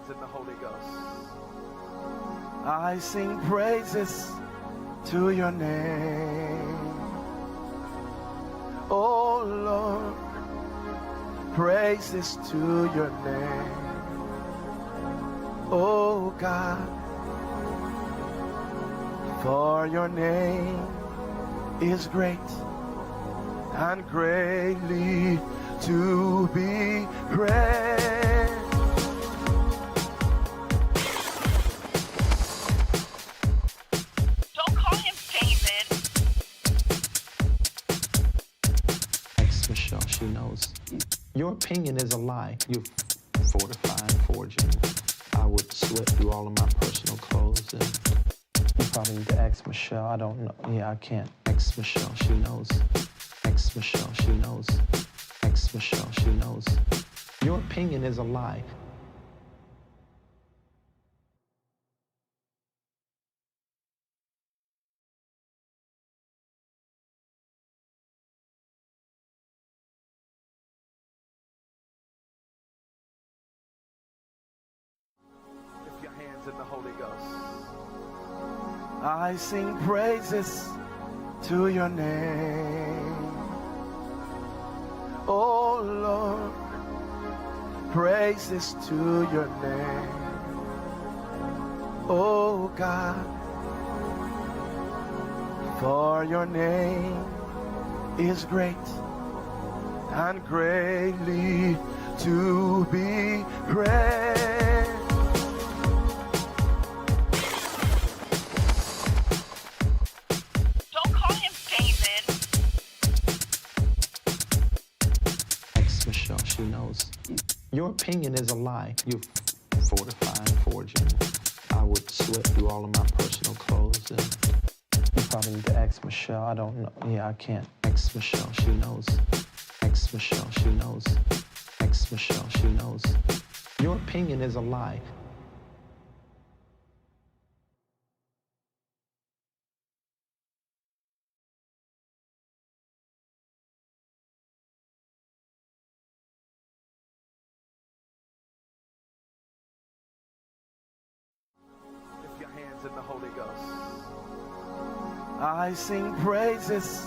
hands in the Holy Ghost. I sing praises to your name. Oh Lord, praises to your name. Oh God, for your name is great and greatly to be praised. Don't call him David. Ex-Michelle, she knows. Your opinion is a lie. You fortifying, forging. I would sweat through all of my personal clothes and you probably need to ask Michelle. I don't know. Yeah, I can't. Ex-Michelle, she knows. Ex-Michelle, she knows. Ex-Michelle, she knows. Your opinion is a lie. Lift your hands in the Holy Ghost. I sing praises to your name. Oh Lord, praises to your name. Oh God, for your name is great and greatly to be praised. Don't call him David. Ex-Michelle, she knows. Your opinion is a lie. You fortifying, forging. I would sweat through all of my personal clothes and you probably need to ask Michelle. I don't know. Yeah, I can't. Ex-Michelle, she knows. Ex-Michelle, she knows. Ex-Michelle, she knows. Your opinion is a lie. Lift your hands in the Holy Ghost. I sing praises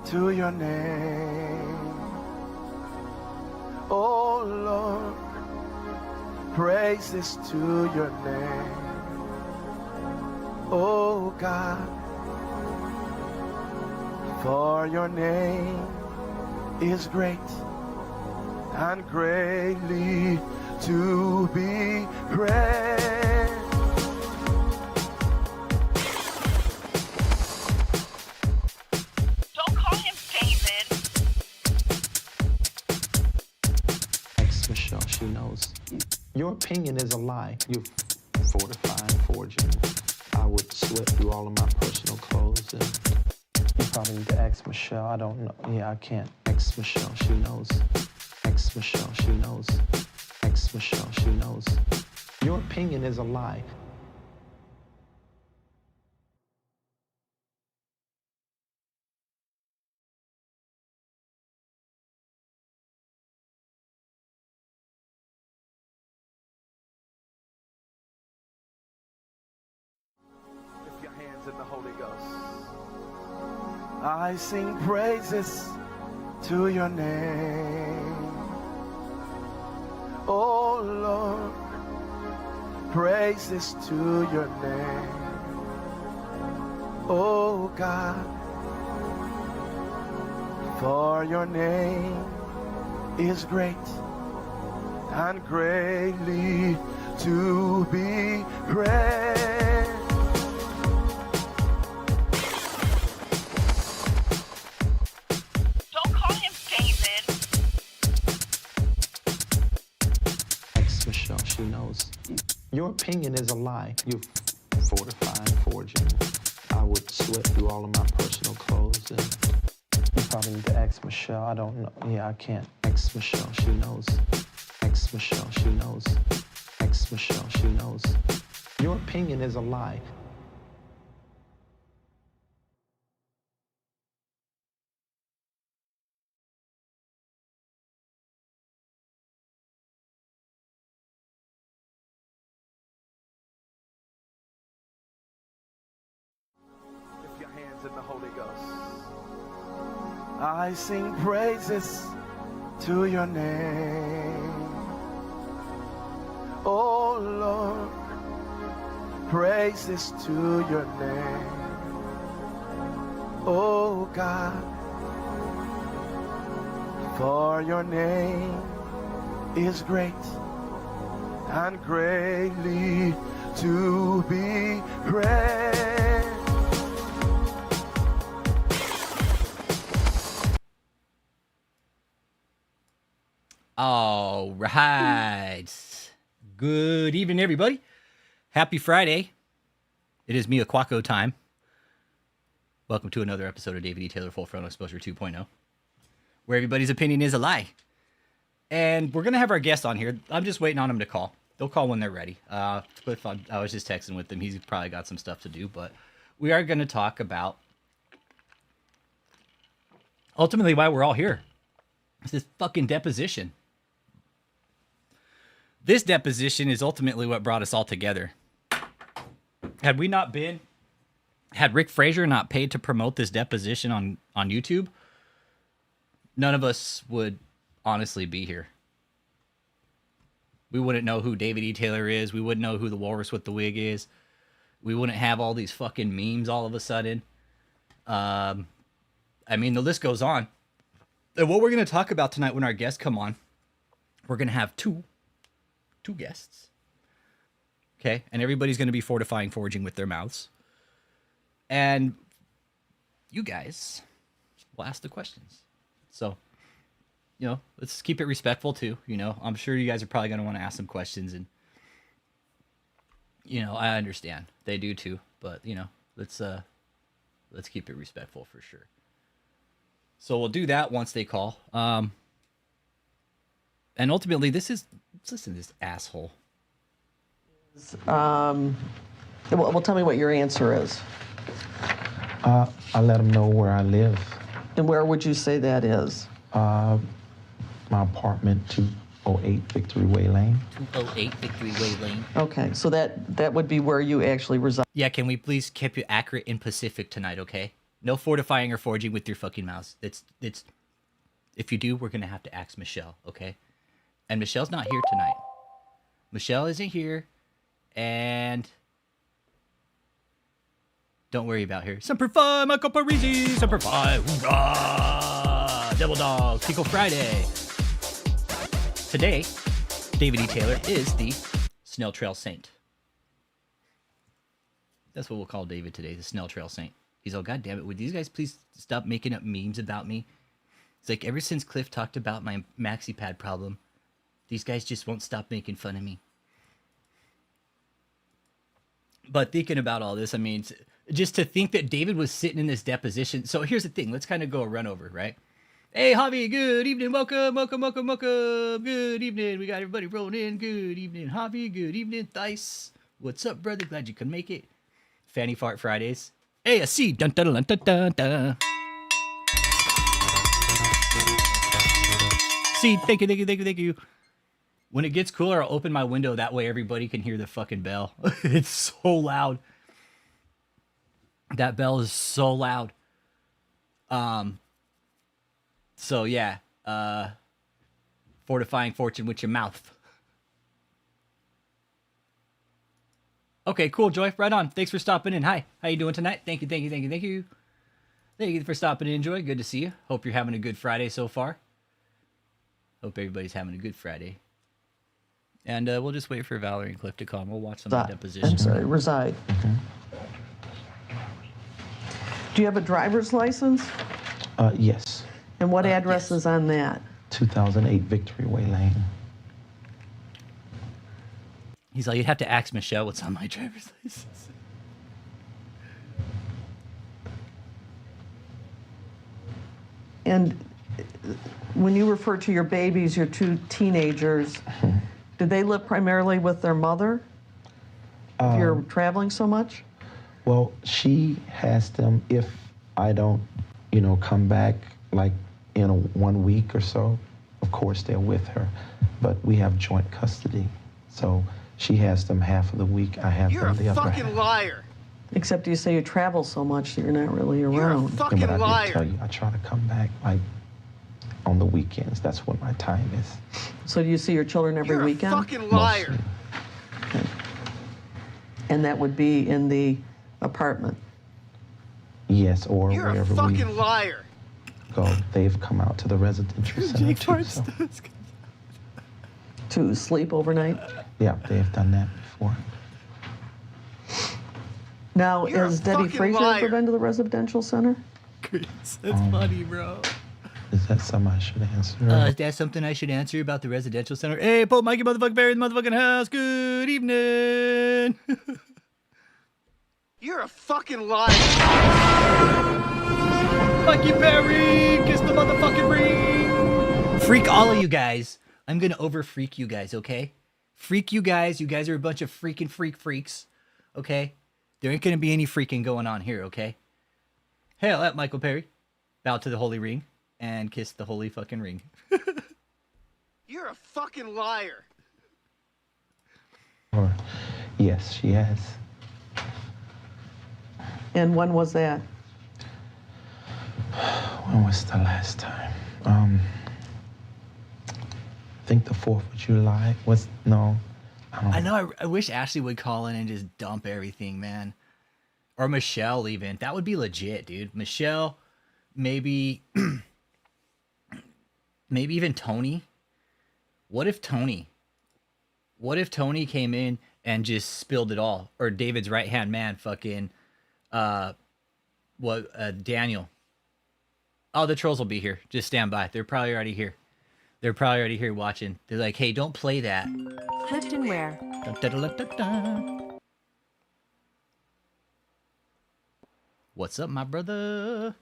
to your name. Oh Lord, praises to your name. Oh God, for your name is great and greatly to be praised. Don't call him David. Ex-Michelle, she knows. Your opinion is a lie. You fortifying, forging. I would sweat through all of my personal clothes and you probably need to ask Michelle. I don't know. Yeah, I can't. Ex-Michelle, she knows. Ex-Michelle, she knows. Ex-Michelle, she knows. Your opinion is a lie. Lift your hands in the Holy Ghost. I sing praises to your name. Oh Lord, praises to your name. Oh God, for your name is great and greatly to be praised. Don't call him David. Ex-Michelle, she knows. Your opinion is a lie. You fortifying, forging. I would sweat through all of my personal clothes and you probably need to ask Michelle. I don't know. Yeah, I can't. Ex-Michelle, she knows. Ex-Michelle, she knows. Ex-Michelle, she knows. Your opinion is a lie. I sing praises to your name. Oh Lord, praises to your name. Oh God, for your name is great and greatly to be praised. All right. Good evening, everybody. Happy Friday. It is Mia Quacko time. Welcome to another episode of David E. Taylor Full Frontal Exposure 2.0, where everybody's opinion is a lie. And we're going to have our guest on here. I'm just waiting on them to call. They'll call when they're ready. I was just texting with them. He's probably got some stuff to do, but we are going to talk about ultimately why we're all here. It's this fucking deposition. This deposition is ultimately what brought us all together. Had Rick Fraser not paid to promote this deposition on YouTube, none of us would honestly be here. We wouldn't know who David E. Taylor is. We wouldn't know who the walrus with the wig is. We wouldn't have all these fucking memes all of a sudden. I mean, the list goes on. And what we're going to talk about tonight when our guests come on, we're going to have two guests. Okay? And everybody's going to be fortifying, foraging with their mouths. And you guys will ask the questions. So, let's keep it respectful too. I'm sure you guys are probably going to want to ask some questions. And, I understand. They do too. But, let's keep it respectful for sure. So we'll do that once they call. And ultimately, listen to this asshole. Well, tell me what your answer is. I let them know where I live. And where would you say that is? My apartment, 208 Victory Way Lane. 208 Victory Way Lane. Okay, so that would be where you actually reside. Yeah, can we please keep you accurate and Pacific tonight, okay? No fortifying or foraging with your fucking mouths. It's. If you do, we're gonna have to ask Michelle, okay? And Michelle's not here tonight. Michelle isn't here, and don't worry about her. Semper Fi, Michael Parisi, Semper Fi, hoorah! Devil Dog, Pickle Friday. Today, David E. Taylor is the Snail Trail Saint. That's what we'll call David today, the Snail Trail Saint. He's all, God damn it, would these guys please stop making up memes about me? It's like, ever since Cliff talked about my maxi pad problem, these guys just won't stop making fun of me. But thinking about all this, I mean, just to think that David was sitting in this deposition. So here's the thing. Let's kind of go a run over, right? Hey, Javi, good evening. Welcome. Good evening. We got everybody rolling in. Good evening, Javi. Good evening, Thice. What's up, brother? Glad you could make it. Fanny Fart Fridays. Hey, a C. Dun, dun, dun, dun, dun, dun. See, thank you. When it gets cooler, I'll open my window. That way everybody can hear the fucking bell. It's so loud. That bell is so loud. So yeah. Fortifying fortune with your mouth. Okay, cool, Joy. Right on. Thanks for stopping in. Hi. How you doing tonight? Thank you. Thank you for stopping in, Joy. Good to see you. Hope you're having a good Friday so far. Hope everybody's having a good Friday. And we'll just wait for Valerie and Cliff to call. We'll watch some of the deposition. I'm sorry, reside. Mm-hmm. Do you have a driver's license? Yes. And what address yes. is on that? 2008 Victory Way Lane. He's like, you'd have to ask Michelle what's on my driver's license. And when you refer to your babies, your two teenagers, did they live primarily with their mother? If you're traveling so much? Well, she has them if I don't, come back like in 1 week or so. Of course, they're with her, but we have joint custody. So she has them half of the week. I have them the other half. You're a fucking liar. Except you say you travel so much that you're not really You're a around. fucking But I liar. did tell you, I try to come back like on the weekends. That's when my time is. So do you see your children every weekend? You're a fucking liar. Mostly. Okay. And that would be in the apartment? Yes, or You're a wherever we fucking liar. go. They've come out to the residential center too. So. To sleep overnight? Yeah, they've done that before. Now, You're a has Debbie fucking Fraser liar. ever been to the residential center? That's funny, bro. Is that something I should answer? Is that something I should answer about the residential center? Hey, Pope Mikey motherfucking Barry in the motherfucking house. Good evening. You're a fucking liar. Mikey Barry, kiss the motherfucking ring. Freak all of you guys. I'm gonna over freak you guys, okay? Freak you guys. You guys are a bunch of freaking freaks, okay? There ain't gonna be any freaking going on here, okay? Hail at Michael Perry. Bow to the holy ring and kiss the holy fucking ring. You're a fucking liar. Or, yes, she has. And when was that? When was the last time? I think the 4th of July was, no. I know. I wish Ashley would call in and just dump everything, man. Or Michelle, even. That would be legit, dude. Michelle, maybe, maybe even Tony. What if Tony came in and just spilled it all? Or David's right hand man, fucking, Daniel. Oh, the trolls will be here. Just stand by. They're probably already here. They're probably already here watching. They're like, hey, don't play that. Clifton Ware. Dun, dun, dun, dun, dun. What's up, my brother?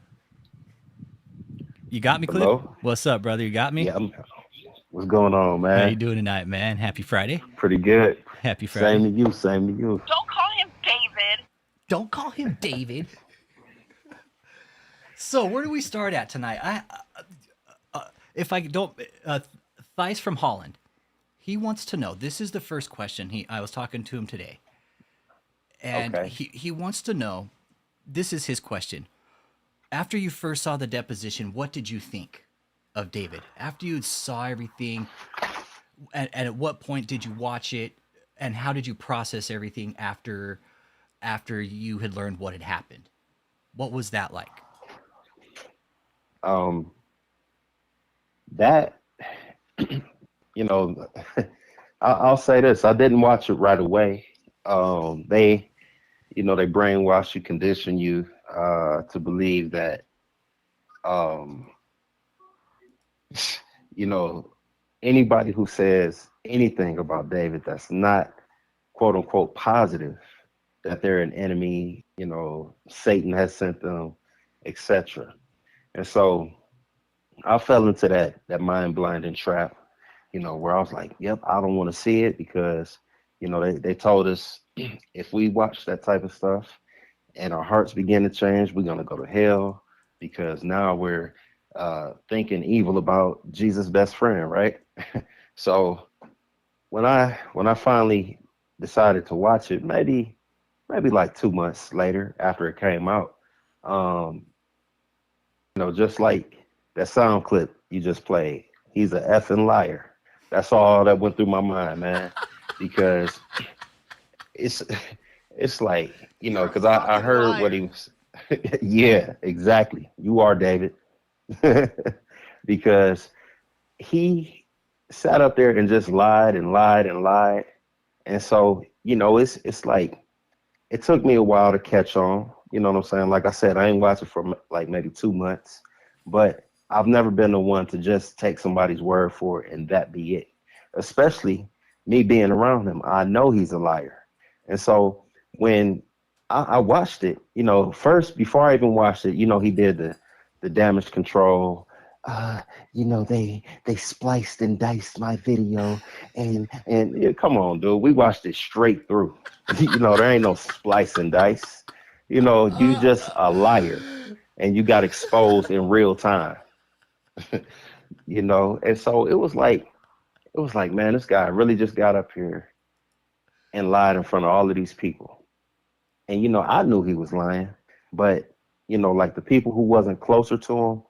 You got me, Cliff? Hello? What's up, brother? You got me? Yeah, what's going on, man? How you doing tonight, man? Happy Friday. Pretty good. Happy Friday. Same to you, same to you. Don't call him David. Don't call him David. So where do we start at tonight? If I don't, Thijs from Holland, he wants to know. This is the first question. I was talking to him today, and Okay. he wants to know. This is his question. After you first saw the deposition, what did you think of David? After you saw everything, and at what point did you watch it, and how did you process everything after you had learned what had happened? What was that like? That, I'll say this. I didn't watch it right away. They brainwash you, condition you to believe that, anybody who says anything about David that's not quote unquote positive, that they're an enemy, Satan has sent them, etc. And so I fell into that mind blinding trap, where I was like, yep, I don't want to see it because, they told us if we watch that type of stuff and our hearts begin to change, we're going to go to hell because now we're thinking evil about Jesus' best friend, right? So when I finally decided to watch it, maybe like 2 months later after it came out, just like that sound clip you just played, he's a effing liar. That's all that went through my mind, man, because it's like, because I heard liar. what he was. Yeah, exactly. You are, David. Because he sat up there and just lied and lied and lied. And so, it's like, it took me a while to catch on. You know what I'm saying? Like I said, I ain't watched it for like maybe 2 months, but I've never been the one to just take somebody's word for it and that be it. Especially me being around him. I know he's a liar. And so when I watched it, first, before I even watched it, he did the damage control. They spliced and diced my video and yeah, come on, dude. We watched it straight through. There ain't no splice and dice. You just a liar and you got exposed in real time. And so it was like, man, this guy really just got up here and lied in front of all of these people. And, I knew he was lying, but, like the people who wasn't closer to him,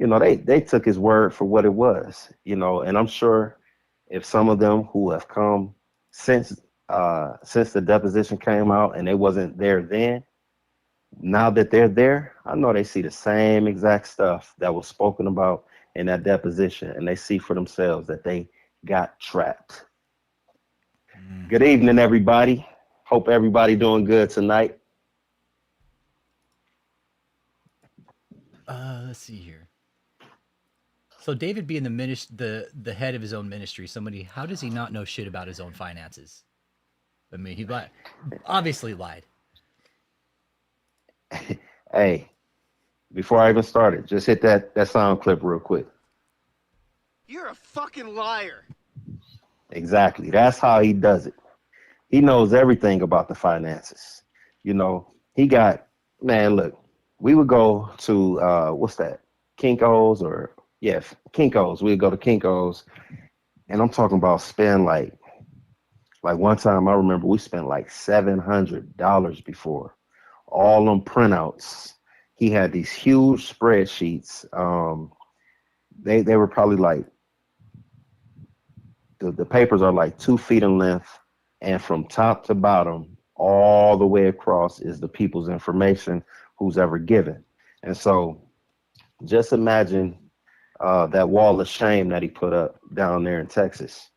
they took his word for what it was, and I'm sure if some of them who have come since since the deposition came out and they wasn't there then, now that they're there, I know they see the same exact stuff that was spoken about in that deposition, and they see for themselves that they got trapped. Good evening, everybody. Hope everybody doing good tonight. Let's see here. So David being the head of his own ministry, somebody, how does he not know shit about his own finances? I mean, he obviously lied. Hey, before I even started, just hit that sound clip real quick. You're a fucking liar. Exactly. That's how he does it. He knows everything about the finances. He got, man, look, we would go to, what's that? Kinko's or, yeah, Kinko's. We'd go to Kinko's, and I'm talking about spend like one time I remember we spent like $700 before. All them printouts. He had these huge spreadsheets. They were probably like, the papers are like 2 feet in length, and from top to bottom, all the way across is the people's information who's ever given. And so just imagine that wall of shame that he put up down there in Texas,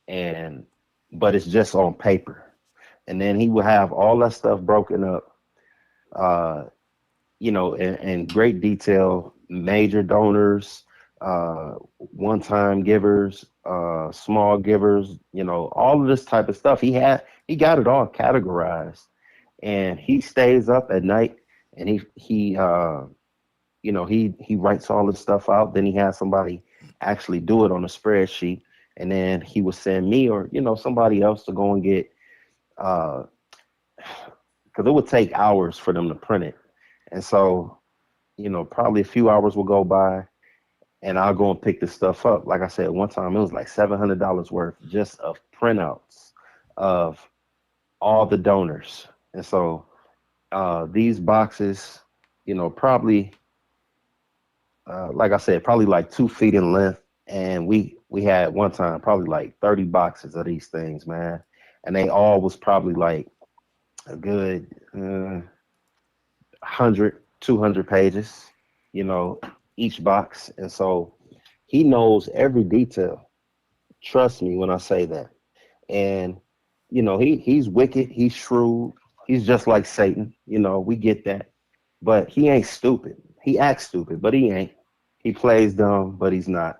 but it's just on paper. And then he would have all that stuff broken up, in great detail, major donors, one-time givers, small givers, all of this type of stuff. He got it all categorized, and he stays up at night and he writes all this stuff out. Then he has somebody actually do it on a spreadsheet, and then he would send me or somebody else to go and get, because it would take hours for them to print it. And so, probably a few hours will go by, and I'll go and pick this stuff up. Like I said, one time it was like $700 worth just of printouts of all the donors. And so these boxes, probably, like I said, probably like 2 feet in length. And we had one time probably like 30 boxes of these things, man. And they all was probably like a good 100, 200 pages, each box. And so he knows every detail. Trust me when I say that. And, he's wicked. He's shrewd. He's just like Satan. We get that. But he ain't stupid. He acts stupid, but he ain't. He plays dumb, but he's not.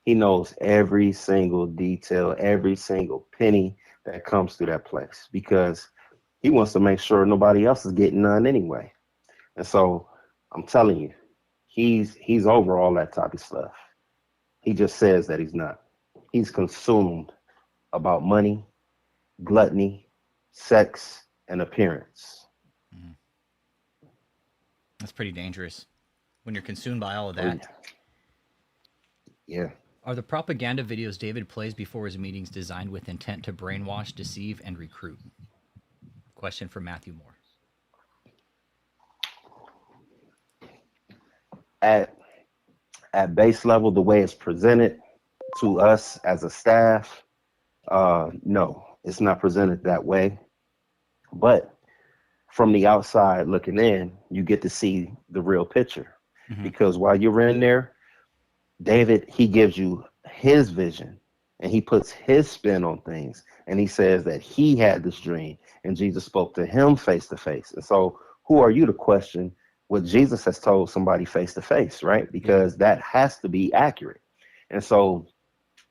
He knows every single detail, every single penny that comes through that place, because he wants to make sure nobody else is getting none anyway. And so I'm telling you, he's over all that type of stuff. He just says that he's not. He's consumed about money, gluttony, sex, and appearance. That's pretty dangerous when you're consumed by all of that. Yeah. Are the propaganda videos David plays before his meetings designed with intent to brainwash, deceive, and recruit? Question from Matthew Moore. At base level, the way it's presented to us as a staff, no, it's not presented that way. But from the outside looking in, you get to see the real picture. Mm-hmm. Because while you're in there, David, he gives you his vision and he puts his spin on things. And he says that he had this dream and Jesus spoke to him face to face. And so who are you to question what Jesus has told somebody face to face, right? Because that has to be accurate. And so,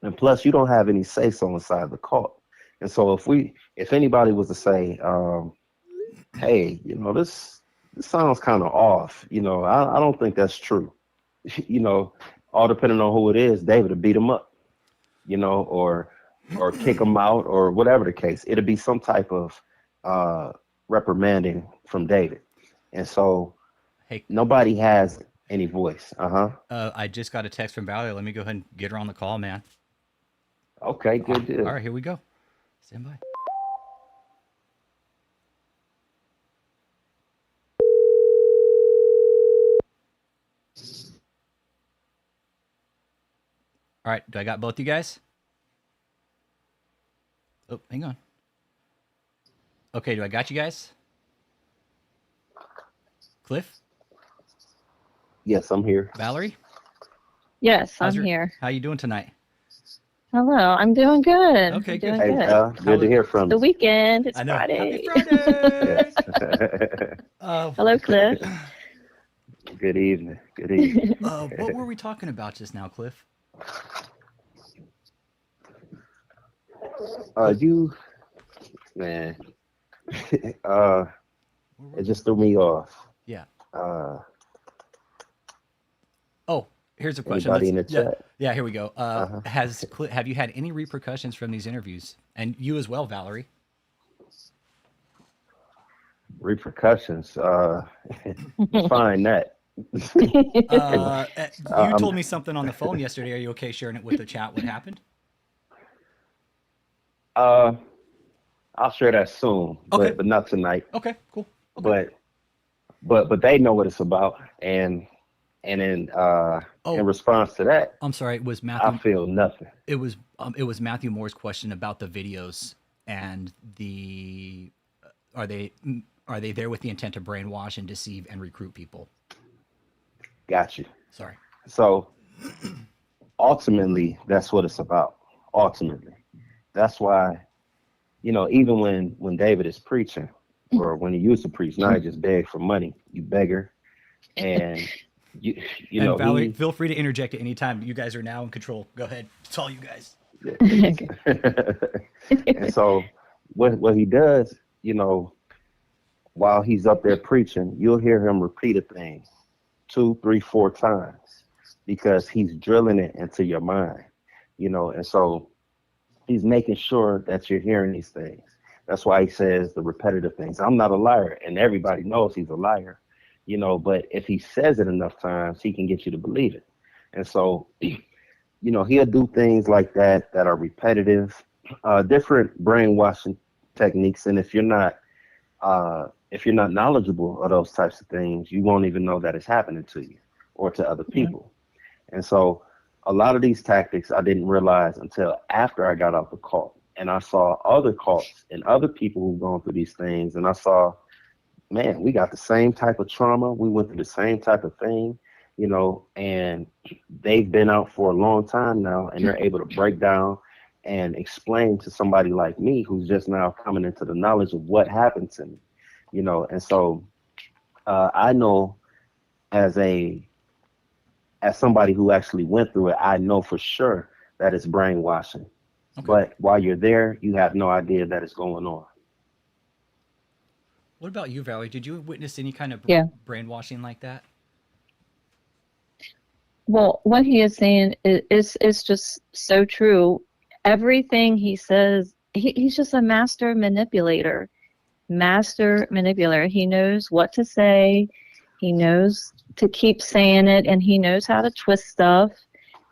and plus you don't have any say-so inside the cult. And so if anybody was to say, hey, this sounds kind of off, I don't think that's true. All depending on who it is, David would beat him up, or kick him out, or whatever the case. It'll be some type of reprimanding from David. And so nobody has any voice. I just got a text from Valerie. Let me go ahead and get her on the call, man. Okay, good deal. All right, here we go. Stand by. All right, do I got both you guys? Oh, hang on. Okay, do I got you guys? Cliff? Yes, I'm here. Valerie? Yes, I'm here. How you doing tonight? Hello, I'm doing good. Okay, I'm good. doing Hey, good. Val, good to hear from The you. weekend. It's I know. Friday. Happy Friday! Yes. Hello, Cliff. Good evening. Good evening. What were we talking about just now, Cliff? Man, it just threw me off. Yeah. Uh, Oh, here's a question. Anybody in the chat? Yeah, here we go. Have you had any repercussions from these interviews? And you as well, Valerie. Repercussions. Fine that. You told me something on the phone yesterday. Are you okay sharing it with the chat? What happened? I'll share that soon, Okay. but not tonight. Okay, cool. Okay. But they know what it's about, and in response to that, I'm sorry. It was Matthew. I feel nothing. It was Matthew Moore's question about the videos and the are they there with the intent to brainwash and deceive and recruit people? Got you. Sorry. So ultimately, that's what it's about. Ultimately, that's why, even when David is preaching, or when he used to preach, now he just beg for money. You beggar, and you and know. Valerie, feel free to interject at any time. You guys are now in control. Go ahead. It's all you guys. And so what he does, while he's up there preaching, you'll hear him repeat a thing 2, 3, 4 times because he's drilling it into your mind, and so he's making sure that you're hearing these things. That's why he says the repetitive things. I'm not a liar, and everybody knows he's a liar, but if he says it enough times, he can get you to believe it. And so, he'll do things like that are repetitive, different brainwashing techniques. And if you're not knowledgeable of those types of things, you won't even know that it's happening to you or to other people. And so a lot of these tactics I didn't realize until after I got out the cult, and I saw other cults and other people who've gone through these things, and I saw, man, we got the same type of trauma, we went through the same type of thing, and they've been out for a long time now, and they're able to break down and explain to somebody like me who's just now coming into the knowledge of what happened to me, and so I know as somebody who actually went through it, I know for sure that it's brainwashing. Okay. But while you're there, you have no idea that it's going on. What about you, Valerie? Did you witness any kind of brainwashing like that? Well, what he is saying is just so true. Everything he says, he's just a master manipulator. He knows what to say. He knows to keep saying it, and he knows how to twist stuff.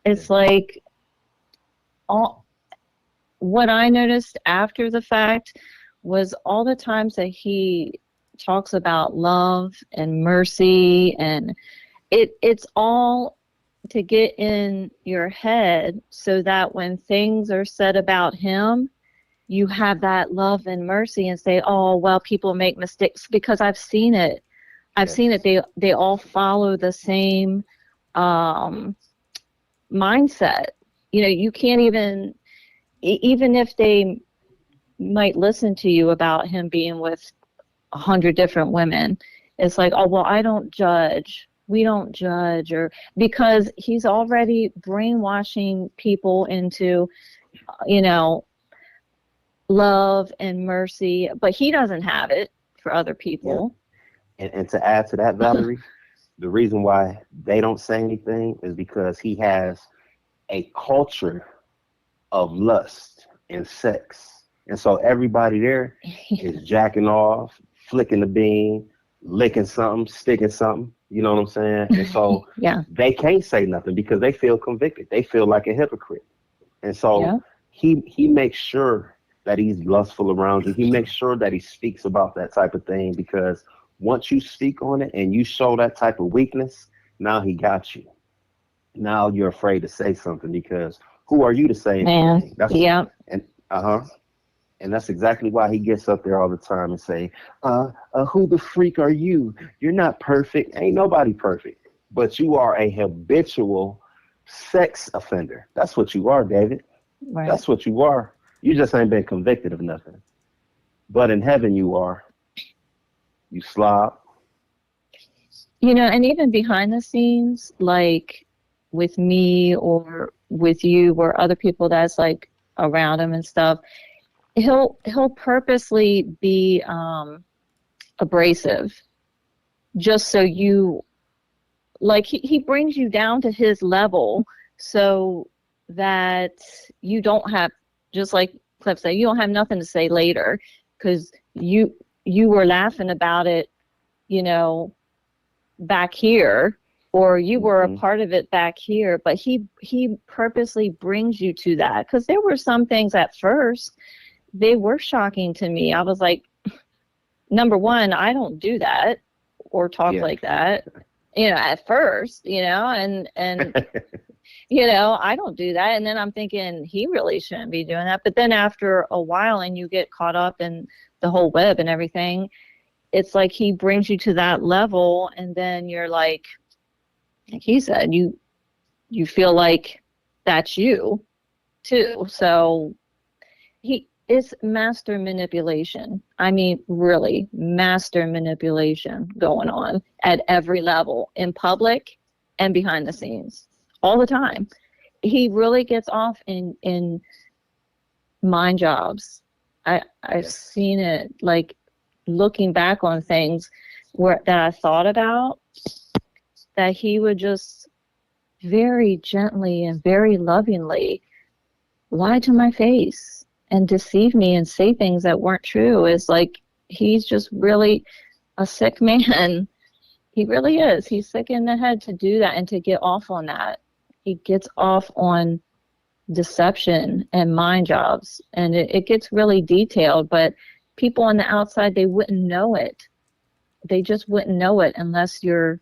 It's like what I noticed after the fact was all the times that he talks about love and mercy, and it's all to get in your head so that when things are said about him, you have that love and mercy and say, oh, well, people make mistakes, because I've seen it. I've seen it. They all follow the same mindset. You can't even if they might listen to you about him being with 100 different women, it's like, oh, well, I don't judge. We don't judge, or because he's already brainwashing people into, love and mercy, but he doesn't have it for other people. Yeah. And to add to that, Valerie, the reason why they don't say anything is because he has a culture of lust and sex. And so everybody there is jacking off, flicking the bean, licking something, sticking something. You know what I'm saying? And so they can't say nothing because they feel convicted. They feel like a hypocrite. And so he makes sure that he's lustful around you. He makes sure that he speaks about that type of thing, because once you speak on it and you show that type of weakness, now he got you. Now you're afraid to say something because who are you to say Man, anything? That's yeah. and and that's exactly why he gets up there all the time and say, who the freak are you? You're not perfect. Ain't nobody perfect. But you are a habitual sex offender. That's what you are, David. Right. That's what you are. You just ain't been convicted of nothing. But in heaven you are. You slob. You know, and even behind the scenes, like with me or with you or other people that's like around him and stuff, he'll purposely be abrasive just so you, like, he brings you down to his level so that you don't have, just like Cliff said, you don't have nothing to say later because you were laughing about it, you know, back here, or you were a part of it back here, but he purposely brings you to that because there were some things at first they were shocking to me. I was like, number one, I don't do that or talk like that, you know, at first, you know, and you know, I don't do that. And then I'm thinking he really shouldn't be doing that. But then after a while and you get caught up in the whole web and everything, it's like he brings you to that level, and then you're like he said, you feel like that's you too. So it's master manipulation. I mean, really master manipulation going on at every level, in public and behind the scenes, all the time. He really gets off in mind jobs. I've seen it, like, looking back on things that I thought about, that he would just very gently and very lovingly lie to my face and deceive me and say things that weren't true. It's like he's just really a sick man. He really is. He's sick in the head to do that and to get off on that. He gets off on deception and mind jobs, and it gets really detailed, but people on the outside, they wouldn't know it. They just wouldn't know it unless you're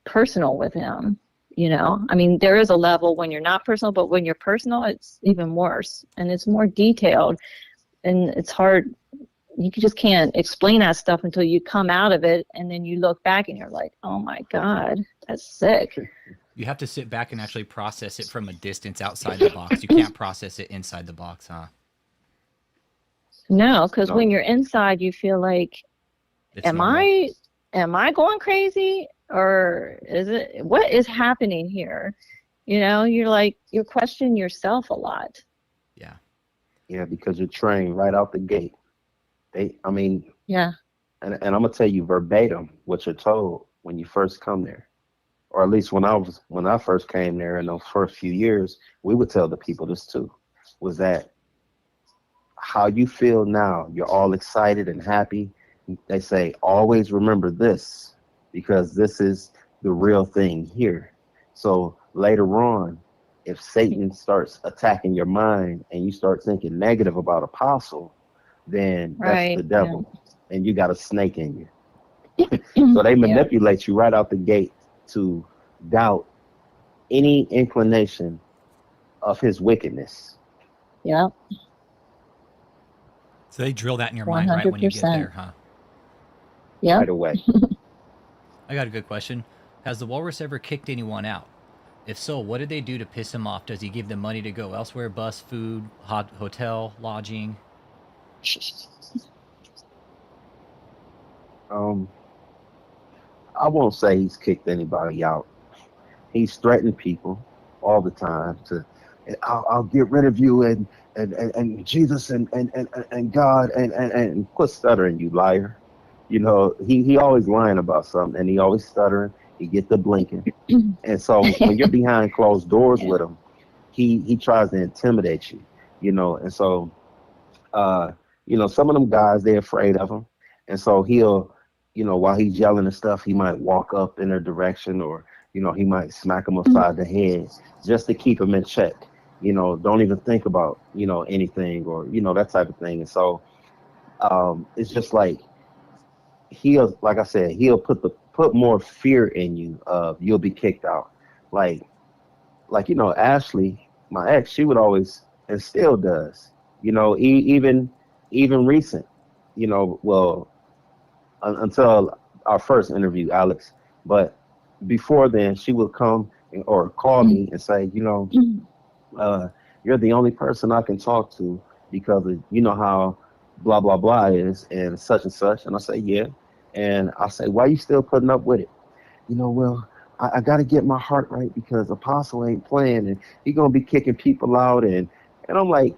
personal with him, you know? I mean, there is a level when you're not personal, but when you're personal, it's even worse, and it's more detailed, and it's hard. You just can't explain that stuff until you come out of it, and then you look back and you're like, oh my God, that's sick. You have to sit back and actually process it from a distance outside the box. You can't process it inside the box, huh? No, because when you're inside, you feel like, am I going crazy, or is it, what is happening here? You know, you're questioning yourself a lot. Yeah. Yeah, because you're trained right out the gate. Yeah. And I'm gonna tell you verbatim what you're told when you first come there, or at least when I first came there in those first few years, we would tell the people this too, was that how you feel now, you're all excited and happy. They say, always remember this, because this is the real thing here. So later on, if Satan starts attacking your mind and you start thinking negative about Apostle, then that's the devil, and you got a snake in you. So they manipulate you right out the gate to doubt any inclination of his wickedness. Yeah. So they drill that in your mind right when you get there, huh? Yeah. Right away. I got a good question. Has the walrus ever kicked anyone out? If so, what did they do to piss him off? Does he give them money to go elsewhere? Bus, food, hotel, lodging? I won't say he's kicked anybody out. He's threatened people all the time to, I'll get rid of you and Jesus and God and quit stuttering, you liar. You know, he always lying about something, and he always stuttering. He get the blinking. And so when you're behind closed doors with him, he tries to intimidate you, you know. And so, you know, some of them guys, they're afraid of him. And so he'll, you know, while he's yelling and stuff, he might walk up in their direction, or, you know, he might smack them upside the head just to keep them in check. You know, don't even think about, you know, anything, or, you know, that type of thing. And so it's just like, like I said, he'll put more fear in you of you'll be kicked out. Like, like, Ashley, my ex, she would always, and still does, even recent, well, until our first interview, Alex. But before then, she would come or call me and say, you're the only person I can talk to because of, how blah, blah, blah is and such and such. And I say, yeah. And I say, why you still putting up with it? Well, I got to get my heart right because Apostle ain't playing and he going to be kicking people out. And I'm like,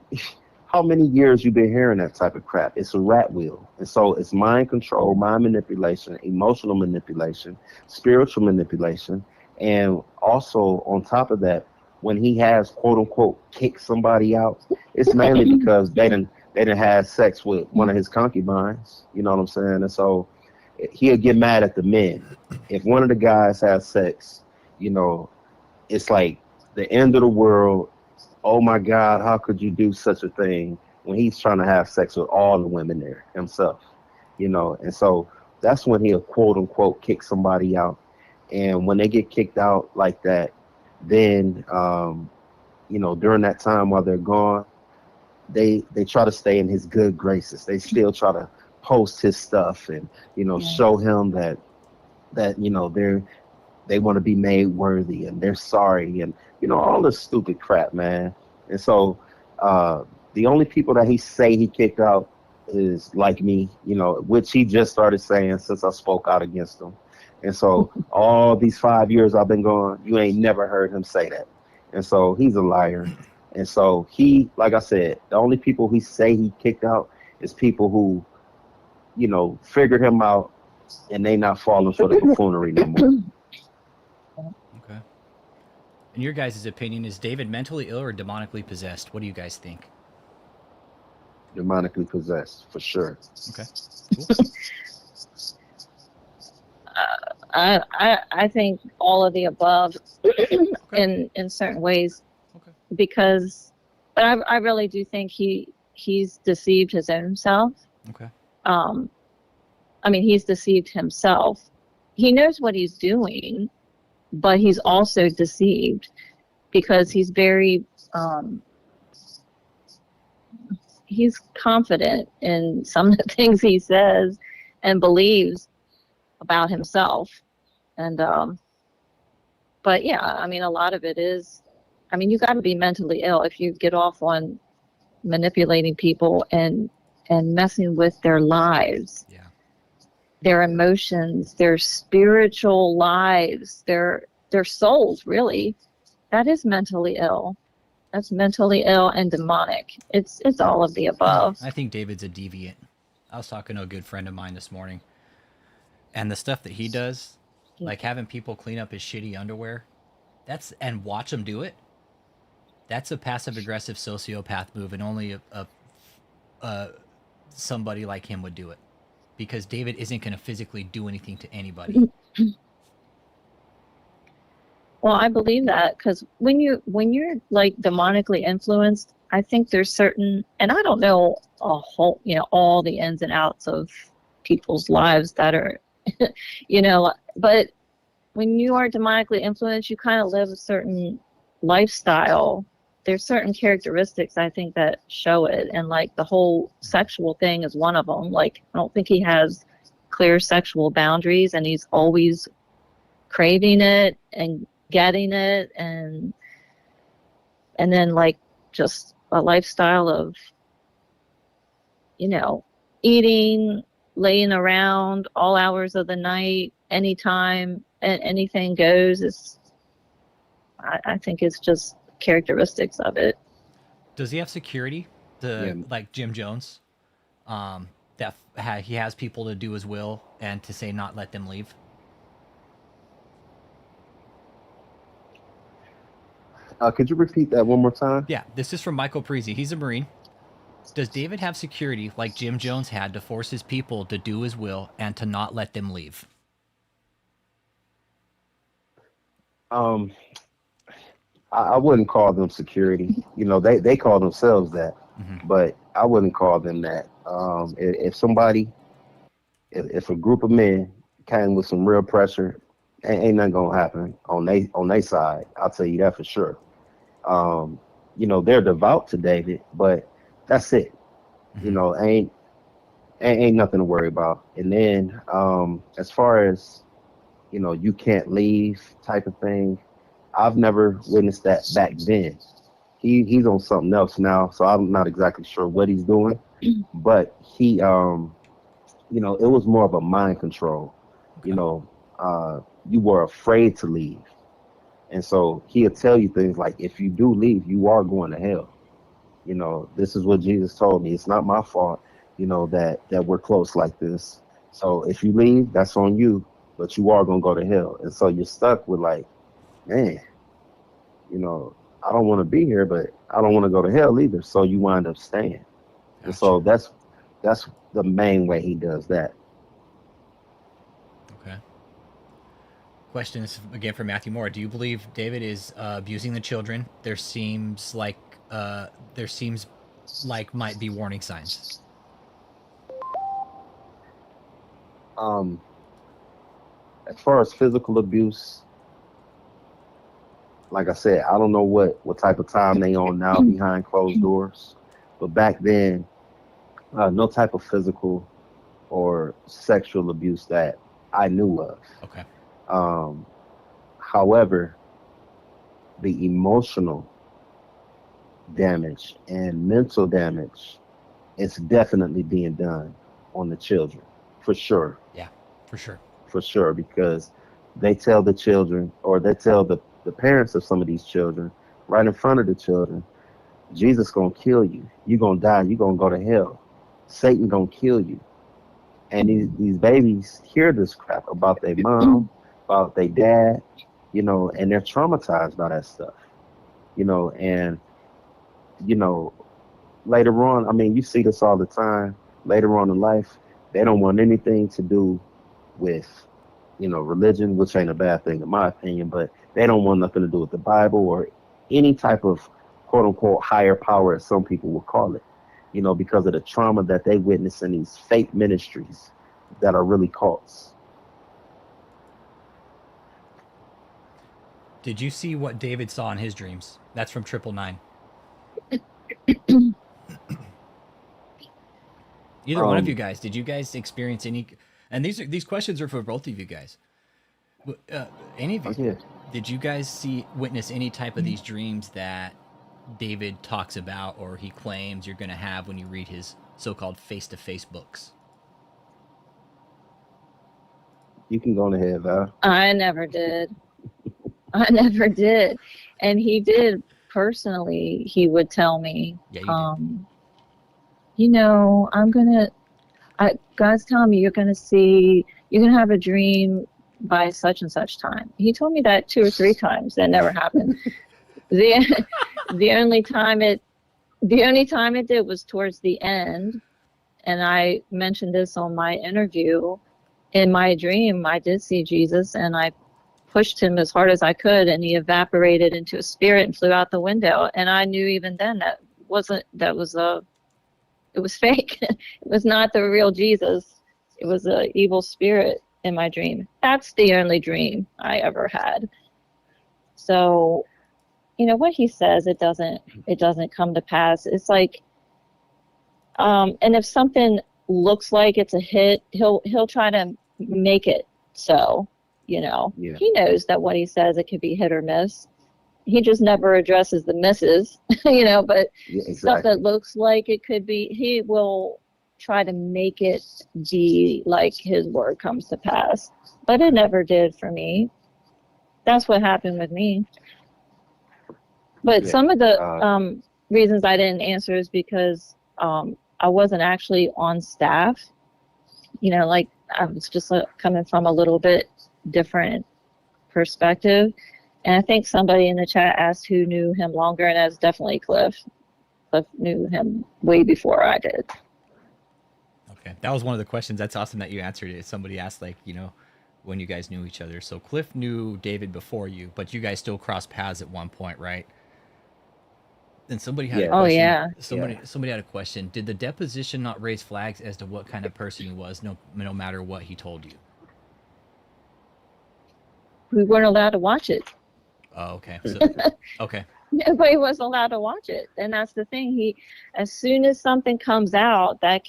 how many years you been hearing that type of crap? It's a rat wheel. And so it's mind control, mind manipulation, emotional manipulation, spiritual manipulation. And also on top of that, when he has quote unquote kicked somebody out, it's mainly because they didn't have sex with one of his concubines. You know what I'm saying? And so he'll get mad at the men. If one of the guys has sex, it's like the end of the world. Oh my God, how could you do such a thing when he's trying to have sex with all the women there himself? And so that's when he'll quote unquote kick somebody out. And when they get kicked out like that, then during that time while they're gone, they try to stay in his good graces. They still try to post his stuff and show him that they want to be made worthy and they're sorry and all this stupid crap, man. And so the only people that he say he kicked out is like me, which he just started saying since I spoke out against him. And so all these 5 years I've been gone, you ain't never heard him say that. And so he's a liar. And so he, like I said, the only people he say he kicked out is people who, figured him out and they not falling for the buffoonery no more. Okay. In your guys' opinion, is David mentally ill or demonically possessed? What do you guys think? Demonically possessed, for sure. Okay. Cool. I think all of the above in certain ways, because, but I really do think he's deceived his own self. Okay. He's deceived himself. He knows what he's doing, but he's also deceived because he's very he's confident in some of the things he says and believes about himself. And but yeah, a lot of it is, you got to be mentally ill if you get off on manipulating people and messing with their lives, their emotions, their spiritual lives, their souls. Really, that is mentally ill. That's mentally ill and demonic. It's all of the above. I think David's a deviant. I was talking to a good friend of mine this morning, and the stuff that he does, like having people clean up his shitty underwear, and watch him do it. That's a passive aggressive sociopath move, and only a somebody like him would do it, because David isn't going to physically do anything to anybody. Well, I believe that, because when you're like demonically influenced, I think there's certain, and I don't know all the ins and outs of people's lives that are, but when you are demonically influenced, you kind of live a certain lifestyle. There's certain characteristics, I think, that show it, and like the whole sexual thing is one of them. Like, I don't think he has clear sexual boundaries, and he's always craving it and getting it, and then like just a lifestyle of eating, laying around all hours of the night, anytime, and anything goes. I think it's just characteristics of it. Does he have security like Jim Jones, that he has people to do his will and to say not let them leave? Could you repeat that one more time? Yeah, this is from Michael Parisi. He's a Marine. Does David have security like Jim Jones had to force his people to do his will and to not let them leave? I wouldn't call them security. They call themselves that, but I wouldn't call them that. If a group of men came with some real pressure, ain't nothing gonna happen on they side. I'll tell you that for sure. You know, they're devout to David, but that's it. You Mhm. know, ain't nothing to worry about. And then as far as, you know, you can't leave type of thing, I've never witnessed that back then. He's on something else now, so I'm not exactly sure what he's doing, but he you know, it was more of a mind control. You Okay. know, you were afraid to leave. And so he'll tell you things like, if you do leave, you are going to hell. You know, this is what Jesus told me. It's not my fault, you know, that we're close like this. So if you leave, that's on you, but you are gonna go to hell. And so you're stuck with like, man, you know, I don't want to be here, but I don't want to go to hell either. So you wind up staying. And Gotcha. so that's the main way he does that. Okay. Question is again for Matthew Moore. Do you believe David is abusing the children? There seems like might be warning signs. Um, as far as physical abuse, like I said, I don't know what type of time they on now behind closed doors, but back then, no type of physical or sexual abuse that I knew of. Okay. Um, however, the emotional damage and mental damage is definitely being done on the children, for sure, Yeah, for sure. because they tell the children, or they tell the parents of some of these children right in front of the children, Jesus gonna kill you. You gonna die. You gonna go to hell. Satan gonna kill you. And these babies hear this crap about their mom, about their dad, you know, and they're traumatized by that stuff, you know. And you know, later on, I mean, you see this all the time. Later on in life, they don't want anything to do with, you know, religion, which ain't a bad thing in my opinion, but they don't want nothing to do with the Bible or any type of quote unquote higher power, as some people will call it, you know, because of the trauma that they witness in these fake ministries that are really cults. Did you see what David saw in his dreams? That's from 999. Either one of you Um, guys, did you guys experience any? And these questions are for both of you guys. Any of you, yeah. did you guys witness any type of these dreams that David talks about or he claims you're going to have when you read his so-called face-to-face books? You can go ahead, Val. I never did. I never did. And he did personally, he would tell me, Yeah, you did. you know, God's telling me you're going to have a dream by such and such time. He told me that 2 or 3 times. That never happened. The, the only time it did was towards the end. And I mentioned this on my interview. In my dream, I did see Jesus and I pushed him as hard as I could and he evaporated into a spirit and flew out the window. And I knew even then it was fake. It was not the real Jesus. It was an evil spirit in my dream. That's the only dream I ever had. So, you know what he says, it doesn't come to pass. It's like, and if something looks like it's a hit, he'll try to make it so. You know, Yeah, he knows that what he says it could be hit or miss. He just never addresses the misses, you know, but yeah, stuff that exactly. looks like it could be, he will try to make it be like his word comes to pass. But it never did for me. That's what happened with me. But Yeah. some of the Uh, reasons I didn't answer is because I wasn't actually on staff. You know, like I was just coming from a little bit different perspective. And I think somebody in the chat asked who knew him longer, and that's definitely Cliff. Cliff knew him way before I did. Okay, that was one of the questions. That's awesome that you answered it. Somebody asked, like, you know, when you guys knew each other. So Cliff knew David before you, but you guys still crossed paths at one point, right? And somebody had a yeah, Oh question. yeah. yeah. Somebody had a question. Did the deposition not raise flags as to what kind of person he was, no matter what he told you? we weren't allowed to watch it. Oh, okay. So, okay. Nobody was allowed to watch it, and that's the thing. He, as soon as something comes out that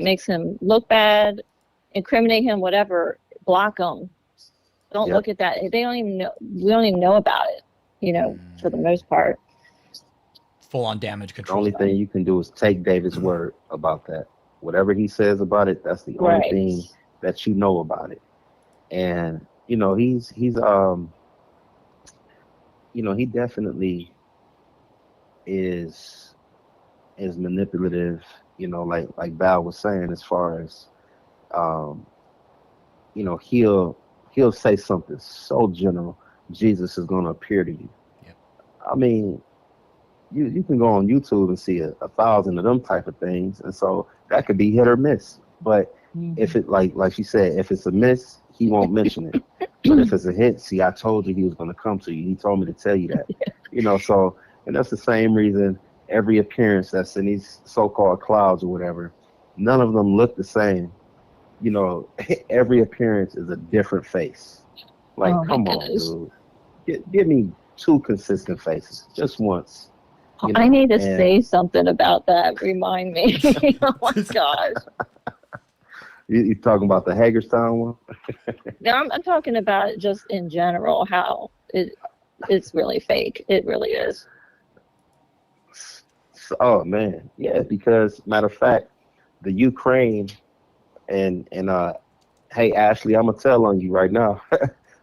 makes him look bad, incriminate him, whatever, block them. Don't look at that. They don't even know. We don't even know about it. You know, for the most part. Full on damage The control. only thing you can do is take David's word about that. Whatever he says about it, that's the only thing that you know about it. And you know, he's you know, he definitely is manipulative, you know, like Val was saying, as far as you know, he'll say something so general, Jesus is gonna appear to you. Yep. I mean, you can go on YouTube and see 1,000 of them type of things, and so that could be hit or miss. But if it like you said, if it's a miss, he won't mention it. But if it's a hit, see, I told you he was going to come to you. He told me to tell you that. You know, so, and that's the same reason every appearance that's in these so-called clouds or whatever, none of them look the same. You know, every appearance is a different face. Like, come on, dude. Give me 2 consistent faces, just once. You know, I need to say something about that. Remind me. Oh my gosh. You talking about the Hagerstown one? No, I'm talking about it just in general, how it's really fake. It really is. So, oh man, yeah. Because matter of fact, the Ukraine and hey Ashley, I'm gonna tell on you right now.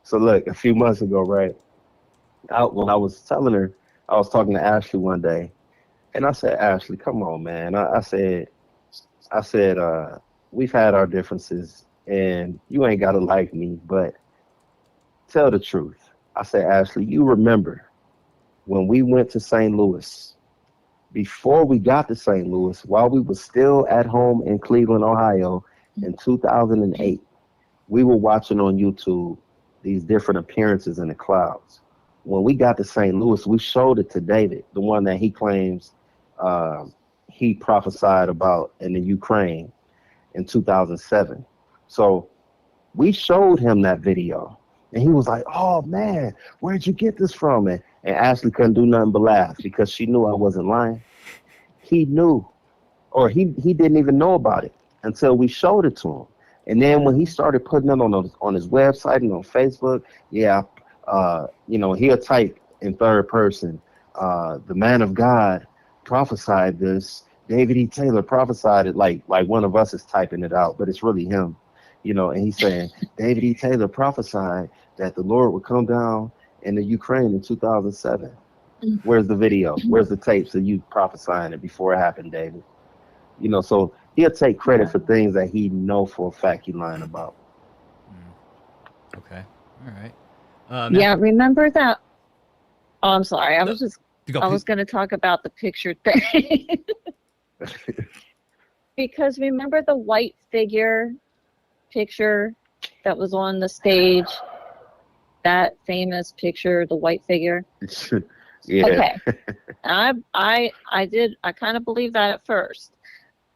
So look, a few months ago, right? When I was telling her, I was talking to Ashley one day, and I said, Ashley, come on, man. I said, we've had our differences, and you ain't gotta like me, but tell the truth. I said, Ashley, you remember when we went to St. Louis, before we got to St. Louis, while we were still at home in Cleveland, Ohio, in 2008, we were watching on YouTube these different appearances in the clouds. When we got to St. Louis, we showed it to David, the one that he claims he prophesied about in the Ukraine in 2007. So we showed him that video, and he was like, oh man, where'd you get this from? And Ashley couldn't do nothing but laugh because she knew I wasn't lying. He knew, or he didn't even know about it until we showed it to him. And then when he started putting it on his website and on Facebook, you know, he'll type in third person, the man of God prophesied this. David E. Taylor prophesied it, like one of us is typing it out, but it's really him, you know, and he's saying, David E. Taylor prophesied that the Lord would come down in the Ukraine in 2007. Where's the video? Where's the tapes of you prophesying it before it happened, David? You know, so he'll take credit for things that he know for a fact he's lying about. Okay. All right. Yeah, remember that? Oh, I'm sorry. I was going to talk about the picture thing. Because remember the white figure picture that was on the stage? That famous picture, the white figure? Yeah. Okay. I kind of believed that at first.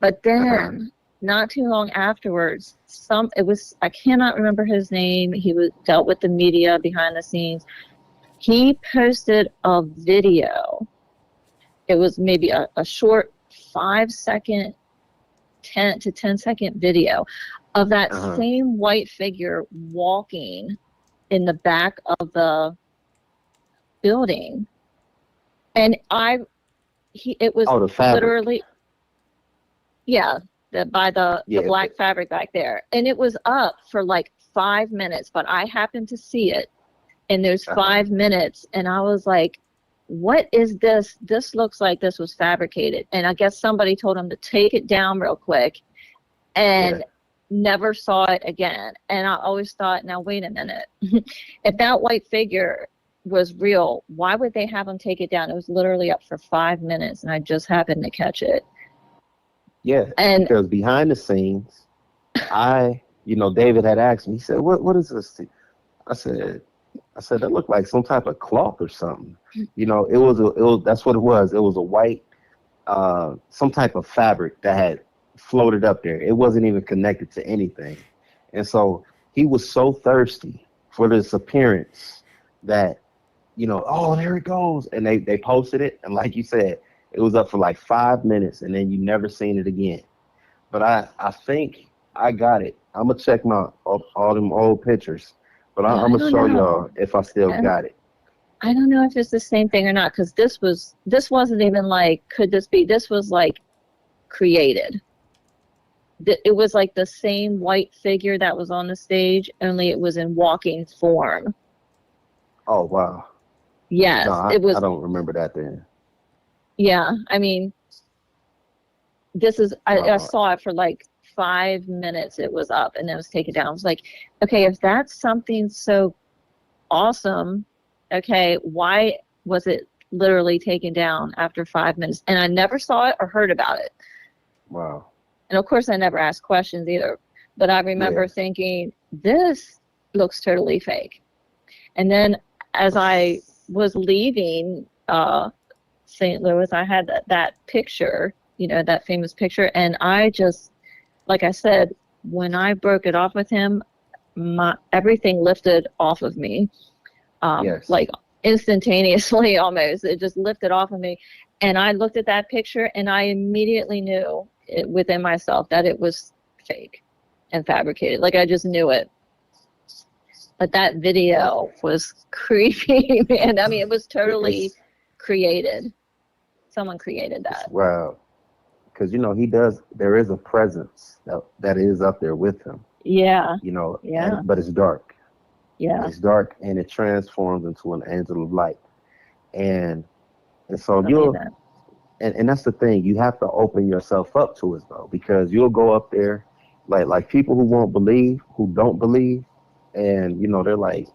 But then, not too long afterwards, I cannot remember his name. He dealt with the media behind the scenes. He posted a video. It was maybe a short 5-second, 10 to 10-second video of that same white figure walking in the back of the building. And it was literally, by the black fabric back there. And it was up for like 5 minutes, but I happened to see it in those 5 minutes. And I was like, what is this? This looks like this was fabricated. And I guess somebody told him to take it down real quick, and never saw it again. And I always thought, now wait a minute. If that white figure was real, why would they have him take it down? It was literally up for 5 minutes, and I just happened to catch it. Yeah, and because behind the scenes, David had asked me, he said, what is this? I said, that looked like some type of cloth or something. You know, it was that's what it was. It was a white, some type of fabric that had floated up there. It wasn't even connected to anything. And so he was so thirsty for this appearance that, oh, there it goes. And they posted it. And like you said, it was up for like 5 minutes and then you never seen it again. But I think I got it. I'm going to check my all them old pictures. But I'm going to show y'all if I still got it. I don't know if it's the same thing or not, because this wasn't even like, could this be? This was like created. It was like the same white figure that was on the stage, only it was in walking form. Oh, wow. Yes, no, it was. I don't remember that then. Yeah, I mean, I saw it for like 5 minutes. It was up and it was taken down. I was like, okay, if that's something so awesome, okay, why was it literally taken down after 5 minutes? And I never saw it or heard about it. Wow. And of course, I never asked questions either. But I remember thinking, this looks totally fake. And then as I was leaving St. Louis, I had that picture, that famous picture. And I just, like I said, when I broke it off with him, everything lifted off of me. Like instantaneously almost. It just lifted off of me. And I looked at that picture and I immediately knew within myself that it was fake and fabricated. Like I just knew it. But that video was creepy, man. I mean, it was totally created. Someone created that. Wow. Because, there is a presence that is up there with him. Yeah. But it's dark. Yeah. It's dark and it transforms into an angel of light. And so and that's the thing, you have to open yourself up to it though, because you'll go up there like people who won't believe, who don't believe, and they're like,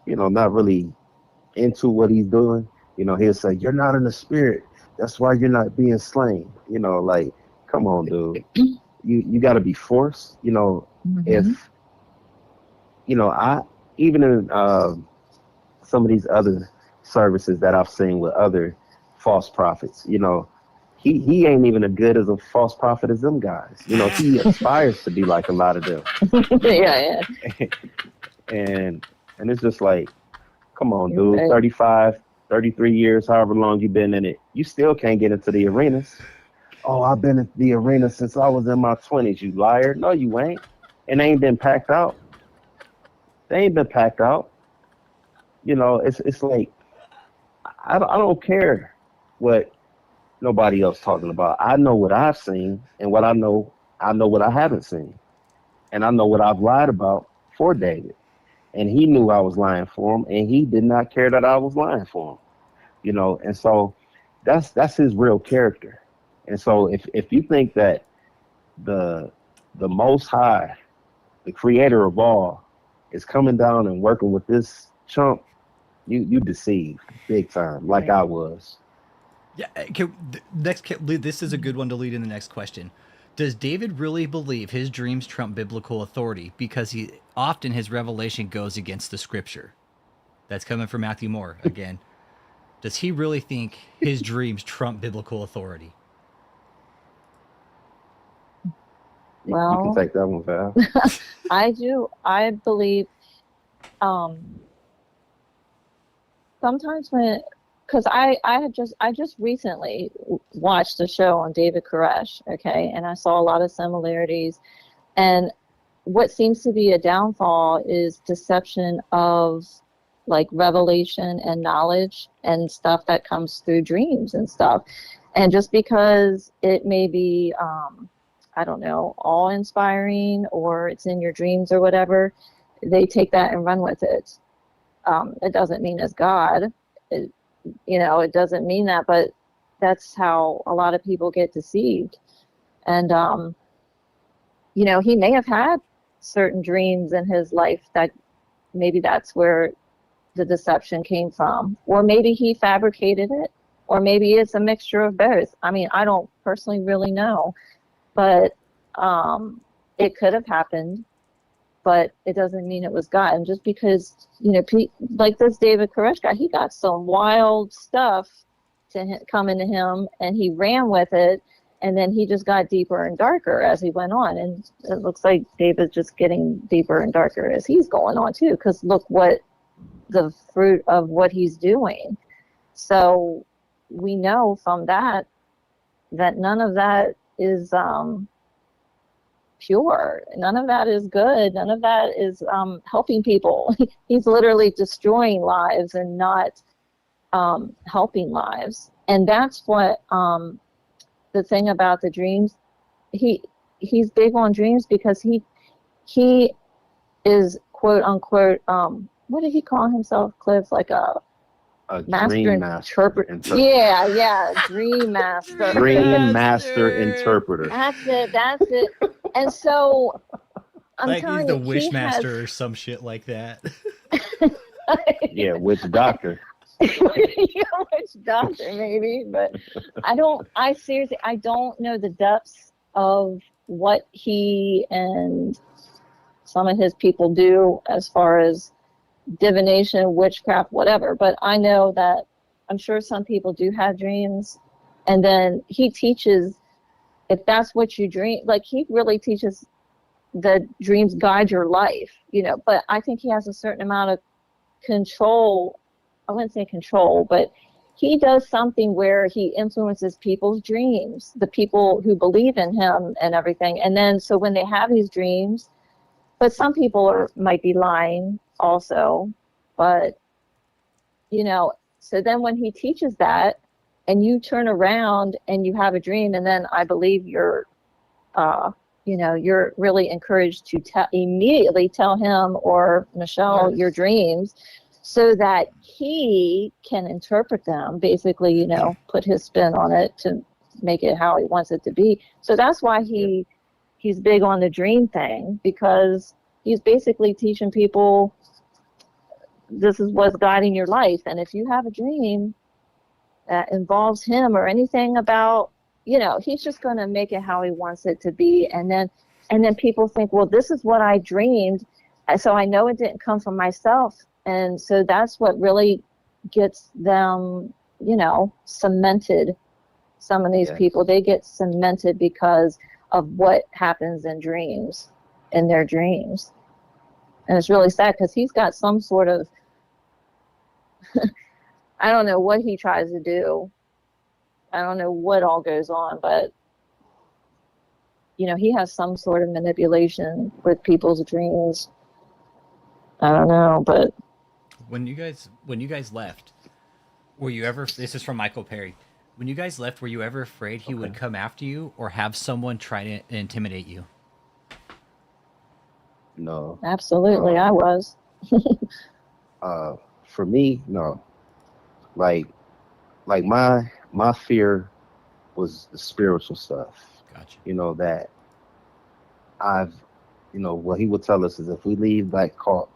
not really into what he's doing. He'll say, you're not in the spirit. That's why you're not being slain. Like, come on, dude. You got to be forced. If, I, even in some of these other services that I've seen with other false prophets, he ain't even as good as a false prophet as them guys. He aspires to be like a lot of them. Yeah. And it's just like, come on, dude, 35, 33 years, however long you've been in it, you still can't get into the arenas. Oh, I've been in the arena since I was in my 20s, you liar. No, you ain't. And they ain't been packed out. It's like, I don't care what nobody else talking about. I know what I've seen, and what I know what I haven't seen. And I know what I've lied about for David. And he knew I was lying for him, and he did not care that I was lying for him. And so that's his real character. And so if you think that the Most High, the creator of all, is coming down and working with this chump, you deceived big time, like I was. Yeah. This is a good one to lead in the next question. Does David really believe his dreams trump biblical authority? Because his revelation goes against the scripture. That's coming from Matthew Moore again. Does he really think his dreams trump biblical authority? Well, you can take that one, Val. I do. I believe sometimes because I just recently watched a show on David Koresh, okay, and I saw a lot of similarities. And what seems to be a downfall is deception of like revelation and knowledge and stuff that comes through dreams and stuff. And just because it may be, I don't know, awe-inspiring or it's in your dreams or whatever, they take that and run with it. It doesn't mean it's God. It doesn't mean that, but that's how a lot of people get deceived. And, he may have had certain dreams in his life that maybe that's where the deception came from. Or maybe he fabricated it. Or maybe it's a mixture of both. I mean, I don't personally really know. But it could have happened. But it doesn't mean it was God. And just because, like this David Koresh guy, he got some wild stuff coming to him, and he ran with it, And then he just got deeper and darker as he went on. And it looks like David's just getting deeper and darker as he's going on too, because look what the fruit of what he's doing. So we know from that none of that is pure. None of that is good. None of that is helping people. He's literally destroying lives and not helping lives. And that's what the thing about the dreams. He's big on dreams because he is quote unquote what did he call himself, Cliff? Like a dream master interpreter. Yeah, dream master. Dream master interpreter. That's it. And so I'm like telling he's the you, wish master or some shit like that. Yeah, witch doctor. Witch doctor maybe, but I seriously don't know the depths of what he and some of his people do as far as divination, witchcraft, whatever. But I know that I'm sure some people do have dreams, and then he teaches if that's what you dream. Like he really teaches the dreams guide your life, But I think he has a certain amount of control. I wouldn't say control, but he does something where he influences people's dreams, the people who believe in him and everything. And then so when they have these dreams, but some people might be lying also, but so then when he teaches that and you turn around and you have a dream, and then I believe you're really encouraged to immediately tell him or Michelle your dreams so that he can interpret them, basically, put his spin on it to make it how he wants it to be. So that's why he's big on the dream thing, because he's basically teaching people this is what's guiding your life. And if you have a dream that involves him or anything about, he's just going to make it how he wants it to be. And then people think, well, this is what I dreamed, so I know it didn't come from myself. And so that's what really gets them, cemented. Some of these people, they get cemented because of what happens in their dreams. And it's really sad because he's got some sort of, I don't know what he tries to do. I don't know what all goes on, but, he has some sort of manipulation with people's dreams. I don't know, but. When you guys left, were you ever, this is from Michael Perry, when you guys left, were you ever afraid he would come after you or have someone try to intimidate you? No. Absolutely, I was. For me, no. Like my fear was the spiritual stuff. Gotcha. That what he would tell us is if we leave that cult,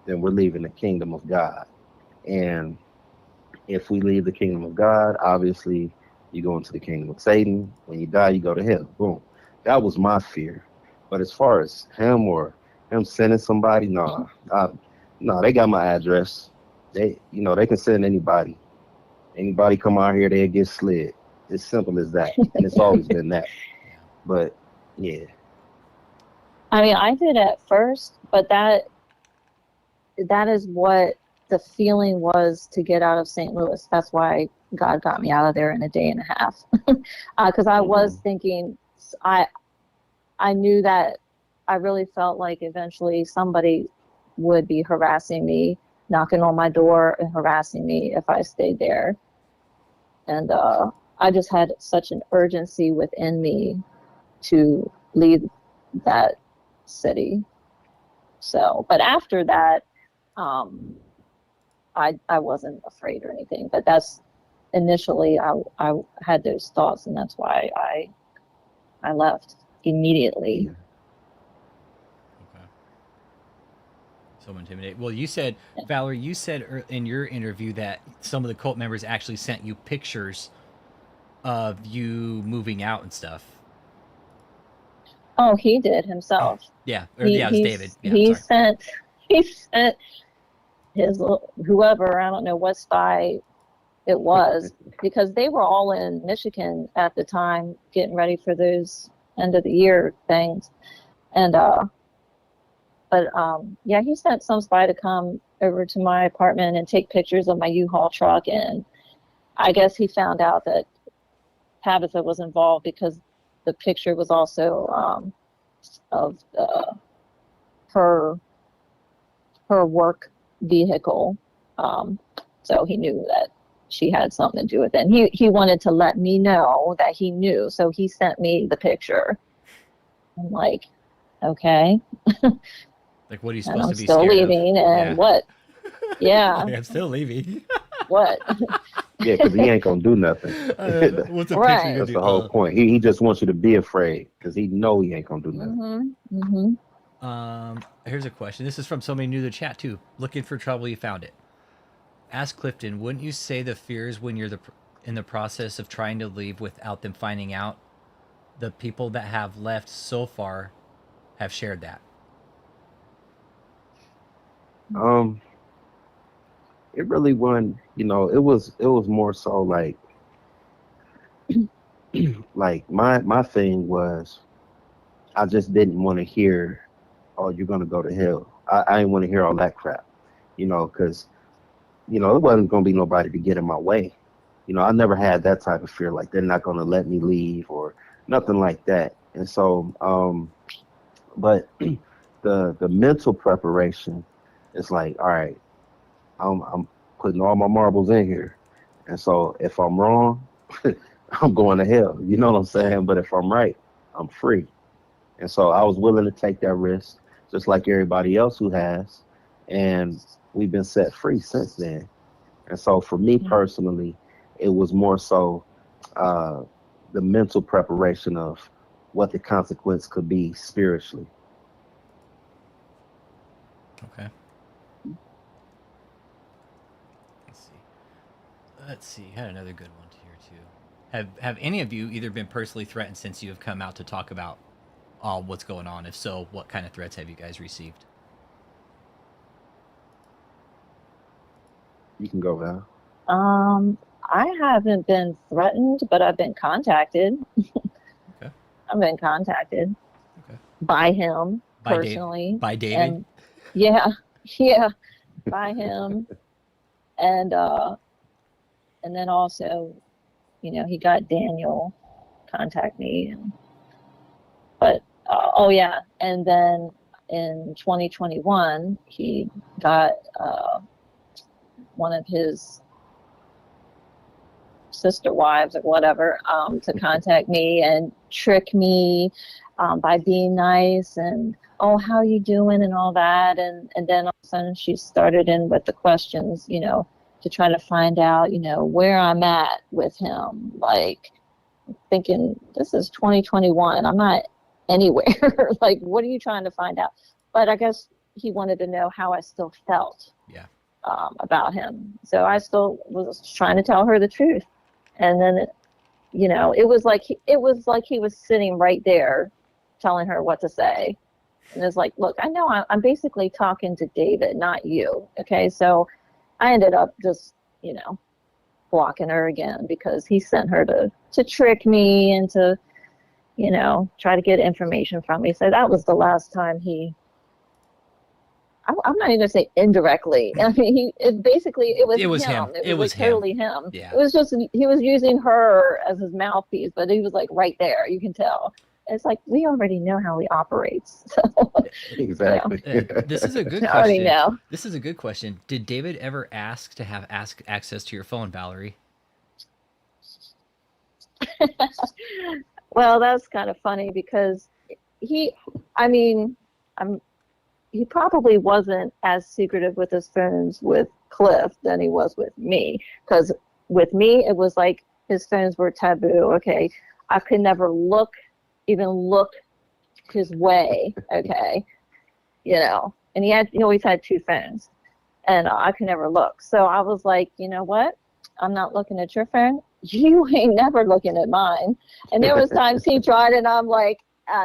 then we're leaving the kingdom of God. And if we leave the kingdom of God, obviously you go into the kingdom of Satan. When you die, you go to hell. Boom. That was my fear. But as far as him sending somebody, no, they got my address. They can send anybody. Anybody come out here, they'll get slid. It's simple as that. And it's always been that. But yeah. I mean, I did at first, but that is what the feeling was to get out of St. Louis. That's why God got me out of there in a day and a half. Because I was thinking, I knew that I really felt like eventually somebody would be harassing me, knocking on my door and harassing me if I stayed there. And I just had such an urgency within me to leave that city. So, but after that, I wasn't afraid or anything. But that's initially I had those thoughts, and that's why I left immediately. Okay. So intimidating. Well, you said, Valerie, you said in your interview that some of the cult members actually sent you pictures of you moving out and stuff. Oh, he did himself. Yeah, it was David. Yeah, he sent his whoever, I don't know what spy it was, because they were all in Michigan at the time, getting ready for those end of the year things. And yeah, he sent some spy to come over to my apartment and take pictures of my U-Haul truck, and I guess he found out that Tabitha was involved because the picture was also of her work vehicle, so he knew that she had something to do with it. And he wanted to let me know that he knew, so he sent me the picture. I'm like, okay. Like, what are you And supposed I'm to be still scared leaving, of? and what? Yeah. I'm still leaving. What? Yeah, because he ain't gonna do nothing. What's a picture Right. gonna That's do? the whole point. He just wants you to be afraid because he know he ain't gonna do nothing. Here's a question. This is from somebody new to the chat too. Looking for trouble, you found it. Ask Clifton, wouldn't you say the fears when you're in the process of trying to leave without them finding out? The people that have left so far have shared that. It really wasn't, you know, it was more so like like my thing was I just didn't want to hear, oh, you're gonna go to hell. I didn't want to hear all that crap, you know, because you know it wasn't gonna be nobody to get in my way. You know, I never had that type of fear, like they're not gonna let me leave or nothing like that. And so, but the mental preparation is like, all right, I'm putting all my marbles in here, and so if I'm wrong, I'm going to hell. You know what I'm saying? But if I'm right, I'm free. And so I was willing to take that risk, just like everybody else who has, and we've been set free since then. And so for me personally, it was more so the mental preparation of what the consequence could be spiritually. Okay. Let's see. Had another good one here too. Have any of you either been personally threatened since you have come out to talk about what's going on? If so, what kind of threats have you guys received? You can go, Val. I haven't been threatened, but I've been contacted. Okay. I've been contacted. Okay. By him By personally. By David. And yeah, by him, and then also, you know, he got Daniel contact me, but oh yeah, and then in 2021 he got one of his sister wives or whatever to contact me and trick me by being nice and, oh, how you doing and all that, and then all of a sudden she started in with the questions, you know, to try to find out, you know, where I'm at with him, like thinking this is 2021, I'm not anywhere. Like, what are you trying to find out? But I guess he wanted to know how I still felt about him, so I still was trying to tell her the truth. And then, you know, it was like he was sitting right there telling her what to say. And it's like, look, I know I'm basically talking to David, not you. Okay, so I ended up just, you know, blocking her again because he sent her to trick me and to, you know, try to get information from me. So that was the last time I'm not even gonna say indirectly. I mean, it was him. It was totally him. Yeah. It was just he was using her as his mouthpiece, but he was like right there. You can tell. It's like we already know how he operates. So, exactly. You know. This is a good question. I already know. This is a good question. Did David ever ask to have access to your phone, Valerie? Well, that's kind of funny because he probably wasn't as secretive with his phones with Cliff than he was with me. Because with me, it was like his phones were taboo. Okay, I could never even look his way. Okay, you know, and he always had two phones, and I could never look. So I was like, you know what? I'm not looking at your phone. You ain't never looking at mine. And there was times he tried, and I'm like,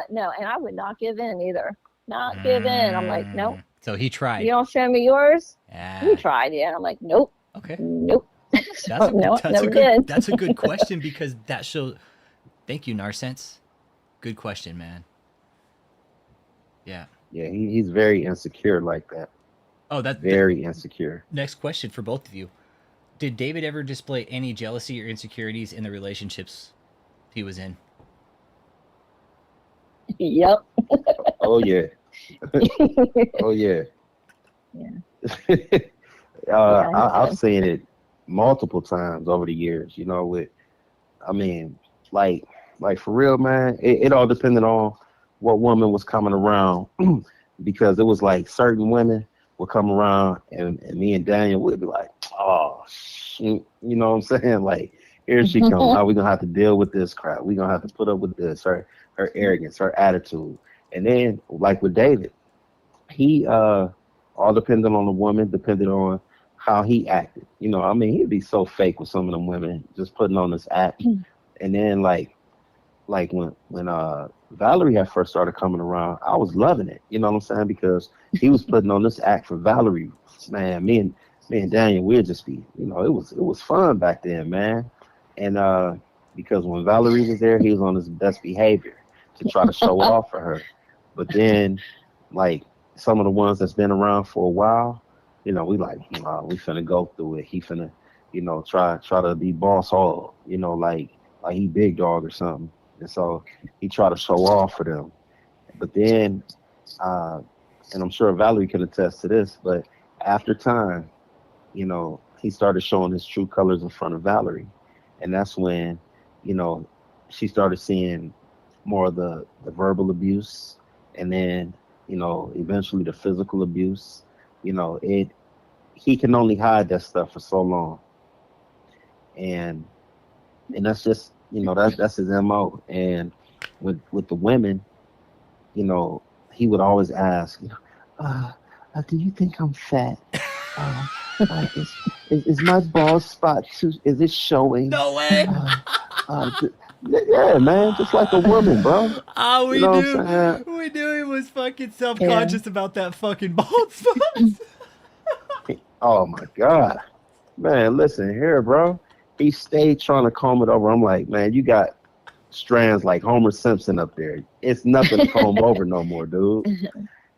no, and I would not give in either. Not give in. I'm like, nope. So he tried. You don't show me yours? Yeah. He tried, yeah. I'm like, nope. Okay. Nope. That's a, No, that's a never good did. that's a good question because that shows. Thank you, Narsense. Good question, man. Yeah. Yeah, he's very insecure like that. Oh, Very insecure. next question for both of you. Did David ever display any jealousy or insecurities in the relationships he was in? Yep. Oh yeah. Oh yeah. Yeah. I've seen it multiple times over the years. You know, I mean, like for real, man. It all depended on what woman was coming around, because it was like certain women would come around, and me and Daniel would be like, oh, shoot. You know what I'm saying? Like, here she comes. How we gonna have to deal with this crap? We gonna have to put up with this. Her arrogance, her attitude, and then like with David, he all depended on the woman, depended on how he acted. You know, I mean, he'd be so fake with some of them women, just putting on this act. And then like when Valerie had first started coming around, I was loving it. You know what I'm saying? Because he was putting on this act for Valerie. Man, me and Daniel, we'd just be, you know, it was fun back then, man. And because when Valerie was there, he was on his best behavior to try to show off for her. But then, like, some of the ones that's been around for a while, you know, we like, we finna go through it. He finna, you know, try to be boss hog, you know, like he big dog or something. And so he tried to show off for them. But then, and I'm sure Valerie can attest to this, but after time, you know, he started showing his true colors in front of Valerie. And that's when, you know, she started seeing more of the verbal abuse, and then, you know, eventually the physical abuse. You know, he can only hide that stuff for so long. And that's just, you know, that's his MO. And with the women, you know, he would always ask, you know, do you think I'm fat? Is my bald spot is it showing? No way. Yeah, man, just like a woman, bro. Oh, we You know what knew. I'm saying? We knew he was fucking self-conscious about that fucking bald spot. Oh my God, man, listen here, bro. He stayed trying to comb it over. I'm like, man, you got strands like Homer Simpson up there. It's nothing to comb over no more, dude.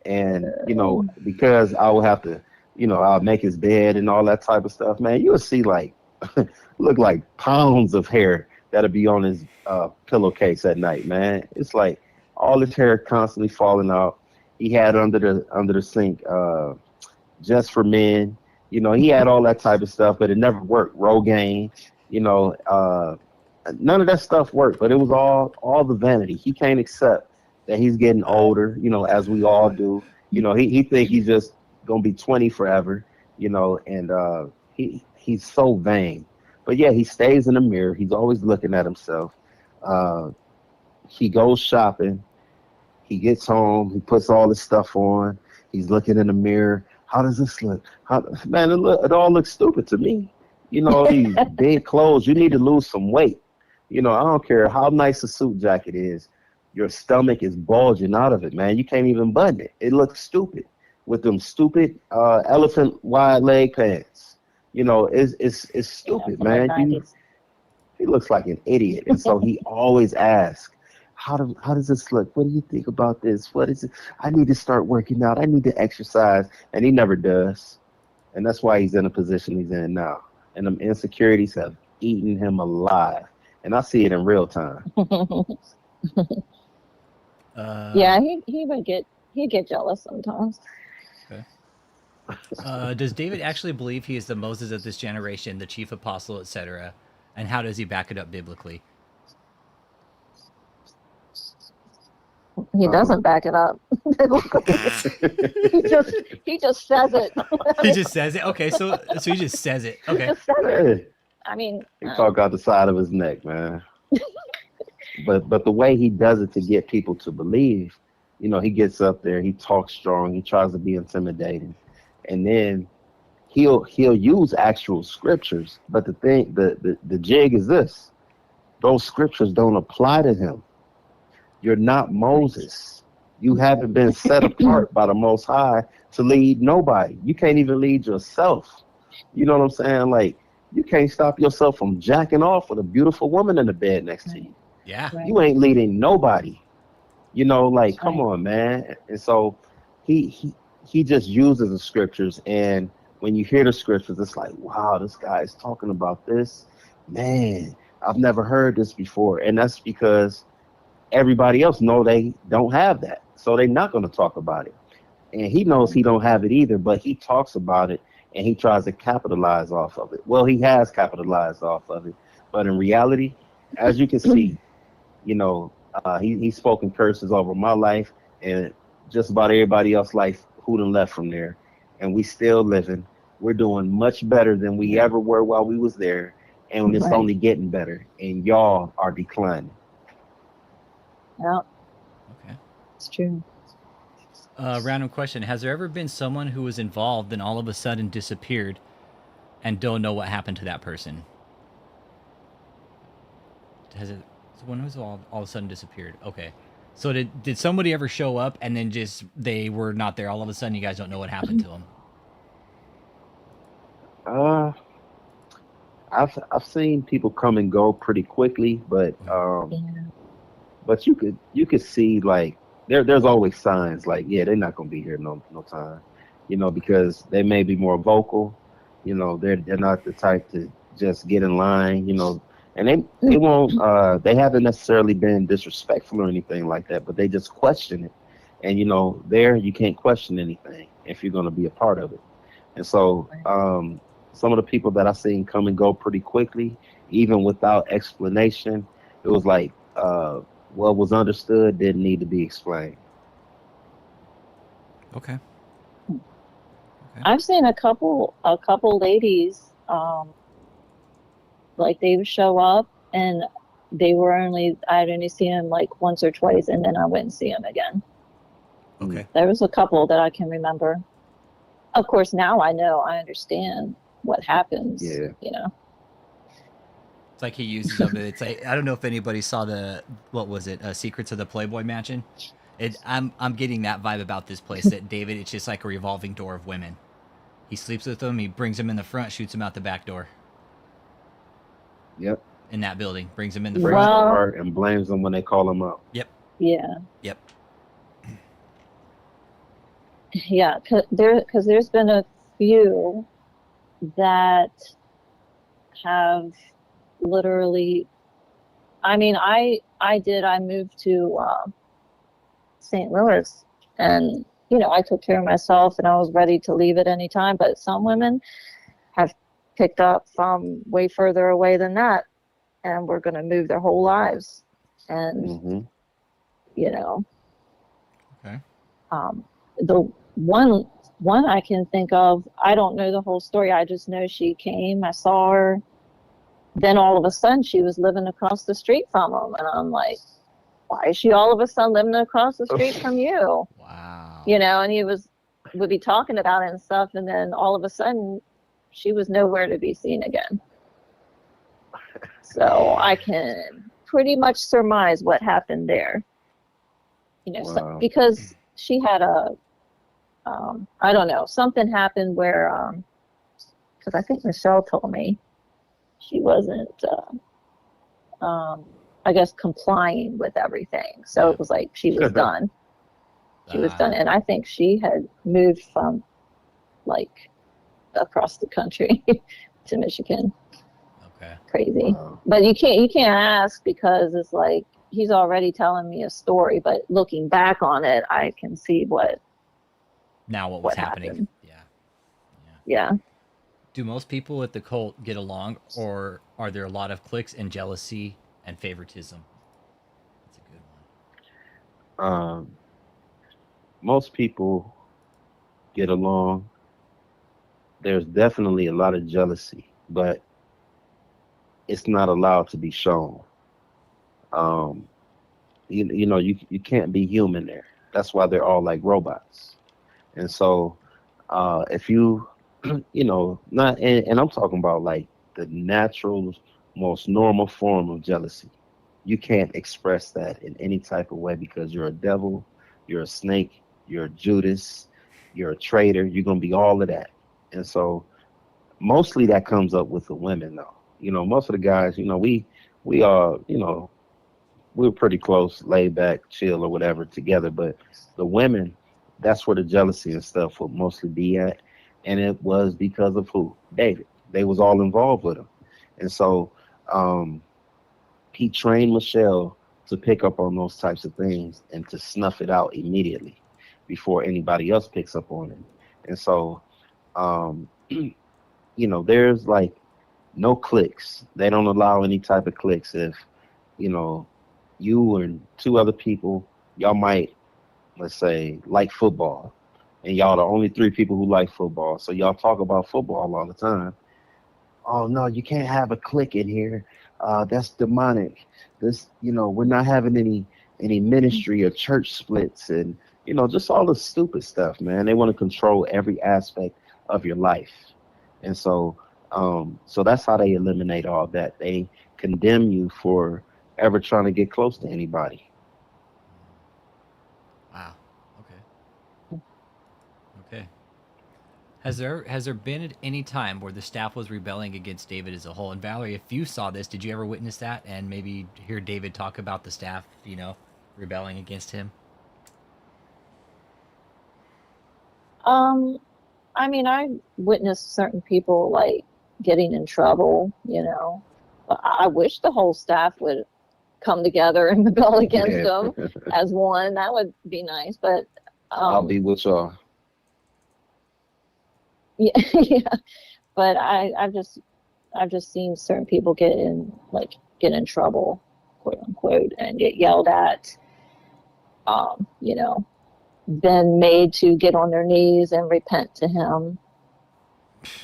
And you know, because I would have to, you know, I'll make his bed and all that type of stuff, man. You'll see like look like pounds of hair that'll be on his pillowcase at night, man. It's like all his hair constantly falling out. He had under the sink just for men. You know, he had all that type of stuff, but it never worked. Rogaine, you know, none of that stuff worked, but it was all the vanity. He can't accept that he's getting older, you know, as we all do. You know, he think he's just gonna be 20 forever, you know, and he's so vain. But yeah, he stays in the mirror. He's always looking at himself. He goes shopping. He gets home. He puts all this stuff on. He's looking in the mirror. How does this look? Man, it all looks stupid to me. You know, these big clothes. You need to lose some weight. You know, I don't care how nice a suit jacket is. Your stomach is bulging out of it, man. You can't even button it. It looks stupid with them stupid elephant wide leg pants. You know, it's stupid, man. He looks like an idiot, and so he always asks, how does this look? What do you think about this? What is it? I need to start working out. I need to exercise, and he never does. And that's why he's in the position he's in now. And them insecurities have eaten him alive, and I see it in real time. Yeah, he'd get jealous sometimes. Okay. Does David actually believe he is the Moses of this generation, the chief apostle, etc.? And how does he back it up biblically? He doesn't back it up. he just says it. He just says it. Okay, so he just says it. Okay. He just says it. I mean, he talk out the side of his neck, man. But the way he does it to get people to believe, you know, he gets up there, he talks strong, he tries to be intimidating, and then he'll use actual scriptures. But the thing, the jig is this: those scriptures don't apply to him. You're not Moses. You haven't been set apart by the Most High to lead nobody. You can't even lead yourself. You know what I'm saying? Like, You can't stop yourself from jacking off with a beautiful woman in the bed next to you. Yeah. Right. You ain't leading nobody. You know, like, That's come right. on, man. And so he just uses the scriptures, and when you hear the scriptures, it's like, wow, this guy is talking about this. Man, I've never heard this before. And that's because everybody else know they don't have that. So they're not going to talk about it. And he knows he don't have it either, but he talks about it and he tries to capitalize off of it. Well, he has capitalized off of it, but in reality, as you can see, you know, he's spoken curses over my life and just about everybody else's life who done left from there, and we still living. We're doing much better than we ever were while we was there, and it's Right. only getting better. And y'all are declining. Yeah, Okay. it's true. Random question: has there ever been someone who was involved and all of a sudden disappeared, and don't know what happened to that person? Has it? When was all of a sudden disappeared? Okay. So did somebody ever show up and then just they were not there? All of a sudden, you guys don't know what happened to them. Uh, I've seen people come and go pretty quickly, but Yeah. but you could see like there's always signs like, yeah, they're not gonna be here no time, you know, because they may be more vocal, you know, they're not the type to just get in line, you know, and they won't they haven't necessarily been disrespectful or anything like that, but they just question it, and you know, there you can't question anything if you're gonna be a part of it, and so some of the people that I've seen come and go pretty quickly, even without explanation, it was like what was understood didn't need to be explained. Okay. I've seen a couple ladies, like they would show up and I'd only seen them like once or twice, and then I wouldn't see them again. Okay. There was a couple that I can remember. Of course, now I understand what happens. Yeah. You know. It's like he uses of it. It's like I don't know if anybody saw what was it? Secrets of the Playboy Mansion. I'm getting that vibe about this place. That David, it's just like a revolving door of women. He sleeps with them. He brings them in the front, shoots them out the back door. Yep. In that building, brings them in the Breaks front. their heart and blames them when they call them up. Yep. Yeah. Yep. Yeah, because there's been a few that have literally. I mean, I moved to St. Louis, and you know, I took care of myself, and I was ready to leave at any time. But some women have picked up from way further away than that, and we're going to move their whole lives, and you know. Okay. The one I can think of, I don't know the whole story. I just know she came, I saw her, then all of a sudden she was living across the street from him, and I'm like, why is she all of a sudden living across the street from you? Wow. You know, and would be talking about it and stuff, and then all of a sudden she was nowhere to be seen again. So I can pretty much surmise what happened there. You know, Wow. because she had I don't know, something happened where, because I think Michelle told me she wasn't, I guess, complying with everything. So it was like she was done. She was done. And I think she had moved from, like, across the country to Michigan. Okay. Crazy. Wow. But you can't ask, because it's like he's already telling me a story, but looking back on it, I can see what was happening. happened. Yeah. Yeah. Do most people at the cult get along, or are there a lot of cliques and jealousy and favoritism? That's a good one. Most people get along. There's definitely a lot of jealousy, but it's not allowed to be shown. You know, you can't be human there. That's why they're all like robots. And so if you you know, not and I'm talking about like the natural, most normal form of jealousy. You can't express that in any type of way because you're a devil, you're a snake, you're a Judas, you're a traitor, you're gonna be all of that. And so Mostly that comes up with the women though. Most of the guys, we are, we were pretty close, laid back, chill or whatever together. But the women, that's where the jealousy and stuff would mostly be at. And it was because of who? David. They was all involved with him. And so um, he trained Michelle to pick up on those types of things and to snuff it out immediately before anybody else picks up on it. And so, um, there's like no cliques. They don't allow any type of cliques. If, you know, you and two other people, y'all might, let's say, like football, and y'all the only three people who like football. So y'all talk about football all the time. Oh no, you can't have a clique in here. That's demonic. This, we're not having any ministry or church splits, and just all the stupid stuff, man. They want to control every aspect of your life, and so that's how they eliminate all that. They condemn you for ever trying to get close to anybody. Wow. Okay. Okay. Has there been at any time where the staff was rebelling against David as a whole? And Valerie, if you saw this, did you ever witness that and maybe hear David talk about the staff, rebelling against him? I mean, I witnessed certain people like getting in trouble, But I wish the whole staff would come together and rebel against them as one. That would be nice. But I'll be with y'all. Yeah, yeah. But I've just seen certain people get in trouble, quote unquote, and get yelled at. Been made to get on their knees and repent to him.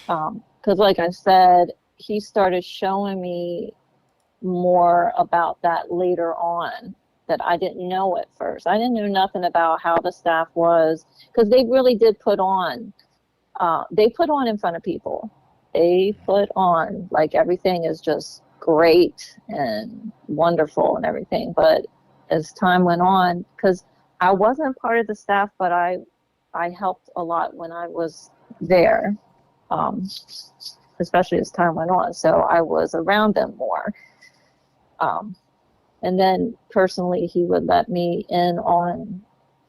Because like I said, he started showing me more about that later on that I didn't know at first. I didn't know nothing about how the staff was, because they really did put on. They put on in front of people. They put on like everything is just great and wonderful and everything. But as time went on, because I wasn't part of the staff, but I helped a lot when I was there, especially as time went on. So I was around them more. And then personally, he would let me in on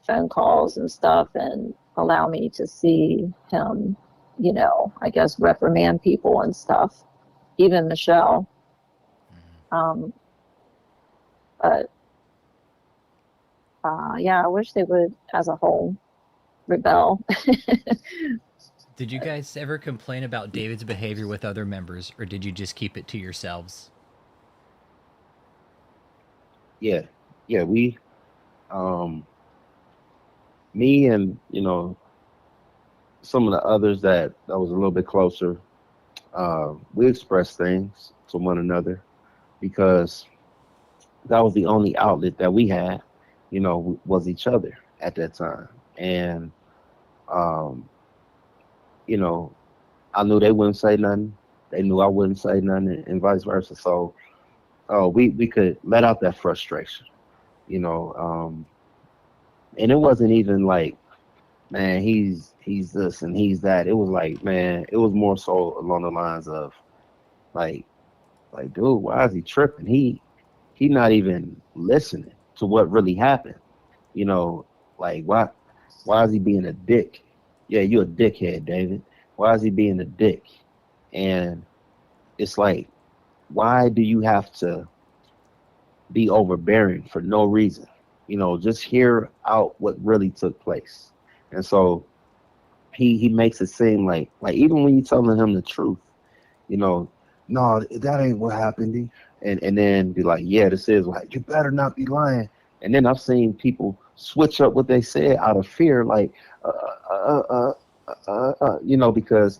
phone calls and stuff and allow me to see him, I guess reprimand people and stuff, even Michelle. But yeah, I wish they would, as a whole, rebel. Did you guys ever complain about David's behavior with other members, or did you just keep it to yourselves? Yeah, we, me and some of the others that was a little bit closer, we expressed things to one another because that was the only outlet that we had, was each other at that time. And, I knew they wouldn't say nothing. They knew I wouldn't say nothing, and vice versa. So we could let out that frustration, and it wasn't even like, man, he's this and he's that. It was like, man, it was more so along the lines of like, dude, why is he tripping? He not even listening to what really happened. Like why is he being a dick? Yeah, you a dickhead, David. Why is he being a dick? And it's like, why do you have to be overbearing for no reason? Just hear out what really took place. And so he makes it seem like even when you're telling him the truth, no, that ain't what happened. And then be like, yeah, this is what, you better not be lying. And then I've seen people switch up what they said out of fear, like, because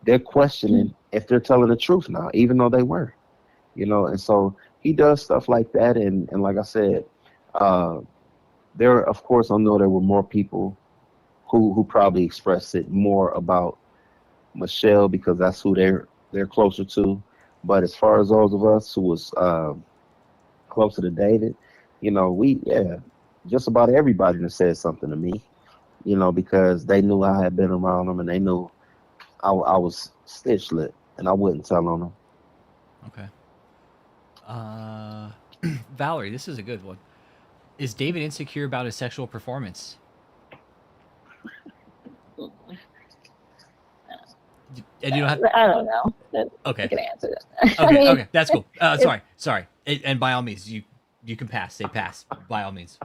they're questioning if they're telling the truth now, even though they weren't, and so he does stuff like that. And like I said, there, of course, I know there were more people who probably expressed it more about Michelle because that's who they're closer to. But as far as those of us who was closer to David, just about everybody that said something to me, because they knew I had been around them and they knew I was stitch lit, and I wouldn't tell on him. Okay. Valerie, this is a good one. Is David insecure about his sexual performance? And you don't have. I don't know. Okay. I can answer that. Okay. Okay. That's cool. Sorry. And by all means, you can pass. Say pass. By all means.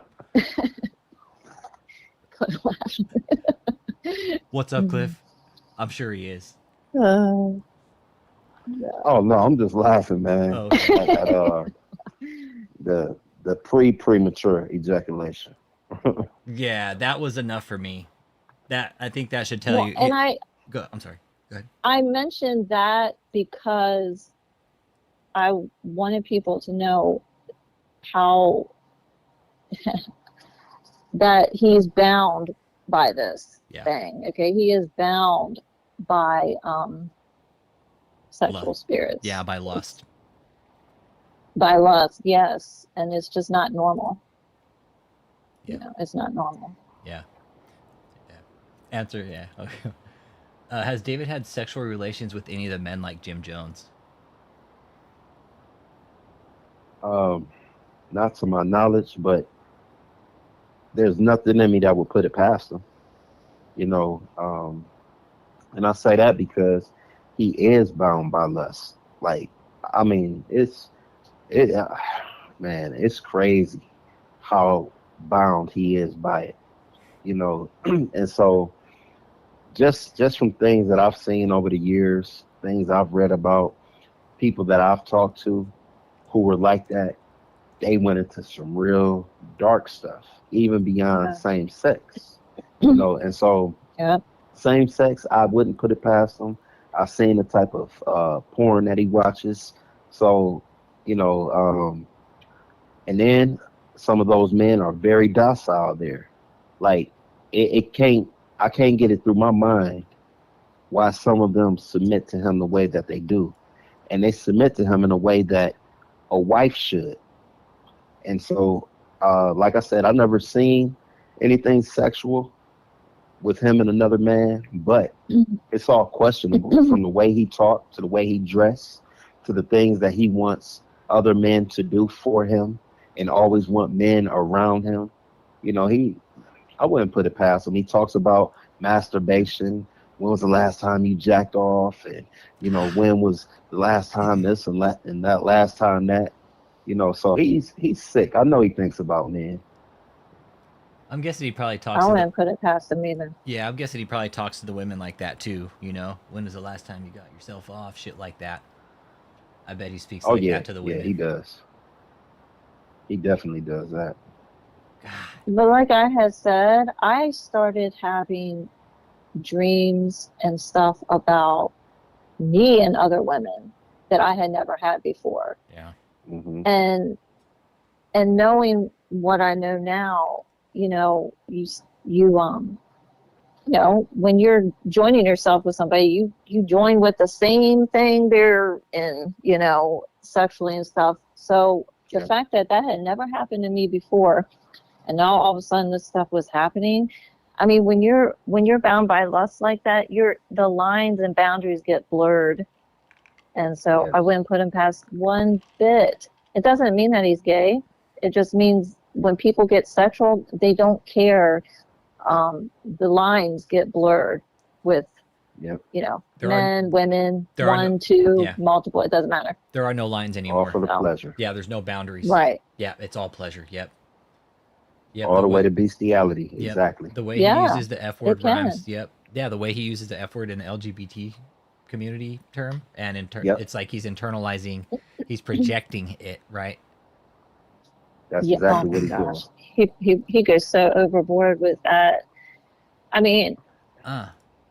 What's up, Cliff? I'm sure he is. Oh no, I'm just laughing, man. Oh, okay. At the premature ejaculation. Yeah, that was enough for me. That I think that should tell you. And I'm sorry. Go ahead. I mentioned that because I wanted people to know how that he's bound by this thing. Okay, he is bound by sexual spirits. Yeah, by lust. By lust, yes, and it's just not normal. Yeah. You know, it's not normal. Yeah. Answer, yeah. Okay. Has David had sexual relations with any of the men like Jim Jones? Not to my knowledge, but there's nothing in me that would put it past him. You know, and I say that because he is bound by lust. Like, I mean, man, it's crazy how bound he is by it. You know, and so just from things that I've seen over the years, things I've read about, people that I've talked to who were like that, they went into some real dark stuff, even beyond same sex. You know, and so same sex, I wouldn't put it past him. I've seen the type of porn that he watches. So, you know, and then some of those men are very docile there. Like, I can't get it through my mind why some of them submit to him the way that they do. And they submit to him in a way that a wife should. And so, like I said, I've never seen anything sexual with him and another man, but it's all questionable from the way he talked to the way he dressed to the things that he wants other men to do for him and always want men around him. You know, I wouldn't put it past him. He talks about masturbation. When was the last time you jacked off? And, you know, when was the last time this and that last time that? You know, so he's sick. I know he thinks about men. I'm guessing he probably talks. I wouldn't put it past him either. Yeah, I'm guessing he probably talks to the women like that too. You know, when was the last time you got yourself off? Shit like that. I bet he speaks that to the women. Yeah, he does. He definitely does that. But like I had said, I started having dreams and stuff about me and other women that I had never had before. Yeah. Mm-hmm. And knowing what I know now, you know, you know, when you're joining yourself with somebody, you join with the same thing they're in, you know, sexually and stuff. So the fact that had never happened to me before, and now all of a sudden this stuff was happening. I mean, when you're bound by lust like that, the lines and boundaries get blurred. And so I wouldn't put him past one bit. It doesn't mean that he's gay. It just means when people get sexual, they don't care. The lines get blurred with, you know, men, women, one, two, multiple. It doesn't matter. There are no lines anymore. All for the pleasure. Yeah, there's no boundaries. Right. Yeah, it's all pleasure. Yep. All the way to bestiality. Yep. Exactly. The way he uses the F word rhymes. Yep. Yeah, the way he uses the F word in the LGBT community term, and it's like he's internalizing, he's projecting it, right? That's exactly what he's doing. He goes so overboard with that. I mean,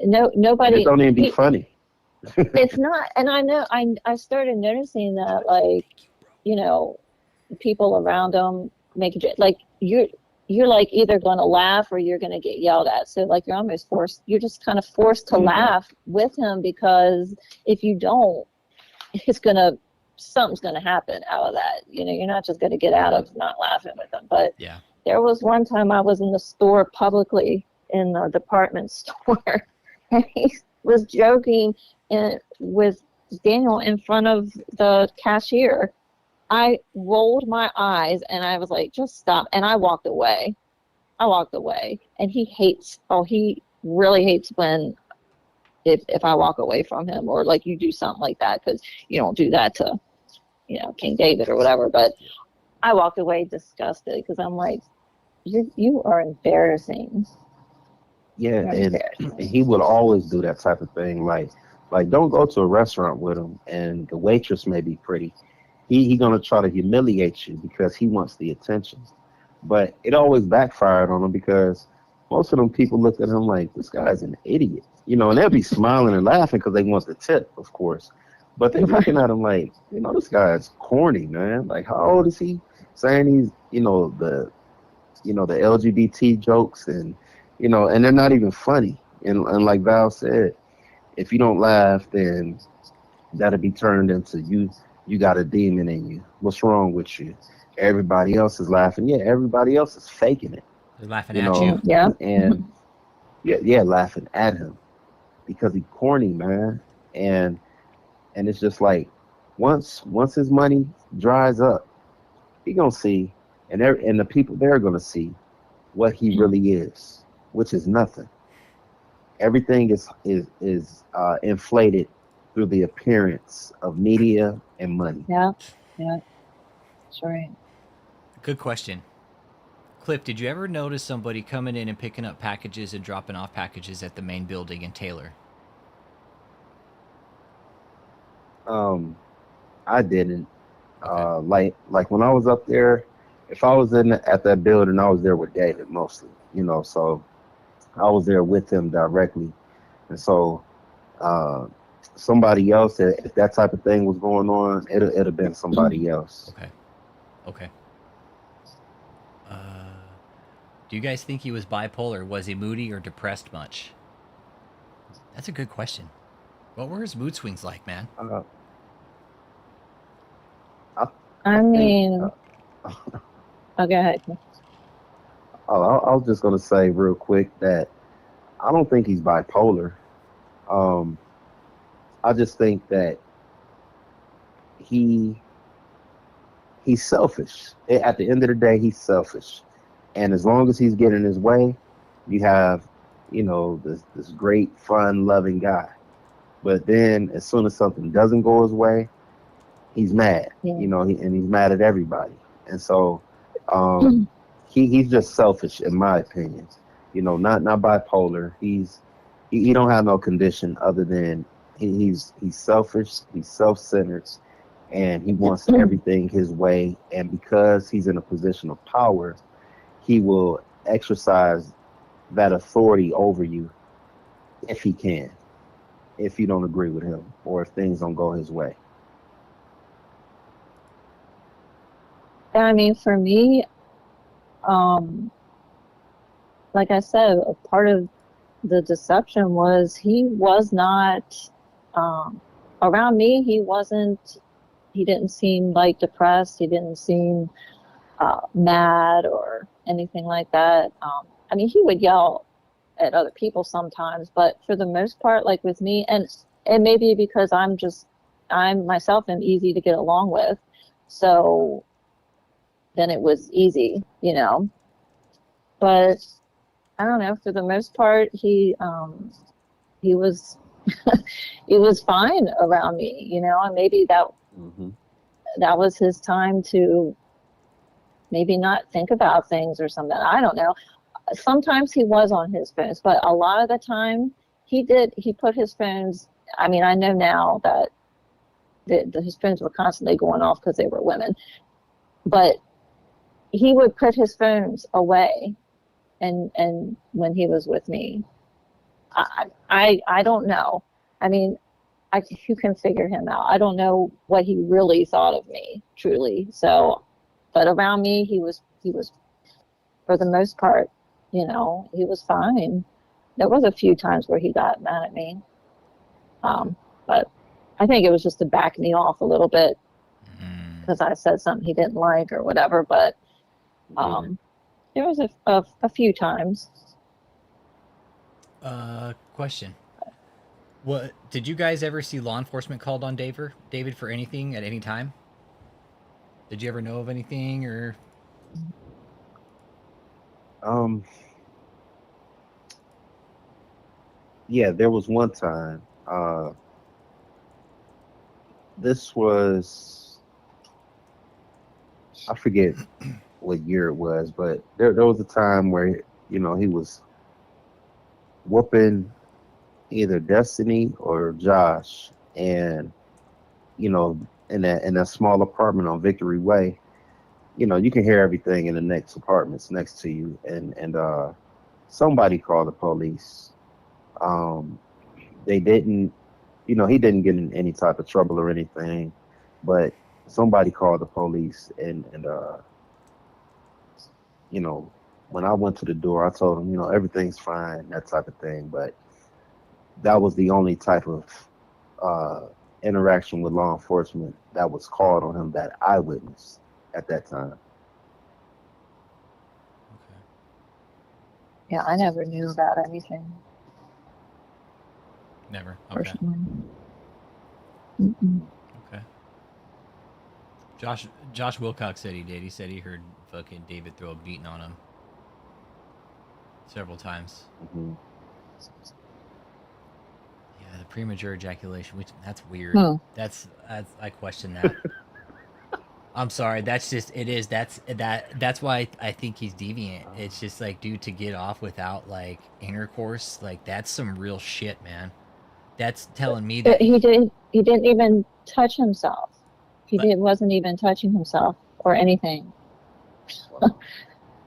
nobody. It don't even be funny. It's not, and I know. I started noticing that, like, you know, people around him make it like you're like either going to laugh or you're going to get yelled at. So like you're almost forced. You're just kind of forced to laugh with him, because if you don't, something's going to happen out of that. You know, you're not just going to get out of not laughing with him. But there was one time I was in the store publicly in the department store, and was joking with Daniel in front of the cashier. I rolled my eyes and I was like, just stop. And I walked away. And he really hates when if I walk away from him or like you do something like that, because you don't do that to, King David or whatever. But I walked away disgusted because I'm like, you are embarrassing. Yeah, and he would always do that type of thing. Like don't go to a restaurant with him, and the waitress may be pretty. He gonna try to humiliate you because he wants the attention. But it always backfired on him because most of them people look at him like, this guy's an idiot, and they'll be smiling and laughing because they want the tip, of course. But they're looking at him like, this guy's corny, man. Like, how old is he? Saying he's, the LGBT jokes and they're not even funny. And like Val said, if you don't laugh, then that'll be turned into you got a demon in you. What's wrong with you? Everybody else is laughing. Yeah, everybody else is faking it. They're laughing at you. Yeah. And laughing at him because he's corny, man. And it's just like once his money dries up, he gonna see, and the people there are gonna see what he really is, which is nothing. Everything is inflated through the appearance of media and money. Yeah, that's right. Good question. Cliff, did you ever notice somebody coming in and picking up packages and dropping off packages at the main building in Taylor? I didn't. Okay. Like when I was up there, if I was at that building, I was there with David mostly, so I was there with him directly. And so somebody else, if that type of thing was going on, it'd have been somebody else. Okay. Do you guys think he was bipolar? Was he moody or depressed much? That's a good question. What were his mood swings like, man? I mean, go ahead. I was just going to say real quick that I don't think he's bipolar. I just think that he's selfish. At the end of the day, he's selfish. And as long as he's getting his way, you have, this great, fun, loving guy. But then as soon as something doesn't go his way, he's mad, and he's mad at everybody. And so he's just selfish, in my opinion. Not bipolar. He don't have no condition other than he's selfish, he's self-centered, and he wants everything his way. And because he's in a position of power, he will exercise that authority over you if he can, if you don't agree with him or if things don't go his way. I mean, for me, like I said, a part of the deception was he was not around me. He didn't seem like depressed. He didn't seem mad or anything like that. I mean, he would yell at other people sometimes, but for the most part, like with me, and it may be because I'm myself am easy to get along with, so then it was easy, but I don't know, for the most part, he was he was fine around me, and maybe that was his time to maybe not think about things or something. I don't know. Sometimes he was on his phones, but a lot of the time he put his phones, I mean, I know now that his phones were constantly going off because they were women, but he would put his phones away and when he was with me. I don't know. I mean, you can figure him out. I don't know what he really thought of me, truly. So, but around me, he was for the most part, he was fine. There was a few times where he got mad at me, but I think it was just to back me off a little bit because I said something he didn't like or whatever. But there was a few times. Question. What did you guys ever see law enforcement called on David for anything at any time? Did you ever know of anything or? Um, yeah, there was one time. This was, I forget what year it was, but there was a time where he was whooping either Destiny or Josh, and in that small apartment on Victory Way, you can hear everything in the next apartments next to you, and somebody called the police. Um, they didn't, he didn't get in any type of trouble or anything, but somebody called the police, and you know, when I went to the door, I told him, everything's fine, that type of thing. But that was the only type of uh, interaction with law enforcement that was called on him that I witnessed at that time. Yeah, I never knew about anything Never. Okay. personally. Mm-mm. Okay. Josh Wilcox said he did. He said he heard fucking David throw a beating on him several times. Mm-hmm. Yeah, the premature ejaculation, which that's weird. Hmm. That's I question that. I'm sorry. That's just it is. That's why I think he's deviant. It's just like, dude, to get off without like intercourse, like that's some real shit, man. That's telling me But that he didn't even touch himself. But- Wasn't even touching himself or anything.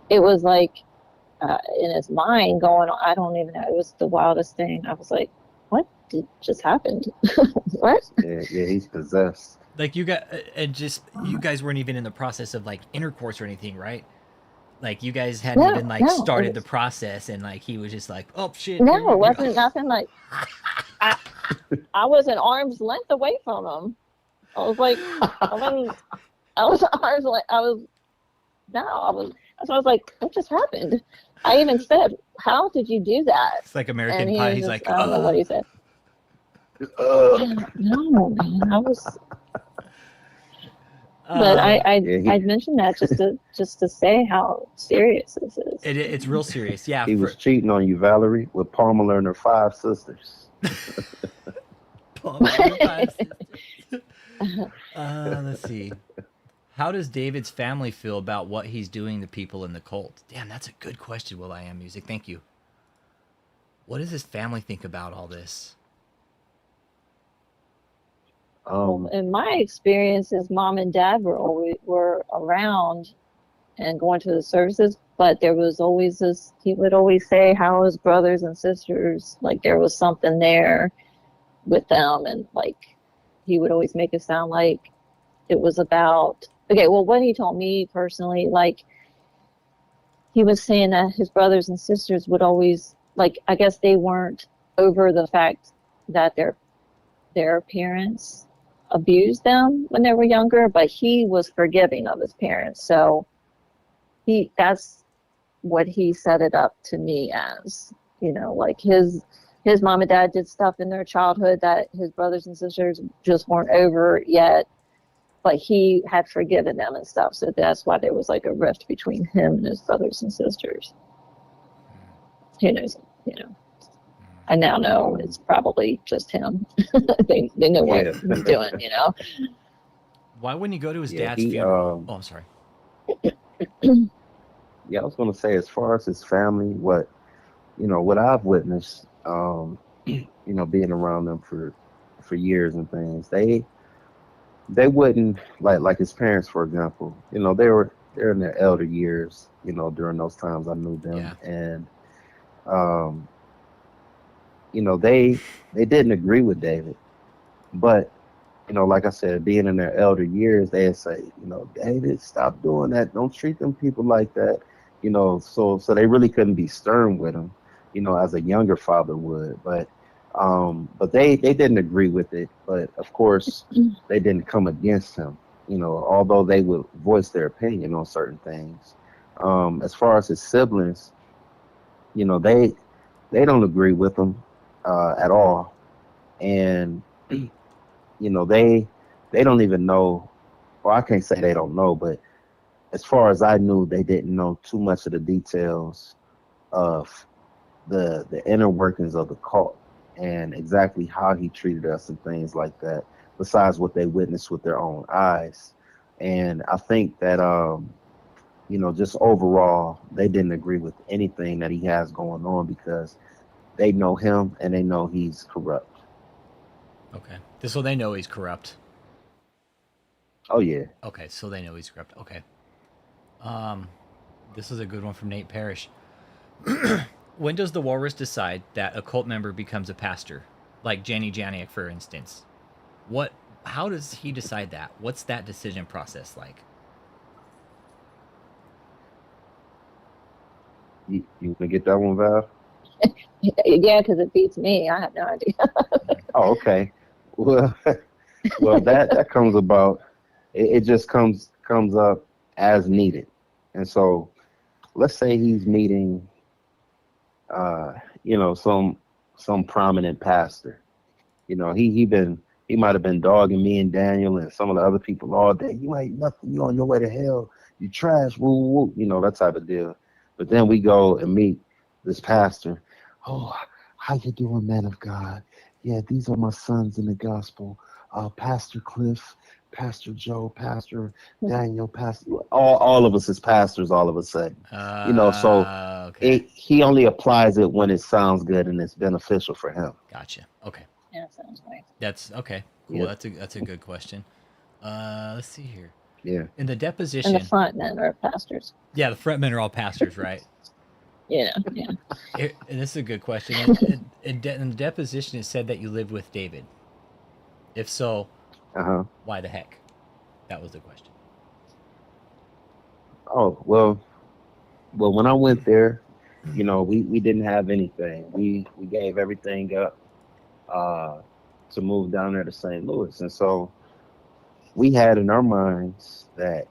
It was like in his mind going on. I don't even know. It was the wildest thing. I was like, what just happened? What? Yeah, he's possessed. like you got and just you guys weren't even in the process of like intercourse or anything, right? Like you guys hadn't even like No, started it the was, process, and like he was just like, oh shit. no, here it you go." wasn't nothing like. I was an arm's length away from him. I was like, I was arm's length. That's why I was like, what just happened? I even said, how did you do that? It's like And American he Pie. was He's just, like, I don't know what he said. No, man, I was. But I mentioned that just to say how serious this is. it's real serious. Yeah. He was cheating on you, Valerie, with Pamela and her 5 sisters. Let's see. How does David's family feel about what he's doing to people in the cult? Damn, that's a good question, Will I Am Music. Thank you. What does his family think about all this? Well, in my experience, his mom and dad were around and going to the services, but there was always this. He would always say how his brothers and sisters, like there was something there with them, and like he would always make it sound like it was about. Okay, well, what he told me personally, like he was saying that his brothers and sisters would always, like, I guess they weren't over the fact that their parents abused them when they were younger, but he was forgiving of his parents. So that's what he set it up to me as, like his mom and dad did stuff in their childhood that his brothers and sisters just weren't over yet, but he had forgiven them and stuff. So that's why there was like a rift between him and his brothers and sisters. Who knows, I now know it's probably just him. they know what he's doing, Why wouldn't he go to his Yeah, dad's funeral? I'm sorry. Yeah, I was going to say, as far as his family, what I've witnessed, being around them for years and things, they wouldn't like his parents, for example. They're in their elder years. During those times I knew them, Yeah. and they didn't agree with David, but like I said, being in their elder years, they'd say, David, stop doing that. Don't treat them people like that. So they really couldn't be stern with him, as a younger father would. But they didn't agree with it. But of course, they didn't come against him, although they would voice their opinion on certain things. As far as his siblings, they don't agree with him at all. and they don't even know, or I can't say they don't know, but as far as I knew, they didn't know too much of the details of the inner workings of the cult and exactly how he treated us and things like that, besides what they witnessed with their own eyes. And I think that just overall they didn't agree with anything that he has going on because they know him and they know he's corrupt. Okay. So they know he's corrupt. Oh yeah. Okay, so they know he's corrupt. Okay. This is a good one from Nate Parrish. When does the walrus decide that a cult member becomes a pastor? Like Jenny Janiak, for instance. How does he decide that? What's that decision process like? You gonna get that one, Val? Yeah, because it beats me. I have no idea. Oh, okay. Well, that comes about. It just comes up as needed, and so let's say he's meeting, some prominent pastor. He might have been dogging me and Daniel and some of the other people all day. You ain't nothing. You on your way to hell. You trash. Woo woo. That type of deal. But then we go and meet this pastor. Oh, how you doing, man of God? Yeah, these are my sons in the gospel. Pastor Cliff, Pastor Joe, Pastor Daniel, Pastor. All of us as pastors all of a sudden. So okay. he only applies it when it sounds good and it's beneficial for him. Gotcha. Okay. Yeah, sounds nice. That's okay. Cool. Yeah. That's a good question. Let's see here. Yeah. In the deposition. And the front men are pastors. Yeah, the front men are all pastors, right? Yeah. And this is a good question. In the deposition, it said that you lived with David. If so, why the heck? That was the question. Oh, well, when I went there, we didn't have anything. We gave everything up to move down there to St. Louis, and so we had in our minds that,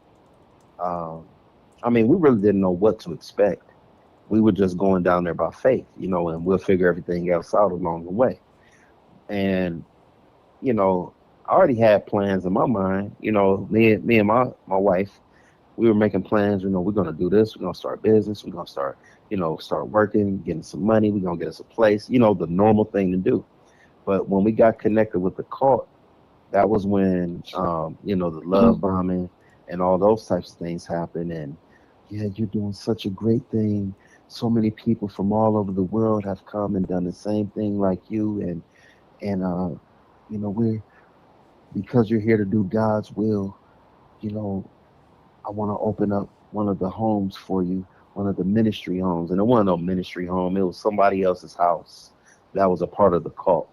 we really didn't know what to expect. We were just going down there by faith, and we'll figure everything else out along the way. And I already had plans in my mind. Me and my wife, we were making plans. We're gonna do this. We're gonna start business. We're gonna start, start working, getting some money. We're gonna get us a place. The normal thing to do. But when we got connected with the cult, that was when, the love bombing and all those types of things happened. And yeah, you're doing such a great thing. So many people from all over the world have come and done the same thing like you. And because you're here to do God's will, I want to open up one of the homes for you, one of the ministry homes. And it wasn't no ministry home. It was somebody else's house that was a part of the cult.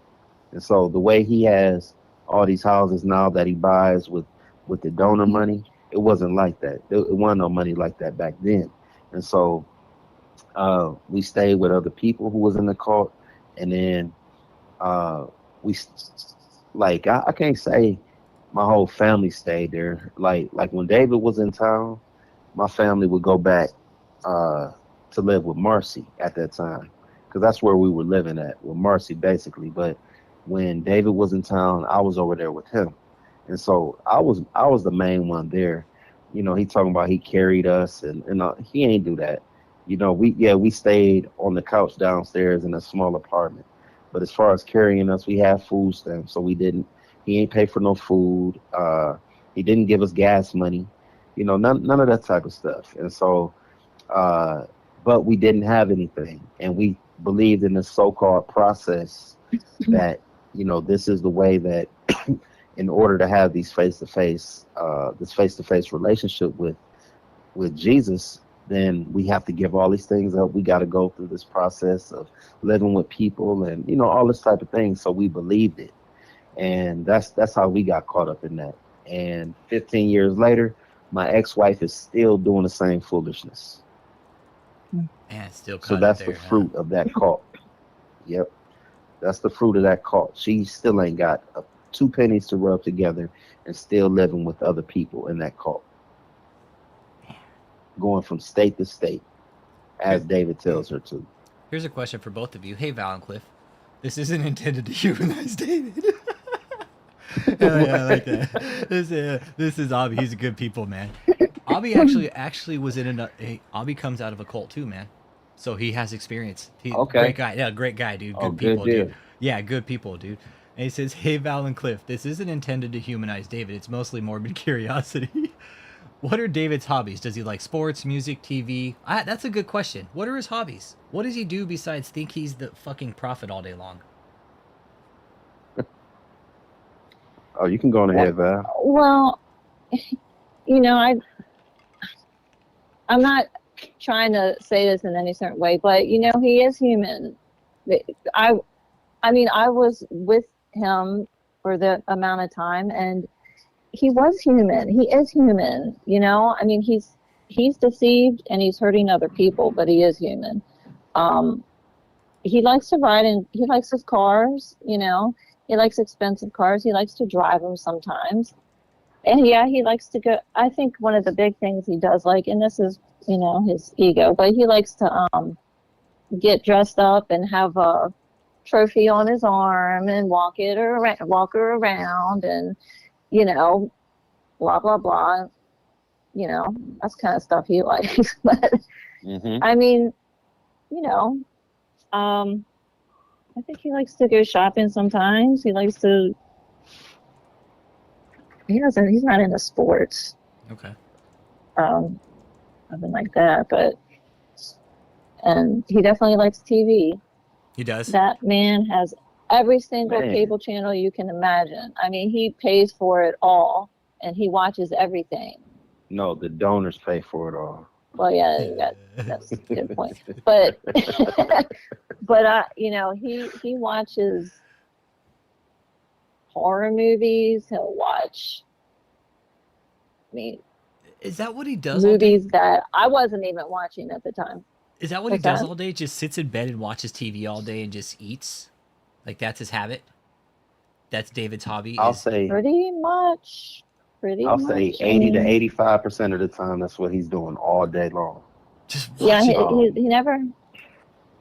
And so the way he has all these houses now that he buys with the donor money, it wasn't like that. It wasn't no money like that back then. And so we stayed with other people who was in the cult. And then I can't say my whole family stayed there. Like when David was in town, my family would go back to live with Marcy at that time, because that's where we were living at, with Marcy basically. But when David was in town, I was over there with him, and so I was the main one there. He talking about he carried us, and he ain't do that. We stayed on the couch downstairs in a small apartment. But as far as carrying us, we had food stamps, so he ain't pay for no food. He didn't give us gas money, none of that type of stuff. And so, but we didn't have anything, and we believed in this so-called process that, this is the way that in order to have this face-to-face relationship with Jesus, then we have to give all these things up. We got to go through this process of living with people and, all this type of thing. So we believed it. And that's how we got caught up in that. And 15 years later, my ex-wife is still doing the same foolishness. Man, still caught so that's up there, the fruit of that cult. Yep. That's the fruit of that cult. She still ain't got 2 pennies to rub together and still living with other people in that cult. Going from state to state, as David tells her to. Here's a question for both of you. Hey, Val and Cliff. This isn't intended to humanize David. Yeah, I like that. This is Abby. He's a good people, man. Abby actually was in Abby comes out of a cult too, man. So he has experience. He's Okay. great guy. Yeah, great guy, dude. Good Oh, good people, deal. dude. Yeah, good people, dude. And he says, "Hey, Val and Cliff, this isn't intended to humanize David. It's mostly morbid curiosity. What are David's hobbies? Does he like sports, music, TV? That's a good question. What are his hobbies? What does he do besides think he's the fucking prophet all day long?" Oh, you can go on ahead, Val. Well, you know, I'm not trying to say this in any certain way, but you know, he is human. I mean, I was with him for the amount of time, and he was human. He is human. You know, I mean, he's deceived and he's hurting other people, but he is human. He likes to ride and he likes his cars. You know, he likes expensive cars. He likes to drive them sometimes. And yeah, he likes to go. I think one of the big things he does like, and this is, you know, his ego, but he likes to get dressed up and have a trophy on his arm and walk her around, and you know, blah blah blah. You know, that's kind of stuff he likes. But I mean, you know, I think he likes to go shopping sometimes. He likes to. He's not into sports. Okay. Nothing like that, but and he definitely likes TV. He does. That man has every single cable channel you can imagine. I mean, he pays for it all, and he watches everything. No, the donors pay for it all. Well, yeah, that's a good point. But, you know, he watches horror movies. He'll watch. I mean, is that what he does? Movies that I wasn't even watching at the time. Is that what he does all day? Just sits in bed and watches TV all day and just eats? Like that's his habit? That's David's hobby? I'll say pretty much. I'll say 80 to 85% of the time that's what he's doing all day long. Just watching. Yeah,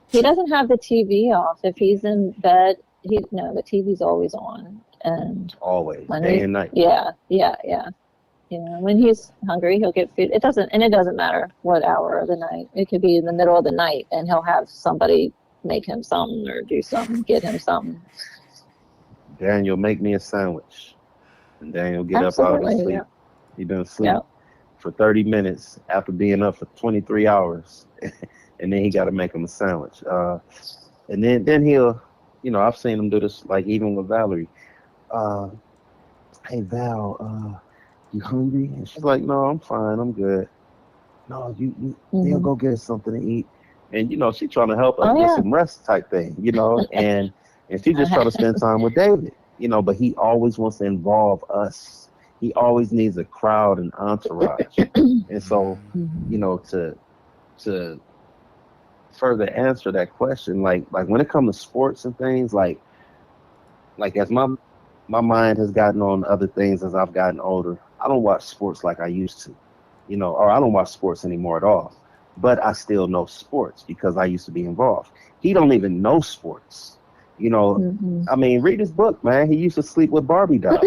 he doesn't have the TV off. If he's in bed, the TV's always on. And always, day and night. Yeah. You know, when he's hungry, he'll get food. It doesn't matter what hour of the night. It could be in the middle of the night, and he'll have somebody make him something or do something, get him something. Daniel, make me a sandwich. And Daniel get up out of his sleep. Yeah. He been asleep for 30 minutes after being up for 23 hours, and then he got to make him a sandwich. And then he'll, you know, I've seen him do this, like even with Valerie. Hey Val, you hungry? And she's like, no, I'm fine, I'm good. No, he'll go get something to eat. And you know, she's trying to help us get some rest type thing, you know, and she's just trying to spend time with David, you know, but he always wants to involve us. He always needs a crowd and entourage. And so, you know, to further answer that question, like when it comes to sports and things, like as my mind has gotten on other things as I've gotten older, I don't watch sports like I used to, you know, or I don't watch sports anymore at all. But I still know sports because I used to be involved. He don't even know sports, you know. I mean, read his book, man. He used to sleep with Barbie dolls.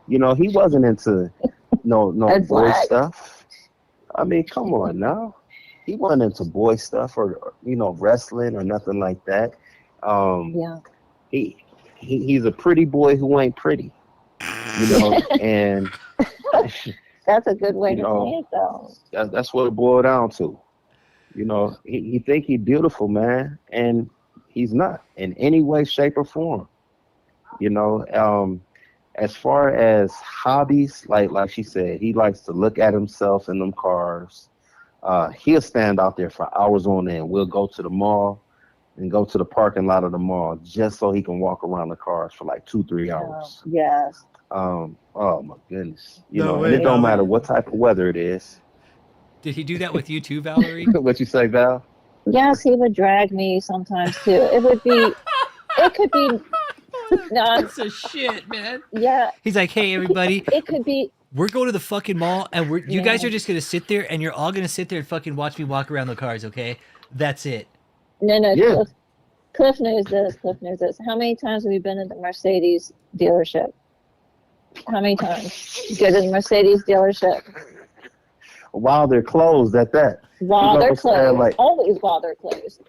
You know, he wasn't into no boy stuff. I mean, come on now. He wasn't into boy stuff or you know, wrestling or nothing like that. He's a pretty boy who ain't pretty, you know, and that's a good way to say it, though. That's what it boiled down to. You know, he think he's beautiful, man, and he's not in any way, shape, or form. You know, as far as hobbies, like she said, he likes to look at himself in them cars. He'll stand out there for hours on end. We'll go to the mall and go to the parking lot of the mall just so he can walk around the cars for like 2-3 hours. Yes. Oh my goodness. You know, and it don't matter what type of weather it is. Did he do that with you too, Valerie? What you say, Val? Yes, he would drag me sometimes too. It could be. That's a shit, man. Yeah. He's like, hey, everybody. It could be. We're going to the fucking mall, and you guys are just going to sit there, and you're all going to sit there and fucking watch me walk around the cars, okay? That's it. No. Yeah. Cliff knows this. Cliff knows this. How many times have you been in the Mercedes dealership? How many times? You go to the Mercedes dealership. While they're closed at that. While You know they're what I'm saying? closed. Like, Always while they're closed.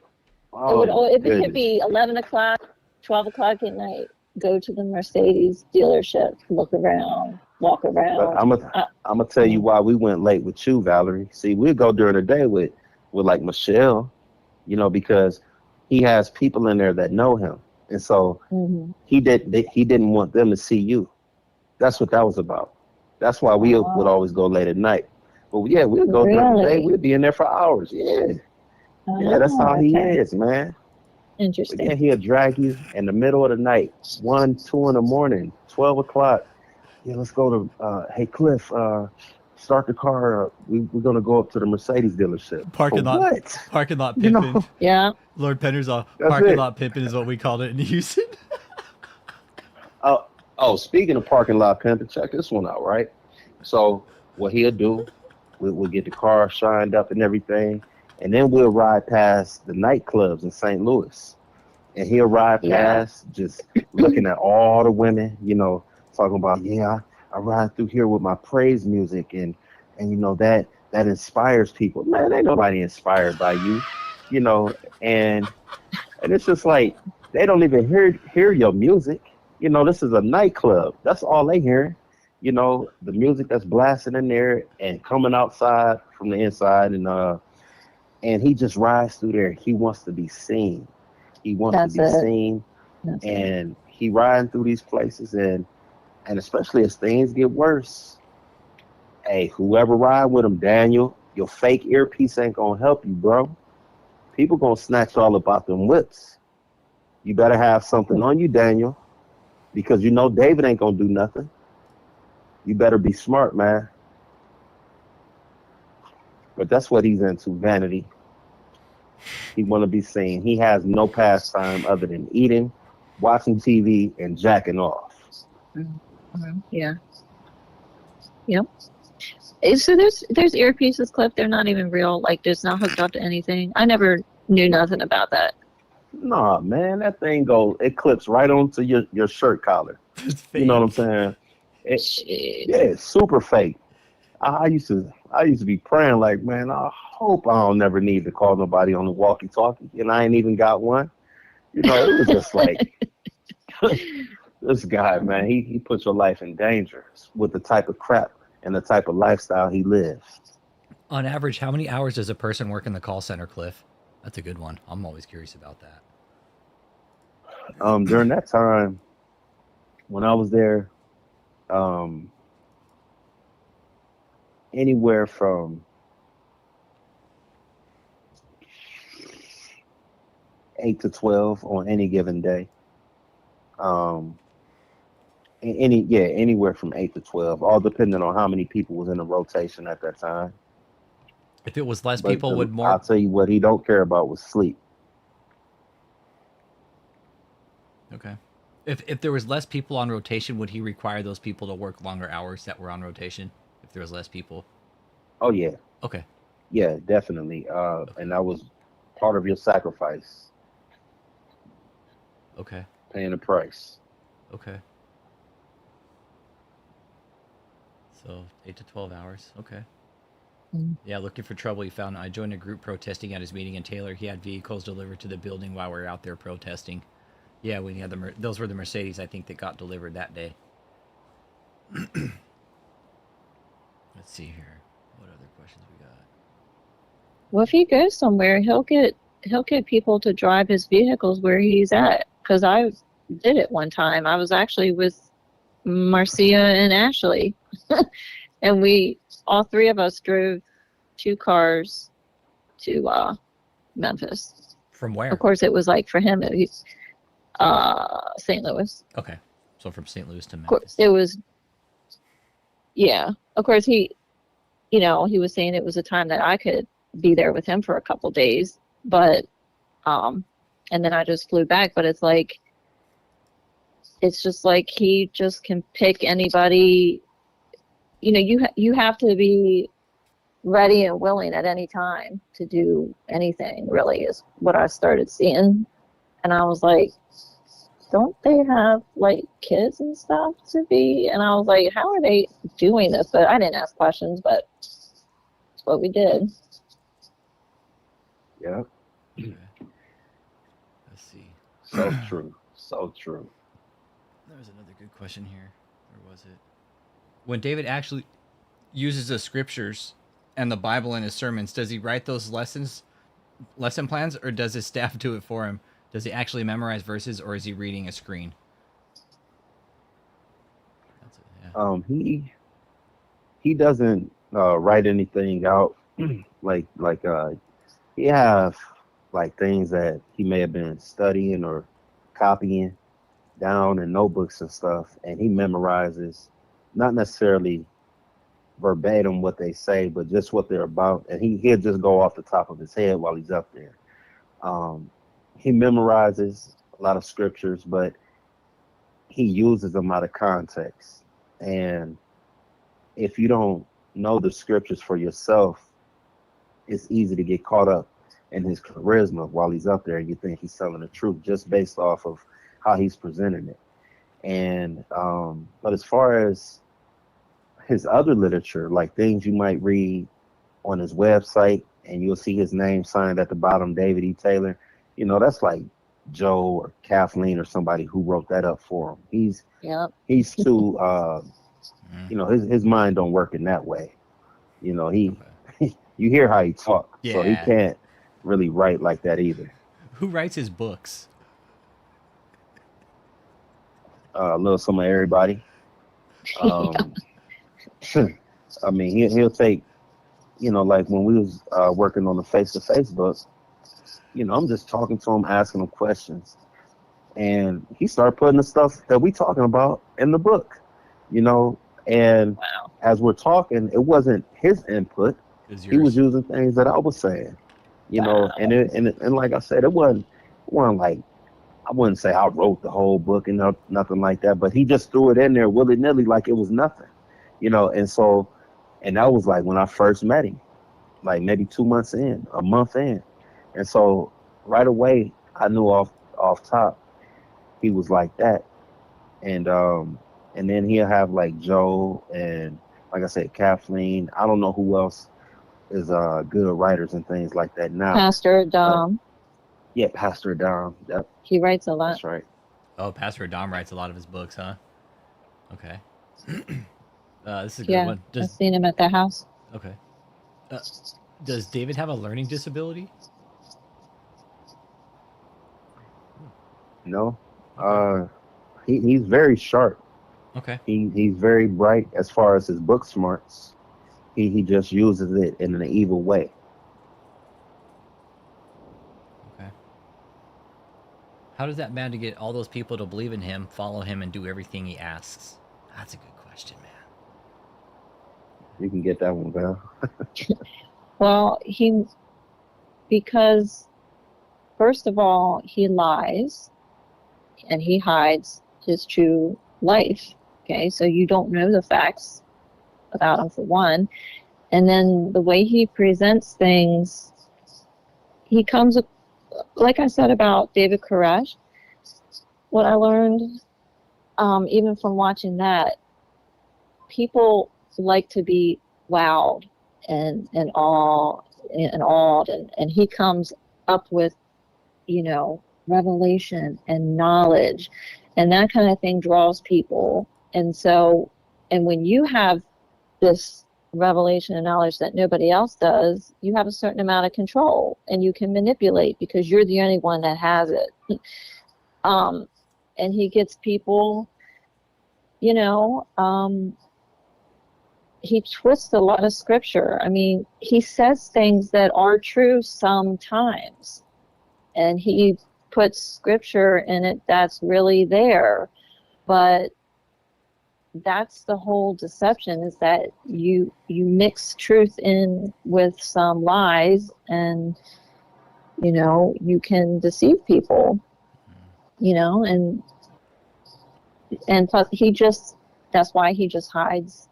oh, It could goodness. be 11 o'clock, 12 o'clock at night. Go to the Mercedes dealership, look around, walk around. But I'm gonna tell you why we went late with you, Valerie. See, we'd go during the day with like Michelle, you know, because he has people in there that know him, and so he didn't want them to see you. That's what that was about. That's why we would always go late at night. But yeah, we'd go during the day. We'd be in there for hours. Yeah, yeah, that's how he is, man. Interesting. But yeah, he'll drag you in the middle of the night, 1, 2 in the morning, 12 o'clock. Yeah, let's go to, hey, Cliff, start the car. We're going to go up to the Mercedes dealership. Parking lot. What? Parking lot You pimping. know? Yeah. Lord Pender's That's parking it. lot pimping is what we called it in Houston. Oh, speaking of parking lot pimping, check this one out, right? So what he'll do, we'll get the car shined up and everything, and then we'll ride past the nightclubs in St. Louis. And he'll ride past just looking at all the women, you know, talking about, yeah, I ride through here with my praise music and you know, that inspires people. Man, ain't nobody inspired by you, you know, and it's just like they don't even hear your music. You know, this is a nightclub. That's all they hear. You know, the music that's blasting in there and coming outside from the inside, and he just rides through there. He wants to be seen. He wants to be seen, and he riding through these places, and especially as things get worse. Hey, whoever ride with him, Daniel, your fake earpiece ain't gonna help you, bro. People gonna snatch all about them whips. You better have something on you, Daniel, because you know David ain't gonna do nothing. You better be smart, man. But that's what he's into, vanity. He want to be seen. He has no pastime other than eating, watching TV, and jacking off. Yeah. Yep. So there's earpieces, Cliff. They're not even real. Like, just not hooked up to anything. I never knew nothing about that. Nah, man, that thing it clips right onto your shirt collar. You know what I'm saying? It's super fake. I used to be praying like, man, I hope I don't never need to call nobody on the walkie-talkie, and I ain't even got one. You know, it was just like, this guy, man, he puts your life in danger with the type of crap and the type of lifestyle he lives. On average, how many hours does a person work in the call center, Cliff? That's a good one. I'm always curious about that. During that time, when I was there, anywhere from 8 to 12 on any given day. Anywhere from 8 to 12, all depending on how many people was in the rotation at that time. If it was less people, would more... I'll tell you what he don't care about was sleep. Okay. If there was less people on rotation, would he require those people to work longer hours that were on rotation? If there was less people? Oh, yeah. Okay. Yeah, definitely. And that was part of your sacrifice. Okay. Paying the price. Okay. So 8 to 12 hours. Okay. Yeah, looking for trouble. He found I joined a group protesting at his meeting in Taylor. He had vehicles delivered to the building while we were out there protesting. Yeah, when he had those were the Mercedes, I think, that got delivered that day. Let's see here. What other questions we got? Well, if he goes somewhere, he'll get people to drive his vehicles where he's at. Because I did it one time. I was actually with Marcia and Ashley, and all three of us drove 2 cars to Memphis. From where? Of course, it was like for him, St. Louis. Okay, so from St. Louis to Memphis. Of course, it was. Yeah, of course he was saying it was a time that I could be there with him for a couple days, but and then I just flew back. But it's just like he just can pick anybody. You know, you have to be ready and willing at any time to do anything, really, is what I started seeing. And I was like, don't they have like kids and stuff to be? And I was like, how are they doing this? But I didn't ask questions, but it's what we did. Yeah. Okay. Let's see. So true. So true. There was another good question here. Where was it? When David actually uses the scriptures and the Bible in his sermons, does he write those lesson plans, or does his staff do it for him? Does he actually memorize verses, or is he reading a screen? That's it, yeah. He doesn't write anything out. like he have like things that he may have been studying or copying down in notebooks and stuff, and he memorizes not necessarily verbatim what they say, but just what they're about, and he'll just go off the top of his head while he's up there. He memorizes a lot of scriptures, but he uses them out of context. And if you don't know the scriptures for yourself, it's easy to get caught up in his charisma while he's up there, and you think he's telling the truth just based off of how he's presenting it. And but as far as his other literature, like things you might read on his website, and you'll see his name signed at the bottom, David E. Taylor, you know, that's like Joe or Kathleen or somebody who wrote that up for him. He's too you know, his mind don't work in that way. You know, you hear how he talks, so he can't really write like that either. Who writes his books? A little some of everybody. I mean, he'll take, you know, like when we was working on the face-to-face book, you know, I'm just talking to him, asking him questions, and he started putting the stuff that we talking about in the book, you know. And as we're talking, it wasn't his input; he was using things that I was saying, you know. And like I said, it wasn't like, I wouldn't say I wrote the whole book and nothing like that, but he just threw it in there willy-nilly like it was nothing, you know. And so, and that was like when I first met him, like maybe 2 months in, a month in. And so right away, I knew off top, he was like that. And then he'll have like Joe and, like I said, Kathleen. I don't know who else is good writers and things like that now. Pastor Dom. Yeah, Pastor Dom. Yep. He writes a lot. That's right. Oh, Pastor Dom writes a lot of his books, huh? Okay. This is a good one. I've seen him at the house. Okay. Does David have a learning disability? No. He's very sharp. Okay. He's very bright as far as his book smarts. He just uses it in an evil way. Okay. How does that man to get all those people to believe in him, follow him, and do everything he asks? That's a good question, man. You can get that one, Val. Well, because first of all, he lies and he hides his true life. Okay, so you don't know the facts about him, for one. And then the way he presents things, he comes, like I said about David Koresh, what I learned, even from watching that, people like to be wowed and awed, and he comes up with, you know, revelation and knowledge, and that kind of thing draws people. And so, and when you have this revelation and knowledge that nobody else does, you have a certain amount of control, and you can manipulate because you're the only one that has it. And he gets people, you know, he twists a lot of scripture. I mean, he says things that are true sometimes, and he puts scripture in it that's really there. But that's the whole deception, is that you mix truth in with some lies, and, you know, you can deceive people, you know, and plus that's why he just hides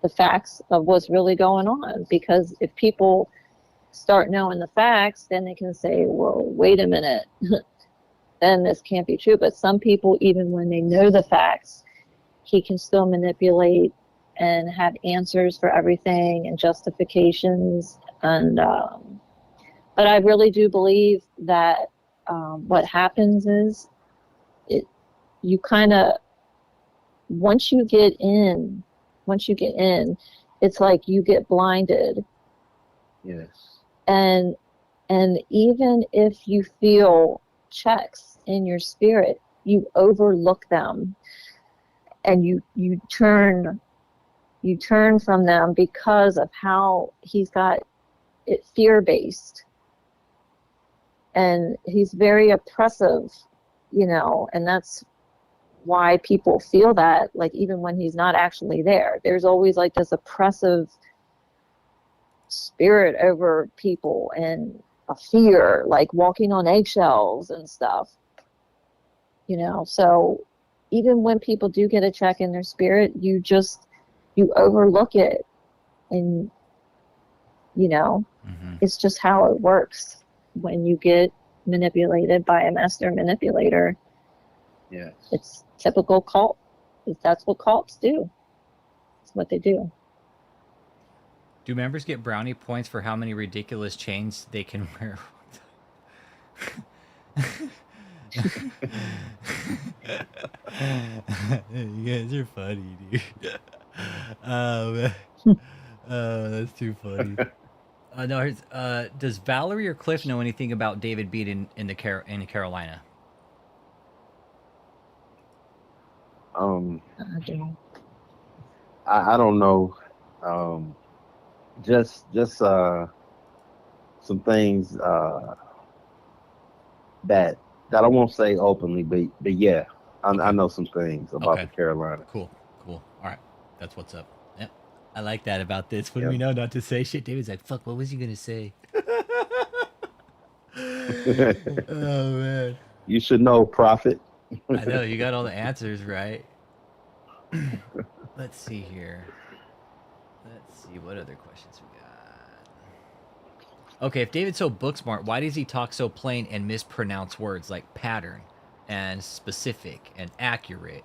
the facts of what's really going on. Because if people start knowing the facts, then they can say, well, wait a minute, then this can't be true. But some people, even when they know the facts, he can still manipulate and have answers for everything and justifications. And but I really do believe that what happens is you kind of, once you get in, it's like you get blinded. Yes. And even if you feel checks in your spirit, you overlook them, and you turn from them because of how he's got it fear-based, and he's very oppressive, and that's why people feel that, like, even when he's not actually there, there's always like this oppressive spirit over people and a fear, like walking on eggshells and stuff, so even when people do get a check in their spirit, you overlook it, and it's just how it works when you get manipulated by a master manipulator. Yes. It's typical cult. That's what cults do. It's what they do. Do members get brownie points for how many ridiculous chains they can wear? You guys are funny, dude. Man. That's too funny. No, does Valerie or Cliff know anything about David being in Carolina? I don't know. Just some things that I won't say openly, but yeah, I know some things about the Carolina. Cool. All right, that's what's up. Yep, I like that about this. When we know not to say shit, David's like, "Fuck, what was he gonna say?" Oh man, you should know, Prophet. I know you got all the answers right. Let's see here. Let's see what other questions we got. Okay, if David's so book smart, why does he talk so plain and mispronounce words like pattern and specific and accurate?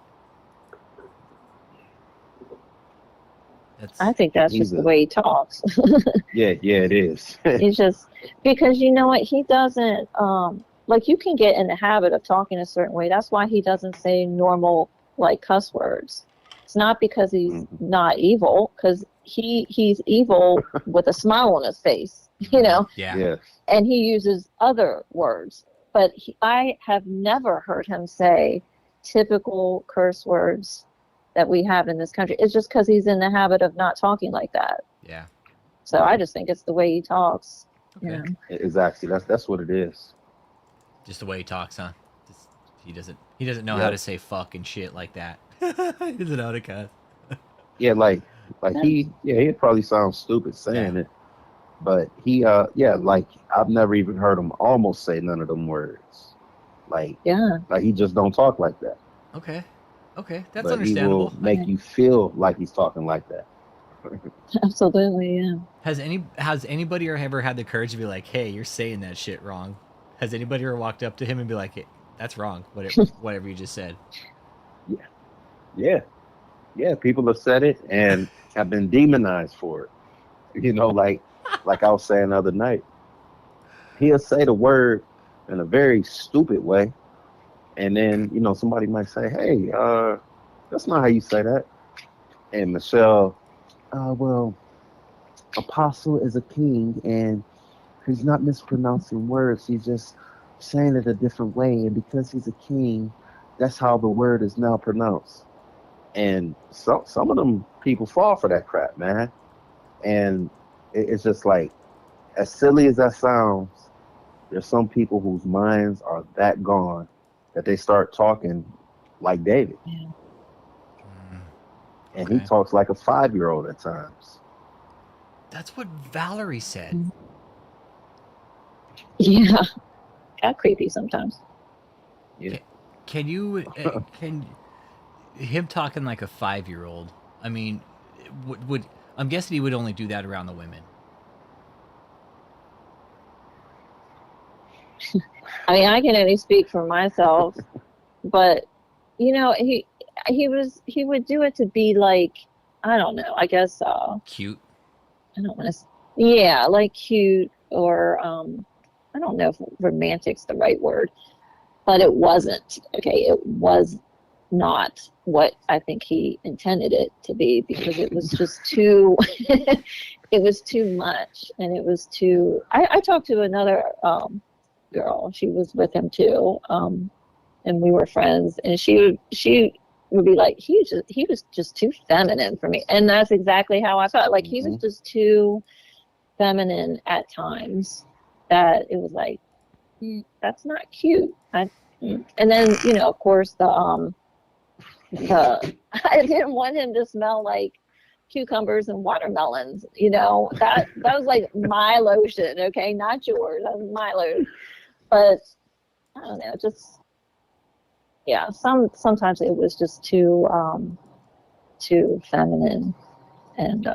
I think that's just the way he talks. Yeah, it is. It's just because you know what, he doesn't like, you can get in the habit of talking a certain way. That's why he doesn't say normal like cuss words. It's not because he's not evil, because he's evil with a smile on his face, Yeah. Yes. And he uses other words. But I have never heard him say typical curse words that we have in this country. It's just because he's in the habit of not talking like that. Yeah. So I just think it's the way he talks. Okay. Exactly. That's what it is. Just the way he talks, huh? He doesn't know how to say fuck and shit like that. He doesn't know how to cuss. Yeah, like he'd probably sound stupid saying it, but like I've never even heard him almost say none of them words. Like he just don't talk like that. Okay, that's but understandable. He will make you feel like he's talking like that. Absolutely, yeah. Has anybody ever had the courage to be like, "Hey, you're saying that shit wrong"? Has anybody ever walked up to him and be like, "Hey, that's wrong. Whatever you just said"? Yeah. People have said it and have been demonized for it. Like I was saying the other night, he'll say the word in a very stupid way, and then somebody might say, "Hey, that's not how you say that." And Michelle, well, apostle is a king, and he's not mispronouncing words. He's just saying it a different way, and because he's a king, that's how the word is now pronounced. And some of them people fall for that crap, man. And it's just like, as silly as that sounds, there's some people whose minds are that gone that they start talking like David. Yeah. And he talks like a 5-year-old at times. That's what Valerie said. Yeah. Got creepy sometimes. Yeah. Can him talking like a 5-year-old? I mean, would I'm guessing he would only do that around the women. I mean, I can only speak for myself, but you know, he would do it to be like, I don't know, I guess Cute. I don't want to, yeah, like cute, or I don't know if romantic's the right word, but it wasn't. Okay, it was not what I think he intended it to be, because it was just too it was too much, and it was too I talked to another girl, she was with him too, and we were friends, and she would be like, he was just too feminine for me, and that's exactly how I felt. Like, he was just too feminine at times, that it was like, that's not cute. And then, you know, of course, the I didn't want him to smell like cucumbers and watermelons. You know, that was like my lotion. Okay, not yours. That was my lotion. But I don't know, just yeah. Sometimes it was just too feminine, and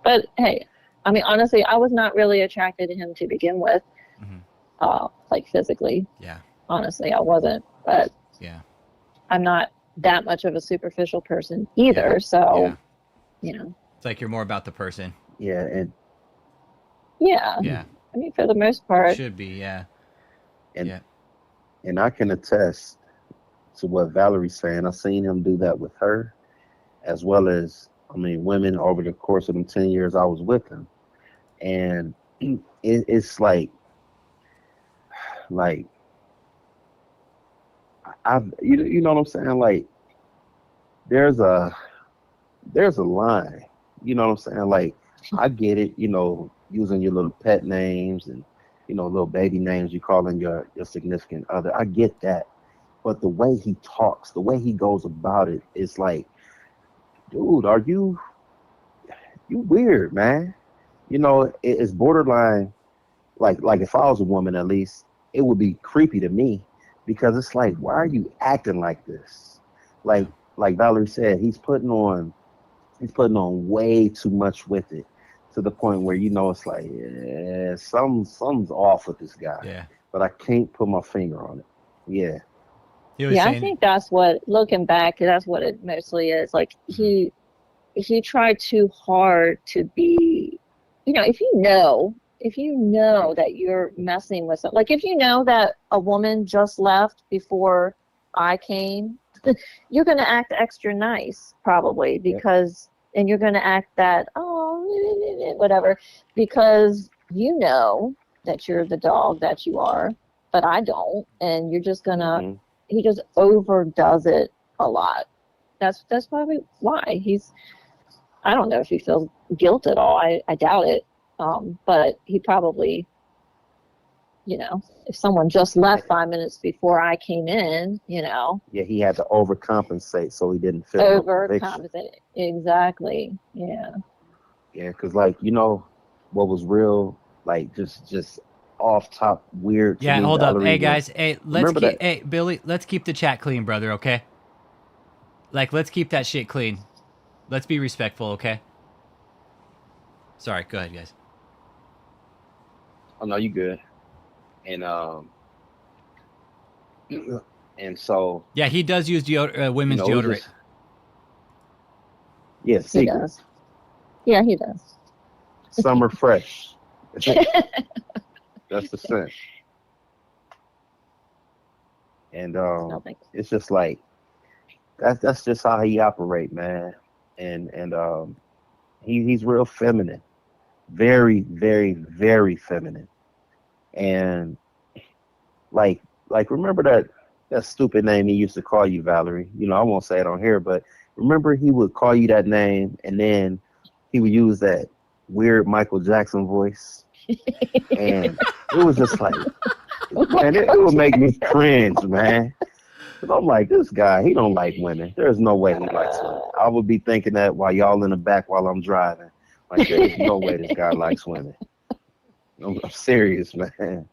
but hey, I mean, honestly, I was not really attracted to him to begin with, like physically. Yeah. Honestly, I wasn't, but yeah, I'm not that much of a superficial person either. Yeah. So, Yeah. you know. It's like you're more about the person. Yeah, and Yeah. Yeah. I mean, for the most part. Should be, yeah. And, yeah. And I can attest to what Valerie's saying. I've seen him do that with her, as well as, I mean, women over the course of the 10 years I was with him. And it's like you know what I'm saying? Like, there's a line, you know what I'm saying? Like, I get it, you know, using your little pet names and, you know, little baby names you calling your significant other. I get that. But the way he talks, the way he goes about it, it's like, dude, are you weird, man? You know, it's borderline, like if I was a woman, at least, it would be creepy to me, because it's like, why are you acting like this? Like Valerie said, he's putting on way too much with it, to the point where, you know, it's like, yeah, something's off with this guy. Yeah. But I can't put my finger on it. Yeah. Yeah, I think that's what, looking back, that's what it mostly is. Like, he tried too hard to be, you know, if you know that you're messing with something, like if you know that a woman just left before I came, you're going to act extra nice, probably, because, and you're going to act that, oh, whatever, because you know that you're the dog that you are, but I don't, and you're just going to, he just overdoes it a lot. That's probably why I don't know if he feels guilt at all. I doubt it. But he probably, you know, if someone just left 5 minutes before I came in, you know. Yeah, he had to overcompensate so he didn't feel overcompensate. Exactly. Yeah. Yeah, because, like, you know, what was real, like, just off top weird. Yeah, hold up. Hey, guys. Hey, that. Hey, Billy, let's keep the chat clean, brother, okay? Like, let's keep that shit clean. Let's be respectful, okay? Sorry, go ahead, guys. Oh, no, you good. And so. Yeah, he does use women's deodorant. Yes, he does. Yeah, he does. Summer Fresh. That's the scent. And it's just like, that's just how he operate, man. And he's real feminine, very, very, very feminine. And like remember that stupid name he used to call you, Valerie? You know, I won't say it on here, but remember he would call you that name, and then he would use that weird Michael Jackson voice, and it was just like, man, it would make me cringe, man. Cause I'm like, this guy, he don't like women. There's no way he likes women. I would be thinking that while y'all in the back while I'm driving. Like, there's no way this guy likes women. I'm serious, man.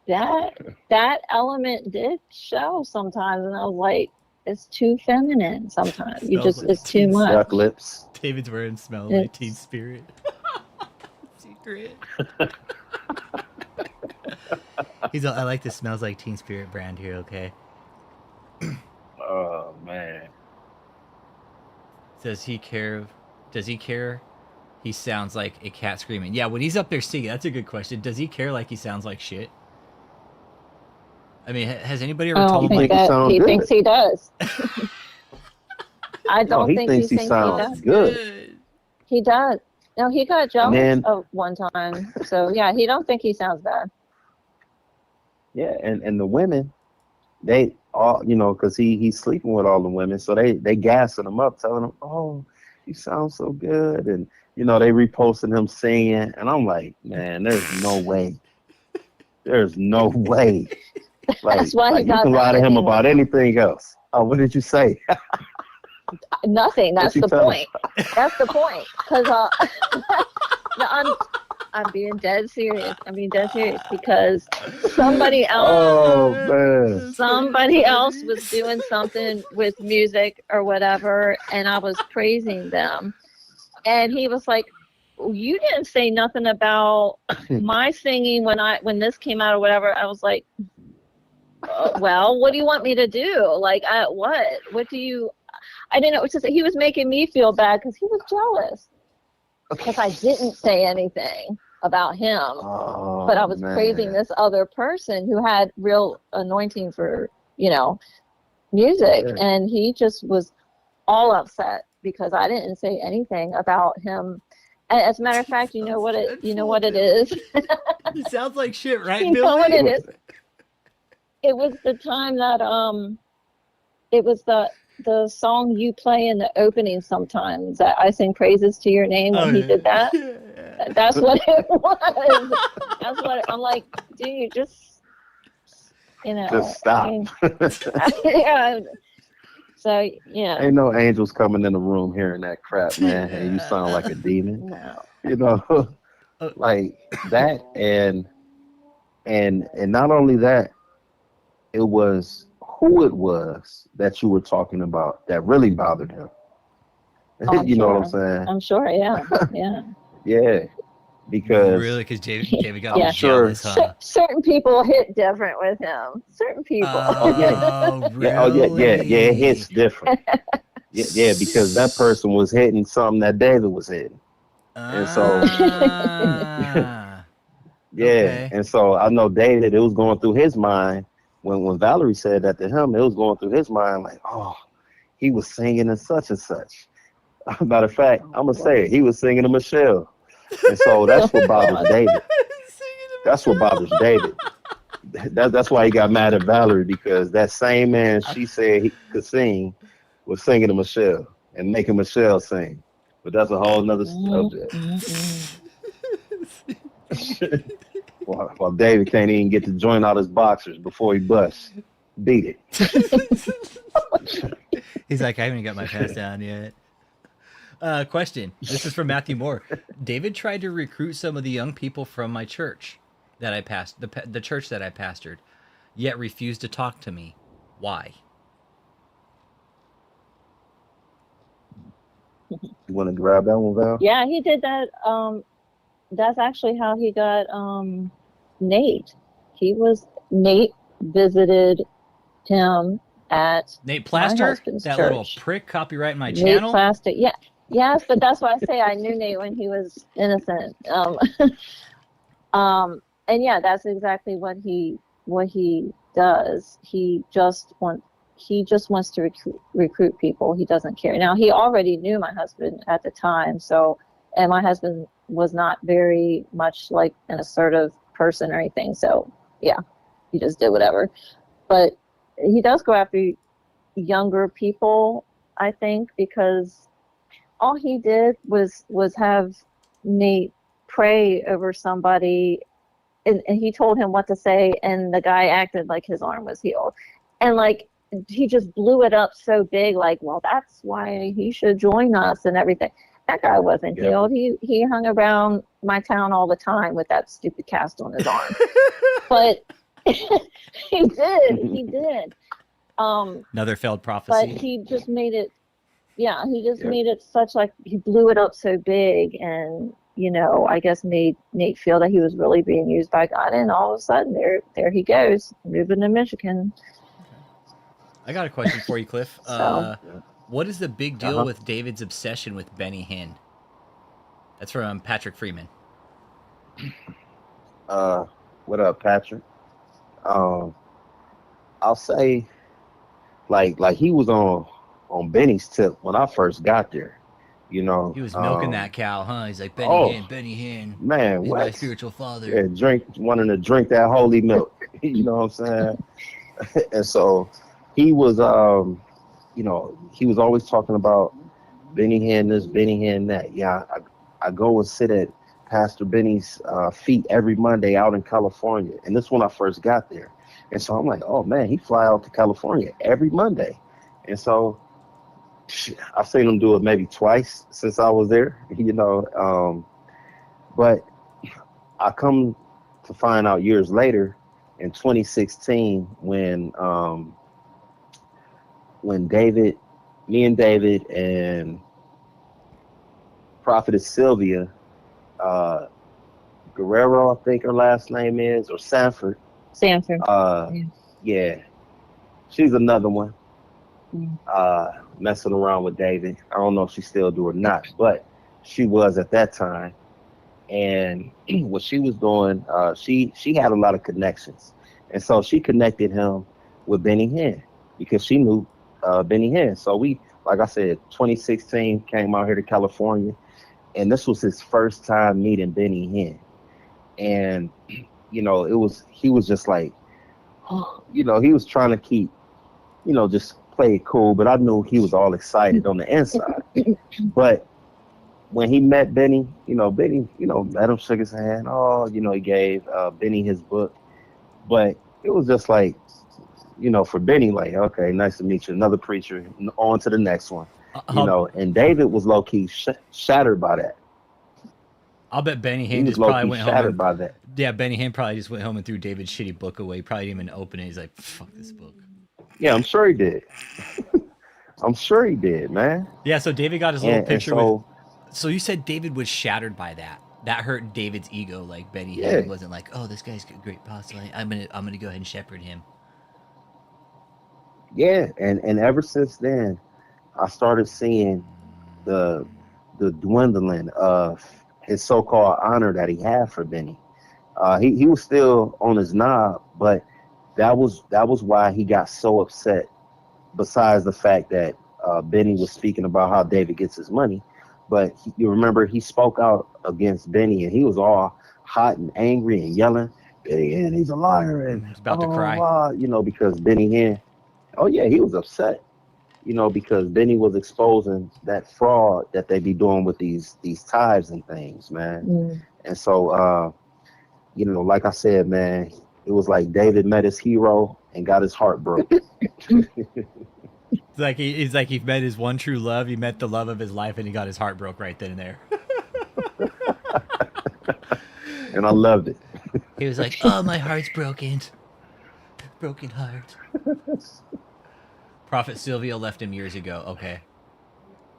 Yeah. That element did show sometimes, and I was like, it's too feminine sometimes. It's too much. Duck lips. David's wearing smell like Teen Spirit. Secret. He's all, I like this smells like Teen Spirit brand here, okay? Oh man. Does he care? He sounds like a cat screaming. Yeah, when he's up there singing, that's a good question. Does he care like he sounds like shit? I mean, has anybody ever I told don't him think like, that he thinks he does. I No, don't he think thinks he he sounds does. good. He does. No, he got And jealous then, of one time. So yeah, he don't think he sounds bad. yeah, and the women, they all, you know, because he's sleeping with all the women, so they gassing him up, telling him, "Oh, you sound so good," and you know, they reposting him singing, and I'm like, man, there's no way, there's no way. That's why he Like you got can lie mad to at him me one about time. anything else. Oh, what did you say? Nothing. What That's you the tell point. That's the point. Because no, I'm being dead serious. I'm being dead serious because somebody Oh else man. was doing something with music or whatever, and I was praising them, and he was like, "You didn't say nothing about my singing when this came out or whatever." I was like, well, what do you want me to do? Like, what do you? I didn't know. It's just he was making me feel bad because he was jealous because I didn't say anything about him, Oh but I was man. praising this other person who had real anointing for music, Yeah. and he just was all upset because I didn't say anything about him. As a matter of fact, you know what it is. It sounds like shit, right, You Billy? know what it is? It was the time that it was the song you play in the opening sometimes that I sing praises to your name when he did that. That's what it was. That's what I'm like, dude, just Just stop. I mean, yeah. So yeah. Ain't no angels coming in the room hearing that crap, man. And you sound like a demon. No. You know, like that, and not only that, it was who it was that you were talking about that really bothered him. I'm You know sure. what I'm saying? I'm sure. Yeah. Yeah. Yeah, because Really? Because David got Yeah. all jealous, huh? Certain people hit different with him. Certain people. oh yeah, Oh, really? yeah, oh yeah, it hits different. Yeah, because that person was hitting something that David was hitting, and so yeah, Okay. and so I know David, it was going through his mind when Valerie said that to him. It was going through his mind like, oh, he was singing and such and such. Matter of fact, I'm gonna say it. He was singing to Michelle, and so that's what bothers David. That's what bothers David. That's why he got mad at Valerie, because that same man she said he could sing was singing to Michelle and making Michelle sing. But that's a whole nother subject. While David can't even get to join out his boxers before he busts. Beat it. He's like, I haven't got my pants down yet. Question. This is from Matthew Moore. David tried to recruit some of the young people from my church that I passed, the church that I pastored, yet refused to talk to me. Why? You want to grab that one, Val? Yeah, he did that. That's actually how he got Nate. Nate visited him at Nate my Plaster, husband's that church. Little prick copyright my Nate channel. Plaster, yeah, yes, but that's why I say I knew Nate when he was innocent. And yeah, that's exactly what he does. He just wants to recruit people. He doesn't care. Now, he already knew my husband at the time, and my husband was not very much like an assertive person or anything. So yeah, he just did whatever. But he does go after younger people, I think, because all he did was have Nate pray over somebody, and he told him what to say, and the guy acted like his arm was healed. And like, he just blew it up so big, like, well, that's why he should join us and everything. That guy wasn't healed. He hung around my town all the time with that stupid cast on his arm. But he did. Another failed prophecy. But he just made it, made it such, like, he blew it up so big, and I guess made Nate feel that he was really being used by God, and all of a sudden there he goes, moving to Michigan. I got a question for you, Cliff. So What is the big deal with David's obsession with Benny Hinn? That's from Patrick Freeman. What up, Patrick? I'll say, like he was on Benny's tip when I first got there. He was milking that cow, huh? He's like, Benny Hinn, man, he's what? my spiritual father. Yeah, wanting to drink that holy milk. You know what I'm saying? And so he was, he was always talking about Benny Hinn this, Benny Hinn that. Yeah, I go and sit at Pastor Benny's feet every Monday out in California, and this is when I first got there. And so I'm like, oh man, he fly out to California every Monday. And so I've seen him do it maybe twice since I was there, but I come to find out years later in 2016 when me and David and Prophetess Sylvia Guerrero, I think her last name is, or Sanford. Yeah. She's another one. Messing around with David. I don't know if she still do or not, but she was at that time. And what she was doing, she had a lot of connections. And so she connected him with Benny Hinn because she knew Benny Hinn. So we, like I said, 2016 came out here to California, and this was his first time meeting Benny Hinn. And, he was just like, he was trying to keep, just play it cool, but I knew he was all excited on the inside. But when he met Benny, Benny, met him, shook his hand. Oh, he gave Benny his book. But it was just like, for Benny, like, okay, nice to meet you, another preacher, on to the next one. And David was low-key shattered by that. I'll bet Benny Hinn just probably went home. Shattered by that. Yeah, Benny Hinn probably just went home and threw David's shitty book away. He probably didn't even open it. He's like, fuck this book. Yeah, I'm sure he did. I'm sure he did, man. Yeah, so David got his little picture with... So you said David was shattered by that. That hurt David's ego. Like Benny Hinn wasn't like, oh, this guy's a great apostle. I'm gonna go ahead and shepherd him. Yeah, and ever since then, I started seeing the dwindling of his so-called honor that he had for Benny. He was still on his knob, but that was why he got so upset. Besides the fact that Benny was speaking about how David gets his money, but you remember he spoke out against Benny, and he was all hot and angry and yelling, Benny Hinn, he's a liar, and he's about to cry. Because Benny Hinn, he was upset, because Benny was exposing that fraud that they be doing with these tithes and things, man. And so, like I said, man, it was like David met his hero and got his heart broken. It's like he met his one true love. He met the love of his life, and he got his heart broke right then and there. And I loved it. He was like, "Oh, my heart's broken, broken heart." Prophet Sylvia left him years ago. Okay,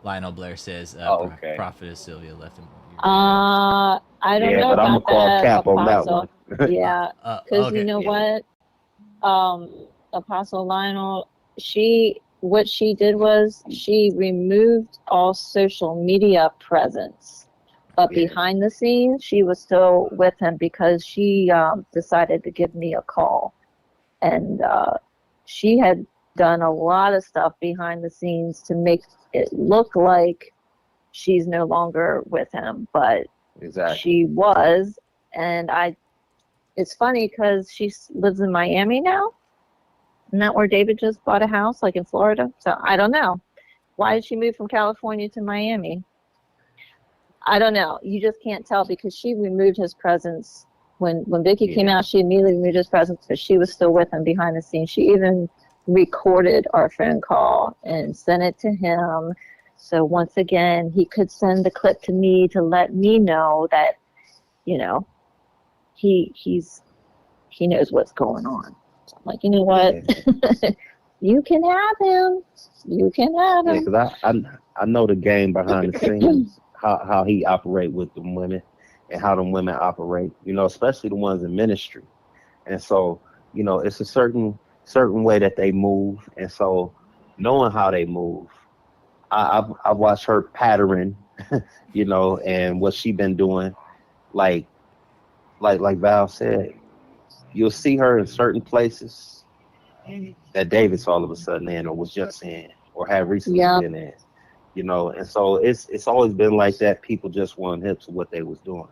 Lionel Blair says, okay. Prophetess Sylvia left him. I don't know. But I'm gonna call cap on that Apostle. one. Yeah, because okay. you know what, Apostle Lionel, what she did was she removed all social media presence, but behind the scenes she was still with him because she decided to give me a call, and she had done a lot of stuff behind the scenes to make it look like she's no longer with him, but she was. And it's funny because she lives in Miami now. Isn't that where David just bought a house, like in Florida? So I don't know. Why did she move from California to Miami? I don't know. You just can't tell because she removed his presence. When Vicky came out, she immediately removed his presence, but she was still with him behind the scenes. She even recorded our phone call and sent it to him. So once again, he could send the clip to me to let me know that, he knows what's going on. So I'm like, you know what? You can have him. You can have him. Yeah, because I know the game behind the scenes, how he operate with the women and how the women operate, especially the ones in ministry. And so, it's a certain way that they move. And so knowing how they move, I've watched her pattern, and what she been doing. Like Val said, you'll see her in certain places that David's all of a sudden in, or was just in, or had recently been in, and so it's always been like that. People just weren't hip to what they was doing.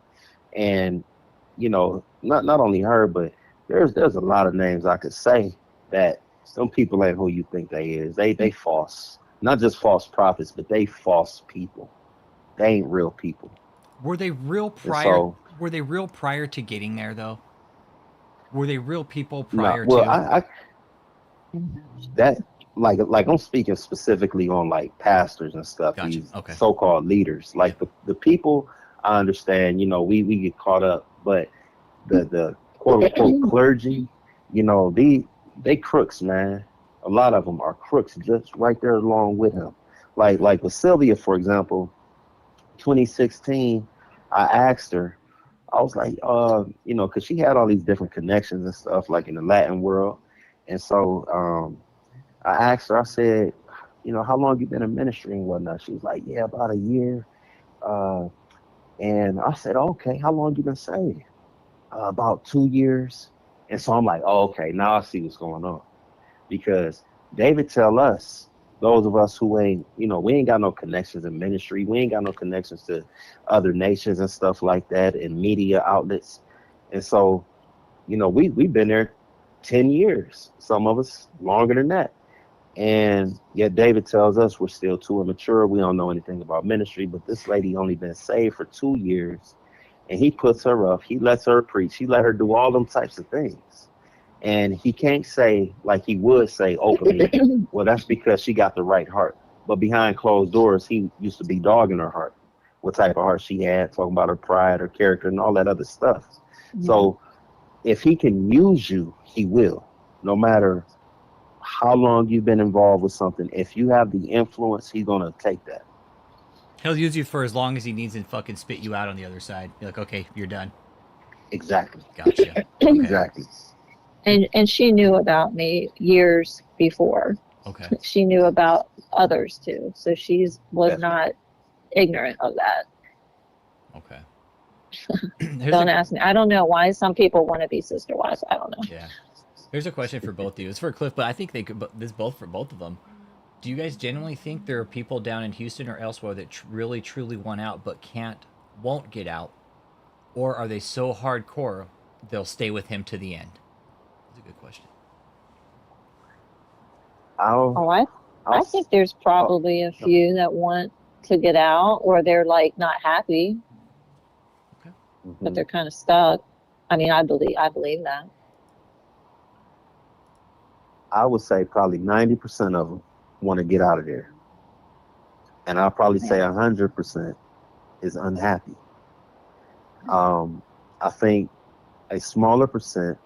And, not only her, but there's a lot of names I could say that some people ain't who you think they is. They false. Not just false prophets, but they false people. They ain't real people. Were they real prior? So, were they real prior to getting there, though? Were they real people prior well, to? I that like I'm speaking specifically on like pastors and stuff. Gotcha. These Okay. so-called leaders, like the people. I understand. We get caught up, but the quote unquote clergy, they crooks, man. A lot of them are crooks, just right there along with him. Like with Sylvia, for example, 2016, I asked her, I was like, because she had all these different connections and stuff, like in the Latin world. And so I asked her, I said, how long you been in ministry and whatnot? She was like, yeah, about a year. And I said, okay, how long you been saved? About 2 years. And so I'm like, oh, okay, now I see what's going on. Because David tell us, those of us who ain't, we ain't got no connections in ministry. We ain't got no connections to other nations and stuff like that and media outlets. And so, we've been there 10 years, some of us longer than that. And yet David tells us we're still too immature. We don't know anything about ministry, but this lady only been saved for 2 years, and he puts her up. He lets her preach. He let her do all them types of things. And he can't say, like he would say openly, well, that's because she got the right heart. But behind closed doors, he used to be dogging her heart, what type of heart she had, talking about her pride, her character, and all that other stuff. Mm-hmm. So if he can use you, he will, no matter how long you've been involved with something. If you have the influence, he's going to take that. He'll use you for as long as he needs and fucking spit you out on the other side. You're like, okay, you're done. Exactly. Gotcha. Okay. Exactly. And she knew about me years before. Okay. She knew about others too. So she was not ignorant of that. Okay. Don't ask me. I don't know why some people want to be sister wives. I don't know. Yeah. Here's a question for both of you. It's for Cliff, but I think they could. This both for both of them. Do you guys genuinely think there are people down in Houston or elsewhere that really, truly want out but won't get out, or are they so hardcore they'll stay with him to the end? That's a good question. I think there's probably a few that want to get out, or they're like not happy, but they're kind of stuck. I mean, I believe that. I would say probably 90% of them want to get out of there. And I'll probably say 100% is unhappy. I think a smaller percent,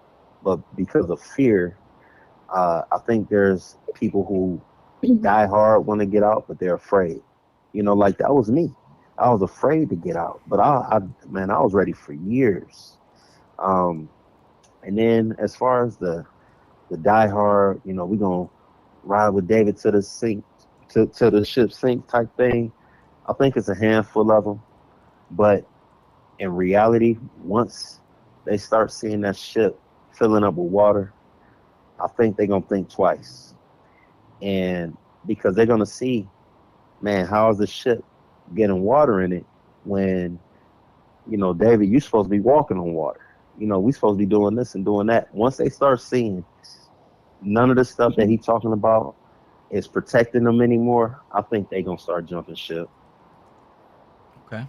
but because of fear, I think there's people who die hard, want to get out, but they're afraid. Like that was me. I was afraid to get out, but I was ready for years. And then as far as the die hard, we're gonna ride with David to the sink, to the ship sink type thing. I think it's a handful of them, but in reality, once they start seeing that ship filling up with water, I think they're gonna think twice, and because they're gonna see, man, how is the ship getting water in it when, David, you're supposed to be walking on water. We're supposed to be doing this and doing that. Once they start seeing none of the stuff that he's talking about is protecting them anymore, I think they're going to start jumping ship. Okay.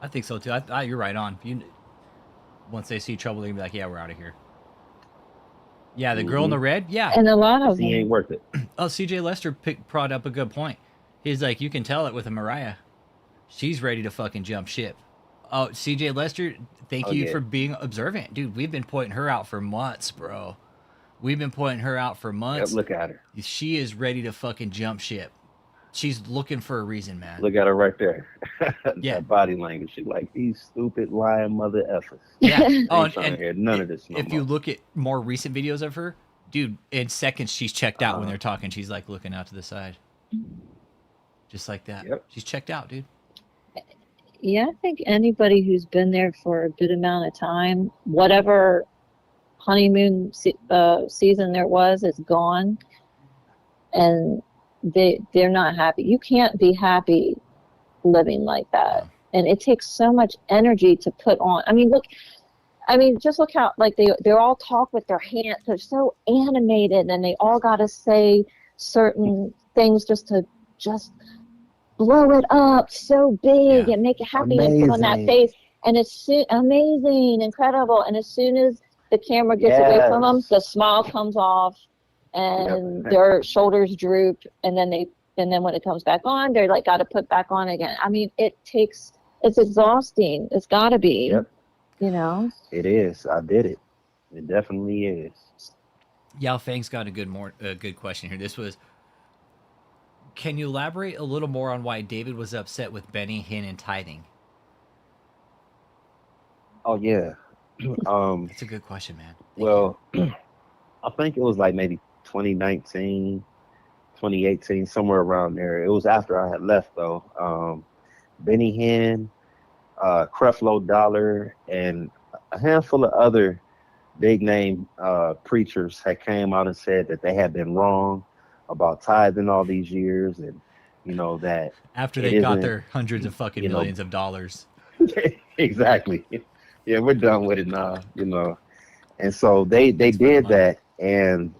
I think so, too. You're right on. Once they see trouble, they're going to be like, yeah, we're out of here. Yeah, the girl in the red, yeah. And a lot of He ain't worth it. Oh, CJ Lester brought up a good point. He's like, you can tell it with a Mariah. She's ready to fucking jump ship. Oh, CJ Lester, thank you for being observant. Dude, we've been pointing her out for months, bro. We've been pointing her out for months. Yep, look at her. She is ready to fucking jump ship. she's looking for a reason, man. Look at her right there. Yeah. That body language. She's like, these stupid lying mother effers. Yeah. I ain't trying to hear none of this no if more. you look at more recent videos of her, dude, in seconds she's checked out when they're talking. She's like looking out to the side. Just like that. Yep. She's checked out, dude. Yeah, I think anybody who's been there for a good amount of time, whatever honeymoon season there was, is gone, and they're not happy. You can't be happy living like that, and it takes so much energy to put on. I mean, just look how like they all talk with their hands. They're so animated, and they all got to say certain things just to blow it up so big and make it happy and put on that face. And it's amazing, incredible. And as soon as the camera gets away from them, the smile comes off, and their shoulders droop. And then when it comes back on, they're like got to put back on again. I mean, it's exhausting. It's got to be. Yep. You know. It is. I did it. It definitely is. Yao Fang's got a good question here. This was. Can you elaborate a little more on why David was upset with Benny Hinn and tithing? Oh yeah. It's a good question, man. Well, I think it was like maybe 2019, 2018, somewhere around there. It was after I had left though. Benny Hinn, Creflo Dollar, and a handful of other big name preachers had came out and said that they had been wrong about tithing all these years, and that after they got their hundreds of fucking millions of dollars. Exactly. Yeah, we're done with it now, and so they did that, and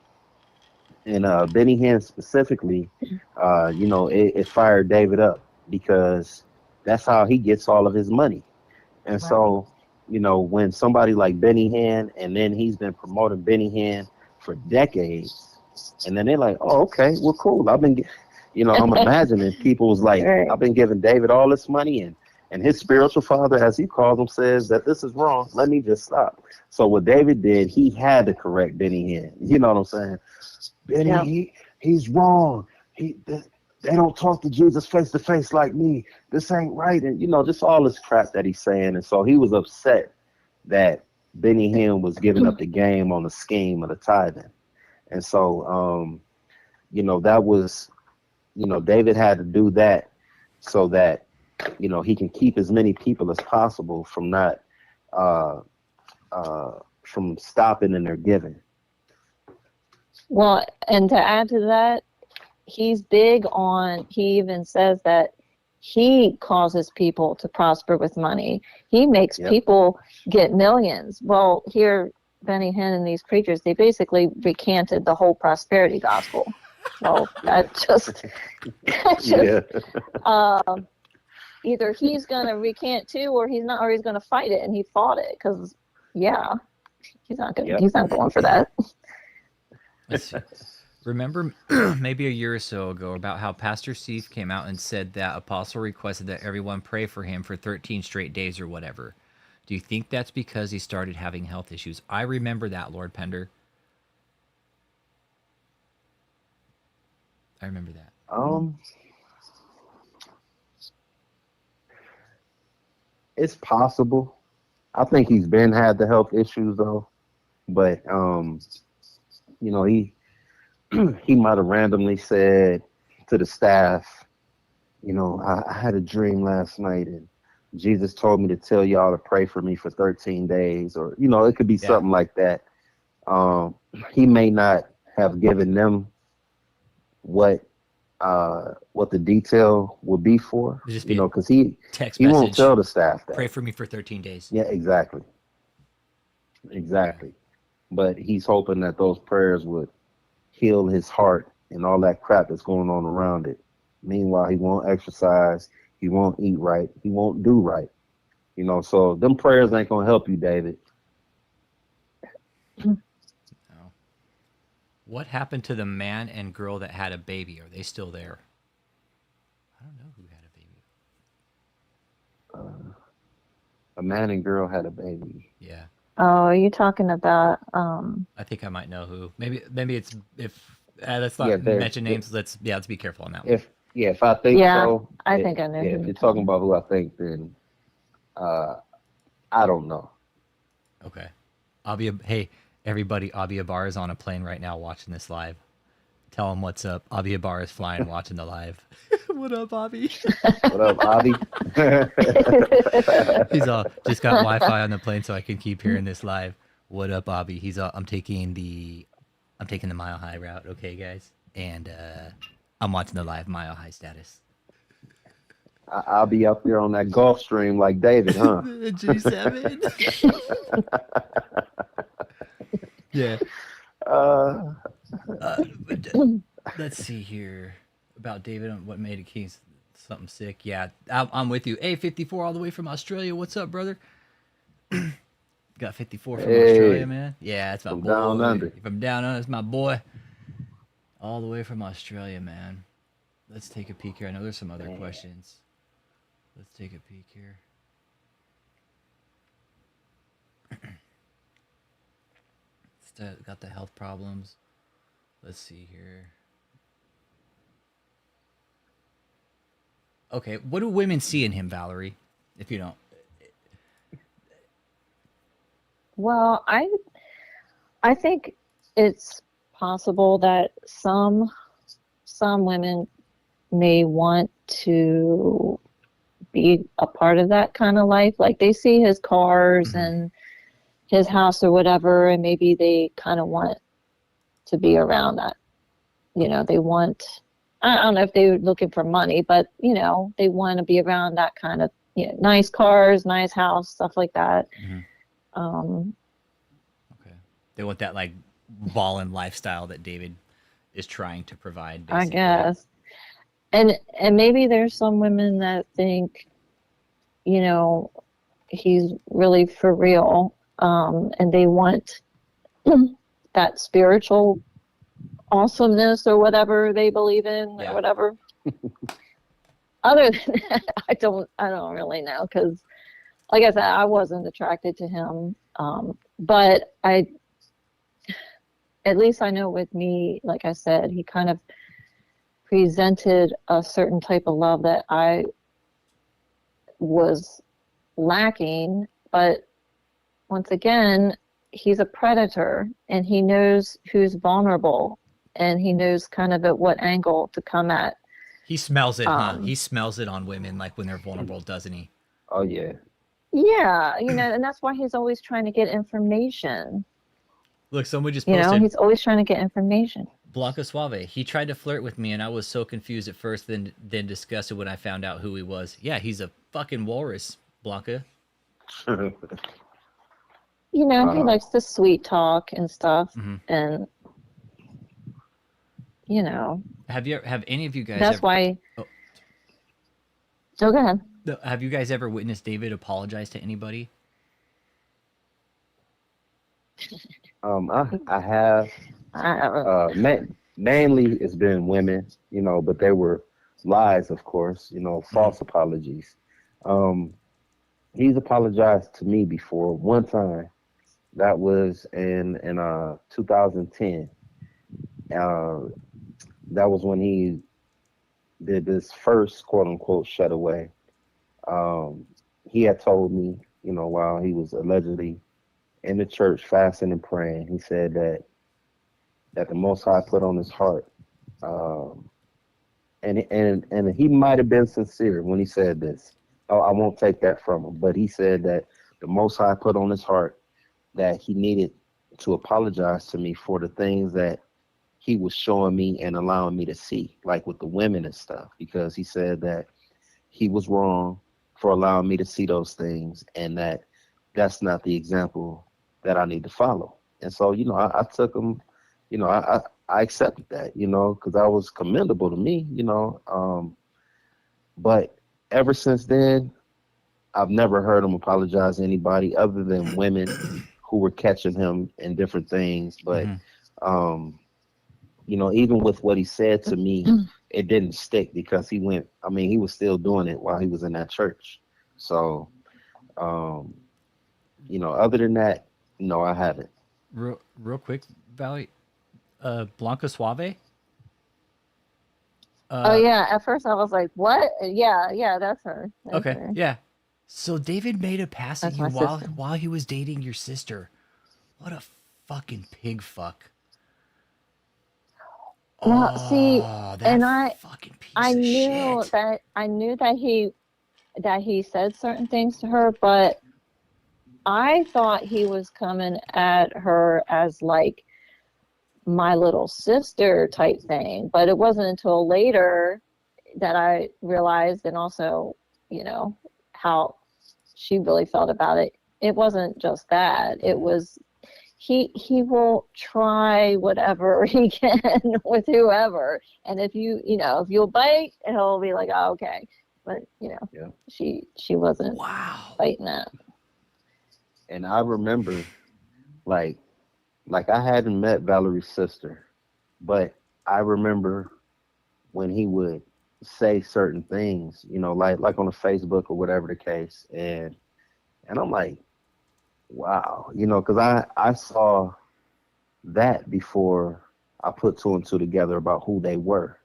Benny Hinn specifically, it fired David up because that's how he gets all of his money. And so when somebody like Benny Hinn, and then he's been promoting Benny Hinn for decades. And then they're like, oh, okay, well, cool. I'm imagining people was like, I've been giving David all this money, and his spiritual father, as he calls him, says that this is wrong. Let me just stop. So what David did, he had to correct Benny Hinn. You know what I'm saying? Benny, he's wrong. They don't talk to Jesus face to face like me. This ain't right. And, just all this crap that he's saying. And so he was upset that Benny Hinn was giving up the game on the scheme of the tithing. And so, that was, David had to do that so that, he can keep as many people as possible from not, from stopping in their giving. Well, and to add to that, he even says that he causes people to prosper with money. He makes people get millions. Well, here, Benny Hinn and these preachers, they basically recanted the whole prosperity gospel. So either he's going to recant too, or he's not, or he's going to fight it, and he fought it because, he's not going for that. Let's see. Remember maybe a year or so ago about how Pastor Steve came out and said that Apostle requested that everyone pray for him for 13 straight days or whatever. Do you think that's because he started having health issues? I remember that, Lord Pender. I remember that. It's possible. I think he's had the health issues though, but he might have randomly said to the staff, I had a dream last night and Jesus told me to tell y'all to pray for me for 13 days, or it could be something like that. He may not have given them what the detail would be for, because he won't tell the staff that. Pray for me for 13 days. Yeah, exactly. But he's hoping that those prayers would heal his heart and all that crap that's going on around it. Meanwhile, he won't exercise, he won't eat right, he won't do right. So them prayers ain't gonna help you, David. No. What happened to the man and girl that had a baby? Are they still there? I don't know who had a baby. A man and girl had a baby. Yeah. Oh, are you talking about? I think I might know who. Maybe it's if let's not mention names. Let's be careful on that one. Yeah, if I think Yeah, so, I think I know yeah, who if you're you're talking talking about who I think, then I don't know. Okay. Hey, everybody, Abiabar is on a plane right now watching this live. Tell him what's up. Abiabar is flying watching the live. What up, Abby? What up, Avi? He's just got Wi-Fi on the plane so I can keep hearing this live. What up, Abby? I'm taking the Mile High route, okay, guys? And I'm watching the live Mile High status. I'll be up there on that Gulf Stream like David, huh? G7. Yeah. Let's see here about David on what made it King's something sick. Yeah, I'm with you. Hey, 54 all the way from Australia. What's up, brother? Got 54 from Australia, man. Yeah, that's my from boy. down under. From down under, it's my boy. All the way from Australia, man. Let's take a peek here. I know there's some other questions. Let's take a peek here. Got the health problems. Let's see here. Okay, what do women see in him, Valerie? If you don't. Well, I think it's possible that some women may want to be a part of that kind of life. Like they see his cars and his house or whatever, and maybe they kind of want to be around that. You know, they want, I don't know if they were looking for money, but, you know, they want to be around that kind of, you know, nice cars, nice house, stuff like that. Okay. They want that, like, ballin' lifestyle that David is trying to provide, basically. I guess. And maybe there's some women that think, you know, he's really for real, and they want that spiritual awesomeness or whatever they believe in or whatever. Other than that, I don't really know, because like I said, I wasn't attracted to him, but at least I know with me, like I said, he kind of presented a certain type of love that I was lacking. But once again, he's a predator, and he knows who's vulnerable, and he knows kind of at what angle to come at. He smells it, huh? He smells it on women, like when they're vulnerable, doesn't he? Oh, yeah. Yeah, you know, and that's why he's always trying to get information. Look, someone just posted. You know, he's always trying to get information. Blanca Suave. He tried to flirt with me, and I was so confused at first, then disgusted when I found out who he was. Yeah, he's a fucking walrus, Blanca. You know, he likes to sweet talk and stuff, and you know. Have any of you guys? That's why. Oh, go ahead. Have you guys ever witnessed David apologize to anybody? I have. Mainly it's been women, you know, but they were lies, of course, you know, false apologies. He's apologized to me before one time. That was in 2010. That was when he did this first quote unquote shutaway. He had told me, you know, while he was allegedly in the church fasting and praying, he said that the Most High put on his heart, and he might have been sincere when he said this. Oh, I won't take that from him, but he said that the Most High put on his heart that he needed to apologize to me for the things that he was showing me and allowing me to see, like with the women and stuff, because he said that he was wrong for allowing me to see those things, and that that's not the example that I need to follow. And so, you know, I took him, you know, I accepted that, you know, because that was commendable to me, you know. But ever since then, I've never heard him apologize to anybody other than women who were catching him in different things. But, you know, even with what he said to me, it didn't stick, because he was still doing it while he was in that church. So, you know, other than that, no, I haven't. Real quick, Valley, Blanca Suave? Oh yeah, at first I was like, "What?" Yeah, that's her. That's Okay, her. yeah. So David made a pass at That's you my while sister. he was dating your sister. What a fucking pig fuck. Well, see, Oh, that and fucking I piece of knew shit. that he said certain things to her, but I thought he was coming at her as like my little sister type thing. But it wasn't until later that I realized, and also, you know, how she really felt about it. It wasn't just that. It was he will try whatever he can with whoever. And if you'll bite, he'll be like, oh, okay. But Yeah. she wasn't Wow. biting that. And I remember, like, I hadn't met Valerie's sister, but I remember when he would say certain things, like on a Facebook or whatever the case, and I'm like, wow, because I saw that before I put two and two together about who they were,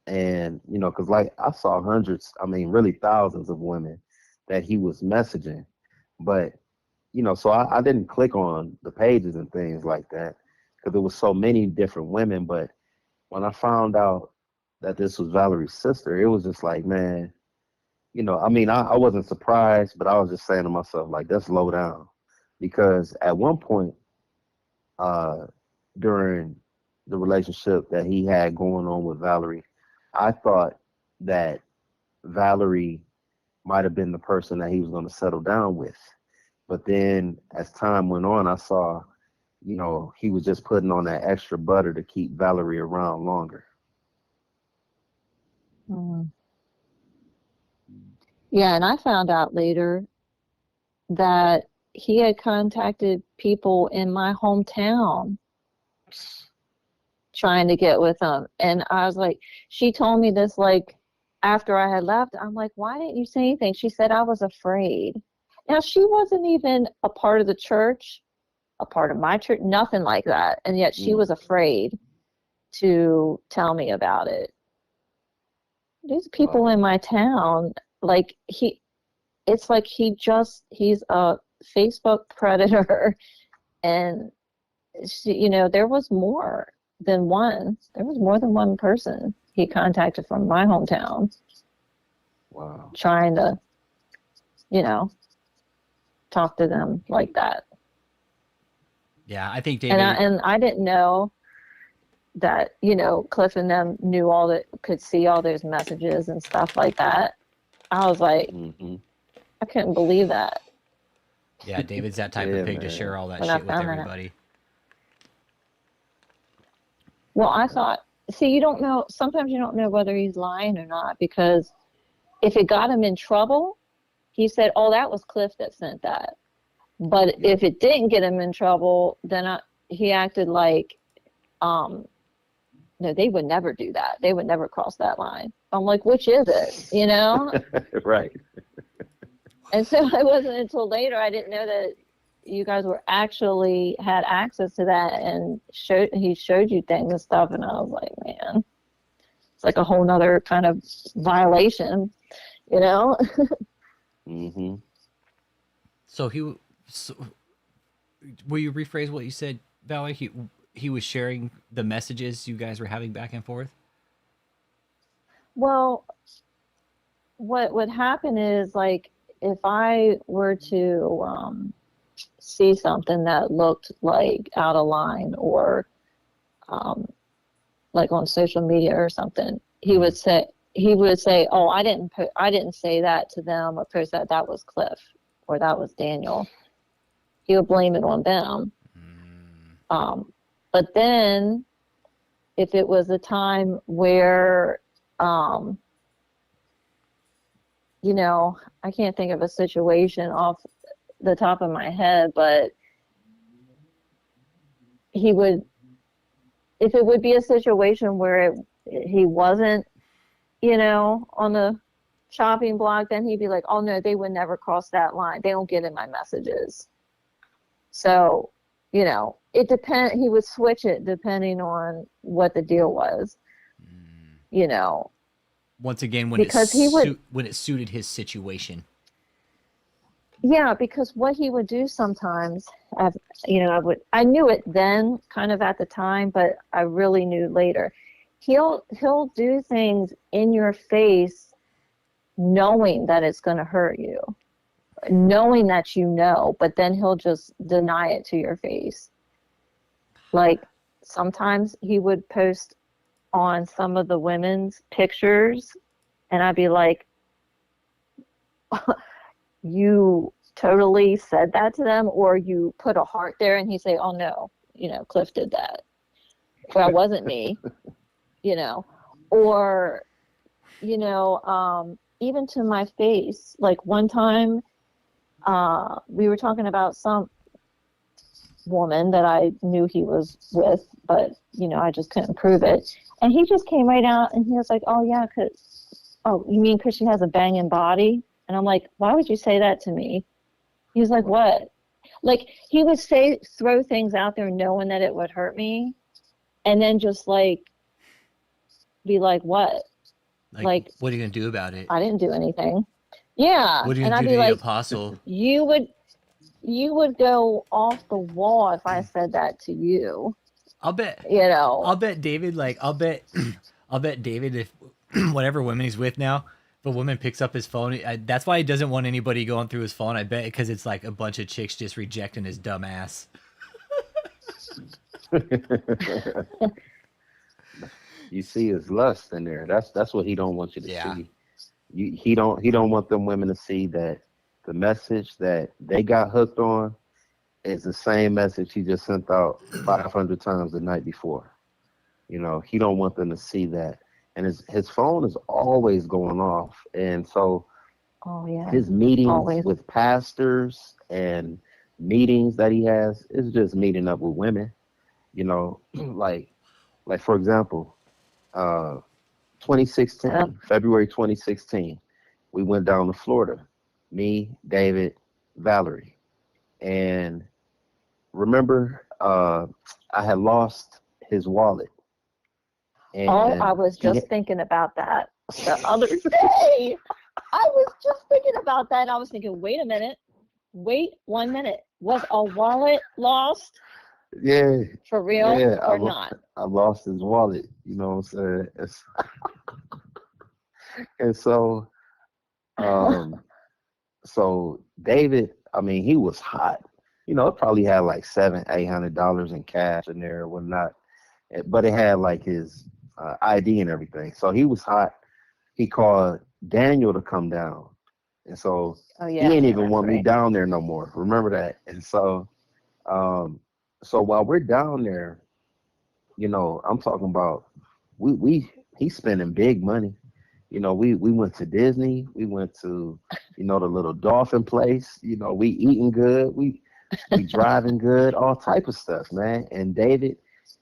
and because like I saw hundreds, I mean, really thousands of women that he was messaging, but so I didn't click on the pages and things like that because there was so many different women. But when I found out that this was Valerie's sister, it was just like, man, I mean, I wasn't surprised, but I was just saying to myself, like, that's low down. Because at one point, uh, during the relationship that he had going on with Valerie, I thought that Valerie might have been the person that he was going to settle down with. But then as time went on, I saw, he was just putting on that extra butter to keep Valerie around longer. Mm. Yeah, and I found out later that he had contacted people in my hometown trying to get with him. And I was like, she told me this like after I had left. I'm like, why didn't you say anything? She said, I was afraid. Now, she wasn't even a part of the church, a part of my church, nothing like that. And yet she was afraid to tell me about it. These people in my town, like it's like he's a Facebook predator. And there was more than one. There was more than one person he contacted from my hometown. Wow. Trying to, talk to them like that. Yeah, I think David. And I didn't know that, Cliff and them knew could see all those messages and stuff like that. I was like, I couldn't believe that. Yeah, David's that type of pig to share all that When I shit with found that out. everybody. Well, I thought, see, you don't know, sometimes you don't know whether he's lying or not, because if it got him in trouble, he said, oh, that was Cliff that sent that. But if it didn't get him in trouble, then he acted like, no, they would never do that. They would never cross that line. I'm like, which is it, Right. And so it wasn't until later I didn't know that you guys actually had access to that, and he showed you things and stuff, and I was like, man, it's like a whole nother kind of violation, Mm-hmm. So will you rephrase what you said, Valerie? He was sharing the messages you guys were having back and forth? Well, what would happen is, like, if I were to see something that looked like out of line, or like on social media or something, he would say, oh, I didn't say that to them or post that. That was Cliff, or that was Daniel. He would blame it on them. But then if it was a time where I can't think of a situation off the top of my head, but if it would be a situation where he wasn't, on the chopping block, then he'd be like, oh no, they would never cross that line. They don't get in my messages. So, it depend. He would switch it depending on what the deal was, Once again, when Because he would, when it suited his situation. yeah, because what he would do sometimes, I knew it then, kind of at the time, but I really knew later. He'll do things in your face, knowing that it's going to hurt you, knowing that you know, but then he'll just deny it to your face. Like sometimes he would post on some of the women's pictures, and I'd be like, you totally said that to them, or you put a heart there, and he'd say, oh no, Cliff did that. Well, it wasn't me, or, even to my face. Like one time, we were talking about some woman that I knew he was with, but, I just couldn't prove it. And he just came right out and he was like, oh yeah, you mean because she has a banging body? And I'm like, why would you say that to me? He was like, what? Like, he would throw things out there knowing that it would hurt me, and then just be like, what? Like, what are you gonna do about it? I didn't do anything. Yeah. What are you and gonna I'd do be to like, the apostle? You would go off the wall if I said that to you. I'll bet. I'll bet David. I'll bet David, if whatever woman he's with now, if a woman picks up his phone, that's why he doesn't want anybody going through his phone. I bet because it's like a bunch of chicks just rejecting his dumb ass. You see his lust in there. That's what he don't want you to see. He don't want them women to see that the message that they got hooked on is the same message he just sent out 500 times the night before. He don't want them to see that. And his phone is always going off. And so his meetings with pastors and meetings that he has is just meeting up with women. Like for example, 2016, February 2016, we went down to Florida. Me, David, Valerie. And remember, I had lost his wallet. And I was just thinking about that the other day. I was just thinking about that, and I was thinking, wait 1 minute. Was a wallet lost? Yeah. For real or not? I lost his wallet, you know what I'm saying? And so, so David, I mean, he was hot. It probably had like $700-800 in cash in there or whatnot, but it had like his ID and everything. So he was hot. He called Daniel to come down, and so he didn't even want me down there no more. Remember that? And so, so while we're down there, I'm talking about he's spending big money. We went to Disney. We went to, the little dolphin place. We eating good. We driving good. All type of stuff, man. And David,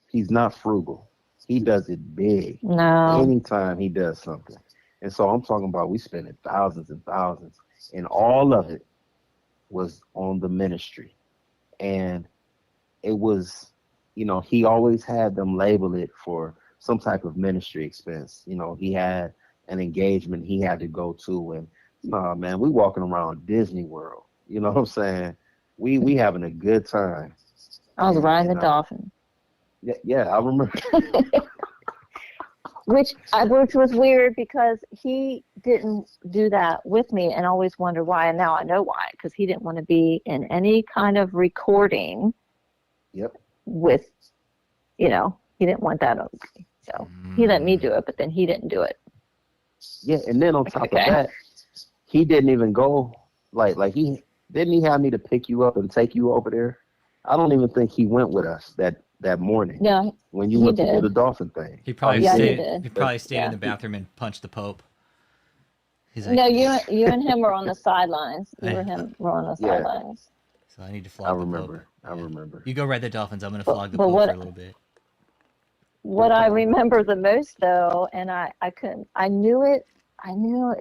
he's not frugal. He does it big. No. Anytime he does something. And so I'm talking about we spending thousands and thousands, and all of it was on the ministry. And it was, he always had them label it for some type of ministry expense. He had an engagement he had to go to, and man, we walking around Disney World. You know what I'm saying? We having a good time. I was riding the dolphin. Yeah, I remember. Which was weird because he didn't do that with me, and always wondered why. And now I know why, because he didn't want to be in any kind of recording. Yep. With, he didn't want that. So he let me do it, but then he didn't do it. Yeah, and then on top of that, he didn't even go like he have me to pick you up and take you over there. I don't even think he went with us that morning. No, when you went to do the dolphin thing. He probably stayed in the bathroom and punched the Pope. He's like, no, you and him were on the sidelines. You and him were on the sidelines. So I need to flog the Pope. I remember. You go ride the dolphins. I'm gonna flog the Pope for a little bit. What I remember the most, though, and I knew it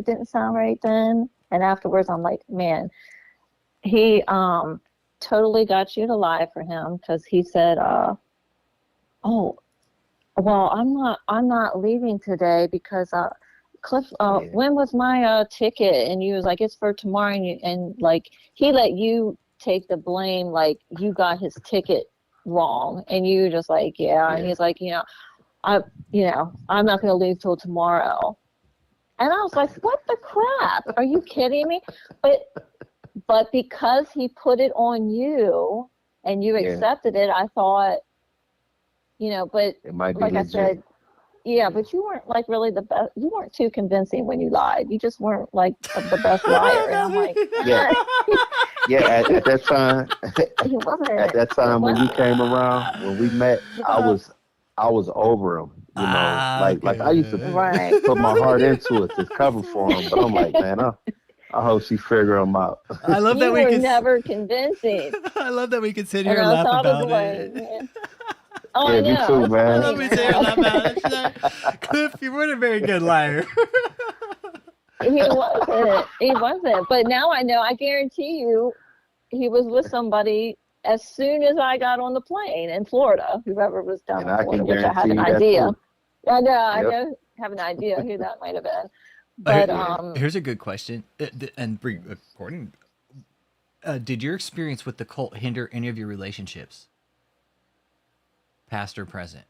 didn't sound right then, and afterwards I'm like, man, he totally got you to lie for him, because he said, oh, well, I'm not leaving today because Cliff, Yeah. when was my ticket? And you was like, it's for tomorrow. And like, he let you take the blame, like you got his ticket wrong. And you just like, yeah. And he's like, I'm not going to leave till tomorrow. And I was like, what the crap? Are you kidding me? But because he put it on you and you accepted it, I thought, but It might be like legit. I said, yeah, but you weren't like really the best. You weren't too convincing when you lied. You just weren't like the best liar. And I'm like, Yeah, at that time, he wasn't. at that time when you came around, when we met, I was over him. Like I used to put my heart into it to cover for him, but I'm like, man, I hope she figure him out. I love that You we were could. never convincing. I love that we could sit And here and I laugh thought about like, it. man. Oh, Yeah, I me know. too, It's man. I funny, love we sit here and laugh about it. She's like, Cliff, you weren't a very good liar. He wasn't. But now I know. I guarantee you, he was with somebody as soon as I got on the plane in Florida. Whoever was down And in I Florida, can which I had an guarantee that idea. too. I know. Yep. Have an idea who that might have been. But Here's a good question. And according, did your experience with the cult hinder any of your relationships, past or present?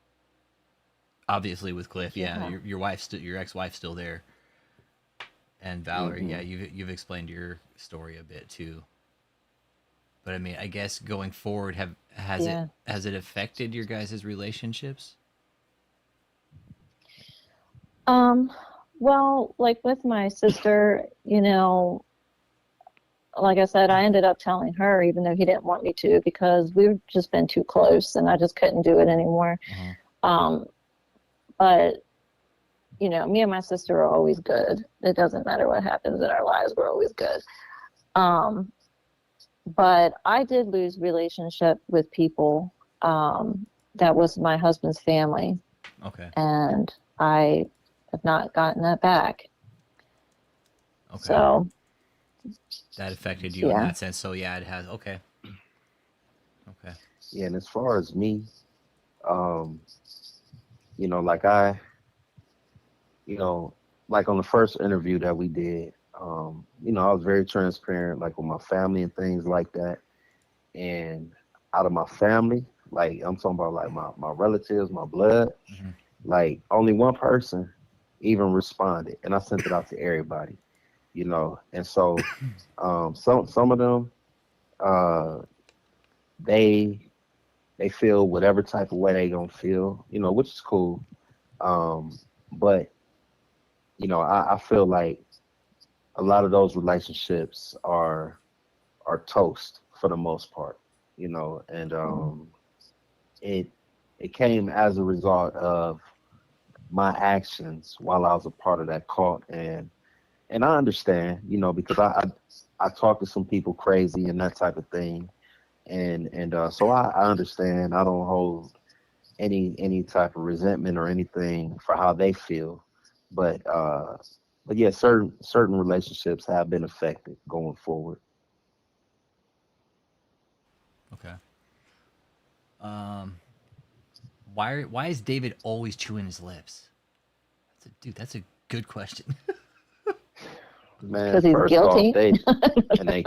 Obviously, with Cliff, your wife's your ex-wife's still there, and Valerie, you've explained your story a bit too. But I mean, I guess going forward, has it affected your guys' relationships? Well, like with my sister, like I said, I ended up telling her, even though he didn't want me to, because we've just been too close and I just couldn't do it anymore. But, me and my sister are always good. It doesn't matter what happens in our lives, we're always good. But I did lose relationship with people that was my husband's family. Okay. And I have not gotten that back. Okay. So that affected you in that sense. So yeah, it has. Okay. Yeah, and as far as me, like on the first interview that we did, I was very transparent, like with my family and things like that. And out of my family, like I'm talking about like my relatives, my blood, like only one person even responded, and I sent it out to everybody, And so some of them, they feel whatever type of way they gonna feel, which is cool. But I feel like a lot of those relationships are toast for the most part, and it came as a result of my actions while I was a part of that cult, and I understand, because I talk to some people crazy and that type of thing, and so I understand. I don't hold any type of resentment or anything for how they feel, but yeah, certain relationships have been affected going forward. Okay. Why is David always chewing his lips? That's a good question. Man, 'cause he's first guilty. off, they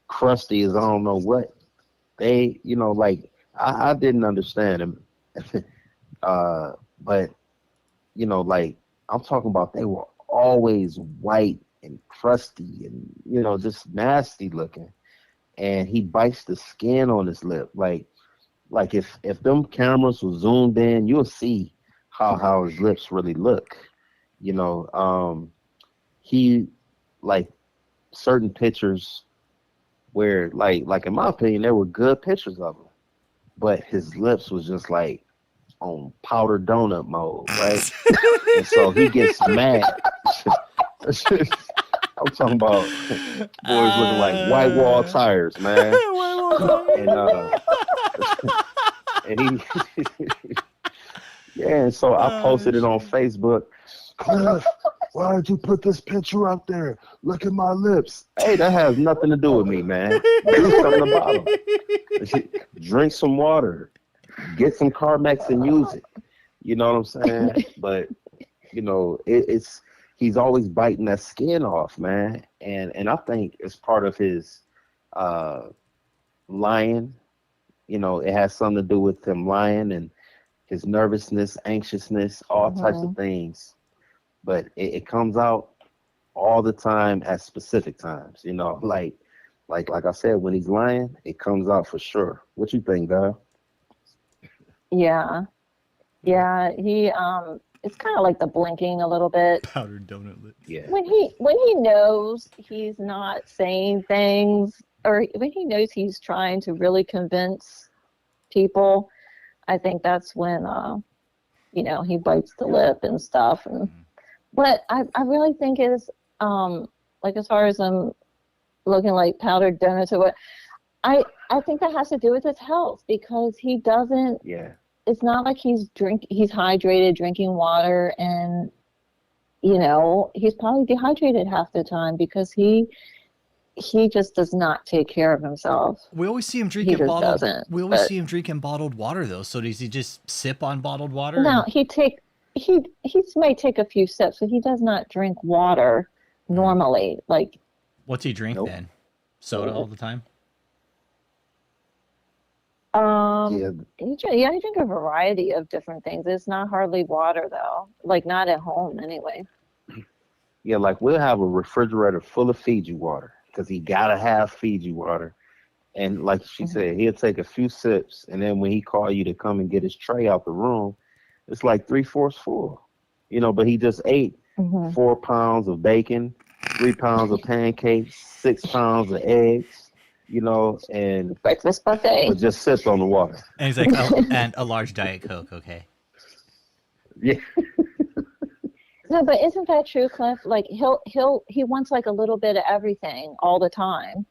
crusty as I don't know what. They, like I didn't understand them, but like I'm talking about, they were always white and crusty and just nasty looking, and he bites the skin on his lip, like if them cameras were zoomed in, you'll see how his lips really look. He, like, certain pictures where like in my opinion there were good pictures of him, but his lips was just like on powdered donut mode, right? And so he gets mad. I'm talking about boys looking like white wall tires, man. And he and so I posted it on Facebook. Cliff, why did you put this picture up there? Look at my lips. Hey, that has nothing to do with me, man. Do something about them. Drink some water. Get some Carmex and use it. You know what I'm saying? But it's he's always biting that skin off, man. And I think it's part of his lying. You know, it has something to do with him lying and his nervousness, anxiousness, all types of things. But it comes out all the time at specific times. You know, like I said, when he's lying, it comes out for sure. What you think, Val? Yeah. Yeah, he it's kind of like the blinking a little bit. Powdered donut lip. Yeah. When he knows he's not saying things, or when he knows he's trying to really convince people, I think that's when you know, he bites the lip and stuff. And but I really think is like, as far as I'm looking like powdered donuts or what, I think that has to do with his health, because he doesn't. Yeah. It's not like he's hydrated, drinking water, and you know, he's probably dehydrated half the time because he just does not take care of himself. We always see him He drinking just bottled. doesn't. We always see him drinking bottled water though. So does he just sip on bottled water? No, he may take a few sips, but he does not drink water normally. Like, what's he drink Nope. then? Soda all the time? Yeah. he drink a variety of different things. It's not hardly water though. Like, not at home anyway. Yeah, like we'll have a refrigerator full of Fiji water because he gotta have Fiji water. And like she said, he'll take a few sips, and then when he call you to come and get his tray out the room, it's like 3/4 full. You know, but he just ate 4 pounds of bacon, 3 pounds of pancakes, 6 pounds of eggs. You know, and Breakfast buffet. but just sipped on the water. And he's like, oh, and a large Diet Coke, okay. Yeah. No, but isn't that true, Cliff? Like, he wants like a little bit of everything all the time.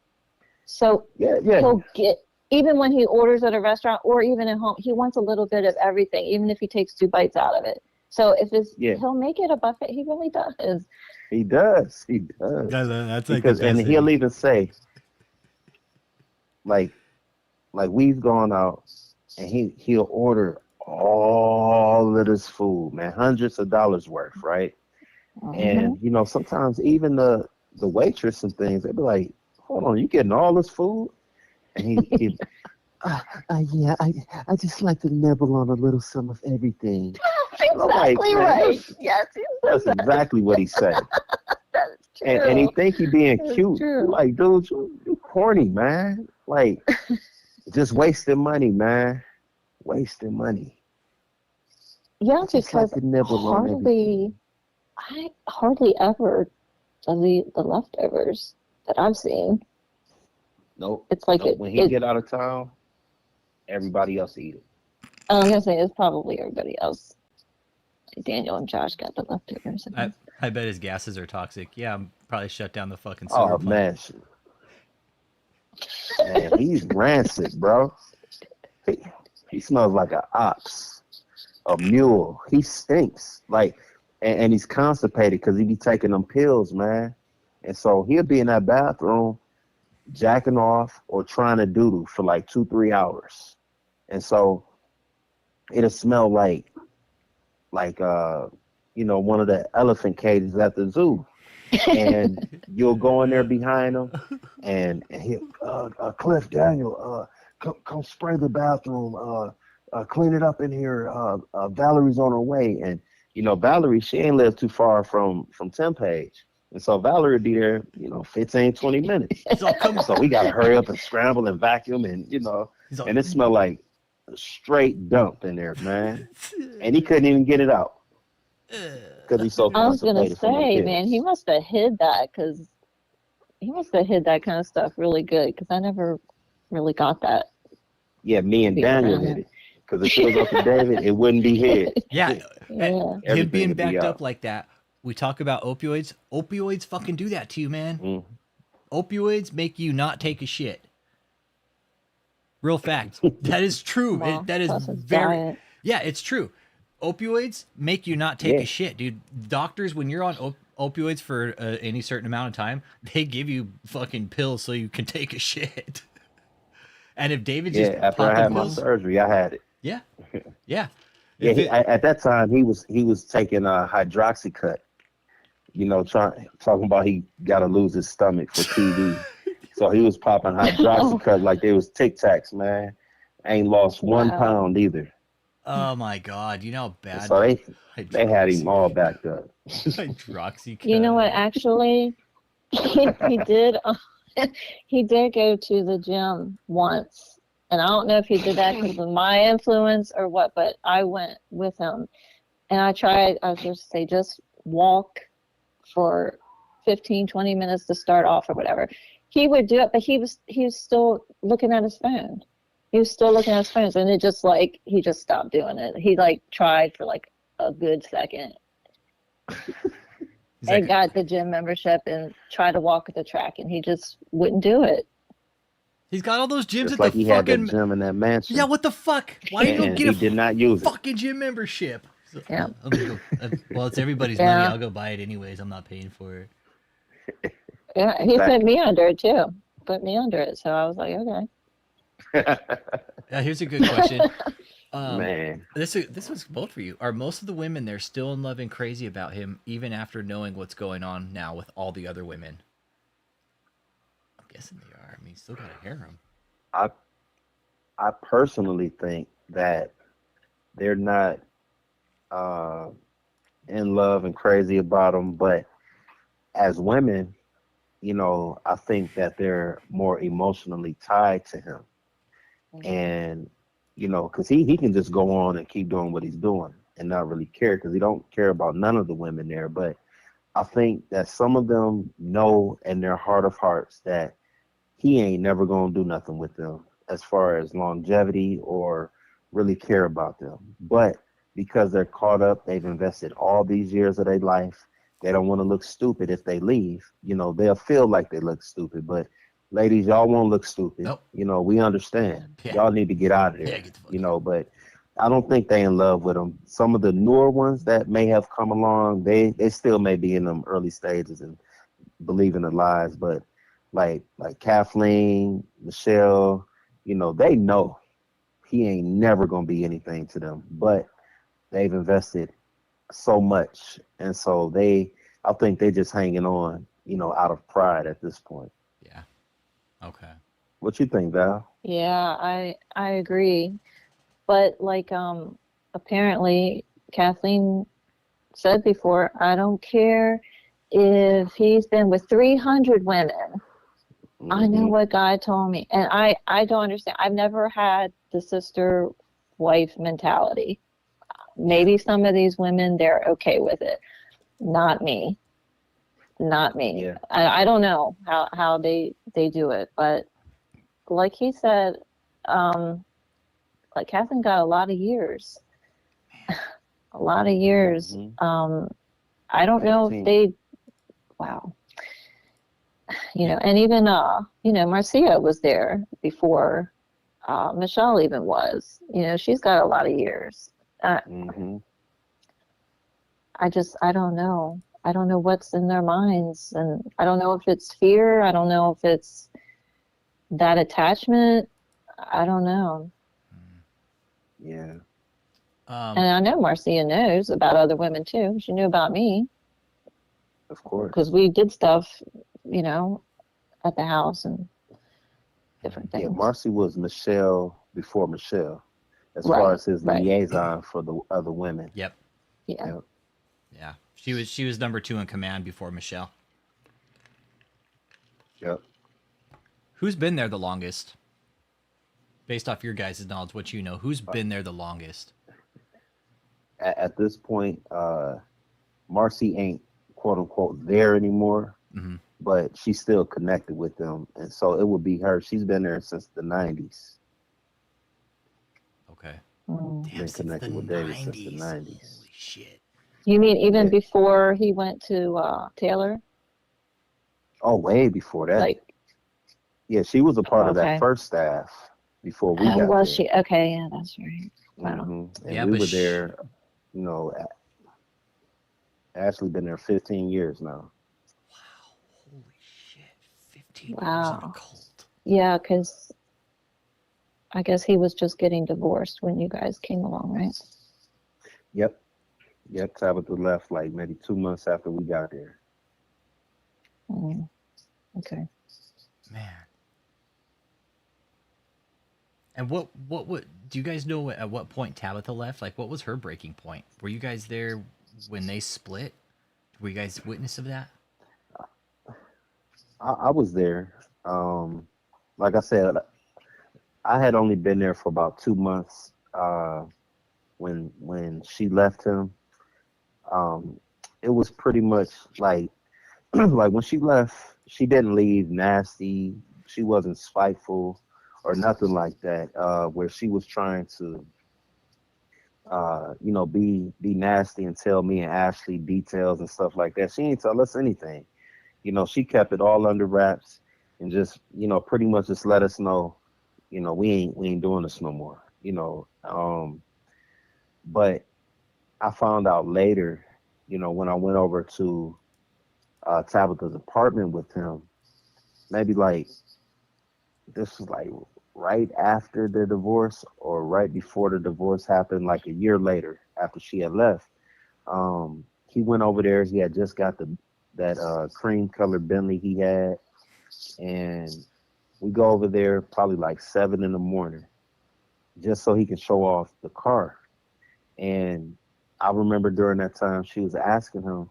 So Yeah. he'll get, even when he orders at a restaurant or even at home, he wants a little bit of everything, even if he takes 2 bites out of it. So if he'll make it a buffet. He really does. He does. He does. That's like Because, the best and he'll thing. even say, like we've gone out and he'll order all of this food, man, hundreds of dollars worth, right? And you know, sometimes even the waitress and things, they'd be like, hold on, you getting all this food? And he yeah, I just like to nibble on a little some of everything. Exactly man, right. Yes, That's exactly what he said. that's true. And he think he being That's cute. true. Like, dude, you corny, man. Like, just wasting money, man. Wasting money. Yeah, Just like because to nibble on everything. I hardly ever do the leftovers that I've seen. Nope. It's like When he get out of town, everybody else eat it. I was gonna say it's probably everybody else. Like Daniel and Josh got the leftovers. I bet his gases are toxic. Yeah, I'm probably shut down the fucking sewer Oh, plant. man, he's rancid, bro. He smells like an ox, a mule. He stinks. Like, and he's constipated because he be taking them pills, man. And so he'll be in that bathroom jacking off or trying to doodle for like 2-3 hours. And so it'll smell like you know, one of the elephant cages at the zoo. And you'll go in there behind him and he'll Cliff, Daniel, come spray the bathroom, clean it up in here. Valerie's on her way. And you know, Valerie, she ain't live too far from Tempage. And so Valerie would be there, you know, 15, 20 minutes. So we got to hurry up and scramble and vacuum and, you know, and it smelled like a straight dump in there, man. And he couldn't even get it out because he's so I was gonna constipated from them say, pills. man, he must have hid that kind of stuff really good, because I never really got that. Yeah, me and Be Daniel around did it. Because if it was up to David, it wouldn't be hid. Yeah, Yeah. him Everything being would be backed out. up like that. We talk about opioids. Opioids fucking do that to you, man. Mhm. Opioids make you not take a shit. Real fact. That is true. Well, that is plus it's very. diet. Yeah, it's true. Opioids make you not take Yeah. a shit, dude. Doctors, when you're on opioids for any certain amount of time, they give you fucking pills so you can take a shit. And if David Yeah, just after I popping had my pills, surgery, I had it. yeah, yeah. Yeah, If it- at that time he was taking hydroxycut, talking about he got to lose his stomach for TV. So he was popping hydroxycut like they was Tic Tacs, man. Ain't lost 1 pound either. Oh my God! You know how bad. So they had him all backed up. Hydroxycut. You know what? Actually, he did. He did go to the gym once, and I don't know if he did that because of my influence or what. But I went with him, and I tried. I was just say just walk for 15, 20 minutes to start off or whatever. He would do it, but he was still looking at his phone. He was still looking at his phone, and it just like he just stopped doing it. He like tried for like a good second. And got the gym membership and tried to walk at the track, and he just wouldn't do it. He's got all those gyms Just at like the he fucking. had that gym in that mansion. Yeah, what the fuck? Why you don't get he did not use fucking gym membership? So, Yeah. Well, it's everybody's Yeah. money. I'll go buy it anyways. I'm not paying for it. Yeah, he put me under it too. Put me under it, so I was like, okay. Here's a good question. Man, this was both for you. Are most of the women there still in love and crazy about him, even after knowing what's going on now with all the other women? I'm guessing they are. I mean, you still gotta hear him. I personally think that they're not in love and crazy about him, but as women, I think that they're more emotionally tied to him. And, because he can just go on and keep doing what he's doing and not really care, because he don't care about none of the women there. But I think that some of them know in their heart of hearts that he ain't never going to do nothing with them as far as longevity or really care about them. But because they're caught up, they've invested all these years of their life. They don't want to look stupid if they leave. They'll feel like they look stupid, but ladies, y'all won't look stupid. Nope. We understand. Yeah. Y'all need to get out of there. Yeah, get the fuck But I don't think they in love with them. Some of the newer ones that may have come along, they still may be in them early stages and believing the lies. But like Kathleen, Michelle, they know he ain't never gonna be anything to them. But they've invested so much, and so I think they're just hanging on, out of pride at this point. Yeah. Okay. What you think, Val? Yeah, I agree. But like apparently Kathleen said before, I don't care if he's been with 300 women. I know what God told me. And I don't understand. I've never had the sister wife mentality. Maybe some of these women, they're okay with it. Not me. Yeah. I don't know how they do it, but like he said, like Catherine got a lot of years. A lot of years. I don't know if they, wow. And even, Marcia was there before Michelle even was. She's got a lot of years. I don't know. I don't know what's in their minds, and I don't know if it's fear. I don't know if it's that attachment. I don't know. Yeah. And I know Marcia knows about other women too. She knew about me. Of course. Because we did stuff, at the house and different things. Yeah, Marcy was Michelle before Michelle, as far as his liaison for the other women. Yep. Yeah. Yeah. She was number 2 in command before Michelle. Yep. Who's been there the longest? Based off your guys' knowledge, what you know, who's been there the longest? At this point, Marcy ain't quote unquote there anymore, but she's still connected with them, and so it would be her. She's been there since the 90s. Okay. Been connected with David since the 90s. Holy shit. You mean even before he went to Taylor? Oh, way before that. Yeah, she was a part of that first staff before we got was there. she? Okay, yeah, that's right. Wow. And we were there, Ashley been there 15 years now. Wow, holy shit. 15 years in a cult. Yeah, because I guess he was just getting divorced when you guys came along, right? Yep. Tabitha left like maybe 2 months after we got there. Mm, okay. Man. And what do you guys know at what point Tabitha left? Like, what was her breaking point? Were you guys there when they split? Were you guys witness of that? I was there. Like I said, I had only been there for about 2 months when she left him. It was pretty much like like when she left, she didn't leave nasty. She wasn't spiteful or nothing like that. Where she was trying to be nasty and tell me and Ashley details and stuff like that. She didn't tell us anything. She kept it all under wraps and just, pretty much just let us know, we ain't doing this no more. But I found out later, when I went over to Tabitha's apartment with him, maybe like this was like right after the divorce or right before the divorce happened, like a year later after she had left. He went over there. He had just got that cream colored Bentley he had, and we go over there probably like 7 in the morning just so he could show off the car. And I remember during that time she was asking him,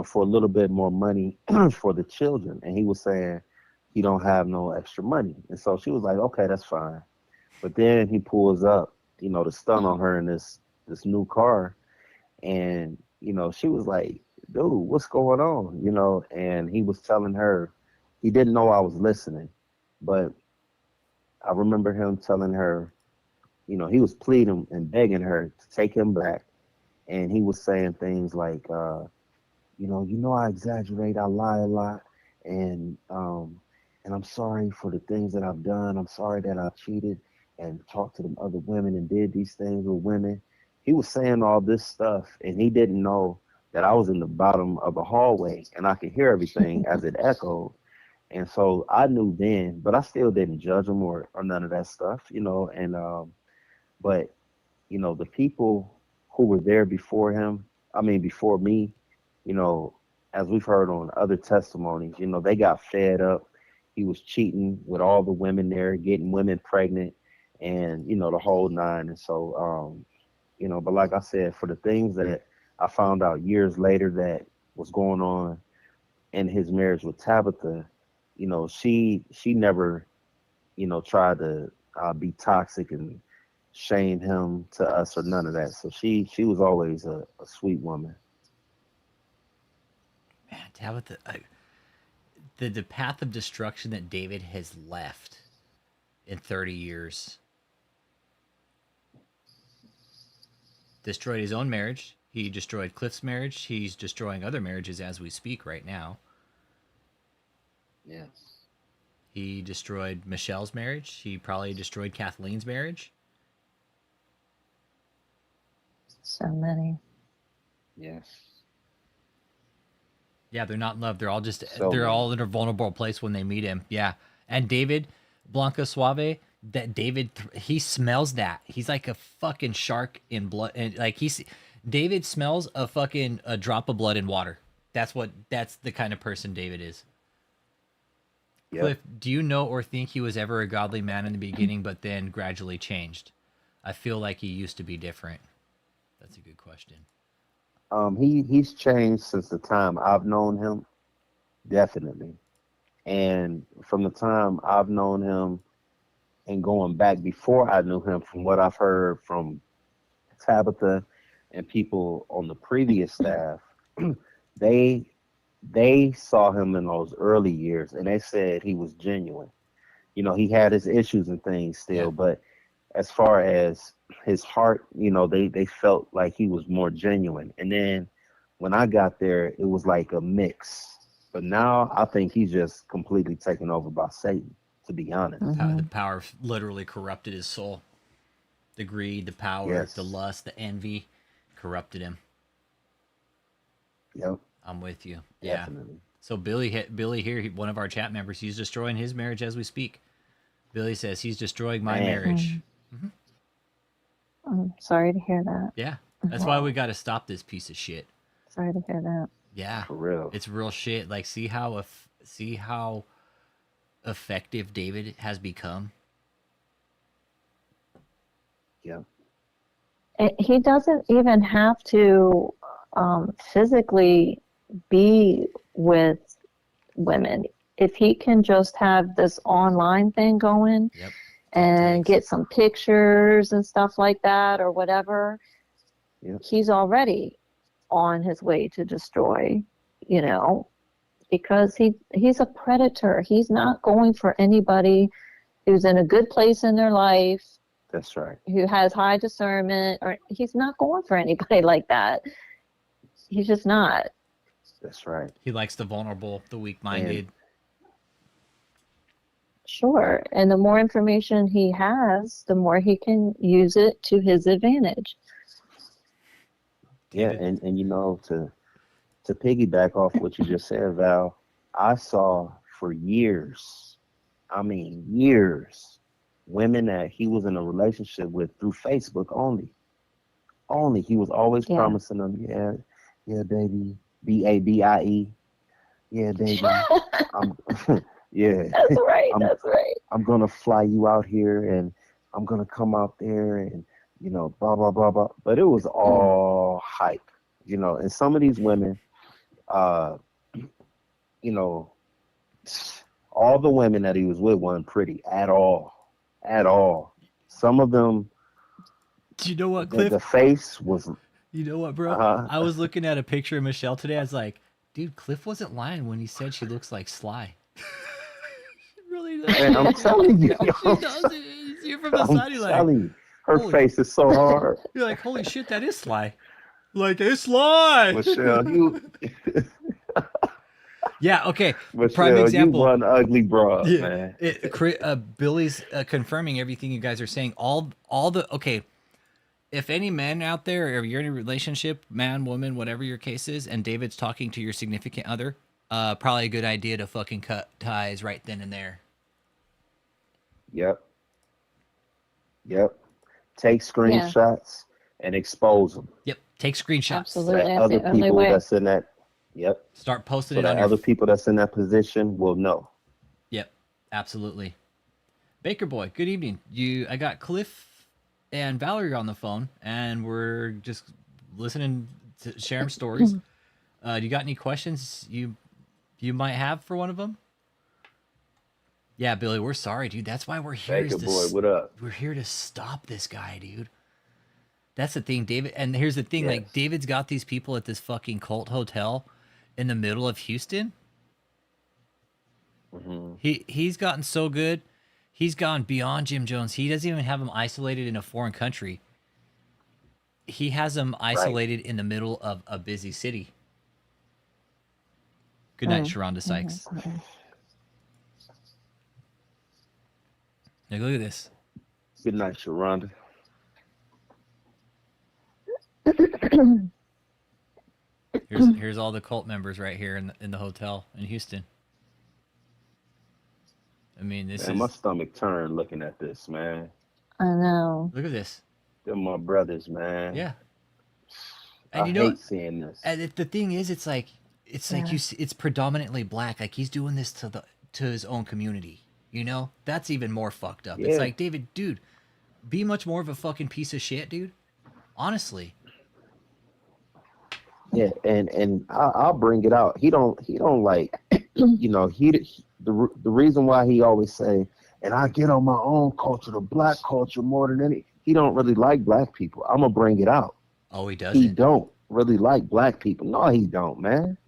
for a little bit more money for the children, and he was saying he don't have no extra money. And so she was like, okay, that's fine. But then he pulls up, to stun on her in this new car, and she was like, dude, what's going on? And he was telling her, he didn't know I was listening, but I remember him telling her, he was pleading and begging her to take him back. And he was saying things like, I exaggerate, I lie a lot, and I'm sorry for the things that I've done. I'm sorry that I cheated and talked to them other women and did these things with women. He was saying all this stuff, and he didn't know that I was in the bottom of the hallway and I could hear everything as it echoed. And so I knew then, but I still didn't judge him or none of that stuff, and but the people who were there before before me, as we've heard on other testimonies, they got fed up. He was cheating with all the women there, getting women pregnant, and the whole nine. And so but like I said, for the things that I found out years later that was going on in his marriage with Tabitha, she never, tried to be toxic and shame him to us or none of that. So she was always a sweet woman. Man, Tabitha, the path of destruction that David has left in 30 years. Destroyed his own marriage. He destroyed Cliff's marriage. He's destroying other marriages as we speak right now. Yes. He destroyed Michelle's marriage. He probably destroyed Kathleen's marriage. So many. Yes. Yeah, they're not in love. They're all all in a vulnerable place when they meet him. Yeah. And David, Blanca Suave, that David, he smells that. He's like a fucking shark in blood. And like David smells a drop of blood in water. That's the kind of person David is. Yep. Cliff, do you know or think he was ever a godly man in the beginning, but then gradually changed? I feel like he used to be different. That's a good question. He's changed since the time I've known him, definitely. And from the time I've known him and going back before I knew him, from what I've heard from Tabitha and people on the previous staff, they saw him in those early years and they said he was genuine. He had his issues and things still, but as far as his heart, they felt like he was more genuine. And then when I got there, it was like a mix. But now I think he's just completely taken over by Satan, to be honest. Mm-hmm. The power literally corrupted his soul. The greed, the power, the lust, the envy corrupted him. Yep. I'm with you. Definitely. Yeah. So Billy here, one of our chat members, he's destroying his marriage as we speak. Billy says he's destroying my marriage. Mm-hmm. I'm sorry to hear that. Yeah. That's why we got to stop this piece of shit. Sorry to hear that. Yeah, For real. it's real shit. Like, see how effective David has become. Yeah. He doesn't even have to physically be with women. If he can just have this online thing going Yep. and get some pictures and stuff like that or whatever, he's already on his way to destroy, because he's a predator. He's not going for anybody who's in a good place in their life. That's right. Who has high discernment, or he's not going for anybody like that. He's just not. That's right. He likes the vulnerable, the weak-minded. Sure. And the more information he has, the more he can use it to his advantage. Yeah, and to piggyback off what you just said, Val, I saw for years, women that he was in a relationship with through Facebook only. He was always promising them, yeah, baby, BABIE. Yeah, baby. Yeah. That's right. That's right. I'm gonna fly you out here and I'm gonna come out there and blah blah blah blah. But it was all hype, and some of these women, all the women that he was with weren't pretty at all. Some of them. Do you know what, Cliff? The face was. You know what, bro? I was looking at a picture of Michelle today. I was like, dude, Cliff wasn't lying when he said she looks like Sly. She really does. Man, I'm telling you. She does. You see her from the side, you're like, her face is so hard. You're like, holy shit, that is Sly. Like, it's Sly. Michelle, you. Yeah, okay. Michelle, prime example. You one ugly broad, man. Billy's confirming everything you guys are saying. Okay. If any men out there, or you're in a relationship, man, woman, whatever your case is, and David's talking to your significant other, probably a good idea to fucking cut ties right then and there. Yep. Take screenshots and expose them. Yep. Take screenshots. Absolutely. So that other people that's in that. Yep. Start posting so it that on other people that's in that position will know. Yep. Absolutely. Baker Boy, good evening. I got Cliff and Valerie on the phone, and we're just listening to sharing stories. Do you got any questions you might have for one of them? Yeah, Billy, we're sorry, dude. That's why we're here. Baker Boy, what up? We're here to stop this guy, dude. That's the thing, David. And here's the thing, like, David's got these people at this fucking cult hotel in the middle of Houston. Mm-hmm. He's gotten so good. He's gone beyond Jim Jones. He doesn't even have them isolated in a foreign country. He has them isolated in the middle of a busy city. Good night, Sharonda Sykes. Like, look at this. Good night, Sharonda. Here's all the cult members right here in the hotel in Houston. I mean, this is... my stomach turned looking at this, man. I know. Look at this. They're my brothers, man. Yeah. And I hate seeing this. And the thing is, it's like it's predominantly black. Like, he's doing this to his own community. That's even more fucked up. Yeah. It's like, David, dude, be much more of a fucking piece of shit, dude. Honestly. Yeah, and I'll bring it out. He don't like, the reason why he always say, and I get on my own culture, the black culture, more than any. He don't really like black people. I'm gonna bring it out. Oh, he doesn't. He don't really like black people. No, he don't, man.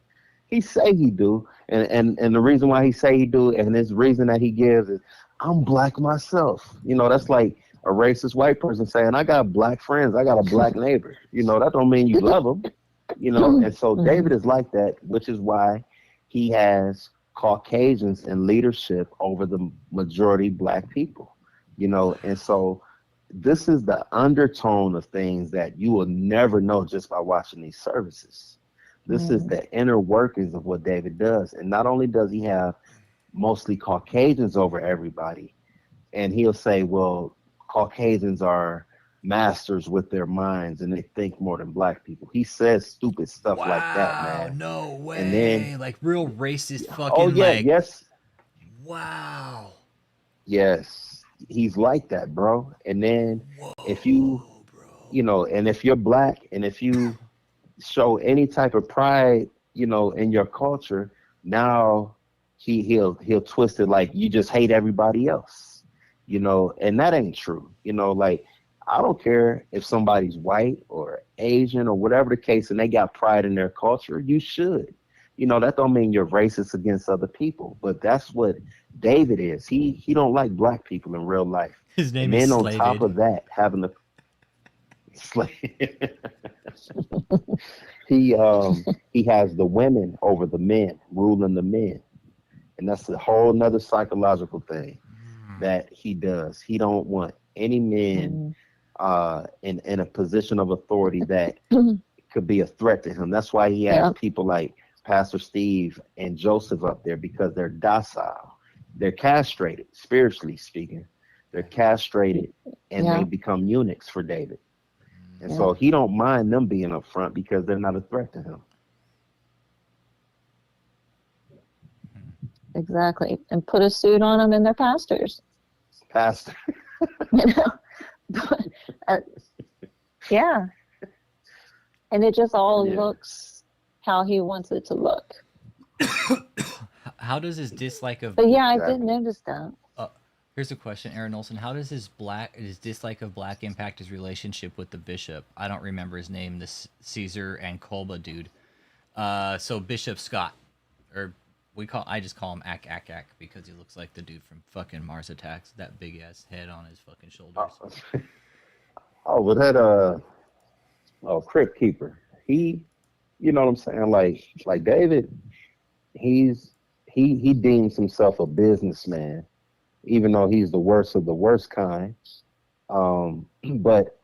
He say he do, and the reason why he say he do, and his reason that he gives is, I'm black myself. That's like a racist white person saying, I got black friends, I got a black neighbor. That don't mean you love them. And so David is like that, which is why he has Caucasians in leadership over the majority black people. And so this is the undertone of things that you will never know just by watching these services. This is the inner workings of what David does. And not only does he have mostly Caucasians over everybody, and he'll say, well, Caucasians are masters with their minds and they think more than black people. He says stupid stuff like that, man. No way. And then, like real racist fucking oh yeah, like yes, wow. yes, he's like that, bro. And then if you, and if you're black and if you show any type of pride, in your culture, now he'll twist it like you just hate everybody else, and that ain't true. Like I don't care if somebody's white or Asian or whatever the case, and they got pride in their culture. You should. That don't mean you're racist against other people, but that's what David is. He don't like black people in real life. His name and is then Slated. on top of that, having the he has the women over the men, ruling the men, and that's a whole nother psychological thing that he does. He don't want any men in a position of authority that could be a threat to him. That's why he has people like Pastor Steve and Joseph up there, because they're docile. They're castrated, spiritually speaking. They're castrated, and they become eunuchs for David. And so he don't mind them being up front because they're not a threat to him. Exactly. And put a suit on them and they're pastors. Pastor. Yeah. And it just all looks how he wants it to look. How does his dislike of... But yeah, I did notice that. Here's a question, Aaron Olson. How does his dislike of black impact his relationship with the bishop? I don't remember his name, this Caesar and Kolba dude. So Bishop Scott, or I just call him Ack because he looks like the dude from fucking Mars Attacks, that big ass head on his fucking shoulders. Well, that Crypt Keeper, he, you know what I'm saying? Like David, he deems himself a businessman, even though he's the worst of the worst kind. But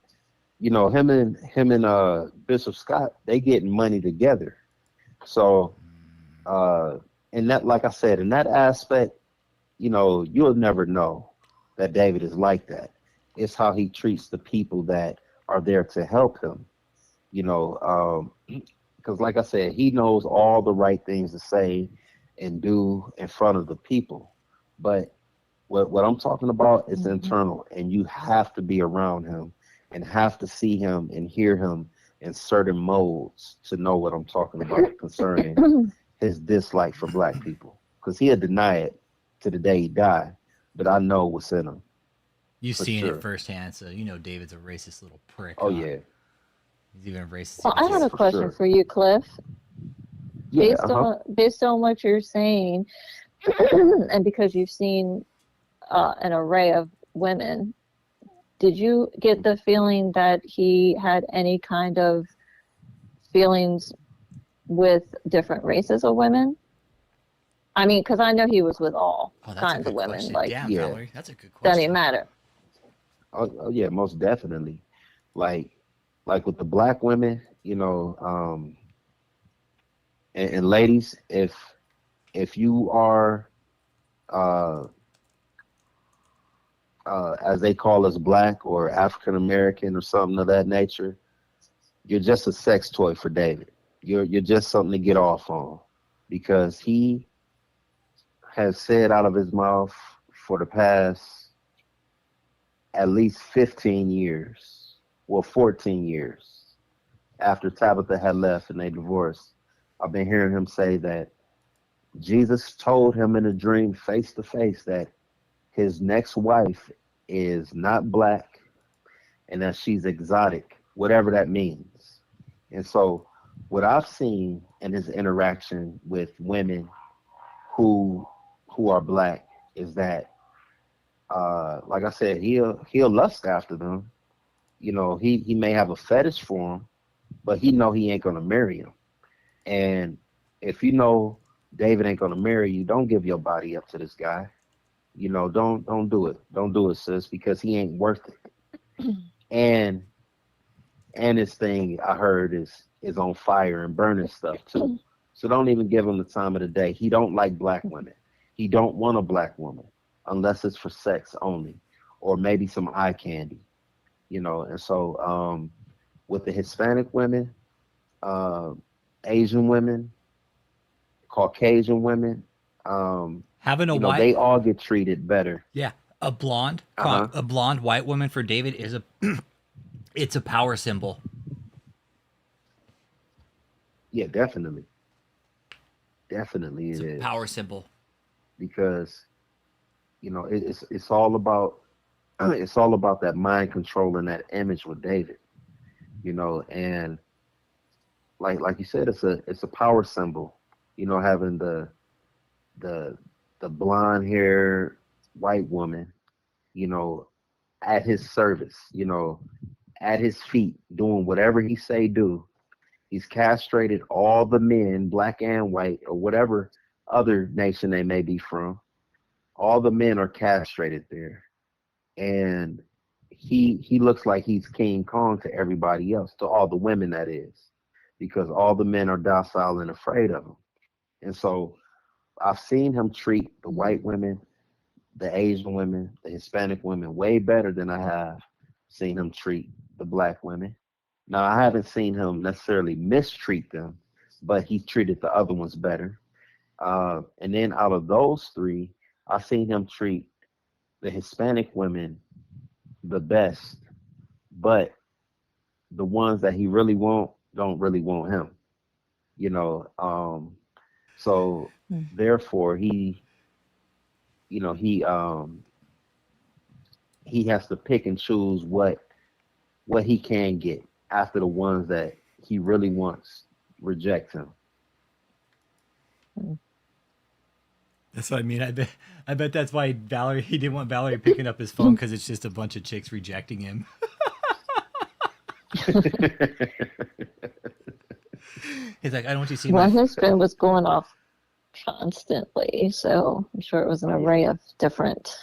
him and Bishop Scott, they getting money together. So and that, like I said, in that aspect, you'll never know that David is like that. It's how he treats the people that are there to help him. Because like I said, he knows all the right things to say and do in front of the people. But what I'm talking about is internal, and you have to be around him and have to see him and hear him in certain modes to know what I'm talking about concerning his dislike for black people. Because he'll deny it to the day he die, but I know what's in him. You've seen it firsthand, so you know David's a racist little prick. Oh, yeah. He's even racist. Well, I have a question for you, Cliff. Yeah, based on what you're saying, and because you've seen an array of women, did you get the feeling that he had any kind of feelings with different races of women? I mean, because I know he was with all kinds of women. Question. Like, damn, Valerie, that's a good question. Doesn't even matter. Oh yeah, most definitely. Like with the black women, and ladies, if you are as they call us, black or African American or something of that nature, you're just a sex toy for David. You're just something to get off on, because he has said out of his mouth for the past at least 15 years, well, 14 years after Tabitha had left and they divorced, I've been hearing him say that Jesus told him in a dream face to face that his next wife is not black and that she's exotic, whatever that means. And so what I've seen in his interaction with women who are black is that, like I said, he'll lust after them. He may have a fetish for them, but he ain't gonna marry him. And if David ain't gonna marry you, don't give your body up to this guy. Don't do it. Don't do it, sis, because he ain't worth it. And his thing, I heard, is on fire and burning stuff too. So don't even give him the time of the day. He don't like black women. He don't want a black woman unless it's for sex only, or maybe some eye candy. you know. And so with the Hispanic women, uh, Asian women, Caucasian women, Having a you know, white, they all get treated better. yeah, a blonde, Uh-huh. a blonde white woman for David is a, it's a power symbol. Yeah, definitely. Definitely It's it a is. power symbol. Because, you know, it's all about it's all about that mind control and that image with David, you know. And like you said, it's a power symbol, you know, having the blonde hair white woman, you know, at his service, you know, at his feet, doing whatever he say do. He's castrated all the men, black and white, or whatever other nation they may be from. All the men are castrated there, and he looks like he's King Kong to everybody else, to all the women that is, because all the men are docile and afraid of him. And so I've seen him treat the white women, the Asian women, the Hispanic women way better than I have seen him treat the black women. Now, I haven't seen him necessarily mistreat them, but he treated the other ones better. And then out of those three, I've seen him treat the Hispanic women the best, but the ones that he really want don't really want him, you know. So therefore, you know, he has to pick and choose what he can get after the ones that he really wants reject him. That's what I mean. I bet that's why he didn't want Valerie picking up his phone, because it's just a bunch of chicks rejecting him. He's like, I don't want you to see My my. husband was going off constantly, so I'm sure it was an array of different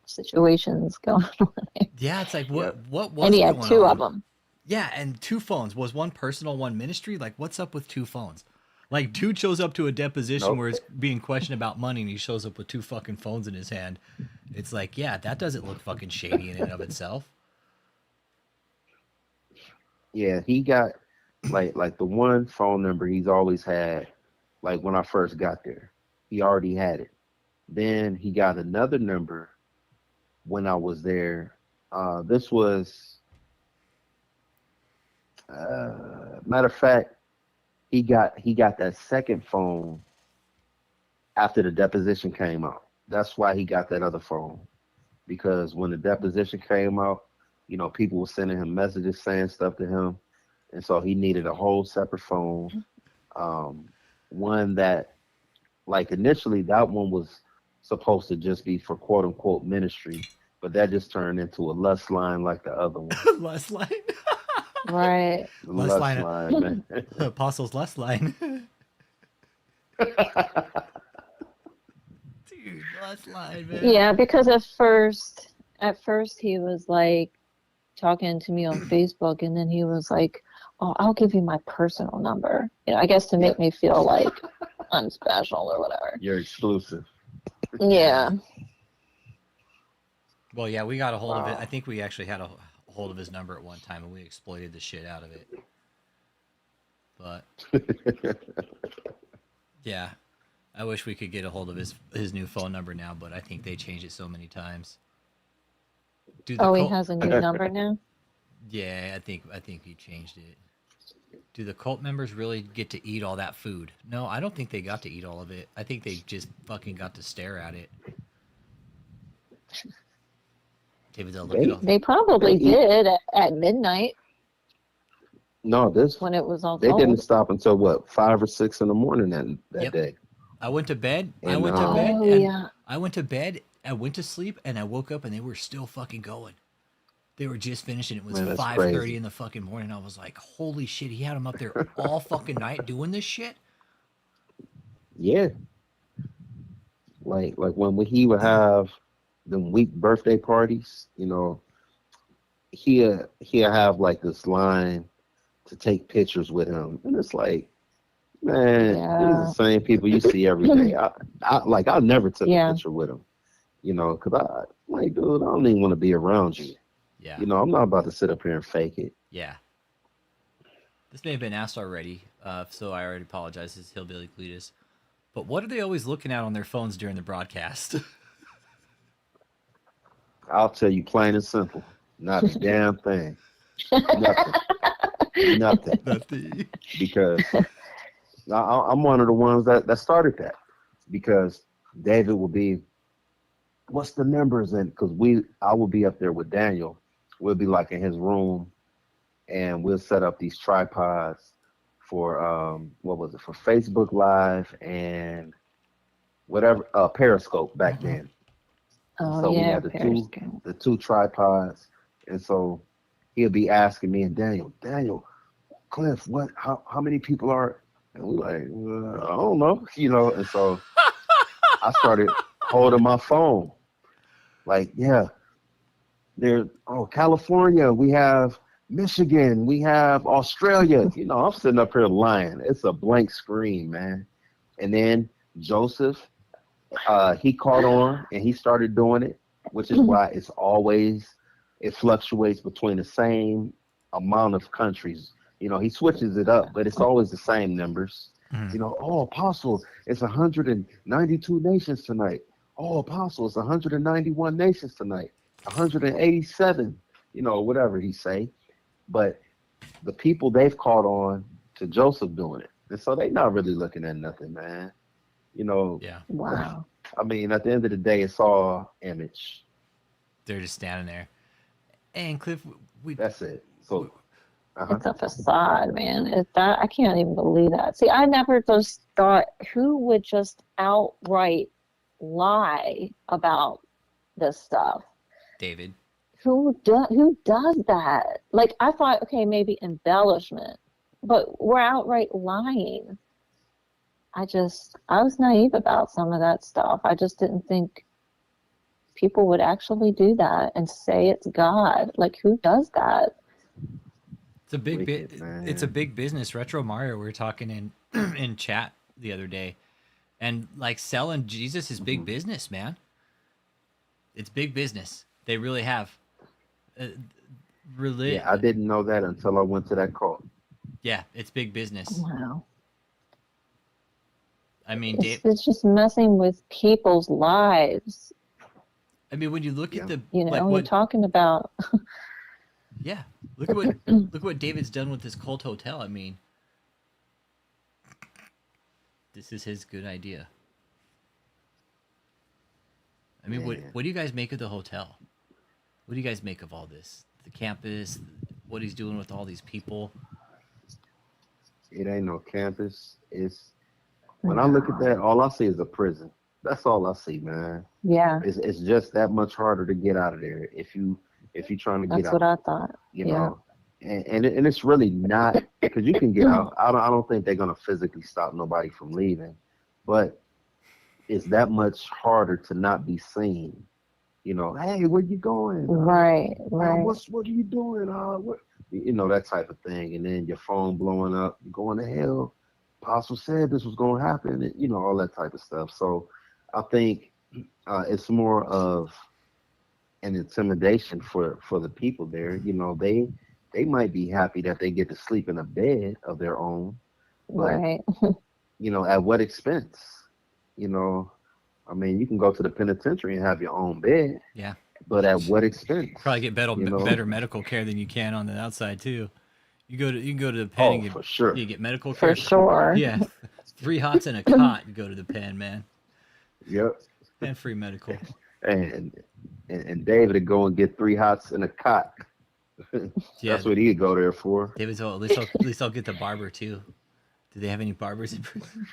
situations going on. Yeah, it's like what was And he had going two on? of them. Yeah, and two phones. Was one personal, one ministry? Like, what's up with two phones? Like, dude shows up to a deposition Nope. where it's being questioned about money, and he shows up with two fucking phones in his hand. It's like, yeah, that doesn't look fucking shady in and of itself. Yeah, he got like the one phone number he's always had. Like when I first got there, he already had it. Then he got another number when I was there. This was, matter of fact, he got that second phone after the deposition came out. That's why he got that other phone, because when the deposition came out, you know, people were sending him messages saying stuff to him, and so he needed a whole separate phone. One that, like, initially that one was supposed to just be for quote unquote ministry, but that just turned into a lust line like the other one. Lust line. Right. Lust line. Man. Apostles lust line. Dude, lust line, man. Yeah, because at first he was like talking to me on Facebook, and then he was like, "Oh, I'll give you my personal number." You know, I guess to make me feel like I'm special or whatever. You're exclusive. Yeah. Well, yeah, we got a hold of it. I think we actually had a hold of his number at one time, and we exploited the shit out of it. But yeah, I wish we could get a hold of his new phone number now, but I think they changed it so many times. Dude, He has a new number now? Yeah, I think he changed it. Do the cult members really get to eat all that food? No, I don't think they got to eat all of it. I think they just fucking got to stare at it. David, look it up. They probably did at midnight. No, when it was all they cold. didn't stop until what, 5 or 6 in the morning that day. I went to bed. And, I went to bed. Oh, And yeah. I went to bed. I went to sleep, and I woke up, and they were still fucking going. They were just finishing. It was Man, that's 5:30 crazy. in the fucking morning. I was like, holy shit! He had them up there all fucking night doing this shit. Yeah. Like when he would have them week birthday parties, you know, he'll have like this line to take pictures with him, and it's like, man, these are the same people you see every day. I never took a picture with him, you know, because I'm like, dude, I don't even want to be around you. Yeah. You know, I'm not about to sit up here and fake it. Yeah. This may have been asked already, so I already apologize. It's Hillbilly Cletus. But what are they always looking at on their phones during the broadcast? I'll tell you plain and simple. Not a damn thing. Nothing. Nothing. Nothing. Because I'm one of the ones that started that. Because David will be, what's the numbers? And because I will be up there with Daniel. We'll be like in his room, and we'll set up these tripods for for Facebook Live and whatever Periscope back then. Oh, So we yeah, had the two tripods, and so he'll be asking me and Daniel, Cliff, how many people are? And we're like, I don't know, you know. And so I started holding my phone, like, yeah, California, we have Michigan, we have Australia. You know, I'm sitting up here lying. It's a blank screen, man. And then Joseph, he caught on and he started doing it, which is why it fluctuates between the same amount of countries. You know, he switches it up, but it's always the same numbers. You know, Apostle, it's 192 nations tonight. Apostle, it's 191 nations tonight. 187, you know, whatever he say. But the people, they've caught on to Joseph doing it. And so they not really looking at nothing, man. You know, Yeah. Wow. I mean, at the end of the day, it's all image. They're just standing there. And Cliff, That's it. So It's a facade, man. I can't even believe that. See, I never just thought who would just outright lie about this stuff. David. Who does that? Like, I thought, okay, maybe embellishment, but we're outright lying. I was naive about some of that stuff. I just didn't think people would actually do that and say it's God. Like, who does that? It's a big it's a big business. Retro Mario, we were talking in chat the other day, and like selling Jesus is big business, man. It's big business. They really have. yeah, I didn't know that until I went to that call. Yeah, it's big business. Wow. I mean, it's just messing with people's lives. I mean, when you look at the, you know, like you're talking about. Yeah, look what David's done with this cult hotel. I mean, this is his good idea. I mean, what do you guys make of the hotel? What do you guys make of all this? The campus, what he's doing with all these people? It ain't no campus. When I look at that, all I see is a prison. That's all I see, man. Yeah. It's just that much harder to get out of there if you trying to get out. That's what I thought. You know, and it's really not, because you can get out. I don't think they're gonna physically stop nobody from leaving, but it's that much harder to not be seen. You know, hey, where you going? Right. What are you doing? What? You know, that type of thing. And then your phone blowing up, you're going to hell. Apostle said this was going to happen. And, you know, all that type of stuff. So I think it's more of an intimidation for the people there. You know, they might be happy that they get to sleep in a bed of their own. But, right. You know, at what expense? You know, I mean, you can go to the penitentiary and have your own bed. Yeah. But at what expense? Probably get better medical care than you can on the outside too. You can go to the pen and get, for sure. You get medical care. For sure. Yeah. 3 hots and a cot, you go to the pen, man. Yep. And free medical. And David would go and get 3 hots and a cot. That's what he'd go there for. David's at least I'll get the barber too. Do they have any barbers in prison?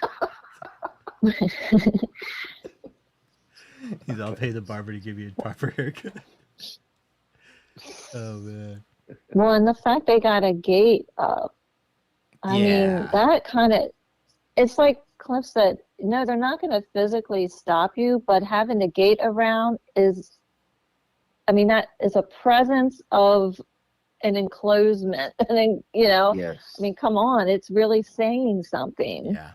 I'll pay the barber to give you a proper haircut. Oh man. Well, and the fact they got a gate up, I mean, that kind of, it's like Cliff said, no, they're not going to physically stop you, but having a gate around is, I mean, that is a presence of an enclosement. And then, you know, I mean, come on, it's really saying something. Yeah.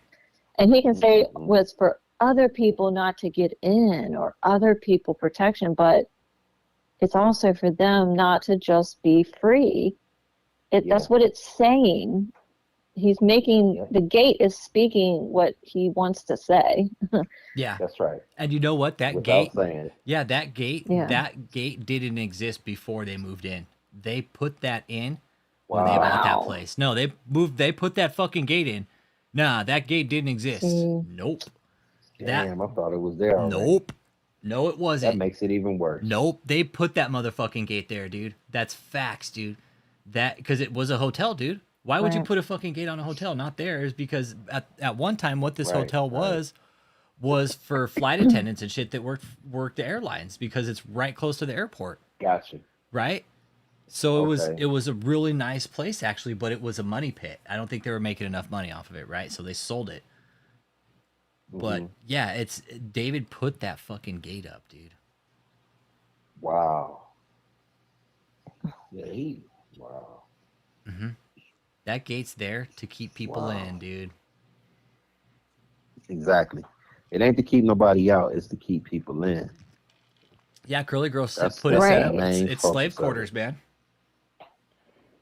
And he can say it was for other people not to get in or other people protection, but it's also for them not to just be free. That's what it's saying. He's making, the gate is speaking what he wants to say. Yeah. That's right. And you know what? That Without gate, saying it. yeah, that gate, Yeah. that gate didn't exist before they moved in. They put that in when they bought that place. No, they put that fucking gate in. Nah, that gate didn't exist. See. Nope. Damn, I thought it was there already. Nope. No, it wasn't. That makes it even worse. Nope. They put that motherfucking gate there, dude. That's facts, dude. That, because it was a hotel, dude. Why would you put a fucking gate on a hotel? Not theirs, because at one time what this hotel was for flight attendants and shit that worked the airlines, because it's right close to the airport. Gotcha. Right? So it was a really nice place actually, but it was a money pit. I don't think they were making enough money off of it, right? So they sold it. But yeah, it's David put that fucking gate up, dude. Wow. Yeah, wow. Mm-hmm. That gate's there to keep people in, dude. Exactly. It ain't to keep nobody out. It's to keep people in. Yeah, Curly Girl put That's it set up. the main It's focus slave of quarters, it. man.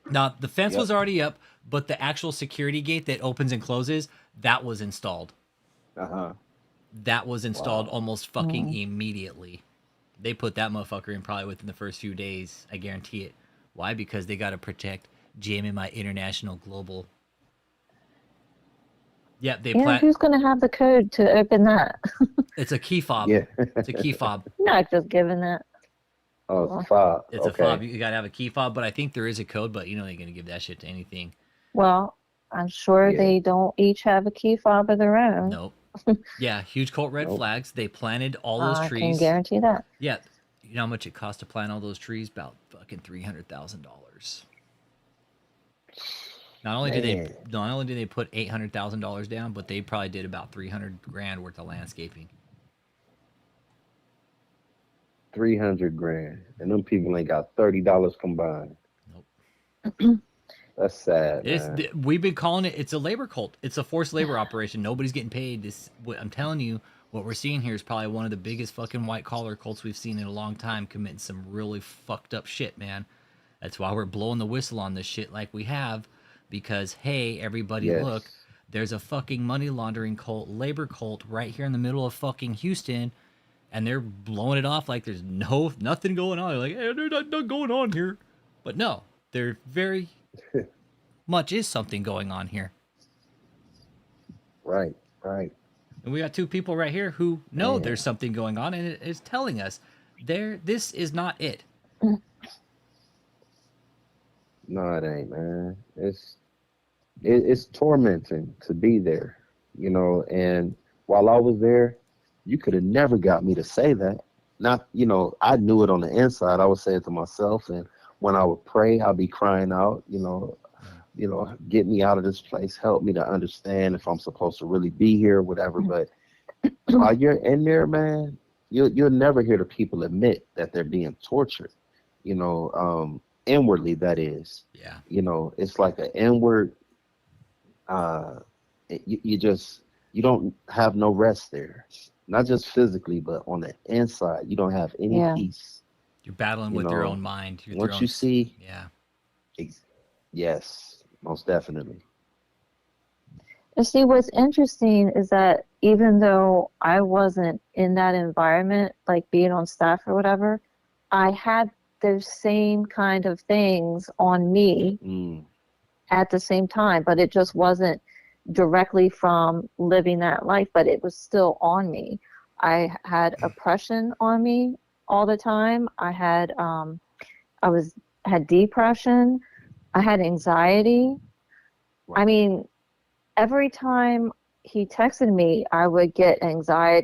Now, the fence was already up, but the actual security gate that opens and closes, that was installed. Uh-huh. That was installed almost fucking immediately. They put that motherfucker in probably within the first few days. I guarantee it. Why? Because they got to protect JMMI International Global. Yeah, they who's going to have the code to open that? It's a key fob. Yeah. It's a key fob. Not just giving that. Oh, it's a fob. It's a fob. You got to have a key fob, but I think there is a code, but you know they're going to give that shit to anything. Well, I'm sure they don't each have a key fob of their own. Nope. Yeah, huge cult red flags. They planted all those trees. I can guarantee that. Yeah. You know how much it cost to plant all those trees? About fucking $300,000. Not only did they put $800,000 down, but they probably did about $300,000 worth of landscaping. 300 grand, and them people ain't got $30 combined. Nope. That's sad, man. We've been calling it. It's a labor cult. It's a forced labor operation. Nobody's getting paid. I'm telling you, what we're seeing here is probably one of the biggest fucking white collar cults we've seen in a long time, committing some really fucked up shit, man. That's why we're blowing the whistle on this shit like we have, because hey, everybody, look, there's a fucking money laundering cult, labor cult right here in the middle of fucking Houston, and they're blowing it off like there's nothing going on. They're like, hey, there's nothing going on here, but no, there very much is something going on here. Right. And we got two people right here who know there's something going on, and it's telling us this is not it. No, it ain't, man. It's tormenting to be there, you know. And while I was there, you could have never got me to say that. Not, you know, I knew it on the inside. I would say it to myself, and when I would pray, I'd be crying out, you know, get me out of this place, help me to understand if I'm supposed to really be here, whatever. But while you're in there, man, you'll never hear the people admit that they're being tortured, you know, inwardly, that is. Yeah. You know, it's like an inward, you don't have no rest there. Not just physically, but on the inside, you don't have any peace. You're battling with your own mind. Once you see, yeah. Yes, most definitely. And see, what's interesting is that even though I wasn't in that environment, like being on staff or whatever, I had those same kind of things on me at the same time, but it just wasn't directly from living that life, but it was still on me. I had oppression on me all the time. I had had depression. I had anxiety. I mean, every time he texted me, I would get anxiety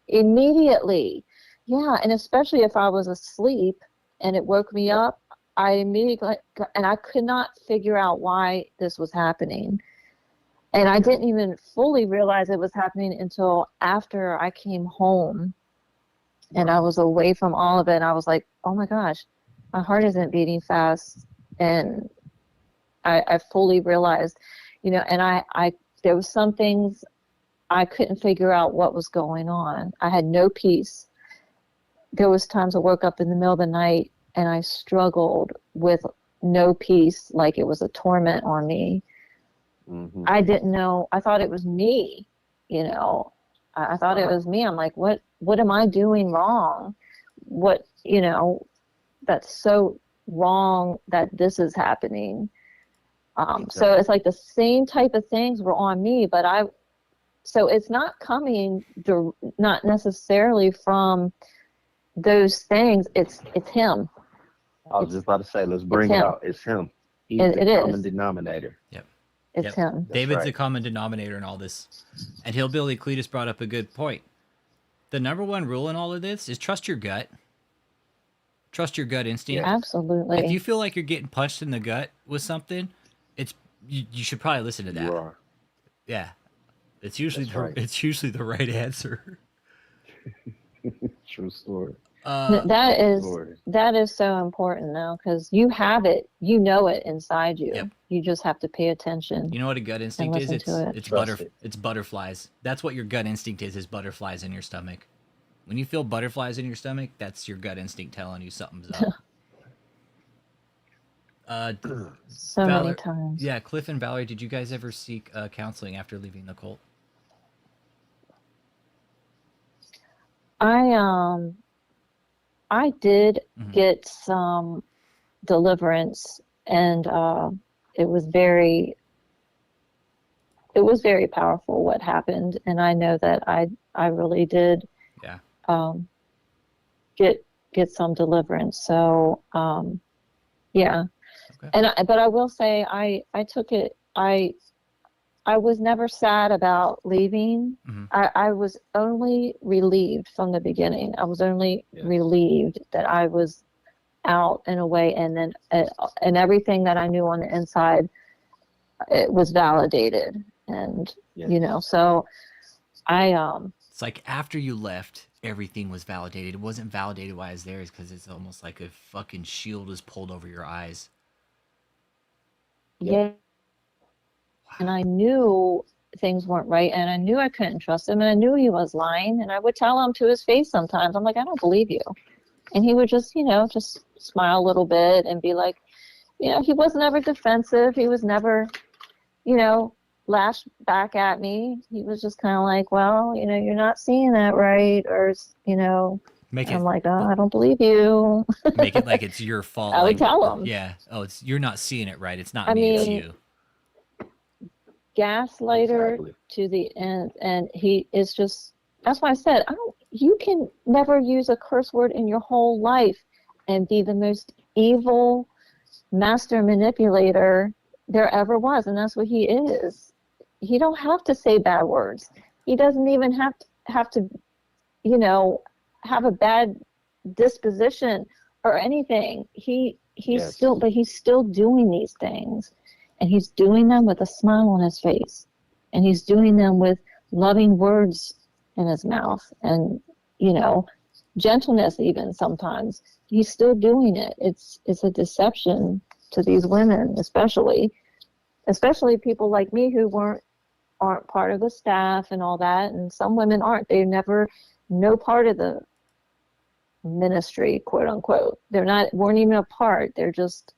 immediately. Yeah, and especially if I was asleep and it woke me up, I immediately, and I could not figure out why this was happening. And I didn't even fully realize it was happening until after I came home and I was away from all of it. And I was like, oh my gosh, my heart isn't beating fast. And I fully realized, you know, and I there was some things I couldn't figure out what was going on. I had no peace. there was times I woke up in the middle of the night and I struggled with no peace, like it was a torment on me. Mm-hmm. I didn't know. I thought it was me, you know. I thought it was me. I'm like, what am I doing wrong? What, you know, that's so wrong that this is happening. So it's like the same type of things were on me, but so it's not coming, not necessarily from those things. It's him. I was just about to say, let's bring it out. It's him. He's the common denominator. Yep. It's him. David's the common denominator in all this. And Hillbilly Cletus brought up a good point. The number one rule in all of this is trust your gut. Trust your gut instinct. Absolutely. If you feel like you're getting punched in the gut with something, you should probably listen to that. You are. Yeah. It's usually the right answer. True story. That is so important now, because you have it, you know it inside you. Yep. You just have to pay attention. You know what a gut instinct is? It's It's butterflies. That's what your gut instinct is butterflies in your stomach. When you feel butterflies in your stomach, that's your gut instinct telling you something's up. Many times. Yeah, Cliff and Valerie, did you guys ever seek counseling after leaving the cult? I did get some deliverance, and it was very powerful what happened, and I know that I really did get some deliverance. So yeah. Okay. But I will say I took it. I was never sad about leaving. Mm-hmm. I was only relieved from the beginning. I was only relieved that I was out and away, and then and everything that I knew on the inside, it was validated. And you know, so it's like after you left, everything was validated. It wasn't validated why I was there, is because it's almost like a fucking shield was pulled over your eyes. Yeah. And I knew things weren't right, and I knew I couldn't trust him, and I knew he was lying, and I would tell him to his face sometimes. I'm like, I don't believe you. And he would just, you know, just smile a little bit and be like, you know, he was never defensive. He was never, you know, lashed back at me. He was just kind of like, well, you know, you're not seeing that right, or, you know, I'm like, oh, I don't believe you. Make it like it's your fault. I would tell him. Yeah. Oh, you're not seeing it right. It's not me, it's you. Gaslighter to the end, and he is just, that's why I said, you can never use a curse word in your whole life and be the most evil master manipulator there ever was, and that's what he is. He don't have to say bad words. He doesn't even have to you know, have a bad disposition or anything. He's still doing these things. And he's doing them with a smile on his face. And he's doing them with loving words in his mouth. And, you know, gentleness even sometimes. He's still doing it. It's a deception to these women, especially people like me who aren't part of the staff and all that. And some women aren't. They're never no part of the ministry, quote unquote. Weren't even a part. They're just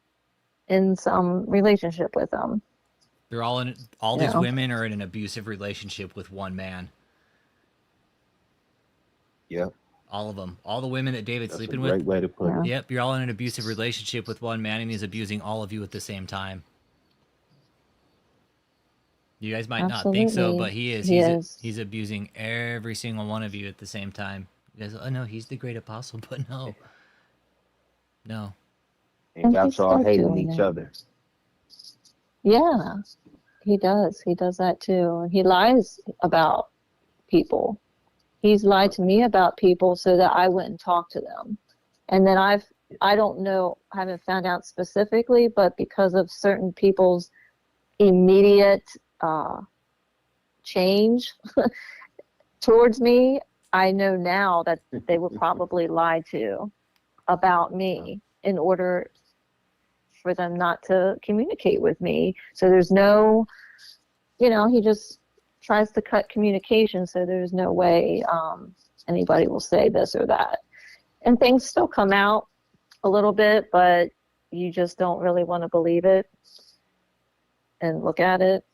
in some relationship with them. They're all these women are in an abusive relationship with one man. Yep. All of them. All the women that David's sleeping with. Great way to put it. Yep, you're all in an abusive relationship with one man, and he's abusing all of you at the same time. You guys might not think so, but he is. He's abusing every single one of you at the same time. You guys, oh no, he's the great apostle, but no. And got y'all hating each other. Yeah, he does. He does that too. He lies about people. He's lied to me about people so that I wouldn't talk to them. And then I don't know, I haven't found out specifically, but because of certain people's immediate change towards me, I know now that they were probably lied to about me in order for them not to communicate with me. So there's no, you know, he just tries to cut communication, so there's no way anybody will say this or that. And things still come out a little bit, but you just don't really want to believe it and look at it.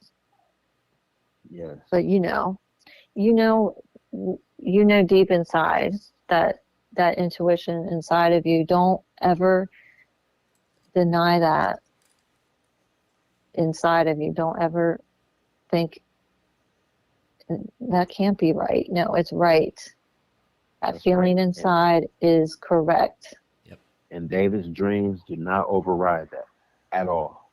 Yes. But you know deep inside that intuition inside of you. Don't ever deny that inside of you. Don't ever think that can't be right. No, it's right. That That's feeling right. inside is correct. And David's dreams do not override that at all.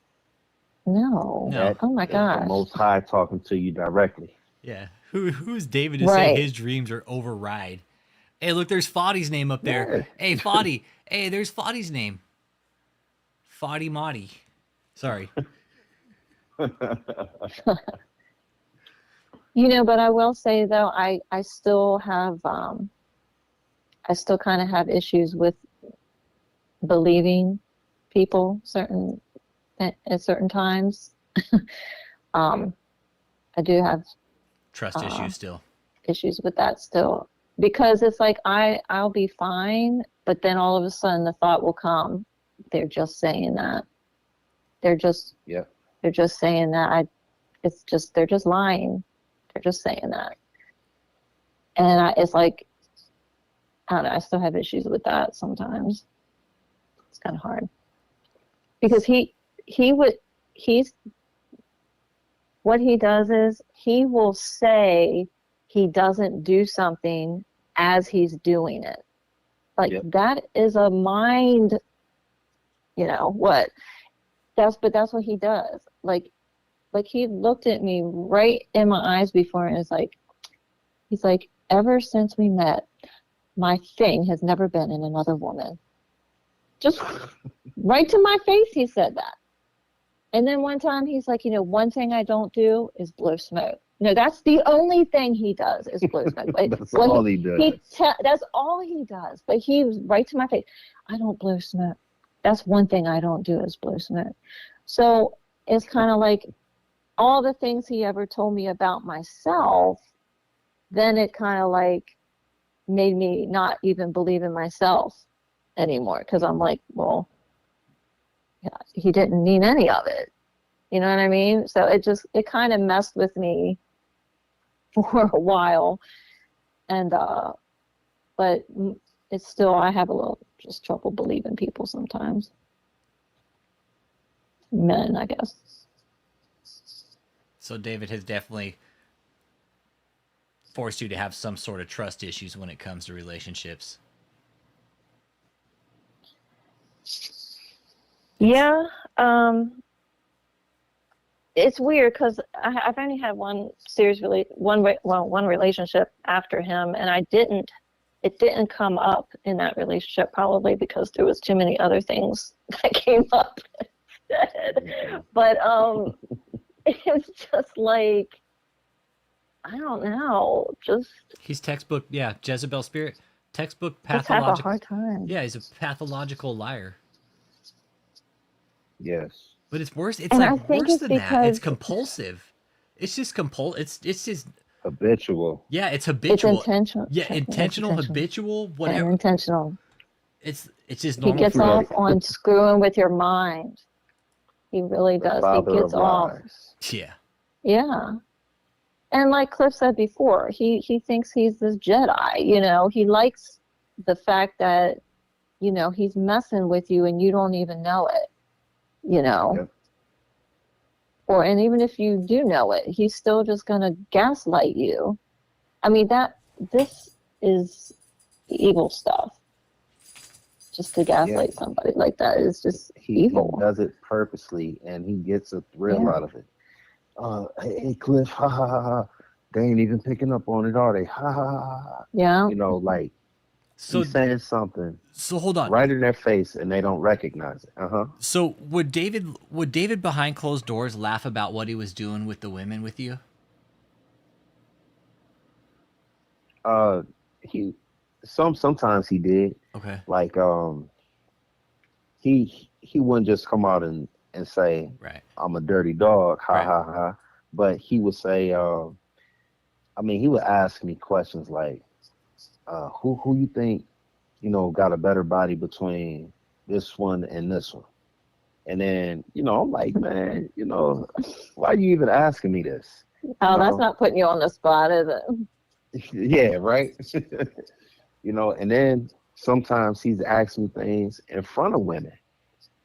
No. No. Oh my It's gosh. the Most High talking to you directly. Yeah. Who's David to Right. say his dreams are override? Hey, look, there's Foddy's name up there. Yeah. Hey, Foddy. Hey, there's Foddy's name. Foddy Moddy. Sorry. But I will say though, I still have I still kind of have issues with believing people at certain times. I do have Trust issues still. issues with that still, because it's like I'll be fine, but then all of a sudden the thought will come, they're just saying that. They're just saying that. They're just lying. They're just saying that. And it's like, I don't know, I still have issues with that sometimes. It's kind of hard. Because what he does is he will say he doesn't do something as he's doing it. Like that is a mind, what? That's what he does. Like he looked at me right in my eyes before and he's like, ever since we met, my thing has never been in another woman. Just right to my face, he said that. And then one time he's like, one thing I don't do is blow smoke. No, that's the only thing he does is blow smoke. That's all he does. That's all he does. But he was right to my face. I don't blow smoke. That's one thing I don't do is blow smoke. So it's kind of like all the things he ever told me about myself, then it kind of like made me not even believe in myself anymore. Because I'm like, well, yeah, he didn't mean any of it. You know what I mean? So it kind of messed with me for a while. And, but it's still, I have a little just trouble believing people sometimes. Men, I guess. So David has definitely forced you to have some sort of trust issues when it comes to relationships. Yeah. It's weird because I've only had one relationship after him, and it didn't come up in that relationship, probably because there was too many other things that came up instead. But it's just like, I don't know, just He's textbook, Jezebel spirit, textbook just have a pathological. hard time. Yeah, he's a pathological liar. Yes. But it's worse. It's And I like think worse it's than that. It's because- compulsive. It's just It's just Habitual. yeah. It's habitual. It's intentional. Yeah, intentional, habitual, And whatever. intentional. It's just He normal. gets off on screwing with your mind. He really does. He Father gets of off. lies. Yeah. Yeah. And like Cliff said before, he thinks he's this Jedi, he likes the fact that, he's messing with you and you don't even know it, Yep. and even if you do know it, he's still just going to gaslight you. I mean, this is evil stuff. Just to gaslight somebody like that is just evil. He does it purposely and he gets a thrill out of it. Hey Cliff, ha ha ha ha. They ain't even picking up on it, are they? Ha ha ha ha. Yeah. Like So he's saying something. So hold on. Right in their face and they don't recognize it. So would David behind closed doors laugh about what he was doing with the women with you? Sometimes he did. Okay. Like he wouldn't just come out and say, right, I'm a dirty dog, ha ha ha. But he would say, he would ask me questions like, who you think got a better body between this one and this one. And then, I'm like, man, why are you even asking me this? Oh, that's not putting you on the spot, is it? Yeah, right. And then sometimes he's asking me things in front of women.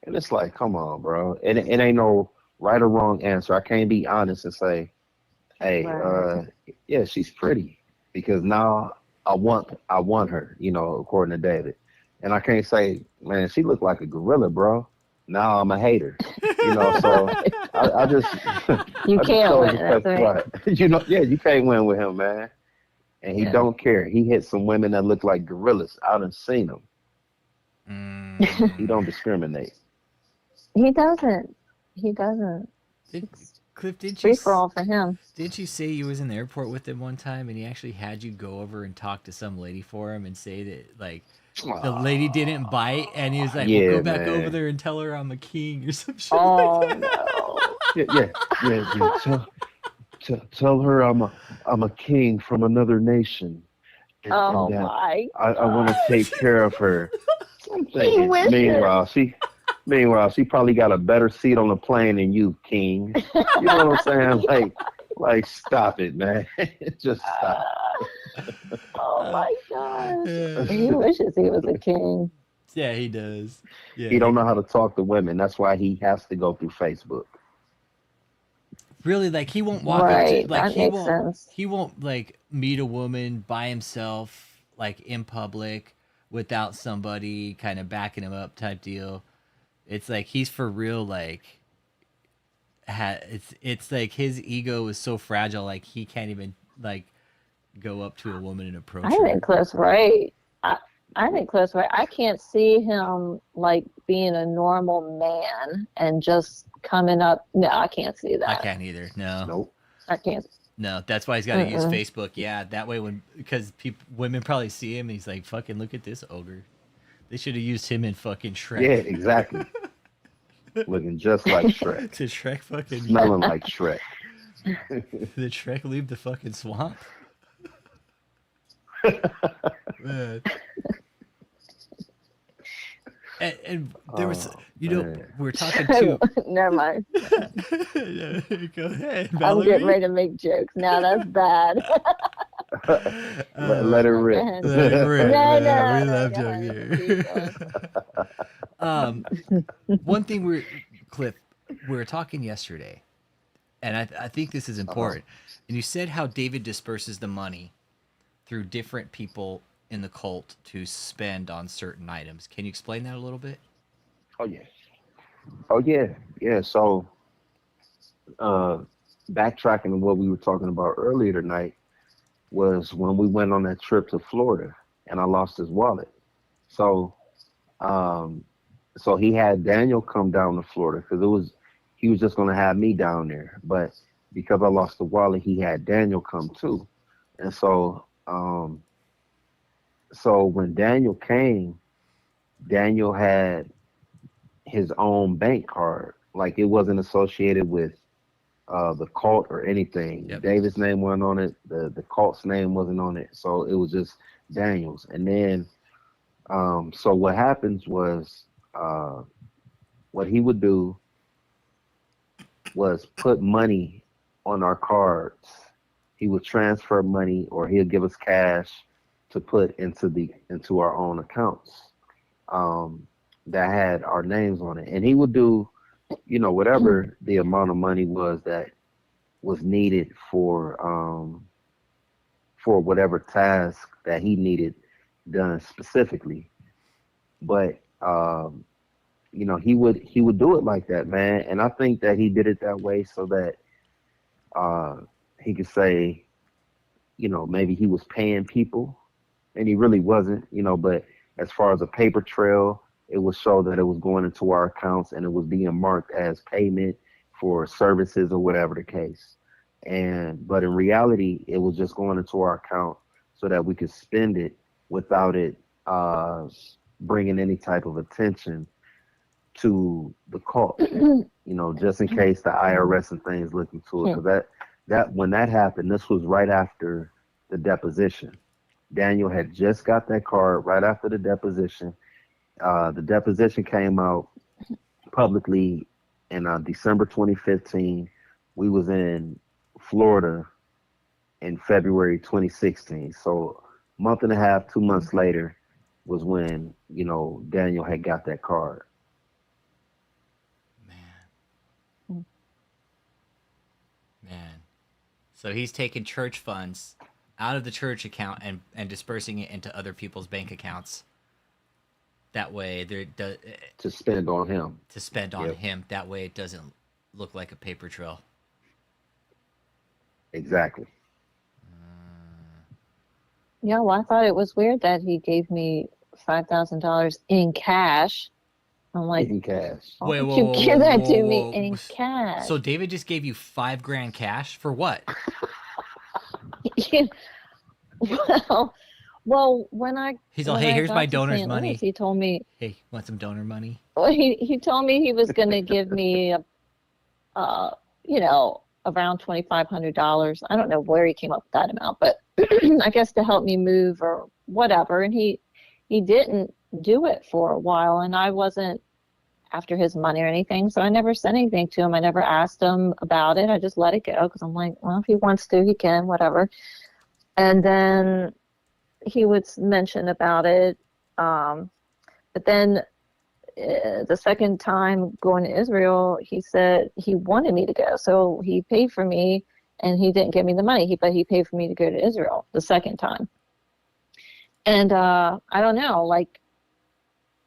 And it's like, come on, bro. And it ain't no right or wrong answer. I can't be honest and say, hey, Right. yeah, she's pretty. Because now I want her, according to David. And I can't say, man, she looked like a gorilla, bro. Now I'm a hater. So I just You I just can't chose win, to that's right. right. Yeah, you can't win with him, man. And he don't care. He hit some women that look like gorillas. I done seen them. He don't discriminate. He doesn't. He doesn't. Cliff, Free for all for him. didn't you say you was in the airport with him one time and he actually had you go over and talk to some lady for him and say that, like, the lady didn't bite and he was like, well, go back over there and tell her I'm a king or some shit like that. Yeah. Tell her I'm a king from another nation. And, Oh and that my! I want to take care of her. I'm He thinking, wishes. meanwhile, she probably got a better seat on the plane than you, King. You know what I'm saying? Like, stop it, man. Just stop. Oh my gosh! He wishes he was a king. Yeah, he does. Yeah, He don't know how to talk to women. That's why he has to go through Facebook. really, like, he won't walk up to, Right, like, that makes sense. he won't, like, meet a woman by himself, like, in public without somebody kind of backing him up type deal. It's like he's for real, like, it's like his ego is so fragile, like he can't even, like, go up to a woman and approach I her. think Cliff's right. I think Cliff's right. I can't see him like being a normal man and just coming up. No, I can't see that. I can't either. No. Nope. I can't. No, that's why he's got to use Facebook. Yeah, that way because women probably see him and he's like, fucking look at this ogre. They should have used him in fucking Shrek. Yeah, exactly. Looking just like Shrek. To Shrek fucking Smelling like Shrek. Did Shrek leave the fucking swamp? Man. And there was, we were talking to. Never mind. Go ahead, I'm Valerie. getting ready to make jokes. Now that's bad. Let it rip. Let it rip. No, Man, no, we love joke here. One thing Cliff, we were talking yesterday, and I think this is important. And you said how David disperses the money through different people in the cult to spend on certain items. Can you explain that a little bit? Oh yeah. So, backtracking to what we were talking about earlier tonight was when we went on that trip to Florida, and I lost his wallet. So, so he had Daniel come down to Florida because he was just going to have me down there, but because I lost the wallet, he had Daniel come too, and so. So when Daniel came, Daniel had his own bank card. Like, it wasn't associated with the cult or anything. Yep. David's name wasn't on it. The cult's name wasn't on it. So it was just Daniel's. And then, so what happens was, what he would do was put money on our cards. He would transfer money, or he'll give us cash to put into our own accounts that had our names on it. And he would do, whatever the amount of money was that was needed for whatever task that he needed done specifically. But he would do it like that, man. And I think that he did it that way so that he could say, maybe he was paying people, and he really wasn't, but as far as a paper trail, it would show that it was going into our accounts and it was being marked as payment for services or whatever the case. But in reality, it was just going into our account so that we could spend it without it bringing any type of attention to the cult, just in case the IRS and things look into it. Because that when that happened, this was right after the deposition. Daniel had just got that card right after the deposition. The deposition came out publicly in December 2015. We was in Florida in February 2016. So a month and a half, 2 months later was when, you know, Daniel had got that card. Man. So he's taking church funds out of the church account and dispersing it into other people's bank accounts. That way to spend on him. To spend on him. That way it doesn't look like a paper trail. Exactly. Yeah, well, I thought it was weird that he gave me $5,000 in cash. I'm like, in cash. Why would you give that to me in cash? So David just gave you $5,000 cash for what? well, when I he's all, hey, here's my donor's money. Louis, he told me, hey, want some donor money? Well, he told me he was going to give me you know, around $2,500. I don't know where he came up with that amount, but I guess to help me move or whatever. And he didn't do it for a while, and I wasn't after his money or anything, so I never said anything to him. I never asked him about it. I just let it go because I'm like, well, if he wants to, he can, whatever. And then he would mention about it, but then the second time going to Israel, he said he wanted me to go, so he paid for me, and he didn't give me the money, but he paid for me to go to Israel the second time. And I don't know, like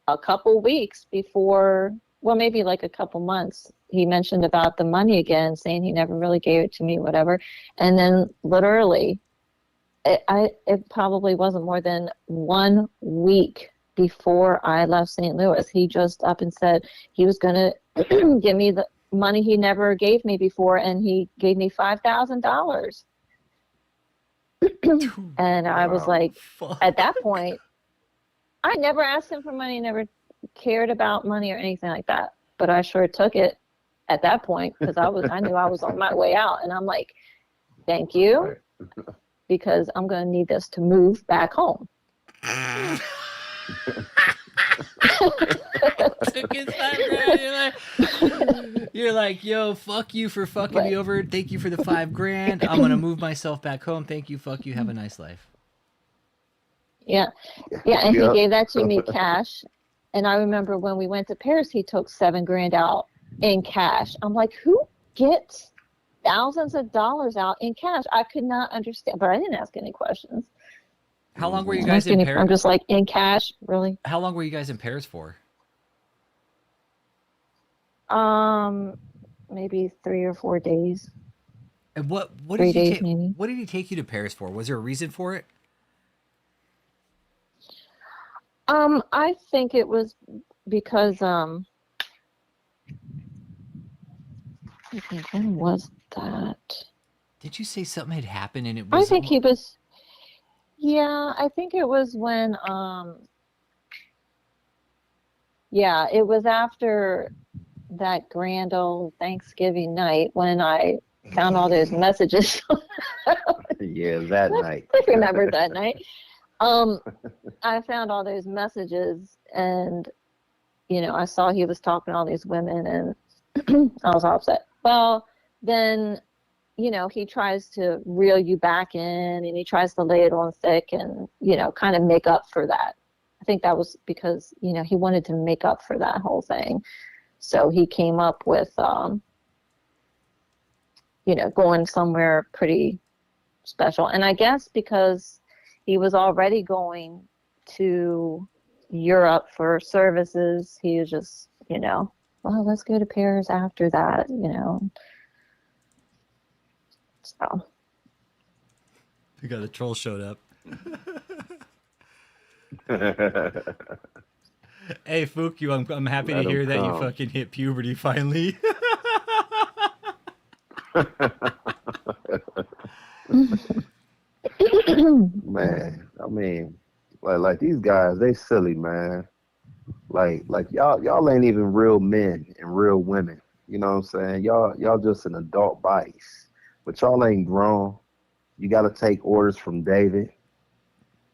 a couple weeks before, well, maybe like a couple months, he mentioned about the money again, saying he never really gave it to me, whatever. And then literally, it probably wasn't more than 1 week before I left St. Louis, he just up and said he was going to give me the money he never gave me before, and he gave me $5,000. And I was like, at that point, I never asked him for money, never cared about money or anything like that. But I sure took it at that point because I knew I was on my way out, and I'm like, thank you, because I'm going to need this to move back home. Took his $5,000. You're like, yo, fuck you for fucking me over. Thank you for the $5,000. I'm gonna move myself back home. Thank you. Fuck you. Have a nice life. Yeah, and he gave that to me cash. And I remember when we went to Paris, he took $7,000 out in cash. I'm like, who gets thousands of dollars out in cash? I could not understand, but I didn't ask any questions. How long were you guys in Paris? I'm just like, in cash, really? How long were you guys in Paris for? Maybe 3 or 4 days. And what 3 did days, maybe. What did he take you to Paris for? Was there a reason for it? I think it was because I think, when was that? Did you say something had happened and it was? I think he was. Yeah, I think it was when, yeah, it was after that grand old Thanksgiving night when I found all those messages. Yeah, that night. I remember that night. I found all those messages, and, you know, I saw he was talking to all these women, and I was all upset. Well, then, you know, he tries to reel you back in, and he tries to lay it on thick and, you know, kind of make up for that. I think that was because, you know, he wanted to make up for that whole thing. So he came up with, you know, going somewhere pretty special. And I guess because he was already going to Europe for services, he was just, you know, well, let's go to Paris after that, you know. So. You got the troll showed up. Hey, Fuku, I'm happy to hear that you fucking hit puberty finally. Man, I mean, like these guys, they silly, man. Like y'all ain't even real men and real women. You know what I'm saying? Y'all just an adult bodies. But y'all ain't grown. You got to take orders from David.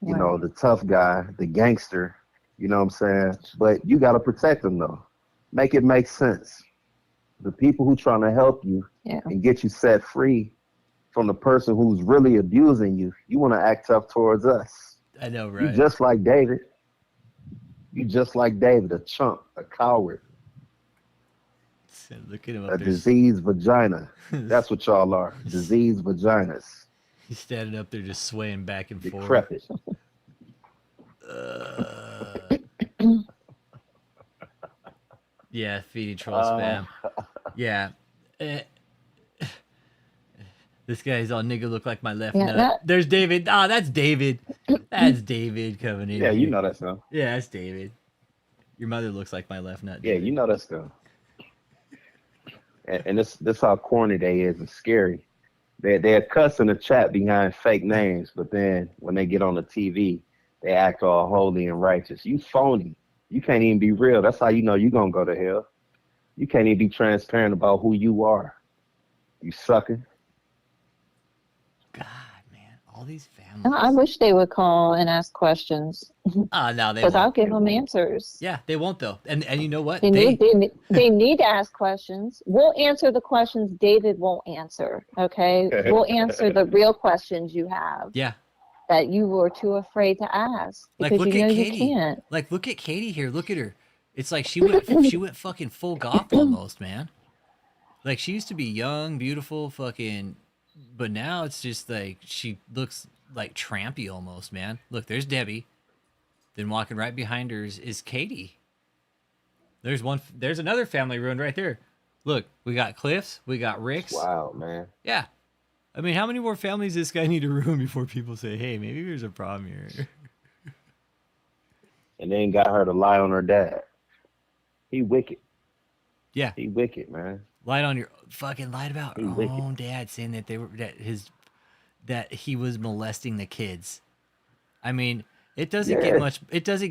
you know, the tough guy, the gangster, you know what I'm saying? But you got to protect them, though. Make it make sense. The people who trying to help you and get you set free from the person who's really abusing you, you want to act tough towards us. I know, right? You just like David. You just like David, a chump, a coward. Look at him up A there. diseased vagina. That's what y'all are. Diseased vaginas. He's standing up there just swaying back and forth. Decrepit. Yeah, feeding troll spam. Yeah. This guy's all nigga look like my left nut. There's David. Ah, that's David. That's David coming in. Yeah, you know that stuff. Yeah, that's David. Your mother looks like my left nut. Yeah, David. you know that stuff. And this how corny they is. It's scary. They're cussing the chat behind fake names, but then when they get on the TV, they act all holy and righteous. You phony. You can't even be real. That's how you know you're going to go to hell. You can't even be transparent about who you are. You sucker. God, man. All these families. I wish they would call and ask questions. No, they Because won't. I'll give them answers. Yeah, they won't, though. And you know what? They need to ask questions. We'll answer the questions David won't answer, okay? We'll answer the real questions you have. Yeah. That you were too afraid to ask. Like, Because look you know at Katie. you can't. Like, look at Katie here. Look at her. It's like she went fucking full goth almost, man. Like, she used to be young, beautiful, fucking... But now it's just like she looks like trampy almost, man. Look, there's Debbie. Then walking right behind her is Katie. There's another family ruined right there. Look, we got Cliff's, we got Rick's. Wow, man. Yeah. I mean, how many more families does this guy need to ruin before people say, hey, maybe there's a problem here? And then got her to lie on her dad. He wicked. Yeah. He wicked, man. Lied about her own dad, saying that that he was molesting the kids. I mean, it doesn't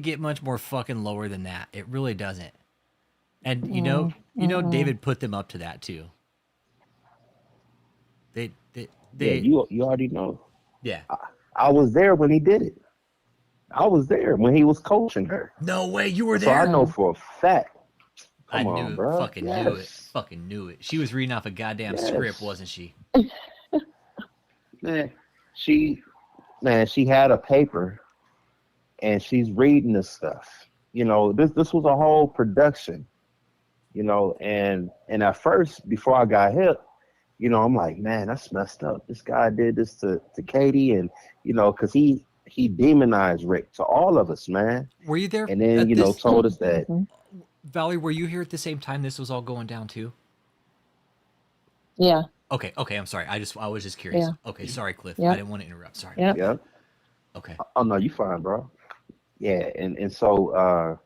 get much more fucking lower than that. It really doesn't. And you know, David put them up to that too. They yeah, you already know. Yeah. I was there when he did it. I was there when he was coaching her. No way, you were So there. I know for a fact. I Come knew on, it. bro. Fucking knew it. Fucking knew it. She was reading off a goddamn script, wasn't she? Man, she had a paper and she's reading this stuff. You know, this was a whole production. You know, and at first, before I got hip, you know, I'm like, man, that's messed up. This guy did this to Katie, and you know, because he demonized Rick to all of us, man. Were you there? And then told us that. Valerie, were you here at the same time this was all going down too? Yeah. Okay, I'm sorry. I was just curious. Yeah. Okay, sorry, Cliff. Yeah. I didn't want to interrupt. Sorry. Yeah. Yeah. Okay. Oh no, you fine, bro. Yeah, and so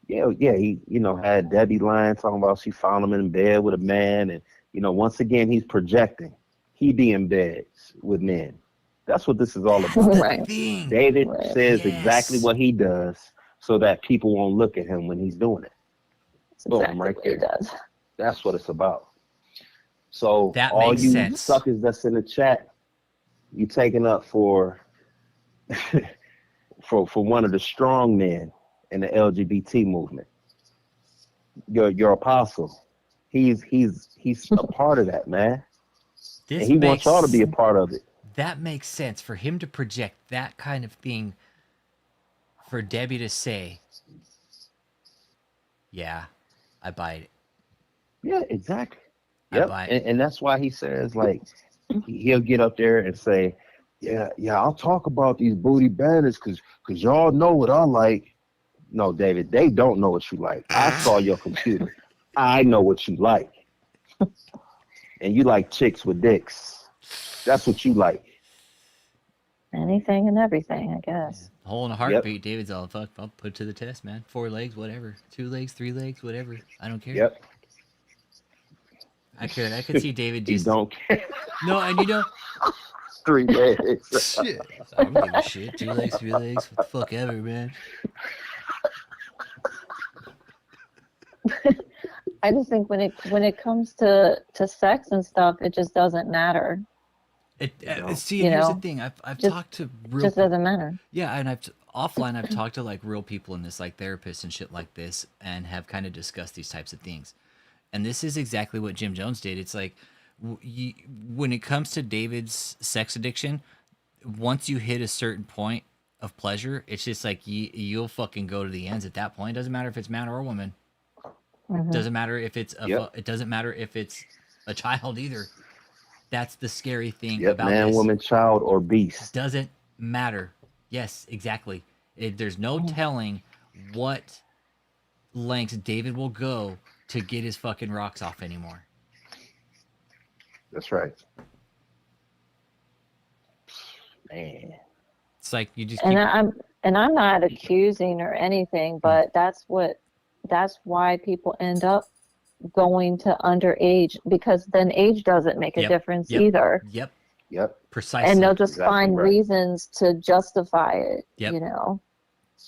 he had Debbie lying, talking about she found him in bed with a man, and once again he's projecting. He be in bed with men. That's what this is all about. Right. David says exactly what he does so that people won't look at him when he's doing it. Boom, Exactly right what there. he does. That's what it's about. So That all makes you sense. suckers that's in the chat, you taking up for for one of the strong men in the LGBT movement. Your apostle. He's a part of that, man. And he wants y'all to be a part of it. That makes sense for him to project that kind of thing. For Debbie to say, "Yeah, I buy it." Yeah, exactly. I Yep. buy it. And that's why he says, like, he'll get up there and say, yeah, I'll talk about these booty bandits because y'all know what I like. No, David, they don't know what you like. I saw your computer. I know what you like. And you like chicks with dicks. That's what you like. Anything and everything, I guess. Hole in a heartbeat. David's all, fuck, I'll put it to the test, man. 4 legs, whatever. 2 legs, 3 legs, whatever. I don't care. Yep. I could see David You just. don't care. No, and 3 legs. Shit. I don't give a shit. 2 legs, 3 legs, what the fuck ever, man. I just think when it comes to sex and stuff, it just doesn't matter. See, You and here's know, the thing. I've just- talked to real Just doesn't matter. yeah, and offline I've talked to like real people in this, like therapists and shit like this, and have kind of discussed these types of things. And this is exactly what Jim Jones did. It's like when it comes to David's sex addiction, once you hit a certain point of pleasure, it's just like you'll fucking go to the ends at that point. It doesn't matter if it's man or a woman. Doesn't matter if it's it doesn't matter if it's a child either. That's the scary thing about man, this. woman, child, or beast. Doesn't matter. Yes, exactly. There's no telling what lengths David will go to get his fucking rocks off anymore. That's right. Man. It's like you just And keep... I'm not accusing or anything, but that's why people end up going to underage, because then age doesn't make a difference either. Yep. Precisely. And they'll just Exactly find right. reasons to justify it. Yep. You know.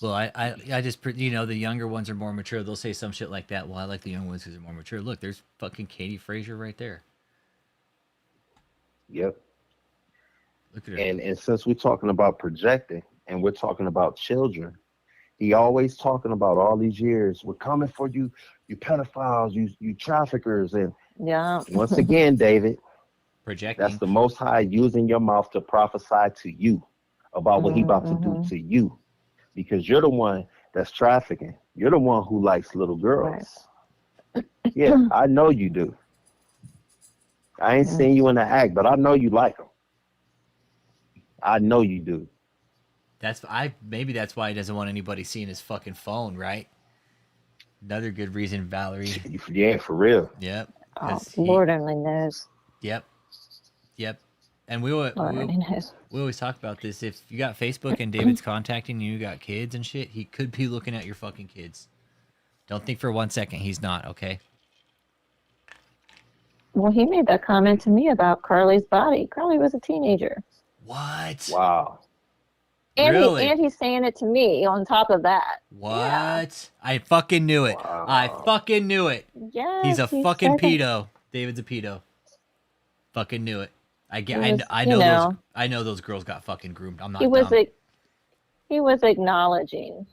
Well, I just, you know, the younger ones are more mature. They'll say some shit like that. Well, I like the young ones because they're more mature. Look, there's fucking Katie Frazier right there. Yep. Look at her. And since we're talking about projecting and we're talking about children, he always talking about all these years, we're coming for you, you pedophiles, you traffickers. And once again, David, projecting. that's the Most High using your mouth to prophesy to you about what he about to do to you. Because you're the one that's trafficking. You're the one who likes little girls. Right. Yeah, I know you do. I ain't seen you in the act, but I know you like them. I know you do. Maybe that's why he doesn't want anybody seeing his fucking phone, right? Another good reason, Valerie. Yeah, for real. Yep. Oh, Lord only knows. Yep. And we always talk about this. If you got Facebook and David's contacting you, you got kids and shit, he could be looking at your fucking kids. Don't think for 1 second he's not, okay? Well, he made that comment to me about Carly's body. Carly was a teenager. What? Wow. And really? He's saying it to me on top of that. What? Yeah. I fucking knew it. Wow. I fucking knew it. Yes, He's a he fucking said it. pedo. David's a pedo. Fucking knew it. I know those girls got fucking groomed. I'm not dumb. He was acknowledging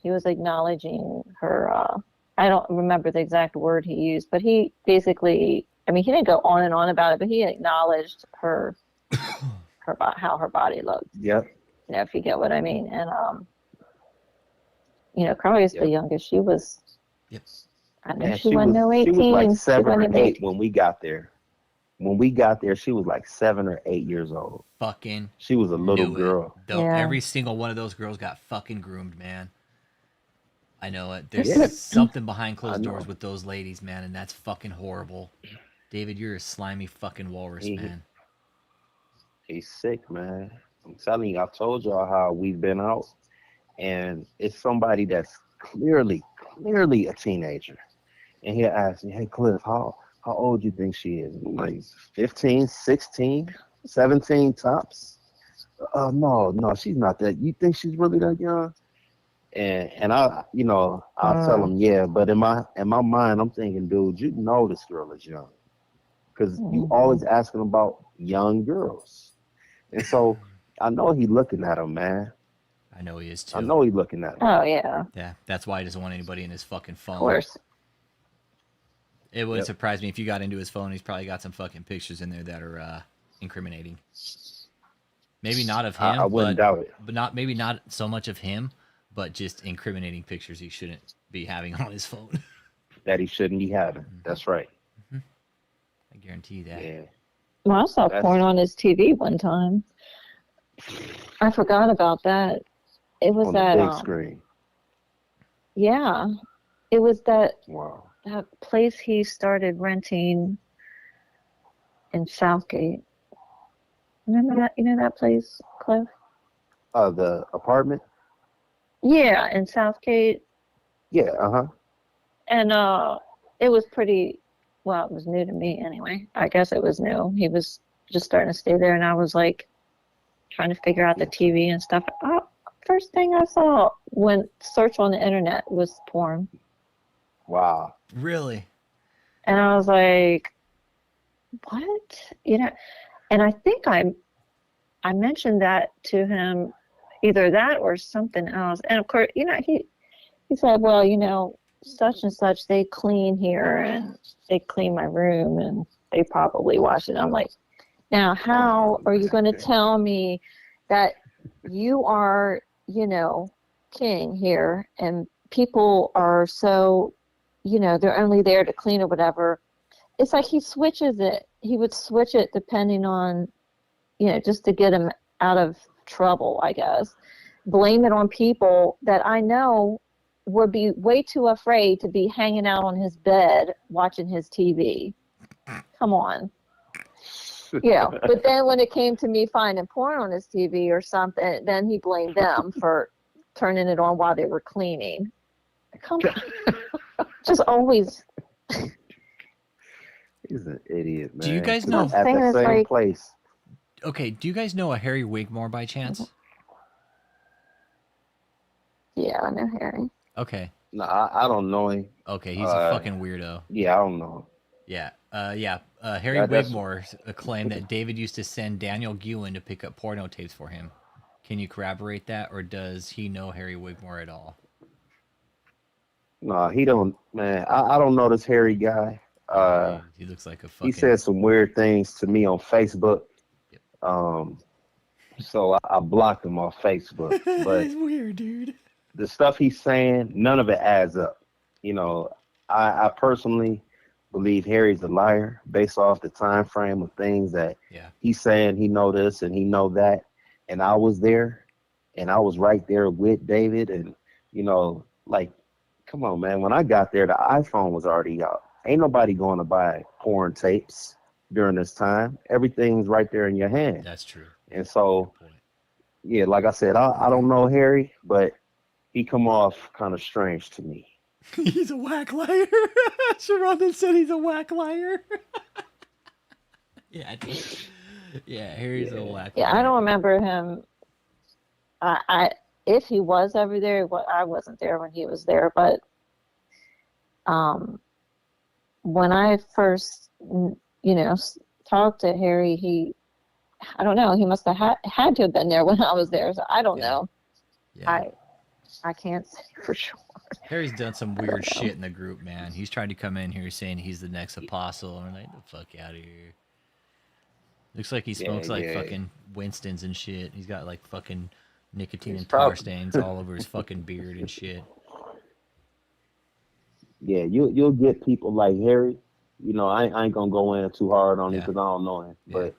her. I don't remember the exact word he used, but he basically, I mean, he didn't go on and on about it, but he acknowledged how her body looked. Yep. You know, if you get what I mean. And you know, Carly's the youngest. She was. Yep. I know she wasn't no 18. She was like 7 or 8 8 when we got there. When we got there, she was like 7 or 8 years old. Fucking. She was a little girl. Every single one of those girls got fucking groomed, man. I know it. There's something behind closed doors with those ladies, man, and that's fucking horrible. David, you're a slimy fucking walrus, man. He's sick, man. I'm telling you, I've told y'all how we've been out, and it's somebody that's clearly a teenager. And he'll ask me, hey, Cliff, how old do you think she is? I'm like, 15, 16, 17 tops? No, she's not that. You think she's really that young? And I'll tell him, yeah, but in my mind, I'm thinking, dude, you know this girl is young. Because you always asking about young girls. And so I know he looking at him, man. I know he is too. I know he looking at him. Oh, yeah. Yeah, that's why he doesn't want anybody in his fucking phone. Of course. It wouldn't surprise me if you got into his phone. He's probably got some fucking pictures in there that are incriminating. Maybe not of him. I wouldn't doubt it. But maybe not so much of him, but just incriminating pictures he shouldn't be having on his phone. That he shouldn't be having. That's right. I guarantee you that. Yeah. Well, I saw porn on his TV one time. I forgot about that. It was on that the big screen. Yeah, it was that. Wow. That place he started renting in Southgate. Remember that? You know that place, Cliff? The apartment? Yeah, in Southgate. Yeah, And it was pretty, well, it was new to me anyway. I guess it was new. He was just starting to stay there, and I was like trying to figure out the TV and stuff. First thing I saw when search on the internet was porn. Wow. Really? And I was like, what? You know, and I think I mentioned that to him, either that or something else. And of course, he said, well, such and such, they clean here and they clean my room and they probably wash it. I'm like, now, how are you going to tell me that you are, king here and people are so, they're only there to clean or whatever? It's like he switches it. He would switch it depending on, just to get him out of trouble, I guess. Blame it on people that I know would be way too afraid to be hanging out on his bed watching his TV. Come on. Yeah, but then when it came to me finding porn on his TV or something, then he blamed them for turning it on while they were cleaning. Come on. Just always. He's an idiot, man. Do you guys know at the same place? Okay, do you guys know a Harry Wigmore by chance? Yeah, I know Harry. Okay. No, I don't know him. Okay, he's a fucking weirdo. Yeah, I don't know. Yeah. Harry Wigmore claimed that David used to send Daniel Guin to pick up porno tapes for him. Can you corroborate that, or does he know Harry Wigmore at all? No, he don't, man. I don't know this Harry guy. He looks like a fucking... He said some weird things to me on Facebook. Yep. So I blocked him off Facebook. But it's weird, dude. The stuff he's saying, none of it adds up. I personally believe Harry's a liar based off the time frame of things that he's saying. He know this and he know that, and I was there, and I was right there with David, and come on, man. When I got there, the iPhone was already out. Ain't nobody going to buy porn tapes during this time. Everything's right there in your hand. That's true. And so, yeah, like I said, I don't know Harry, but he come off kind of strange to me. He's a whack liar. Sharonda said he's a whack liar. Yeah, Harry's a whack liar. Yeah, I don't remember him. If he was ever there, I wasn't there when he was there, but when I first, talked to Harry, I don't know, he must have had to have been there when I was there, so I don't know. Yeah. I can't say for sure. Harry's done some weird shit in the group, man. He's tried to come in here saying he's the next apostle. I'm like, the fuck out of here. Looks like he smokes fucking Winstons and shit. He's got like fucking nicotine and tar stains all over his fucking beard and shit. Yeah, you'll get people like Harry. I ain't gonna go in too hard on him because I don't know him. But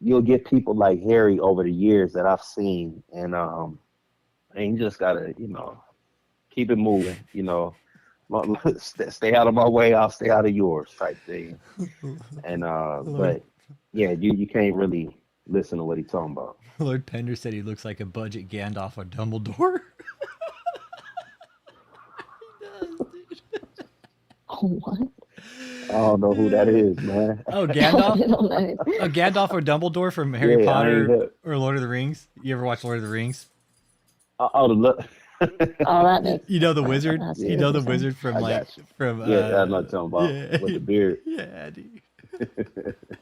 you'll get people like Harry over the years that I've seen, and you just gotta, keep it moving. Stay out of my way, I'll stay out of yours, type thing. And but yeah, you can't really listen to what he's talking about. Lord Pender said he looks like a budget Gandalf or Dumbledore. He does, dude. Oh, what? I don't know who that is, man. Oh, Gandalf? Gandalf or Dumbledore from Harry Potter or Lord of the Rings? You ever watch Lord of the Rings? That makes the wizard? You know the wizard from from I'm not talking about with the beard. Yeah, dude.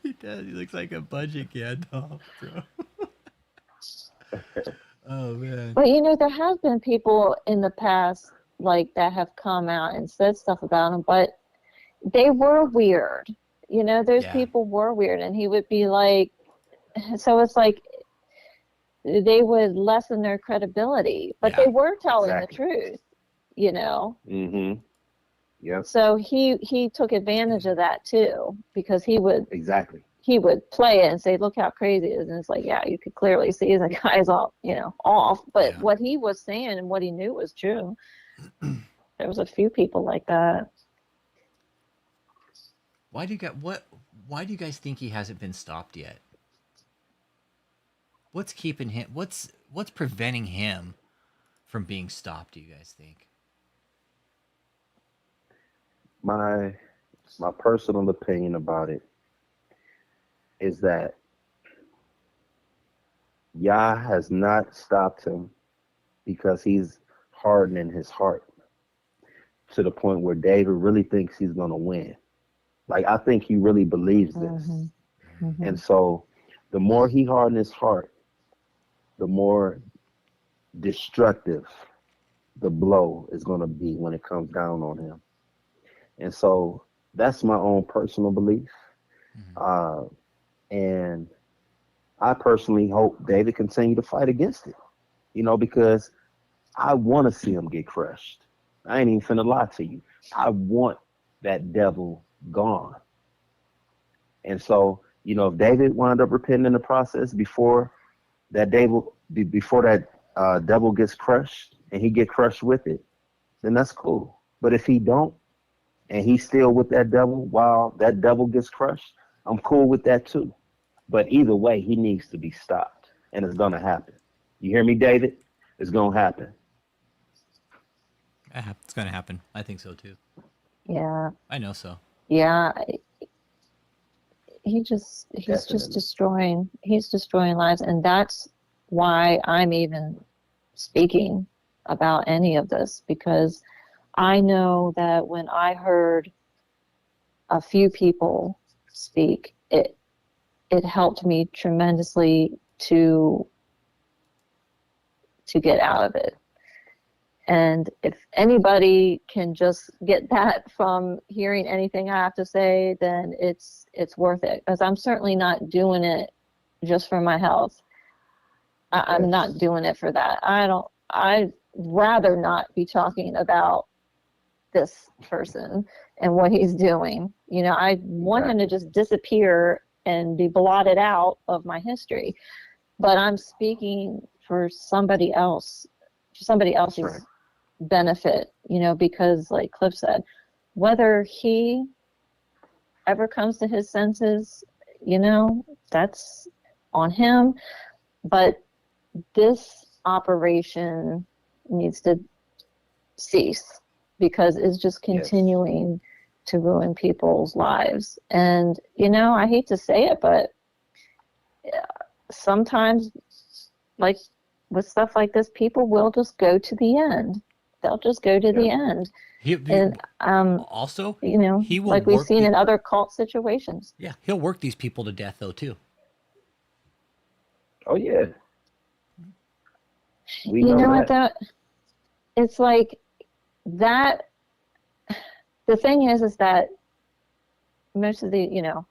He does. He looks like a budget Gandalf, bro. Oh man. But there have been people in the past that have come out and said stuff about him, but they were weird. Those people were weird, and he would be like, so it's like they would lessen their credibility, but they were telling the truth, Mm-hmm. Yep. So he took advantage of that too, because he would he would play it and say, look how crazy it is, and it's like, yeah, you could clearly see the guy's all off, but what he was saying and what he knew was true. There was a few people like that. Why do you guys think he hasn't been stopped yet? What's keeping him? What's preventing him from being stopped? Do you guys think? My personal opinion about it is that Yah has not stopped him because he's hardening his heart to the point where David really thinks he's gonna win. I think he really believes this. Mm-hmm. And so the more he hardens his heart, the more destructive the blow is going to be when it comes down on him. And so that's my own personal belief. And I personally hope David continue to fight against it, because I want to see him get crushed. I ain't even finna lie to you. I want that devil gone. And so, if David wound up repenting in the process before that devil gets crushed and he get crushed with it, then that's cool. But if he don't, and he's still with that devil while that devil gets crushed, I'm cool with that too. But either way, he needs to be stopped, and it's gonna happen. You hear me, David? It's gonna happen. It's gonna happen. I think so too. Yeah. I know so. Yeah. He's just destroying lives, and that's why I'm even speaking about any of this, because I know that when I heard a few people speak, it helped me tremendously to get out of it. And if anybody can just get that from hearing anything I have to say, then it's worth it. Because I'm certainly not doing it just for my health. I'm not doing it for that. I'd rather not be talking about this person and what he's doing. I want him to just disappear and be blotted out of my history. But I'm speaking for somebody else, for somebody else's benefit, because like Cliff said, whether he ever comes to his senses, that's on him. But this operation needs to cease, because it's just continuing to ruin people's lives. And, I hate to say it, but sometimes, like with stuff like this, people will just go to the end. They'll just go to the end. Also, he will, like we've seen in other cult situations. Yeah, he'll work these people to death, though, too. Oh, yeah. You know what, though? It's like that. The thing is that most of the,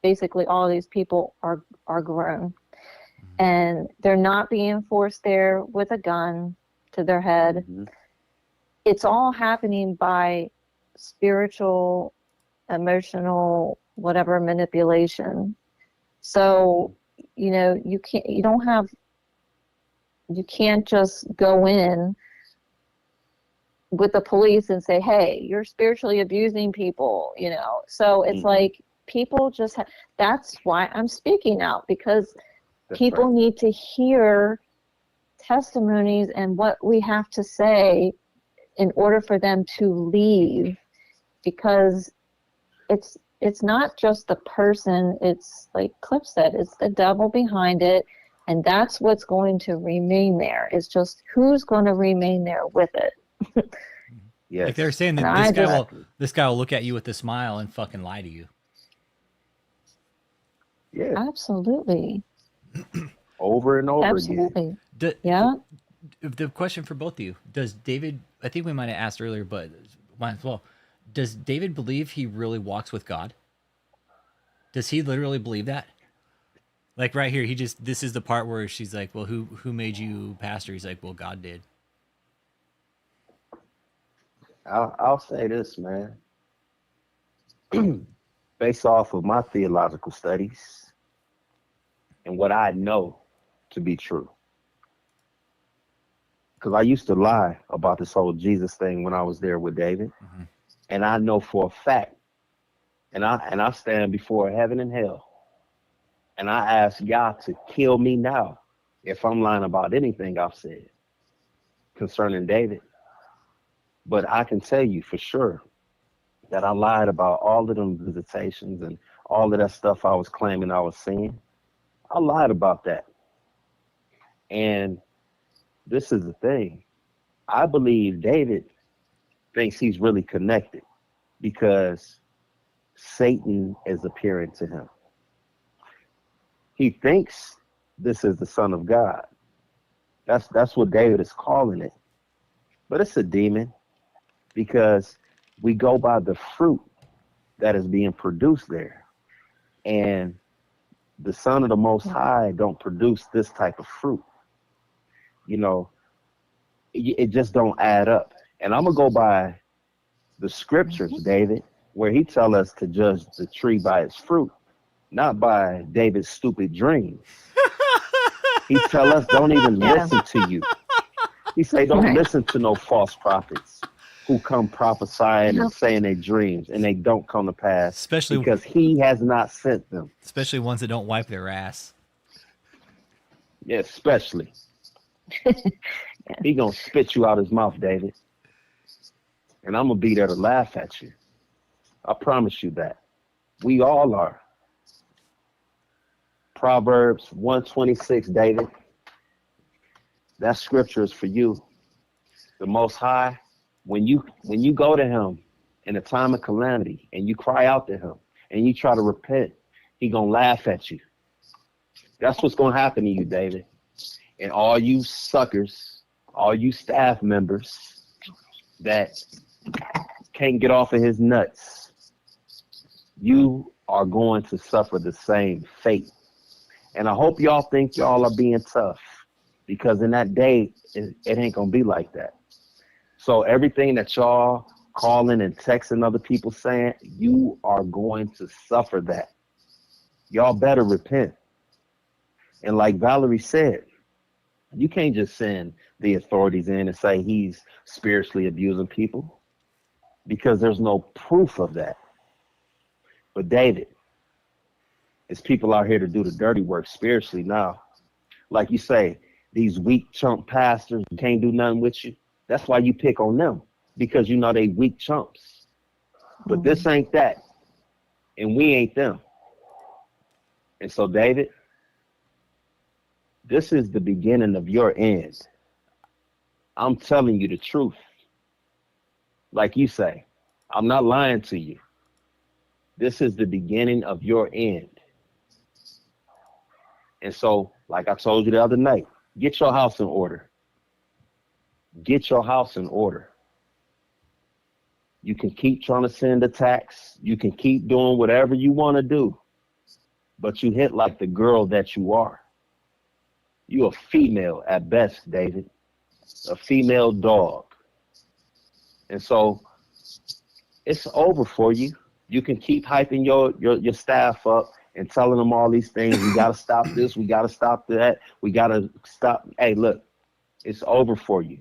basically all of these people are grown. And they're not being forced there with a gun to their head. It's all happening by spiritual, emotional, whatever manipulation. So, you can't just go in with the police and say, hey, you're spiritually abusing people, So it's like people just that's why I'm speaking out, because people need to hear testimonies and what we have to say in order for them to leave, because it's not just the person, it's like Cliff said, it's the devil behind it, and that's what's going to remain there. It's just who's going to remain there with it. Yes. Like they're saying that this guy will look at you with a smile and fucking lie to you. Yeah. Absolutely. Over and over Absolutely. again. Yeah. The question for both of you, does David, I think we might have asked earlier, but might as well, does David believe he really walks with God? Does he literally believe that? Like right here, this is the part where she's like, well, who made you pastor? He's like, well, God did. I'll say this, man. Based off of my theological studies and what I know to be true. Because I used to lie about this whole Jesus thing when I was there with David. And I know for a fact, and I stand before heaven and hell, and I ask God to kill me now if I'm lying about anything I've said concerning David. But I can tell you for sure that I lied about all of them visitations and all of that stuff I was claiming I was seeing. I lied about that. And this is the thing. I believe David thinks he's really connected because Satan is appearing to him. He thinks this is the Son of God, That's what David is calling it. But it's a demon because we go by the fruit that is being produced there. And the Son of the Most High don't produce this type of fruit. You know, it just don't add up. And I'm going to go by the scriptures, David, where he tell us to judge the tree by its fruit, not by David's stupid dreams. He tell us don't even listen to you. He say don't listen to no false prophets who come prophesying and saying their dreams and they don't come to pass, especially because he has not sent them. Especially ones that don't wipe their ass. Yeah, especially. He gonna spit you out his mouth, David. And I'm gonna be there to laugh at you. I promise you that. We all are. Proverbs 126, David. That scripture is for you. The Most High, when you go to him in a time of calamity and you cry out to him and you try to repent, he gonna laugh at you. That's what's gonna happen to you, David. And all you suckers, all you staff members that can't get off of his nuts, you are going to suffer the same fate. And I hope y'all think y'all are being tough, because in that day, it ain't going to be like that. So everything that y'all calling and texting other people saying, you are going to suffer that. Y'all better repent. And like Valerie said, you can't just send the authorities in and say he's spiritually abusing people, because there's no proof of that. But David, it's people out here to do the dirty work spiritually now. Like you say, these weak chump pastors who can't do nothing with you. That's why you pick on them, because you know they weak chumps. But this ain't that, and we ain't them. And so, David, this is the beginning of your end. I'm telling you the truth. Like you say, I'm not lying to you. This is the beginning of your end. And so, like I told you the other night, get your house in order. Get your house in order. You can keep trying to send attacks. You can keep doing whatever you want to do. But you hit like the girl that you are. You're a female at best, David. A female dog. And so it's over for you. You can keep hyping your staff up and telling them all these things. We got to stop this. We got to stop that. We got to stop. Hey, look, it's over for you.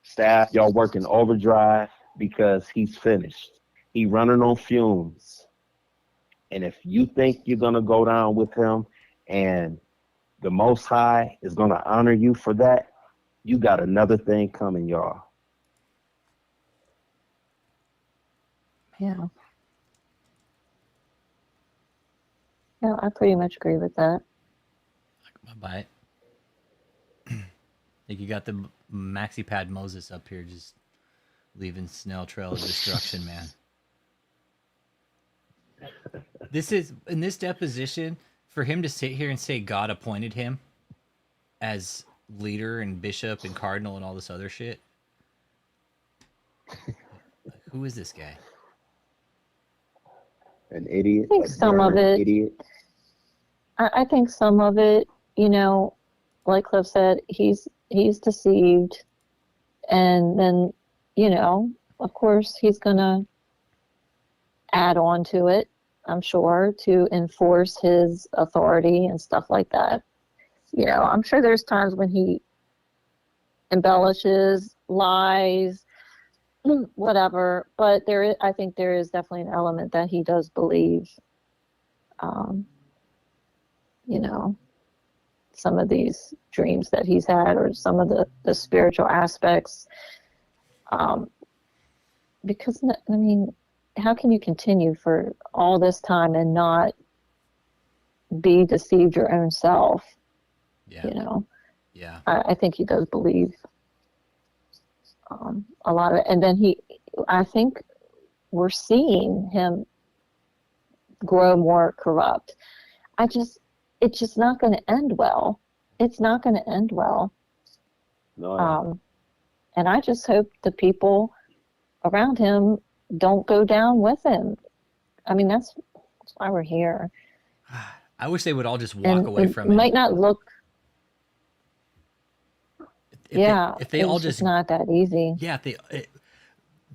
Staff, y'all working overdrive because he's finished. He running on fumes. And if you think you're going to go down with him and the Most High is going to honor you for that, you got another thing coming, y'all. Yeah. Yeah, I pretty much agree with that. Bye. Think you got the maxi pad Moses up here, just leaving snail trail of destruction, man. This is, in this deposition, for him to sit here and say God appointed him as leader and bishop and cardinal and all this other shit. Who is this guy? An idiot. I think some of it. Idiot. I think some of it, you know, like Cliff said, he's deceived, and then, you know, of course he's gonna add on to it, I'm sure, to enforce his authority and stuff like that. You know, I'm sure there's times when he embellishes, lies, whatever, but I think there is definitely an element that he does believe, you know, some of these dreams that he's had, or some of the spiritual aspects, because, I mean, how can you continue for all this time and not be deceived your own self? Yeah. You know? Yeah. I think he does believe a lot of it. And then I think we're seeing him grow more corrupt. It's just not going to end well. it's not going to end well. No, And I just hope the people around him don't go down with him. I mean, that's why we're here. I wish they would all just walk And away it from it. might not look. If they all it's just not that easy. Yeah,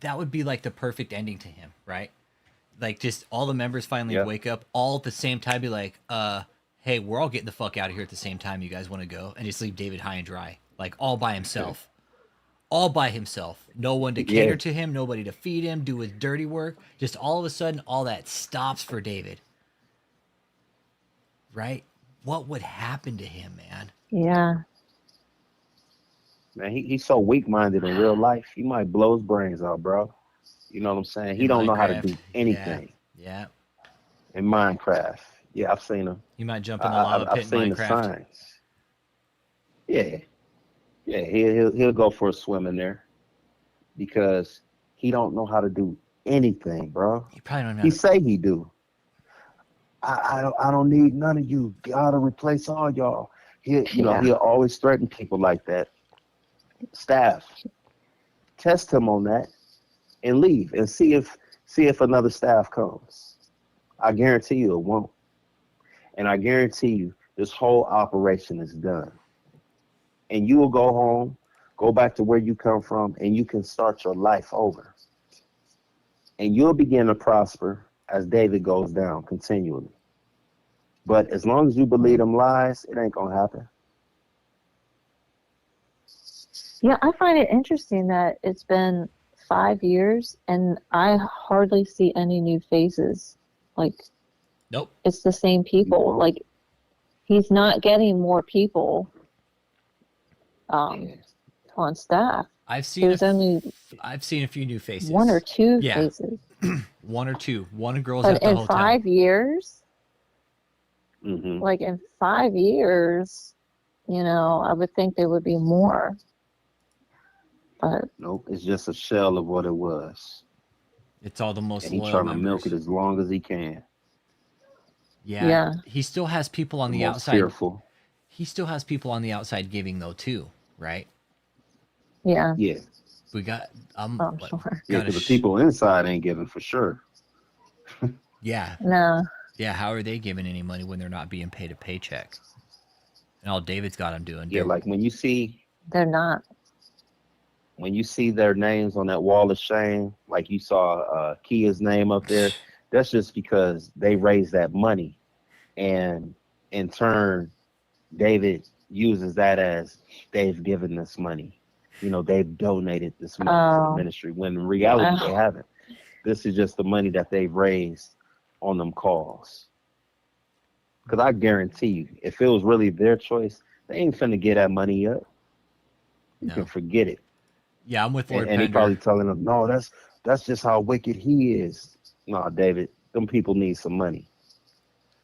that would be like the perfect ending to him, right? Like just all the members finally wake up all at the same time, be like, hey, we're all getting the fuck out of here at the same time. You guys want to go? And just leave David high and dry, like all by himself. All by himself. No one to cater to him, nobody to feed him, do his dirty work. Just all of a sudden, all that stops for David. Right? What would happen to him, man? Yeah. Man, he's so weak-minded in real life. He might blow his brains out, bro. You know what I'm saying? He don't know how to do anything. Yeah. In Minecraft. Yeah, I've seen him. He might jump in the lava pit I've in seen Minecraft. the signs. Yeah. Yeah, he'll go for a swim in there because he don't know how to do anything, bro. He probably don't know. He say he do. I don't need none of you. Gotta replace all y'all. He'll always threaten people like that. Staff, test him on that and leave and see if another staff comes. I guarantee you it won't. And I guarantee you this whole operation is done. And you will go home, go back to where you come from, and you can start your life over. And you'll begin to prosper as David goes down continually. But as long as you believe them lies, it ain't gonna happen. Yeah, I find it interesting that it's been 5 years and I hardly see any new faces. Like, nope, it's the same people. Like, he's not getting more people on staff. I've seen There's only a few new faces. one or two faces. One or two. One girl's But at the in hotel. 5 years, Mm-hmm. like in 5 years, I would think there would be more. But Nope, it's just a shell of what it was. It's all the most And he's loyal trying to members. milk it as long as he can. Yeah. He still has people on the Most outside. fearful. He still has people on the outside giving though too, right? yeah, Yeah. We got I'm sure. Yeah, because the people inside ain't giving for sure. Yeah. No. Yeah, how are they giving any money when they're not being paid a paycheck? And all David's got them doing. Yeah, like when you see They're not. their names on that wall of shame, like you saw Kia's name up there, that's just because they raised that money. And in turn, David uses that as they've given this money. They've donated this money to the ministry, when in reality they haven't. This is just the money that they've raised on them calls. Because I guarantee you, if it was really their choice, they ain't finna get that money up. You can forget it. Yeah, I'm with Lord And he Pender. probably telling them, no, that's just how wicked he is. No, David, them people need some money.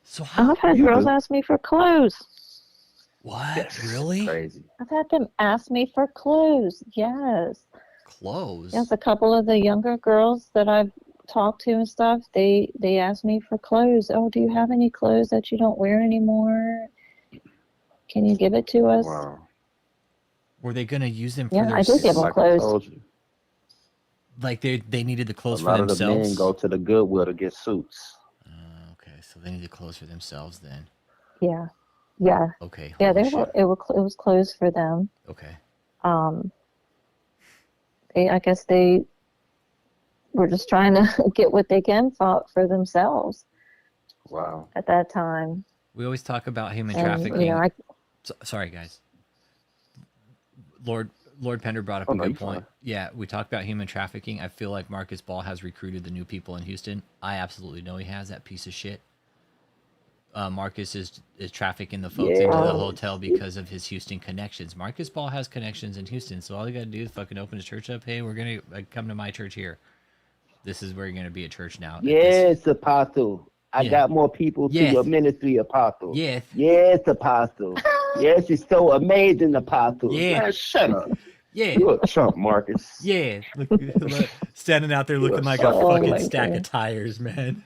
So I've had girls ask me for clothes. What? Really? Crazy. I've had them ask me for clothes. Yes. Clothes? Yes, a couple of the younger girls that I've talked to and stuff, they ask me for clothes. Oh, do you have any clothes that you don't wear anymore? Can you give it to us? Wow. Were they going to use them for Yeah, their I do give them Like I clothes. told you, Like they needed the clothes a for lot of the themselves? men go to the Goodwill to get suits. Okay, so they needed clothes for themselves then. Yeah. Yeah. Okay. Yeah, holy it shit. was clothes for them. Okay. I guess they were just trying to get what they can for themselves Wow. at that time. We always talk about human And, trafficking. Sorry, guys. Lord Pender brought up a no, good you're point. fine. Yeah, we talked about human trafficking. I feel like Marcus Ball has recruited the new people in Houston. I absolutely know he has, that piece of shit. Marcus is trafficking the folks into the hotel because of his Houston connections. Marcus Ball has connections in Houston, so all you gotta do is fucking open his church up. Hey, we're gonna come to my church here. This is where you're gonna be at church now. Yes, Apostle. I got more people to Yes. your ministry, Apostle. Yes. Yes, Apostle. Yes, you're so amazing, Apostle. Yeah. Man, shut up. Yeah. You're a chump, Marcus. Yeah. Look, standing out there looking like a Oh fucking my stack God. of tires, man.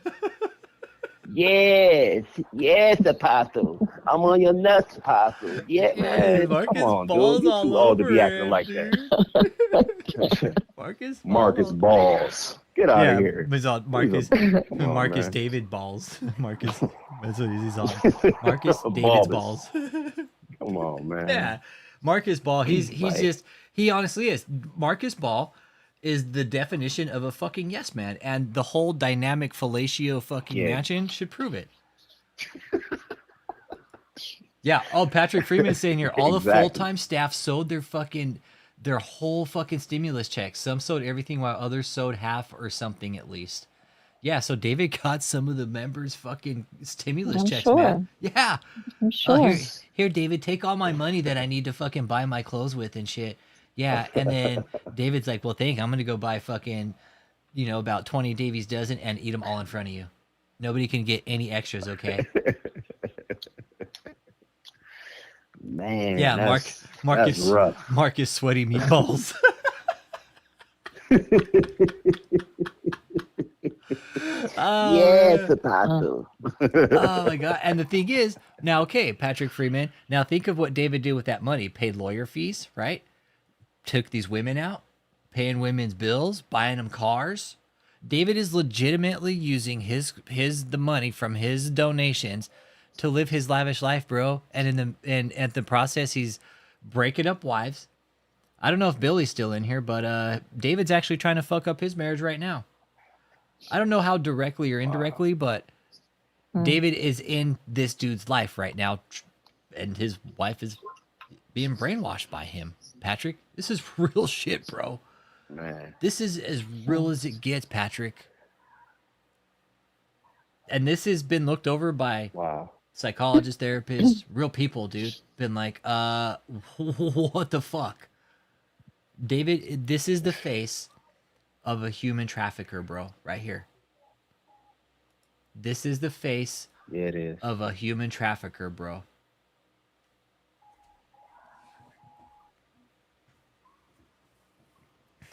Yes, Apostle. I'm on your nuts, Apostle. Yeah, man. Marcus Come on, balls dude. You all too old to be over acting it, like dude. that. Marcus Marcus balls. Balls. Get out Yeah, of here. he's on Marcus. Come on, Marcus man. David balls. Marcus. That's what he's on. Marcus David's Bulbous. balls. Come on, man. Yeah, Marcus Ball. He's Like- just he honestly is. Marcus Ball is the definition of a fucking yes man, and the whole dynamic fellatio fucking Yeah. mansion should prove it. Yeah. Oh, Patrick Freeman's saying here, all the Exactly. full-time staff sewed their whole fucking stimulus checks. Some sewed everything while others sewed half or something at least. Yeah, so David got some of the members' fucking stimulus I'm checks, sure. man. Yeah. I'm sure. Here, David, take all my money that I need to fucking buy my clothes with and shit. Yeah, and then David's like, well, I'm going to go buy fucking, about 20 Davies dozen and eat them all in front of you. Nobody can get any extras, okay? Man, Yeah, that's Marcus, rough. Marcus sweaty meatballs. Yes, Apostle. Oh my god! And the thing is, now okay, Patrick Freeman. Now think of what David did with that money. Paid lawyer fees, right? Took these women out, paying women's bills, buying them cars. David is legitimately using the money from his donations to live his lavish life, bro. And at the process, he's breaking up wives. I don't know if Billy's still in here, but David's actually trying to fuck up his marriage right now. I don't know how directly or indirectly, but David is in this dude's life right now, and his wife is being brainwashed by him. Patrick, this is real shit, bro. Man. This is as real as it gets, Patrick. And this has been looked over by Wow. psychologists, therapists, real people, dude. Been like, what the fuck? David, this is the face of a human trafficker, bro, right here. This is the face Yeah, it is. of a human trafficker, bro.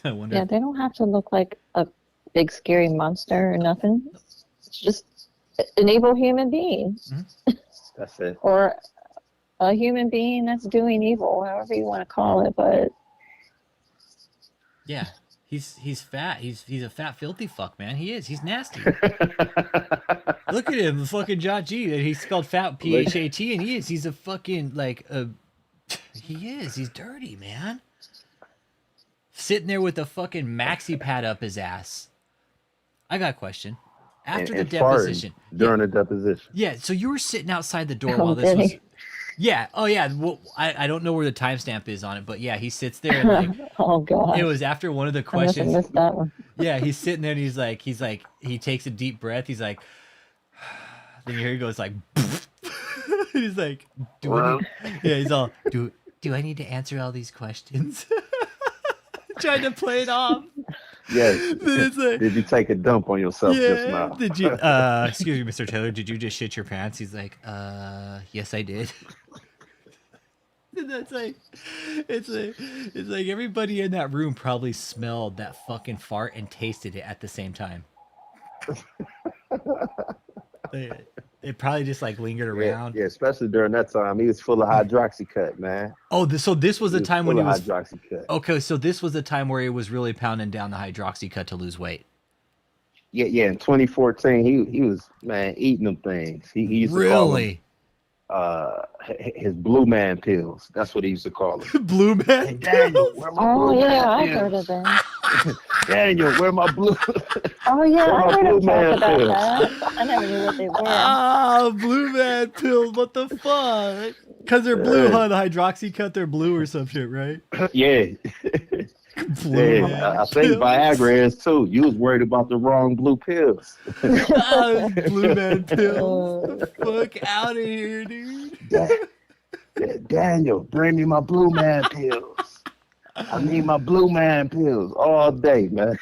I wonder. Yeah, they don't have to look like a big scary monster or nothing. It's just an evil human being. That's it. Or a human being that's doing evil, however you want to call it. But Yeah, he's fat. He's a fat, filthy fuck, man. He is. He's nasty. Look at him, the fucking John G. And he spelled fat P-H-A-T, and he is. He's a fucking he is. He's dirty, man. Sitting there with a fucking maxi pad up his ass. I got a question. After And the farting deposition, during the deposition. yeah. So you were sitting outside the door while this was. Yeah. Oh yeah. Well, I don't know where the timestamp is on it, but yeah, he sits there and like. oh god, It was after one of the I must have questions. missed that one. Yeah, he's sitting there and he's like, he takes a deep breath. He's like, then you hear he goes like, he's like, he's all, do I need to answer all these questions? Trying to play it off. Yes. Then it's like, Did you take a dump on yourself just now? Did you, excuse me, Mr. Taylor, did you just shit your pants? He's like, yes, I did. And that's like, it's like everybody in that room probably smelled that fucking fart and tasted it at the same time. It probably just like lingered around. Yeah, especially during that time. He was full of hydroxycut, man. Oh, so this was the time when he was hydroxycut. okay. So this was the time where he was really pounding down the hydroxycut to lose weight. Yeah. In 2014, he was, man, eating them things. He used to call them, Really, his blue man pills. That's what he used to call them. blue man. Hey, Daniel, where my Oh blue yeah, man I pills? heard of that. Daniel, where my blue? Oh yeah, I Where my heard blue him man talk about pills? that. I never knew what they were. Ah, blue man pills. What the fuck? Because they're blue, Yeah. huh? The hydroxycut, they're blue or some shit, right? Yeah. Blue man I think pills. Viagra is too. You was worried about the wrong blue pills. Ah, blue man pills. Fuck out of here, dude. Daniel, bring me my blue man pills. I need my blue man pills all day, man.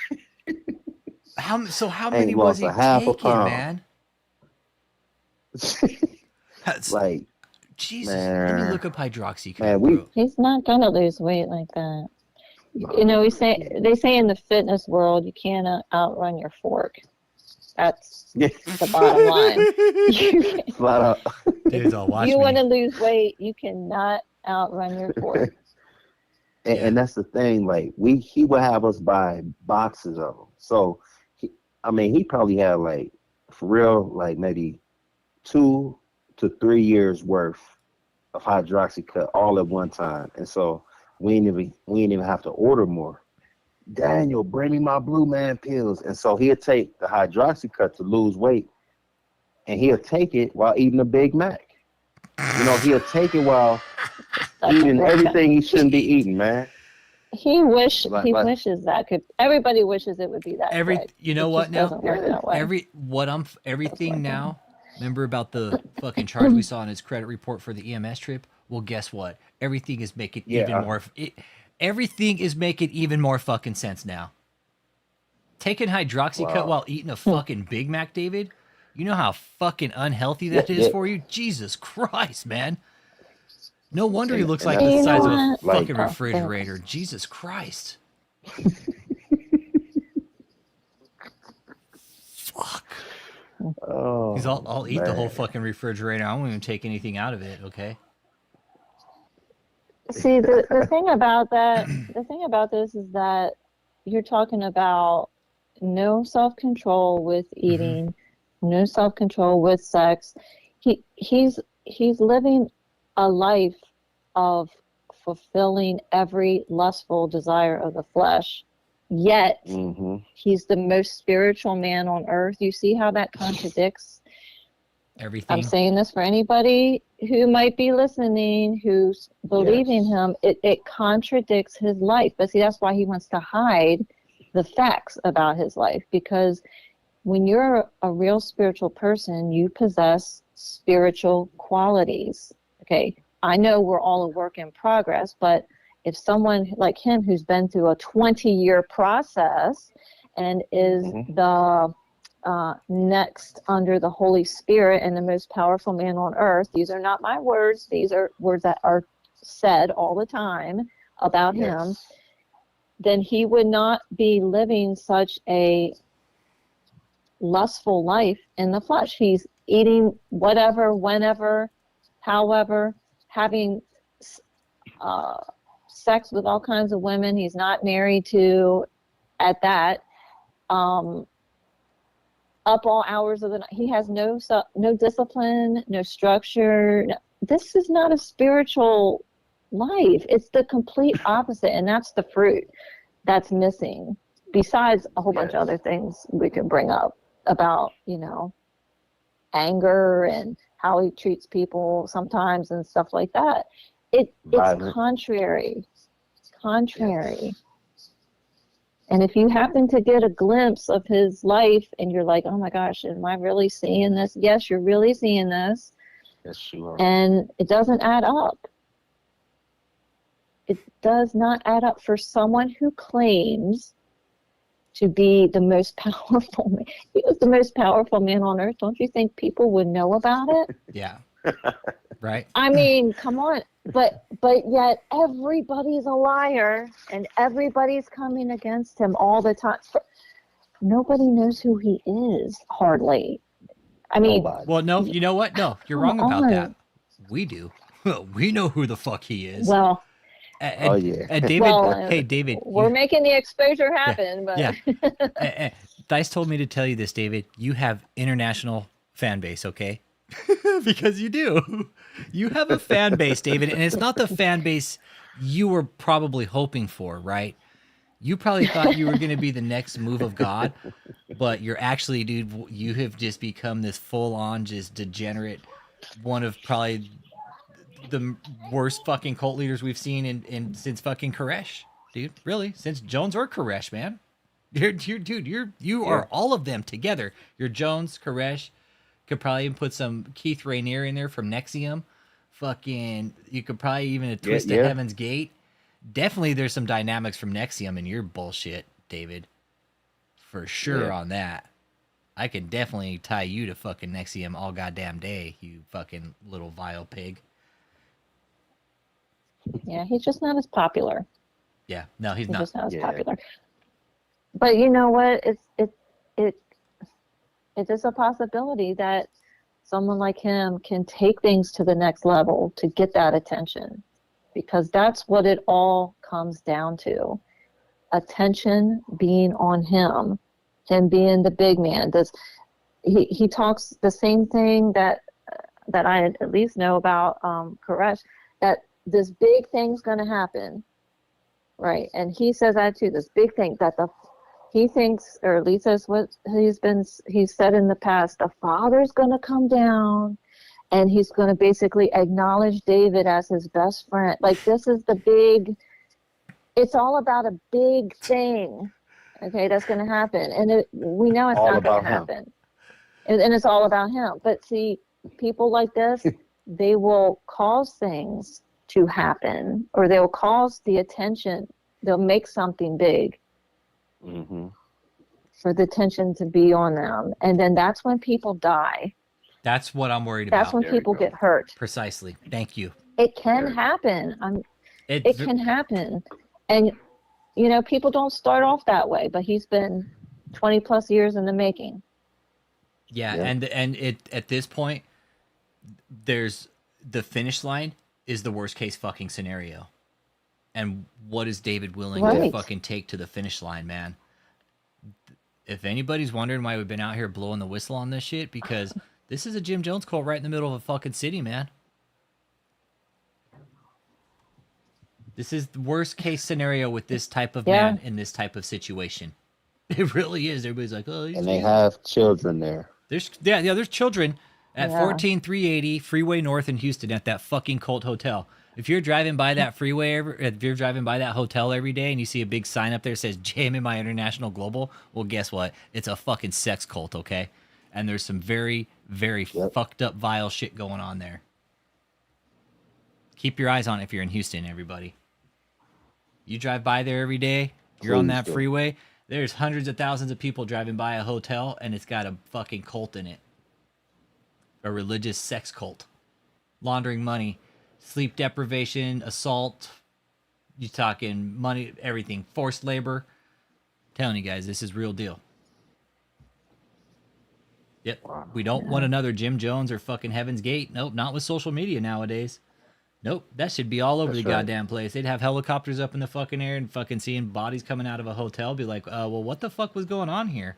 How Ain't many was lost he a half a taking, pound. man? That's, Like, Jesus, let me man. look up hydroxycut. Man, we- bro. He's not gonna lose weight like that. You know, they say in the fitness world you can't outrun your fork. That's Yeah. the bottom line. Flat out. Dudes, all watch You me. want to lose weight, you cannot outrun your force. And that's the thing. Like he would have us buy boxes of them. So, he probably had like, for real, like maybe 2 to 3 years worth of hydroxycut all at one time. And so we didn't even have to order more. Daniel, bring me my Blue Man pills. And so he'll take the hydroxycut to lose weight, and he'll take it while eating a Big Mac. He'll take it while eating everything he shouldn't be eating, man. He wishes that could. Everybody wishes it would be that way. You know It what just now? doesn't work that way. Everything now. Remember about the fucking charge we saw in his credit report for the EMS trip? Well, guess what? Everything is making even more. Everything is making even more fucking sense now. Taking hydroxycut while eating a fucking Big Mac, David. You know how fucking unhealthy that is for you? Jesus Christ, man. No wonder he looks like the size of a fucking refrigerator. Jesus Christ. Fuck. Oh, I'll eat the whole fucking refrigerator. I won't even take anything out of it, okay? See, the thing about this is that you're talking about no self-control with eating, no self-control with sex. He's living a life of fulfilling every lustful desire of the flesh, yet he's the most spiritual man on earth. You see how that contradicts everything? I'm saying this for anybody who might be listening, who's believing him. It contradicts his life. But see, that's why he wants to hide the facts about his life, because when you're a real spiritual person, you possess spiritual qualities. Okay, I know we're all a work in progress, but if someone like him who's been through a 20-year process and is the next under the Holy Spirit and the most powerful man on earth, these are not my words, these are words that are said all the time about him, then he would not be living such a lustful life in the flesh. He's eating whatever, whenever, however, having sex with all kinds of women he's not married to at that, up all hours of the night. He has no discipline, no structure. This is not a spiritual life. It's the complete opposite, and that's the fruit that's missing, besides a whole bunch of other things we can bring up about, anger and how he treats people sometimes and stuff like that. It's contrary. And if you happen to get a glimpse of his life and you're like, oh my gosh, am I really seeing this? Yes, you're really seeing this. Yes, you are. And it doesn't add up. It does not add up for someone who claims to be the most powerful man. He was the most powerful man on earth. Don't you think people would know about it? Yeah. Right. I mean, come on. But yet everybody's a liar and everybody's coming against him all the time. Nobody knows who he is, hardly. I mean, well, no, you know what? No, you're wrong about that. We do. We know who the fuck he is. Well, and David, hey, David. We're making the exposure happen. Yeah. Dice told me to tell you this, David. You have international fan base, okay? Because you do. You have a fan base, David, and it's not the fan base you were probably hoping for, right? You probably thought you were going to be the next move of God, but you're actually, dude, you have just become this full-on, just degenerate, one of probably the worst fucking cult leaders we've seen in since fucking Koresh, dude. Really, since Jones or Koresh, man. You are all of them together. You're Jones, Koresh. Could probably even put some Keith Rainier in there from Nexium. Fucking, you could probably even a twist to Heaven's Gate. Definitely there's some dynamics from Nexium in your bullshit, David. For sure on that. I can definitely tie you to fucking Nexium all goddamn day, you fucking little vile pig. Yeah, he's just not as popular. Yeah, no, he's not. Just not as popular. But you know what? it is a possibility that someone like him can take things to the next level to get that attention, because that's what it all comes down to. Attention being on him being the big man. He talks the same thing that I at least know about Koresh, that this big thing's going to happen, right? And he says that too, this big thing that he thinks, or at least that's what he's said in the past, the Father's going to come down and he's going to basically acknowledge David as his best friend. Like, this is the big, it's all about a big thing, okay, that's going to happen. And we know it's All not going about to him. happen. And it's all about him. But see, people like this, they will cause things to happen, or they'll cause the attention. They'll make something big for the attention to be on them. And then that's when people die. That's what I'm worried about. That's when people get hurt. Precisely. Thank you. It can happen. It can happen. And, you know, people don't start off that way, but he's been 20 plus years in the making. Yeah. And at this point, there's the finish line is the worst case fucking scenario. And what is David willing to fucking take to the finish line, man? If anybody's wondering why we've been out here blowing the whistle on this shit, because this is a Jim Jones cult right in the middle of a fucking city, man. This is the worst case scenario with this type of man in this type of situation. It really is. Everybody's like, oh, and they have children there. There's children at 14380 Freeway North in Houston at that fucking cult hotel. If you're driving by that freeway, if you're driving by that hotel every day and you see a big sign up there that says JMMI International Global, well, guess what? It's a fucking sex cult, okay? And there's some very, very fucked up, vile shit going on there. Keep your eyes on it if you're in Houston, everybody. You drive by there every day, you're on that freeway, there's hundreds of thousands of people driving by a hotel, and it's got a fucking cult in it. A religious sex cult. Laundering money. Sleep deprivation, assault, you talking money, everything, forced labor. I'm telling you guys, this is real deal. Yep. We don't want another Jim Jones or fucking Heaven's Gate. Nope, not with social media nowadays. Nope, that should be all over the goddamn place. They'd have helicopters up in the fucking air and fucking seeing bodies coming out of a hotel. Be like, well, what the fuck was going on here?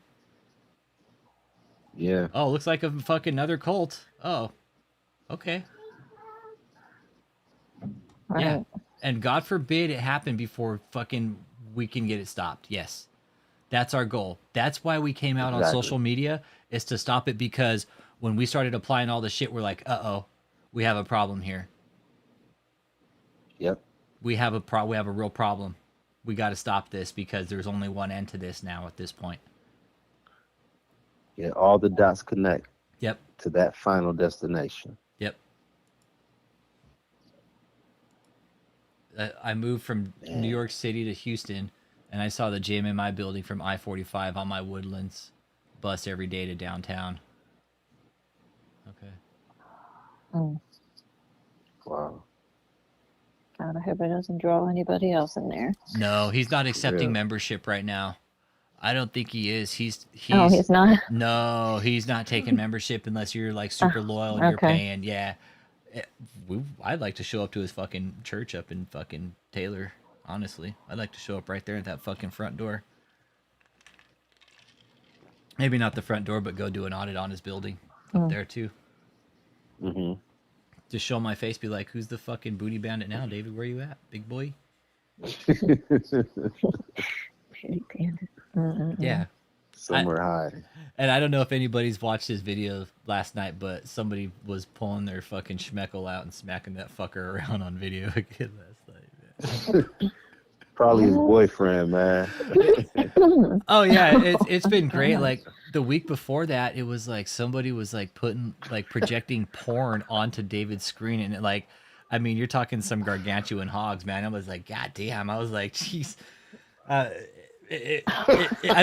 Yeah. Oh, looks like a fucking another cult. Oh, okay. Right. Yeah, and God forbid it happen before fucking we can get it stopped. Yes, that's our goal. That's why we came out on social media, is to stop it, because when we started applying all the shit, we're like, uh-oh, we have a problem here. Yep. We have a real problem. We got to stop this, because there's only one end to this now at this point. Yeah, all the dots connect. Yep. To that final destination. Yep. I moved from New York City to Houston, and I saw the JMMI building from I-45 on my Woodlands bus every day to downtown. Okay. Oh. Wow. God, I hope it doesn't draw anybody else in there. No, he's not accepting membership right now. I don't think he is. He's not? No, he's not taking membership unless you're like super loyal and you're paying. Yeah. I'd like to show up to his fucking church up in fucking Taylor, honestly. I'd like to show up right there at that fucking front door. Maybe not the front door, but go do an audit on his building up there too. Mm-hmm. Just show my face, be like, who's the fucking booty bandit now, David? Where you at, big boy? Booty bandit. Yeah. Somewhere high. And I don't know if anybody's watched his video last night, but somebody was pulling their fucking schmeckle out and smacking that fucker around on video again last night, man. Probably his boyfriend, man. Oh yeah, it's been great. Like the week before that, it was like somebody was like projecting porn onto David's screen, and like, I mean, you're talking some gargantuan hogs, man. I was like, God damn. I was like, jeez. I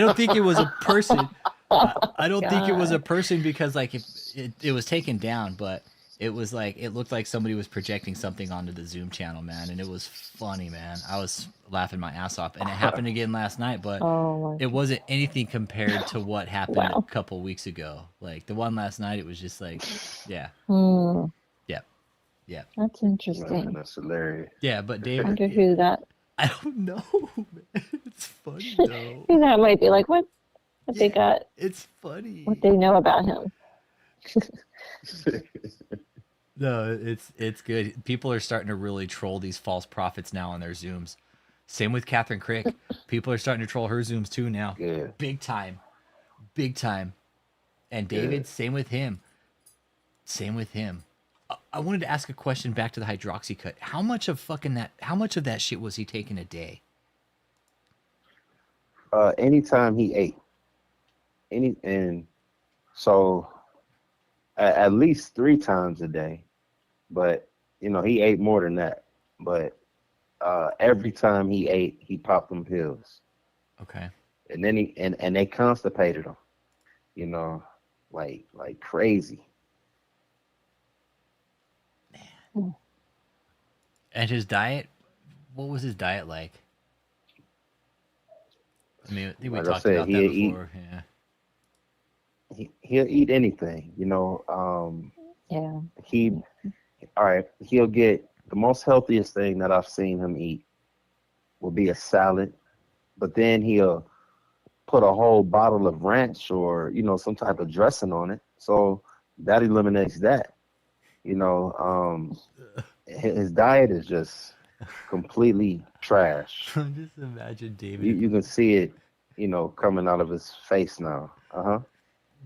don't think it was a person. I don't think it was a person, because like it was taken down, but It was like, it looked like somebody was projecting something onto the Zoom channel, man, and it was funny, man. I was laughing my ass off, and it happened again last night, but Oh it wasn't anything compared to what happened a Wow. couple weeks ago. Like the one last night, it was just like, yeah, Hmm. yeah, That's Man, interesting. that's hilarious. yeah. But I David, wonder who that I don't know, man. It's funny though. who that might be. Like what they Yeah, got, it's funny. what they know about him. No, it's good. People are starting to really troll these false prophets now on their Zooms. Same with Catherine Crick. People are starting to troll her Zooms too now. Yeah. Big time. Big time. And David, Yeah. same with him. Same with him. I wanted to ask a question back to the hydroxy cut. How much of that shit was he taking a day? Anytime he ate. So at least 3 times a day. But he ate more than that. But every time he ate, he popped them pills. Okay. And then and they constipated him, like crazy. And his diet, what was his diet like? I mean, I think we Like I talked said, about that he'll eat- before. Yeah. He'll eat anything, Yeah. He'll get the most healthiest thing that I've seen him eat will be a salad, but then he'll put a whole bottle of ranch or some type of dressing on it. So that eliminates that. His diet is just completely trash. Just imagine David. You can see it, coming out of his face now.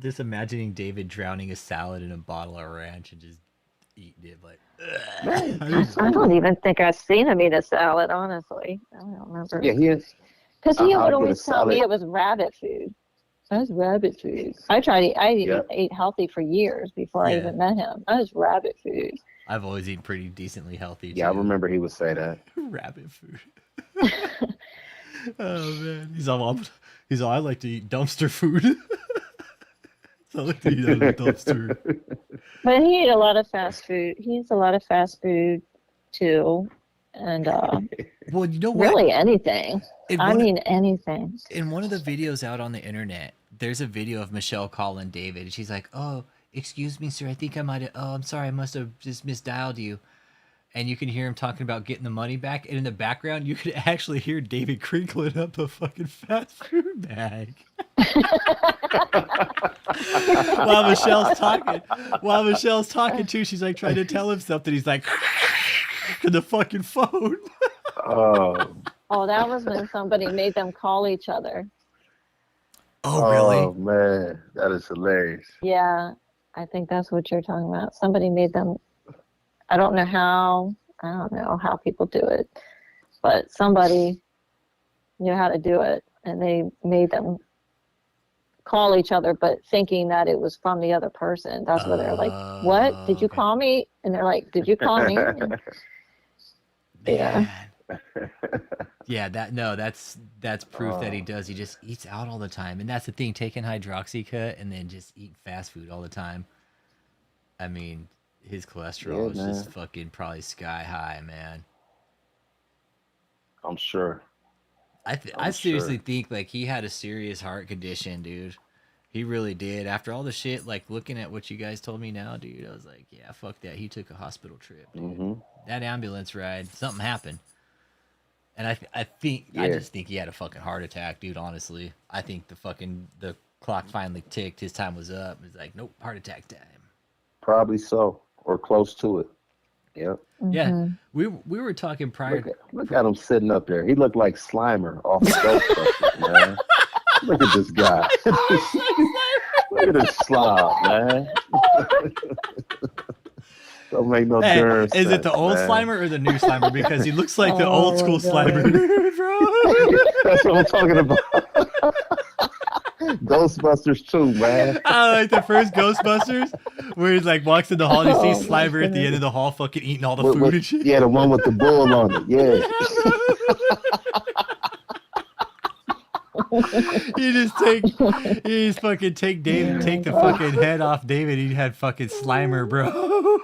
Just imagining David drowning a salad in a bottle of ranch and just eating it like. I don't even think I've seen him eat a salad, honestly. I don't remember. Yeah, he is. Because he I'll would get a always tell me salad. it was rabbit food. That's rabbit food. I ate healthy for years before I Yeah. even met him. That was rabbit food. I've always eaten pretty decently healthy. Yeah, I too. remember he would say that. Rabbit food. Oh man, he's all I like to eat dumpster food. So I like to eat out of the dumpster. But he ate a lot of fast food. He eats a lot of fast food too. And Well, you know what? really anything. I mean anything. In one of the videos out on the internet, there's a video of Michelle calling David, and she's like, "Oh, excuse me, sir. I think I might have. Oh, I'm sorry. I must have just misdialed you." And you can hear him talking about getting the money back, and in the background, you could actually hear David crinkling up a fucking fast food bag. While Michelle's talking too, she's like trying to tell him something. He's like, to the fucking phone. Oh. Oh, that was when somebody made them call each other. Oh, really? Oh man, that is hilarious. Yeah, I think that's what you're talking about. Somebody made them. I don't know how people do it, but somebody knew how to do it, and they made them call each other, but thinking that it was from the other person. That's where they're like, "What? Did you okay. call me?" And they're like, "Did you call me?" And, yeah. Yeah, that's proof that he does. He just eats out all the time, and that's the thing. Taking hydroxycut and then just eating fast food all the time. I mean, his cholesterol is just fucking probably sky high, man. I'm sure. I seriously think like he had a serious heart condition, dude. He really did. After all the shit, like looking at what you guys told me now, dude, I was like, yeah, fuck that. He took a hospital trip, dude. Mm-hmm. That ambulance ride, something happened. And I just think he had a fucking heart attack, dude, honestly. I think the clock finally ticked. His time was up. He's like, nope, heart attack time. Probably so, or close to it. Yep. Yeah, we were talking prior. Look at him sitting up there. He looked like Slimer off the Ghostbusters, man. Look at this guy. Look at this slob, man. Don't make no darn sense. Is it the old man. Slimer or the new Slimer? Because he looks like the old school Slimer, bro. That's what I'm talking about. Ghostbusters 2, man. I like the first Ghostbusters where he's like walks in the hall and he sees Slimer at the end of the hall fucking eating all the food and shit. Yeah, the one with the bull on it. Yeah. You just fucking take David, take the fucking head off David. He had fucking Slimer, bro.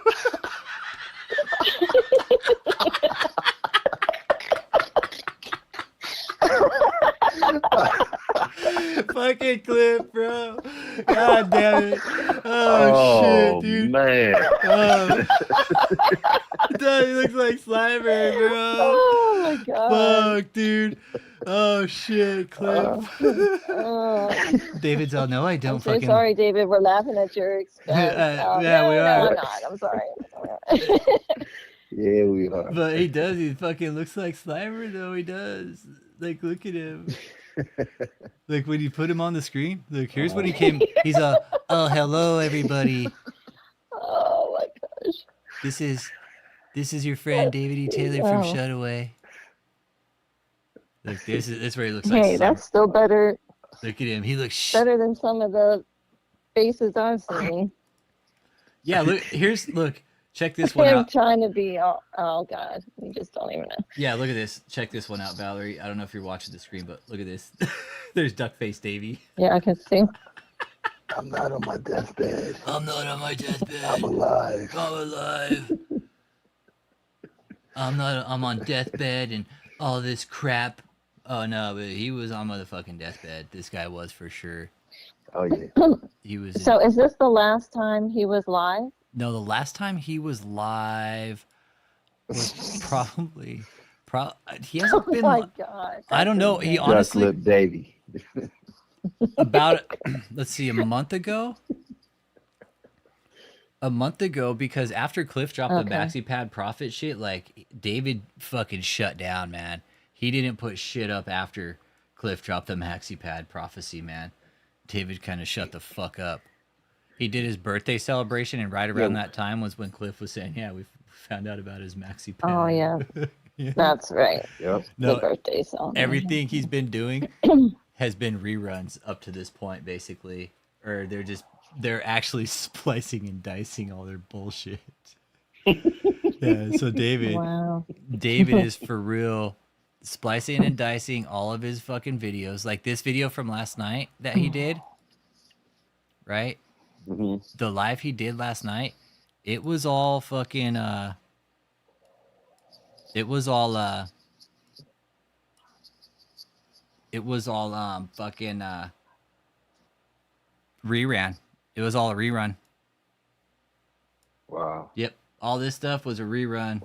Fucking Cliff, bro. God damn it. Oh, Oh, shit, dude. man. Oh. Dude, he looks like Slimer, bro. Oh my god. Fuck, dude. Oh, shit, Cliff. David's all, no, I don't I'm so fucking... sorry, David. We're laughing at your expense. Yeah, we are. No, I'm not. I'm sorry. Yeah, we are. But he does. He fucking looks like Slimer, though. He does. Like, look at him. Like, when you put him on the screen, look, here's when he came. He's a, oh, hello, everybody. Oh my gosh. This is your friend David E. Taylor from Oh. Shutaway. Look, this is where he looks like Hey, that's still better Look at him. He looks better than some of the faces I've seen. Yeah, look, check this one Him out. trying to be oh god, you just don't even know. Yeah, look at this. Check this one out, Valerie. I don't know if you're watching the screen, but look at this. There's Duckface Davy. Yeah, I can see. I'm not on my deathbed. I'm not on my deathbed. I'm alive. I'm alive. I'm on deathbed and all this crap. Oh no, but he was on motherfucking deathbed. This guy was for sure. Oh yeah. He was So is this the last time he was live? No, the last time he was live was probably he hasn't been my god. I don't know. He honestly Duck lip Davy. about let's see, a month ago, because after Cliff dropped the maxi pad profit shit, like David fucking shut down, man. He didn't put shit up after Cliff dropped the maxi pad prophecy, man. David kind of shut the fuck up. He did his birthday celebration, and right around that time was when Cliff was saying, yeah, we found out about his maxi pad. Oh yeah. Yeah. That's right. Yep. No, The birthday song. everything he's been doing has been reruns up to this point, basically. Or they're actually splicing and dicing all their bullshit. Yeah, so David is for real splicing and dicing all of his fucking videos. Like this video from last night that he did, right? Mm-hmm. The live he did last night, it was all fucking fucking reran. It was all a rerun. Wow. Yep. All this stuff was a rerun.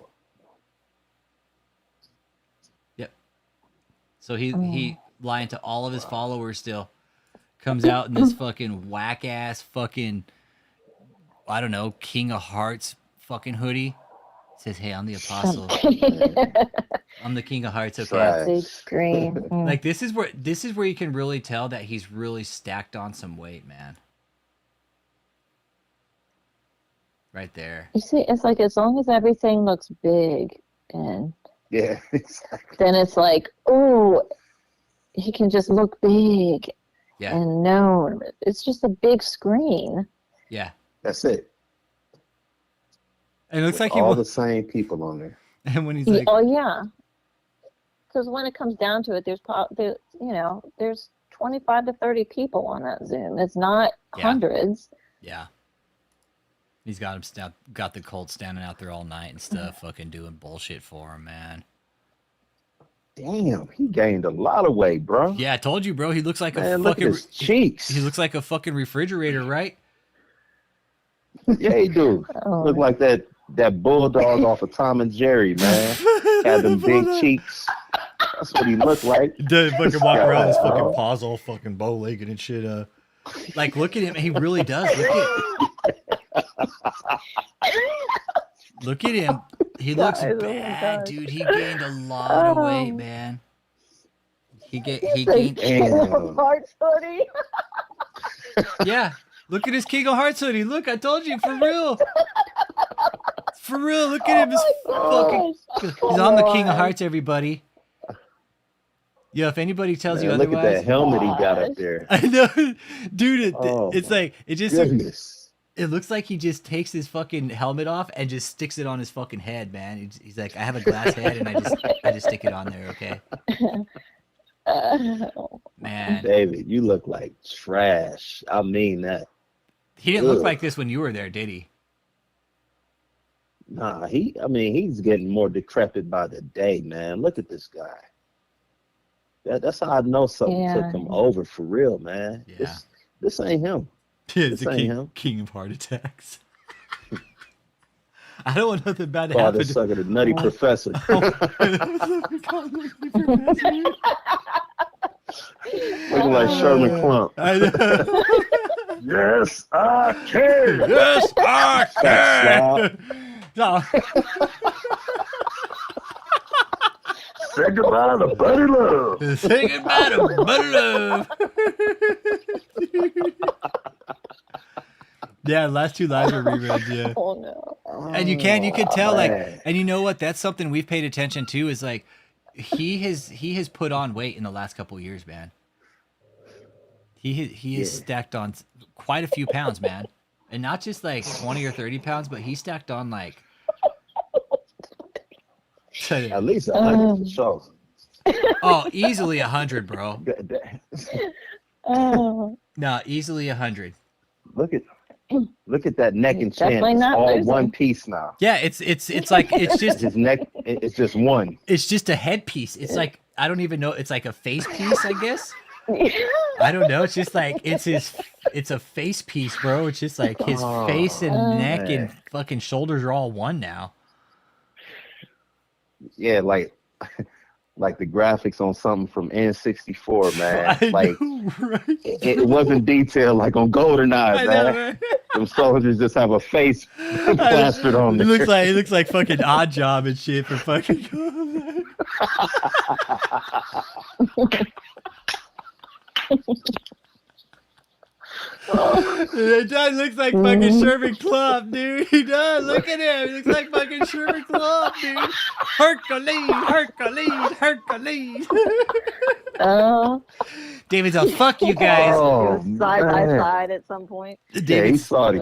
Yep. So he lying to all of his followers still. Comes out in this fucking whack ass fucking, I don't know, King of Hearts fucking hoodie. Says, hey, I'm the apostle. I'm the King of Hearts, okay? Big screen. Like this is where you can really tell that he's really stacked on some weight, man. Right there. You see, it's like as long as everything looks big, and Yeah, exactly. then it's like, oh, he can just look big. Yeah. And known. It's just a big screen. Yeah. That's it. And it looks like all the same people on there. And when he's like, oh yeah, because when it comes down to it, there's 25 to 30 people on that Zoom. It's not hundreds. Yeah. He's got the Colts standing out there all night and stuff, fucking doing bullshit for him, man. Damn, he gained a lot of weight, bro. Yeah, I told you, bro. He looks like Man, a look fucking at his cheeks. He looks like a fucking refrigerator, right? Yeah, he do. Look like that bulldog off of Tom and Jerry, man. Had them big cheeks. That's what he looked like. He does fucking walk around his fucking paws all fucking bow-legged and shit. Like, look at him. He really does. Look at him. He looks bad, dude. He gained a lot of weight, man. He gained. Hearts hoodie. Yeah, look at his King of Hearts hoodie. Look, I told you, for real. For real, look at him. He's on the King of Hearts, everybody. Yeah, if anybody tells you otherwise. Look at that helmet he got up there. I know, dude. It's like it just. Goodness. It looks like he just takes his fucking helmet off and just sticks it on his fucking head, man. He's like, I have a glass head and I just stick it on there, okay? Man. David, you look like trash. I mean that. He didn't look like this when you were there, did he? Nah, he's getting more decrepit by the day, man. Look at this guy. That's how I know something Yeah. took him over for real, man. Yeah. This ain't him. He's This the ain't him. king of heart attacks. I don't want nothing bad to Call happen. this sucker the nutty professor. Looking like Sherman Clump. I know. Yes, I can. Yes, I Fat can. No. Say goodbye to Buddy Love. Say goodbye to Buddy Love. Yeah, last two lines are reruns, yeah. Oh no. And you can tell, man. like, and you know what? That's something we've paid attention to is like he has put on weight in the last couple of years, man. He has stacked on quite a few pounds, man, and not just like 20 or 30 pounds, but he stacked on like At least 100 for sure. oh, easily 100, bro. Oh. No, easily 100. Look at that neck and chin. Definitely It's not all losing. one piece now. Yeah, it's like it's just His neck, it's just one. it's just a headpiece. It's like I don't even know. It's like a face piece, I guess. I don't know. It's just like it's a face piece, bro. It's just like his face and neck and man. fucking shoulders are all one now. Yeah, like the graphics on something from N64, man. I Like know, right? it wasn't detailed like on GoldenEye, I man. know, right? Them soldiers just have a face plastered on It there. looks like fucking Odd Job and shit for fucking. That guy looks like fucking Sherman Clump, dude. He does. Look at him. He looks like fucking Sherman Clump, dude. Hercules. Oh. David's a fuck you guys. Oh, Side by man. side at some point. Yeah, David's, he's sorry.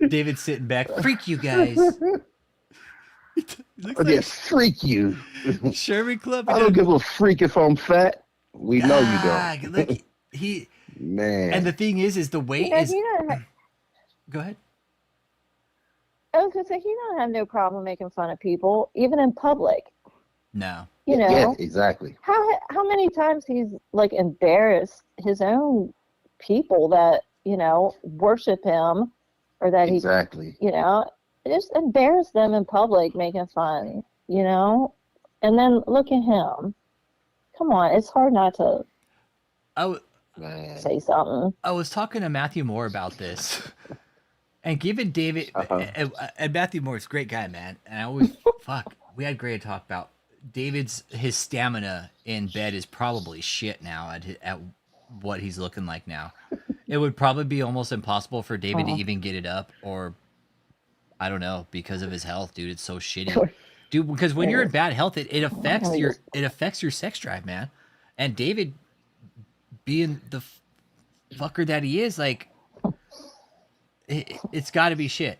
David's sitting back. Freak you guys. Looks Okay, like freak you. Sherman Clump. I don't give a freak if I'm fat. We know you God, don't. Look, he. Man. And the thing is the weight Because is. you don't have, Go ahead. I was gonna say he don't have no problem making fun of people, even in public. No. You know. Yeah, exactly. How many times he's like embarrassed his own people that, you know, worship him or that Exactly. he, you know, just embarrass them in public making fun, you know? And then look at him. Come on, it's hard not to Man. say something. I was talking to Matthew Moore about this, and given David and Matthew Moore's a great guy, man. And I always we had great talk about his stamina in bed is probably shit now at what he's looking like now. It would probably be almost impossible for David to even get it up, or I don't know, because of his health, dude. It's so shitty, dude. Because when you're in bad health, it affects your sex drive, man. And David, being the fucker that he is, like, it's got to be shit.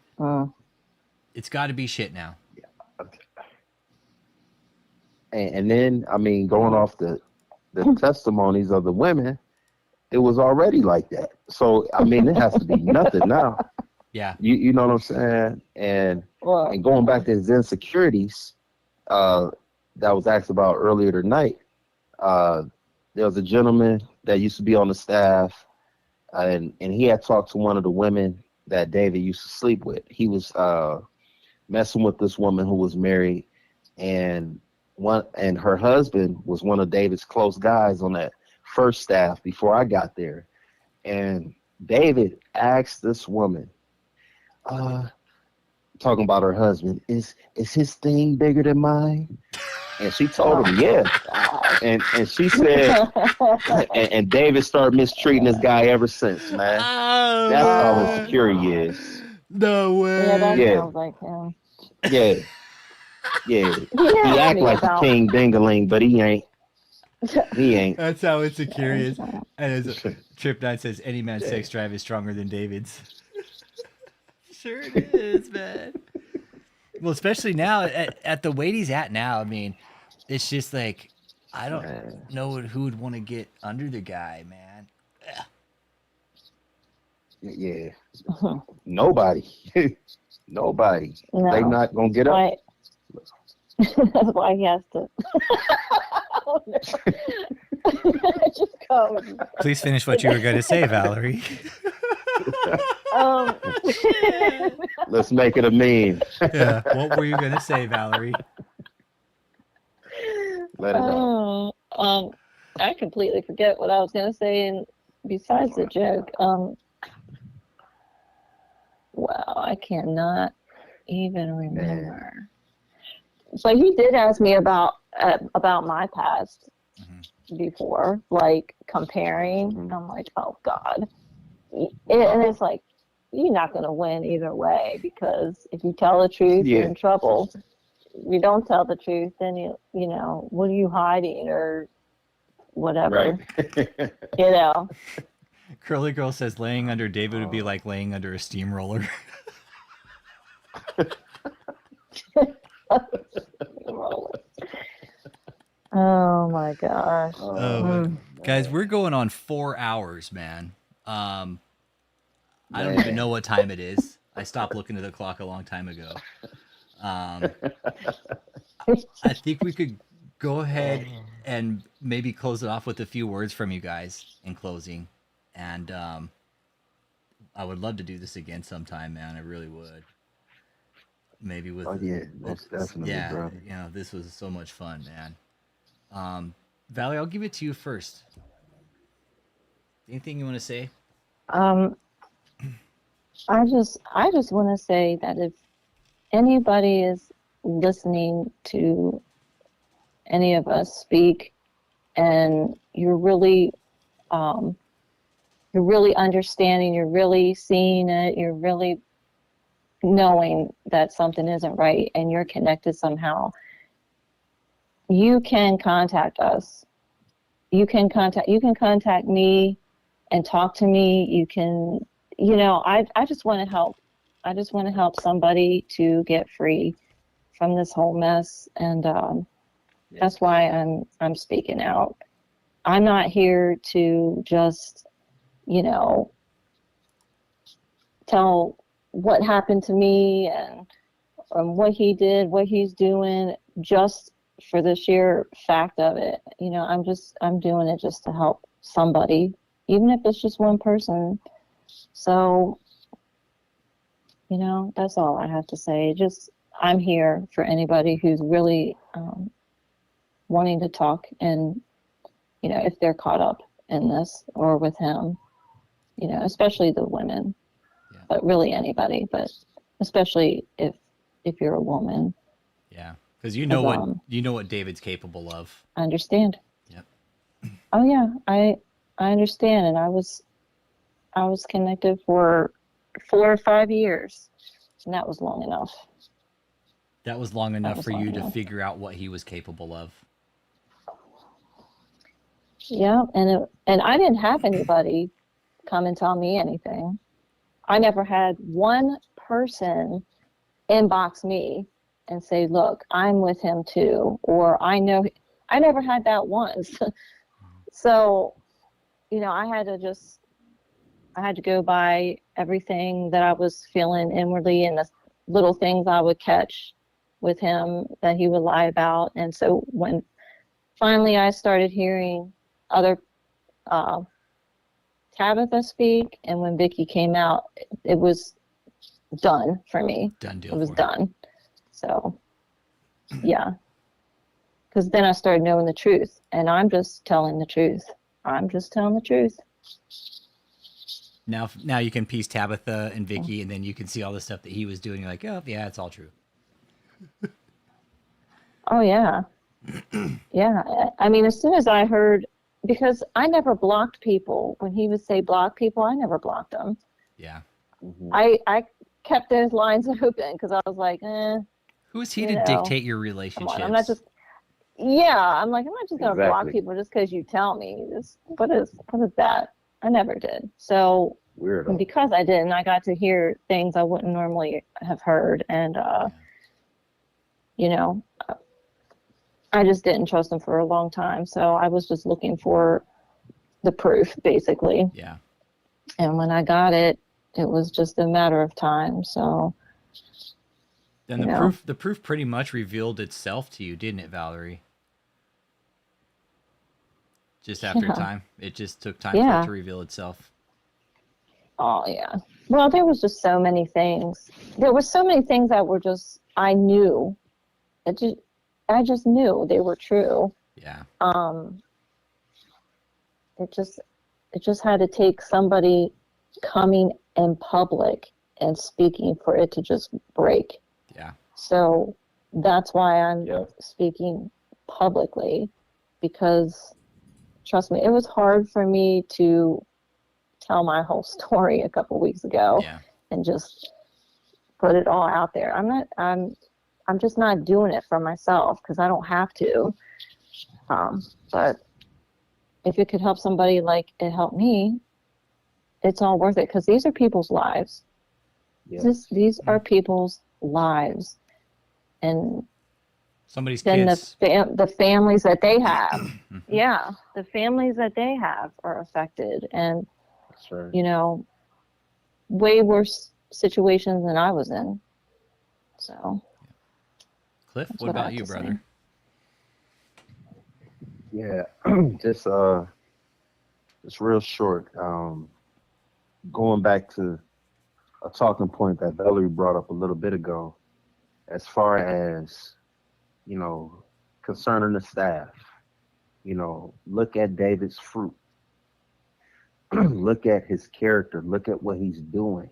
It's got to be shit now. And then, I mean, going off the testimonies of the women, it was already like that. So, I mean, it has to be nothing now. Yeah. You know what I'm saying? And going back to his insecurities, that was asked about earlier tonight. There was a gentleman that used to be on the staff, and he had talked to one of the women that David used to sleep with. He was messing with this woman who was married, and her husband was one of David's close guys on that first staff before I got there. And David asked this woman, talking about her husband, is his thing bigger than mine? And she told him, yeah. And she said, and David started mistreating this guy ever since, man. Oh, That's how insecure he is. No way. Yeah, that Yeah. sounds like him. Yeah. Yeah. He act like a king dingaling, but he ain't. He ain't. That's how insecure he is. And as Trip 9 says, any man's sex drive is stronger than David's. Sure it is, man. Well, especially now at the weight he's at now. I mean, it's just like, I don't know who would want to get under the guy, man. Yeah. Nobody. Nobody. No. They not gonna get up. Why? That's why he has to. Just go. Please finish what you were going to say, Valerie. Um, Let's make it a meme. Yeah. What were you going to say, Valerie? Let it out. I completely forget what I was going to say, and besides the joke, wow, I cannot even remember. So he did ask me about my past before, like comparing. I'm like, oh God, and it's like you're not going to win either way, because if you tell the truth, you're in trouble. If you don't tell the truth, then you know, what are you hiding or whatever? Right. You know. Curly Girl says laying under David would be like laying under a steamroller. Oh my gosh. Guys, we're going on 4 hours, man. I don't even know what time it is. I stopped looking at the clock a long time ago. I think we could go ahead and maybe close it off with a few words from you guys in closing. And I would love to do this again sometime, man. I really would. Maybe with most definitely, brother. You know, this was so much fun, man. Valerie, I'll give it to you first. Anything you want to say? I just want to say that if anybody is listening to any of us speak, and you're really understanding, you're really seeing it, you're really knowing that something isn't right, and you're connected somehow, you can contact us. You can contact me and talk to me. You can, you know, I just want to help. I just want to help somebody to get free from this whole mess, and that's why I'm speaking out. I'm not here to just, you know, tell what happened to me and what he did, what he's doing, just for the sheer fact of it. You know, I'm doing it just to help somebody, even if it's just one person. So, you know, that's all I have to say. Just, I'm here for anybody who's really wanting to talk, and, you know, if they're caught up in this or with him, you know, especially the women, but really anybody, but especially if you're a woman. Yeah, because you know what David's capable of. I understand. Yep. Oh yeah, I understand, and I was connected for 4 or 5 years, and that was long enough. That was long enough for you to figure out what he was capable of. Yeah, and I didn't have anybody come and tell me anything. I never had one person inbox me and say, look, I'm with him too, or I know. I never had that once. So, you know, I had to go by everything that I was feeling inwardly, and the little things I would catch with him that he would lie about. And so when finally I started hearing other Tabitha speak, and when Vicky came out, it was done for me. Done deal. It was done. So, yeah. Because then I started knowing the truth, and I'm just telling the truth. I'm just telling the truth. Now you can piece Tabitha and Vicky, and then you can see all the stuff that he was doing. You're like, oh, yeah, it's all true. Oh, yeah. Yeah. I mean, as soon as I heard, because I never blocked people. When he would say block people, I never blocked them. Yeah. I kept those lines open because I was like, who is he to dictate your relationships? I'm not just. Yeah, I'm like, I'm not just gonna block people just because you tell me. What is that? I never did. So Weirdo. Because I didn't, I got to hear things I wouldn't normally have heard, and you know, I just didn't trust him for a long time. So I was just looking for the proof, basically. Yeah. And when I got it, it was just a matter of time. So. Then the proof pretty much revealed itself to you, didn't it, Valerie? Just after Yeah. time. It just took time for Yeah. it to reveal itself. Oh yeah. Well, there was just so many things. There were so many things that were just I knew. I just knew they were true. Yeah. It just had to take somebody coming in public and speaking for it to just break. Yeah. So that's why I'm Yeah. speaking publicly, because trust me, it was hard for me to tell my whole story a couple weeks ago Yeah. and just put it all out there. I'm just not doing it for myself because I don't have to. But if it could help somebody like it helped me, it's all worth it, because these are people's lives. Yeah. These are people's lives, and Somebody's then kids. the families that they have, yeah, the families that they have are affected, and That's right. you know, way worse situations than I was in. So, Cliff, that's what what I about have you, to brother? Yeah. just real short. Going back to a talking point that Valerie brought up a little bit ago, as far as, concerning the staff, look at David's fruit. Look at his character. Look at what he's doing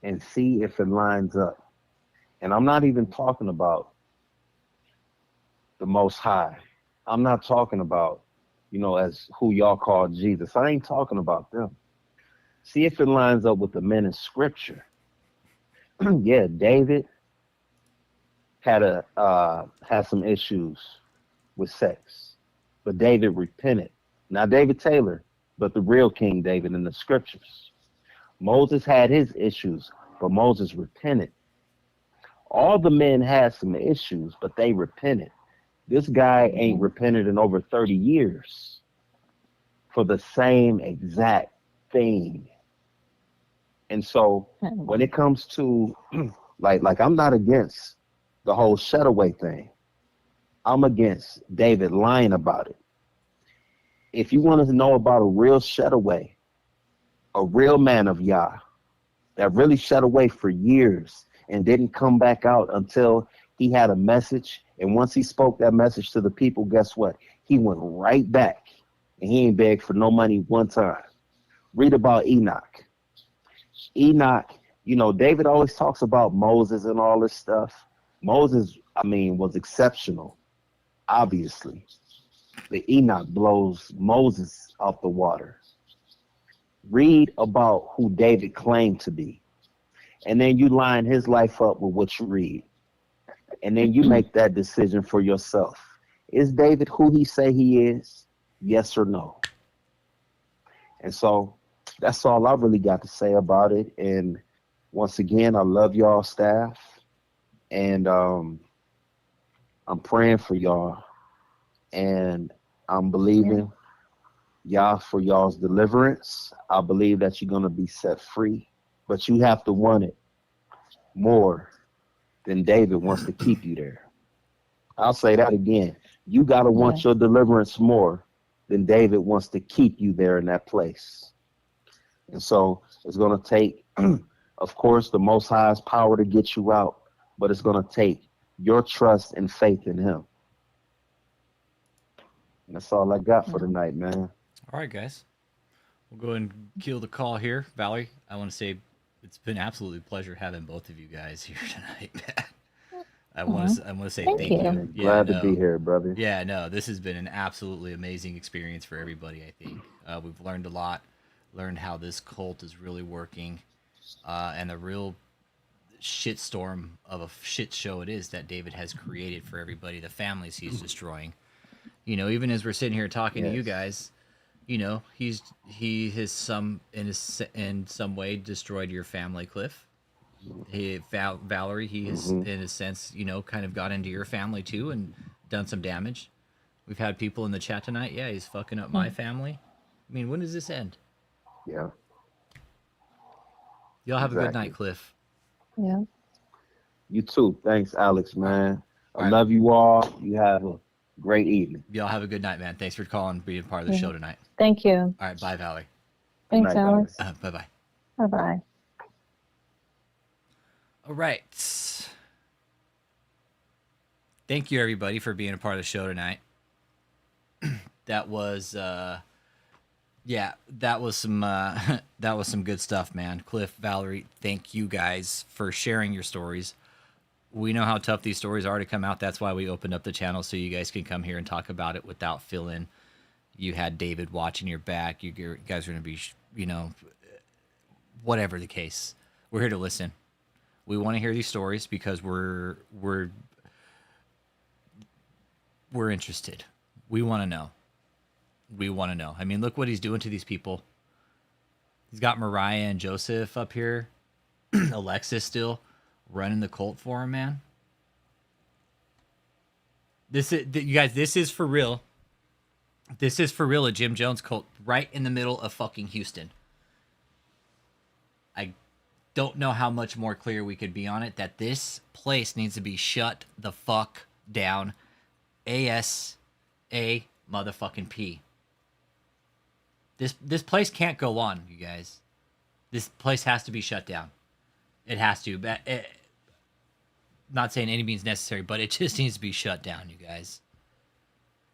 and see if it lines up. And I'm not even talking about the Most High. I'm not talking about, as who y'all call Jesus. I ain't talking about them. See if it lines up with the men in Scripture. Yeah, David had some issues with sex, but David repented. Not David Taylor, but the real King David in the Scriptures. Moses had his issues, but Moses repented. All the men had some issues, but they repented. This guy ain't repented in over 30 years for the same exact thing. And so when it comes to like I'm not against the whole shutaway thing. I'm against David lying about it. If you want to know about a real shutaway, a real man of Yah that really shut away for years and didn't come back out until he had a message. And once he spoke that message to the people, guess what? He went right back and he ain't begged for no money one time. Read about Enoch. Enoch, David always talks about Moses and all this stuff. Moses, was exceptional, obviously. The Enoch blows Moses off the water. Read about who David claimed to be. And then you line his life up with what you read. And then you make that decision for yourself. Is David who he say he is? Yes or no? And so that's all I really got to say about it. And once again, I love y'all staff. And I'm praying for y'all. And I'm believing y'all for y'all's deliverance. I believe that you're going to be set free. But you have to want it more than David wants to keep you there. I'll say that again. You got to want your deliverance more than David wants to keep you there in that place. And so it's going to take, of course, the Most High's power to get you out, but it's going to take your trust and faith in him. And that's all I got for tonight, man. All right, guys. We'll go ahead and kill the call here. Valerie, I want to say it's been absolutely a pleasure having both of you guys here tonight, man. I want to say thank you. Yeah, Glad to be here, brother. Yeah, no, this has been an absolutely amazing experience for everybody, I think. We've learned a lot, learned how this cult is really working, and the real shitstorm of a shit show it is that David has created for everybody, the families he's destroying. Even as we're sitting here talking to you guys, he has in some way destroyed your family, Cliff. Valerie, he has in a sense, kind of got into your family too and done some damage. We've had people in the chat tonight. Yeah, he's fucking up my family. When does this end? Yeah. Y'all have a good night, Cliff. Yeah. You too. Thanks, Alex, man. I love you all. You have a Great evening. Y'all have a good night, man. Thanks for calling, being part of the Yeah. show tonight. Thank you. All right, bye, Valerie. Thanks, night, Alex. Bye-bye. Bye-bye. All right. Thank you, everybody, for being a part of the show tonight. That was, yeah, that was some that was some good stuff, man. Cliff, Valerie, thank you guys for sharing your stories. We know how tough these stories are to come out. That's why we opened up the channel so you guys can come here and talk about it without feeling you had David watching your back. You guys are going to be, you know, whatever the case. We're here to listen. We want to hear these stories because we're interested. We want to know. We want to know. I mean, look what he's doing to these people. He's got Mariah and Joseph up here. Alexis still running the cult for him, man. This is, you guys, this is for real. This is for real, a Jim Jones cult right in the middle of fucking Houston. I don't know how much more clear we could be on it, that this place needs to be shut the fuck down. A-S-A motherfucking P. This place can't go on, you guys. This place has to be shut down. It has to. Not saying any means necessary, but it just needs to be shut down, you guys.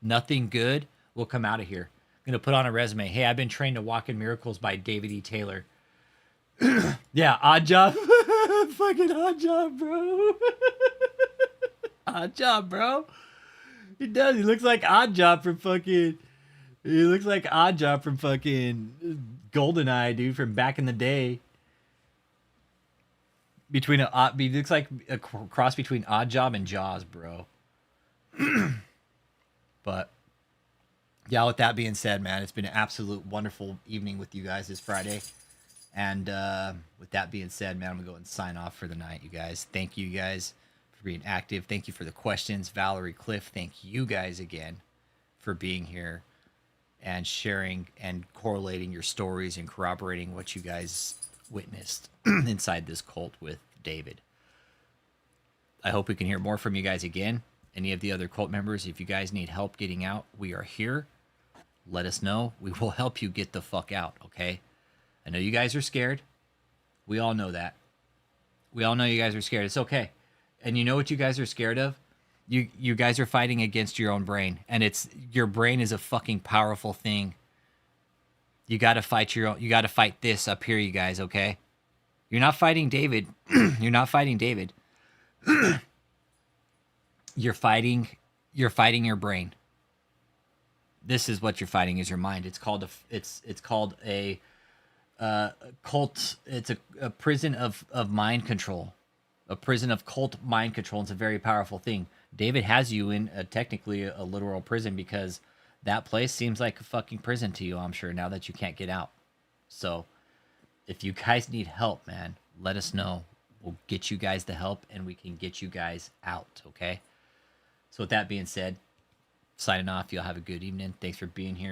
Nothing good will come out of here. I'm going to put on a resume. Hey, I've been trained to walk in miracles by David E. Taylor. Yeah, odd job. Fucking odd job, bro. Odd job, bro. He does. He looks like odd job from fucking... He looks like odd job from fucking GoldenEye, dude, from back in the day. He looks like a cross between Odd Job and Jaws, bro. But yeah, with that being said, man, it's been an absolute wonderful evening with you guys this Friday. And with that being said, man, I'm gonna go and sign off for the night, you guys. Thank you guys for being active. Thank you for the questions, Valerie, Cliff. Thank you guys again for being here and sharing and correlating your stories and corroborating what you guys witnessed inside this cult with David. I hope we can hear more from you guys again. Any of the other cult members, if you guys need help getting out, we are here. Let us know. We will help you get the fuck out, okay? I know you guys are scared. We all know that. We all know you guys are scared. It's okay. And you know what you guys are scared of? You guys are fighting against your own brain. And your brain is a fucking powerful thing. You got to fight you got to fight this up here, you guys, okay? You're not fighting David. You're not fighting David. You're fighting your brain. This is what you're fighting, is your mind. It's called a cult. It's a prison of mind control. A prison of cult mind control. It's a very powerful thing. David has you in technically a literal prison, because that place seems like a fucking prison to you, I'm sure, now that you can't get out. So if you guys need help, man, let us know. We'll get you guys the help, and we can get you guys out, okay? So with that being said, signing off. Y'all have a good evening. Thanks for being here.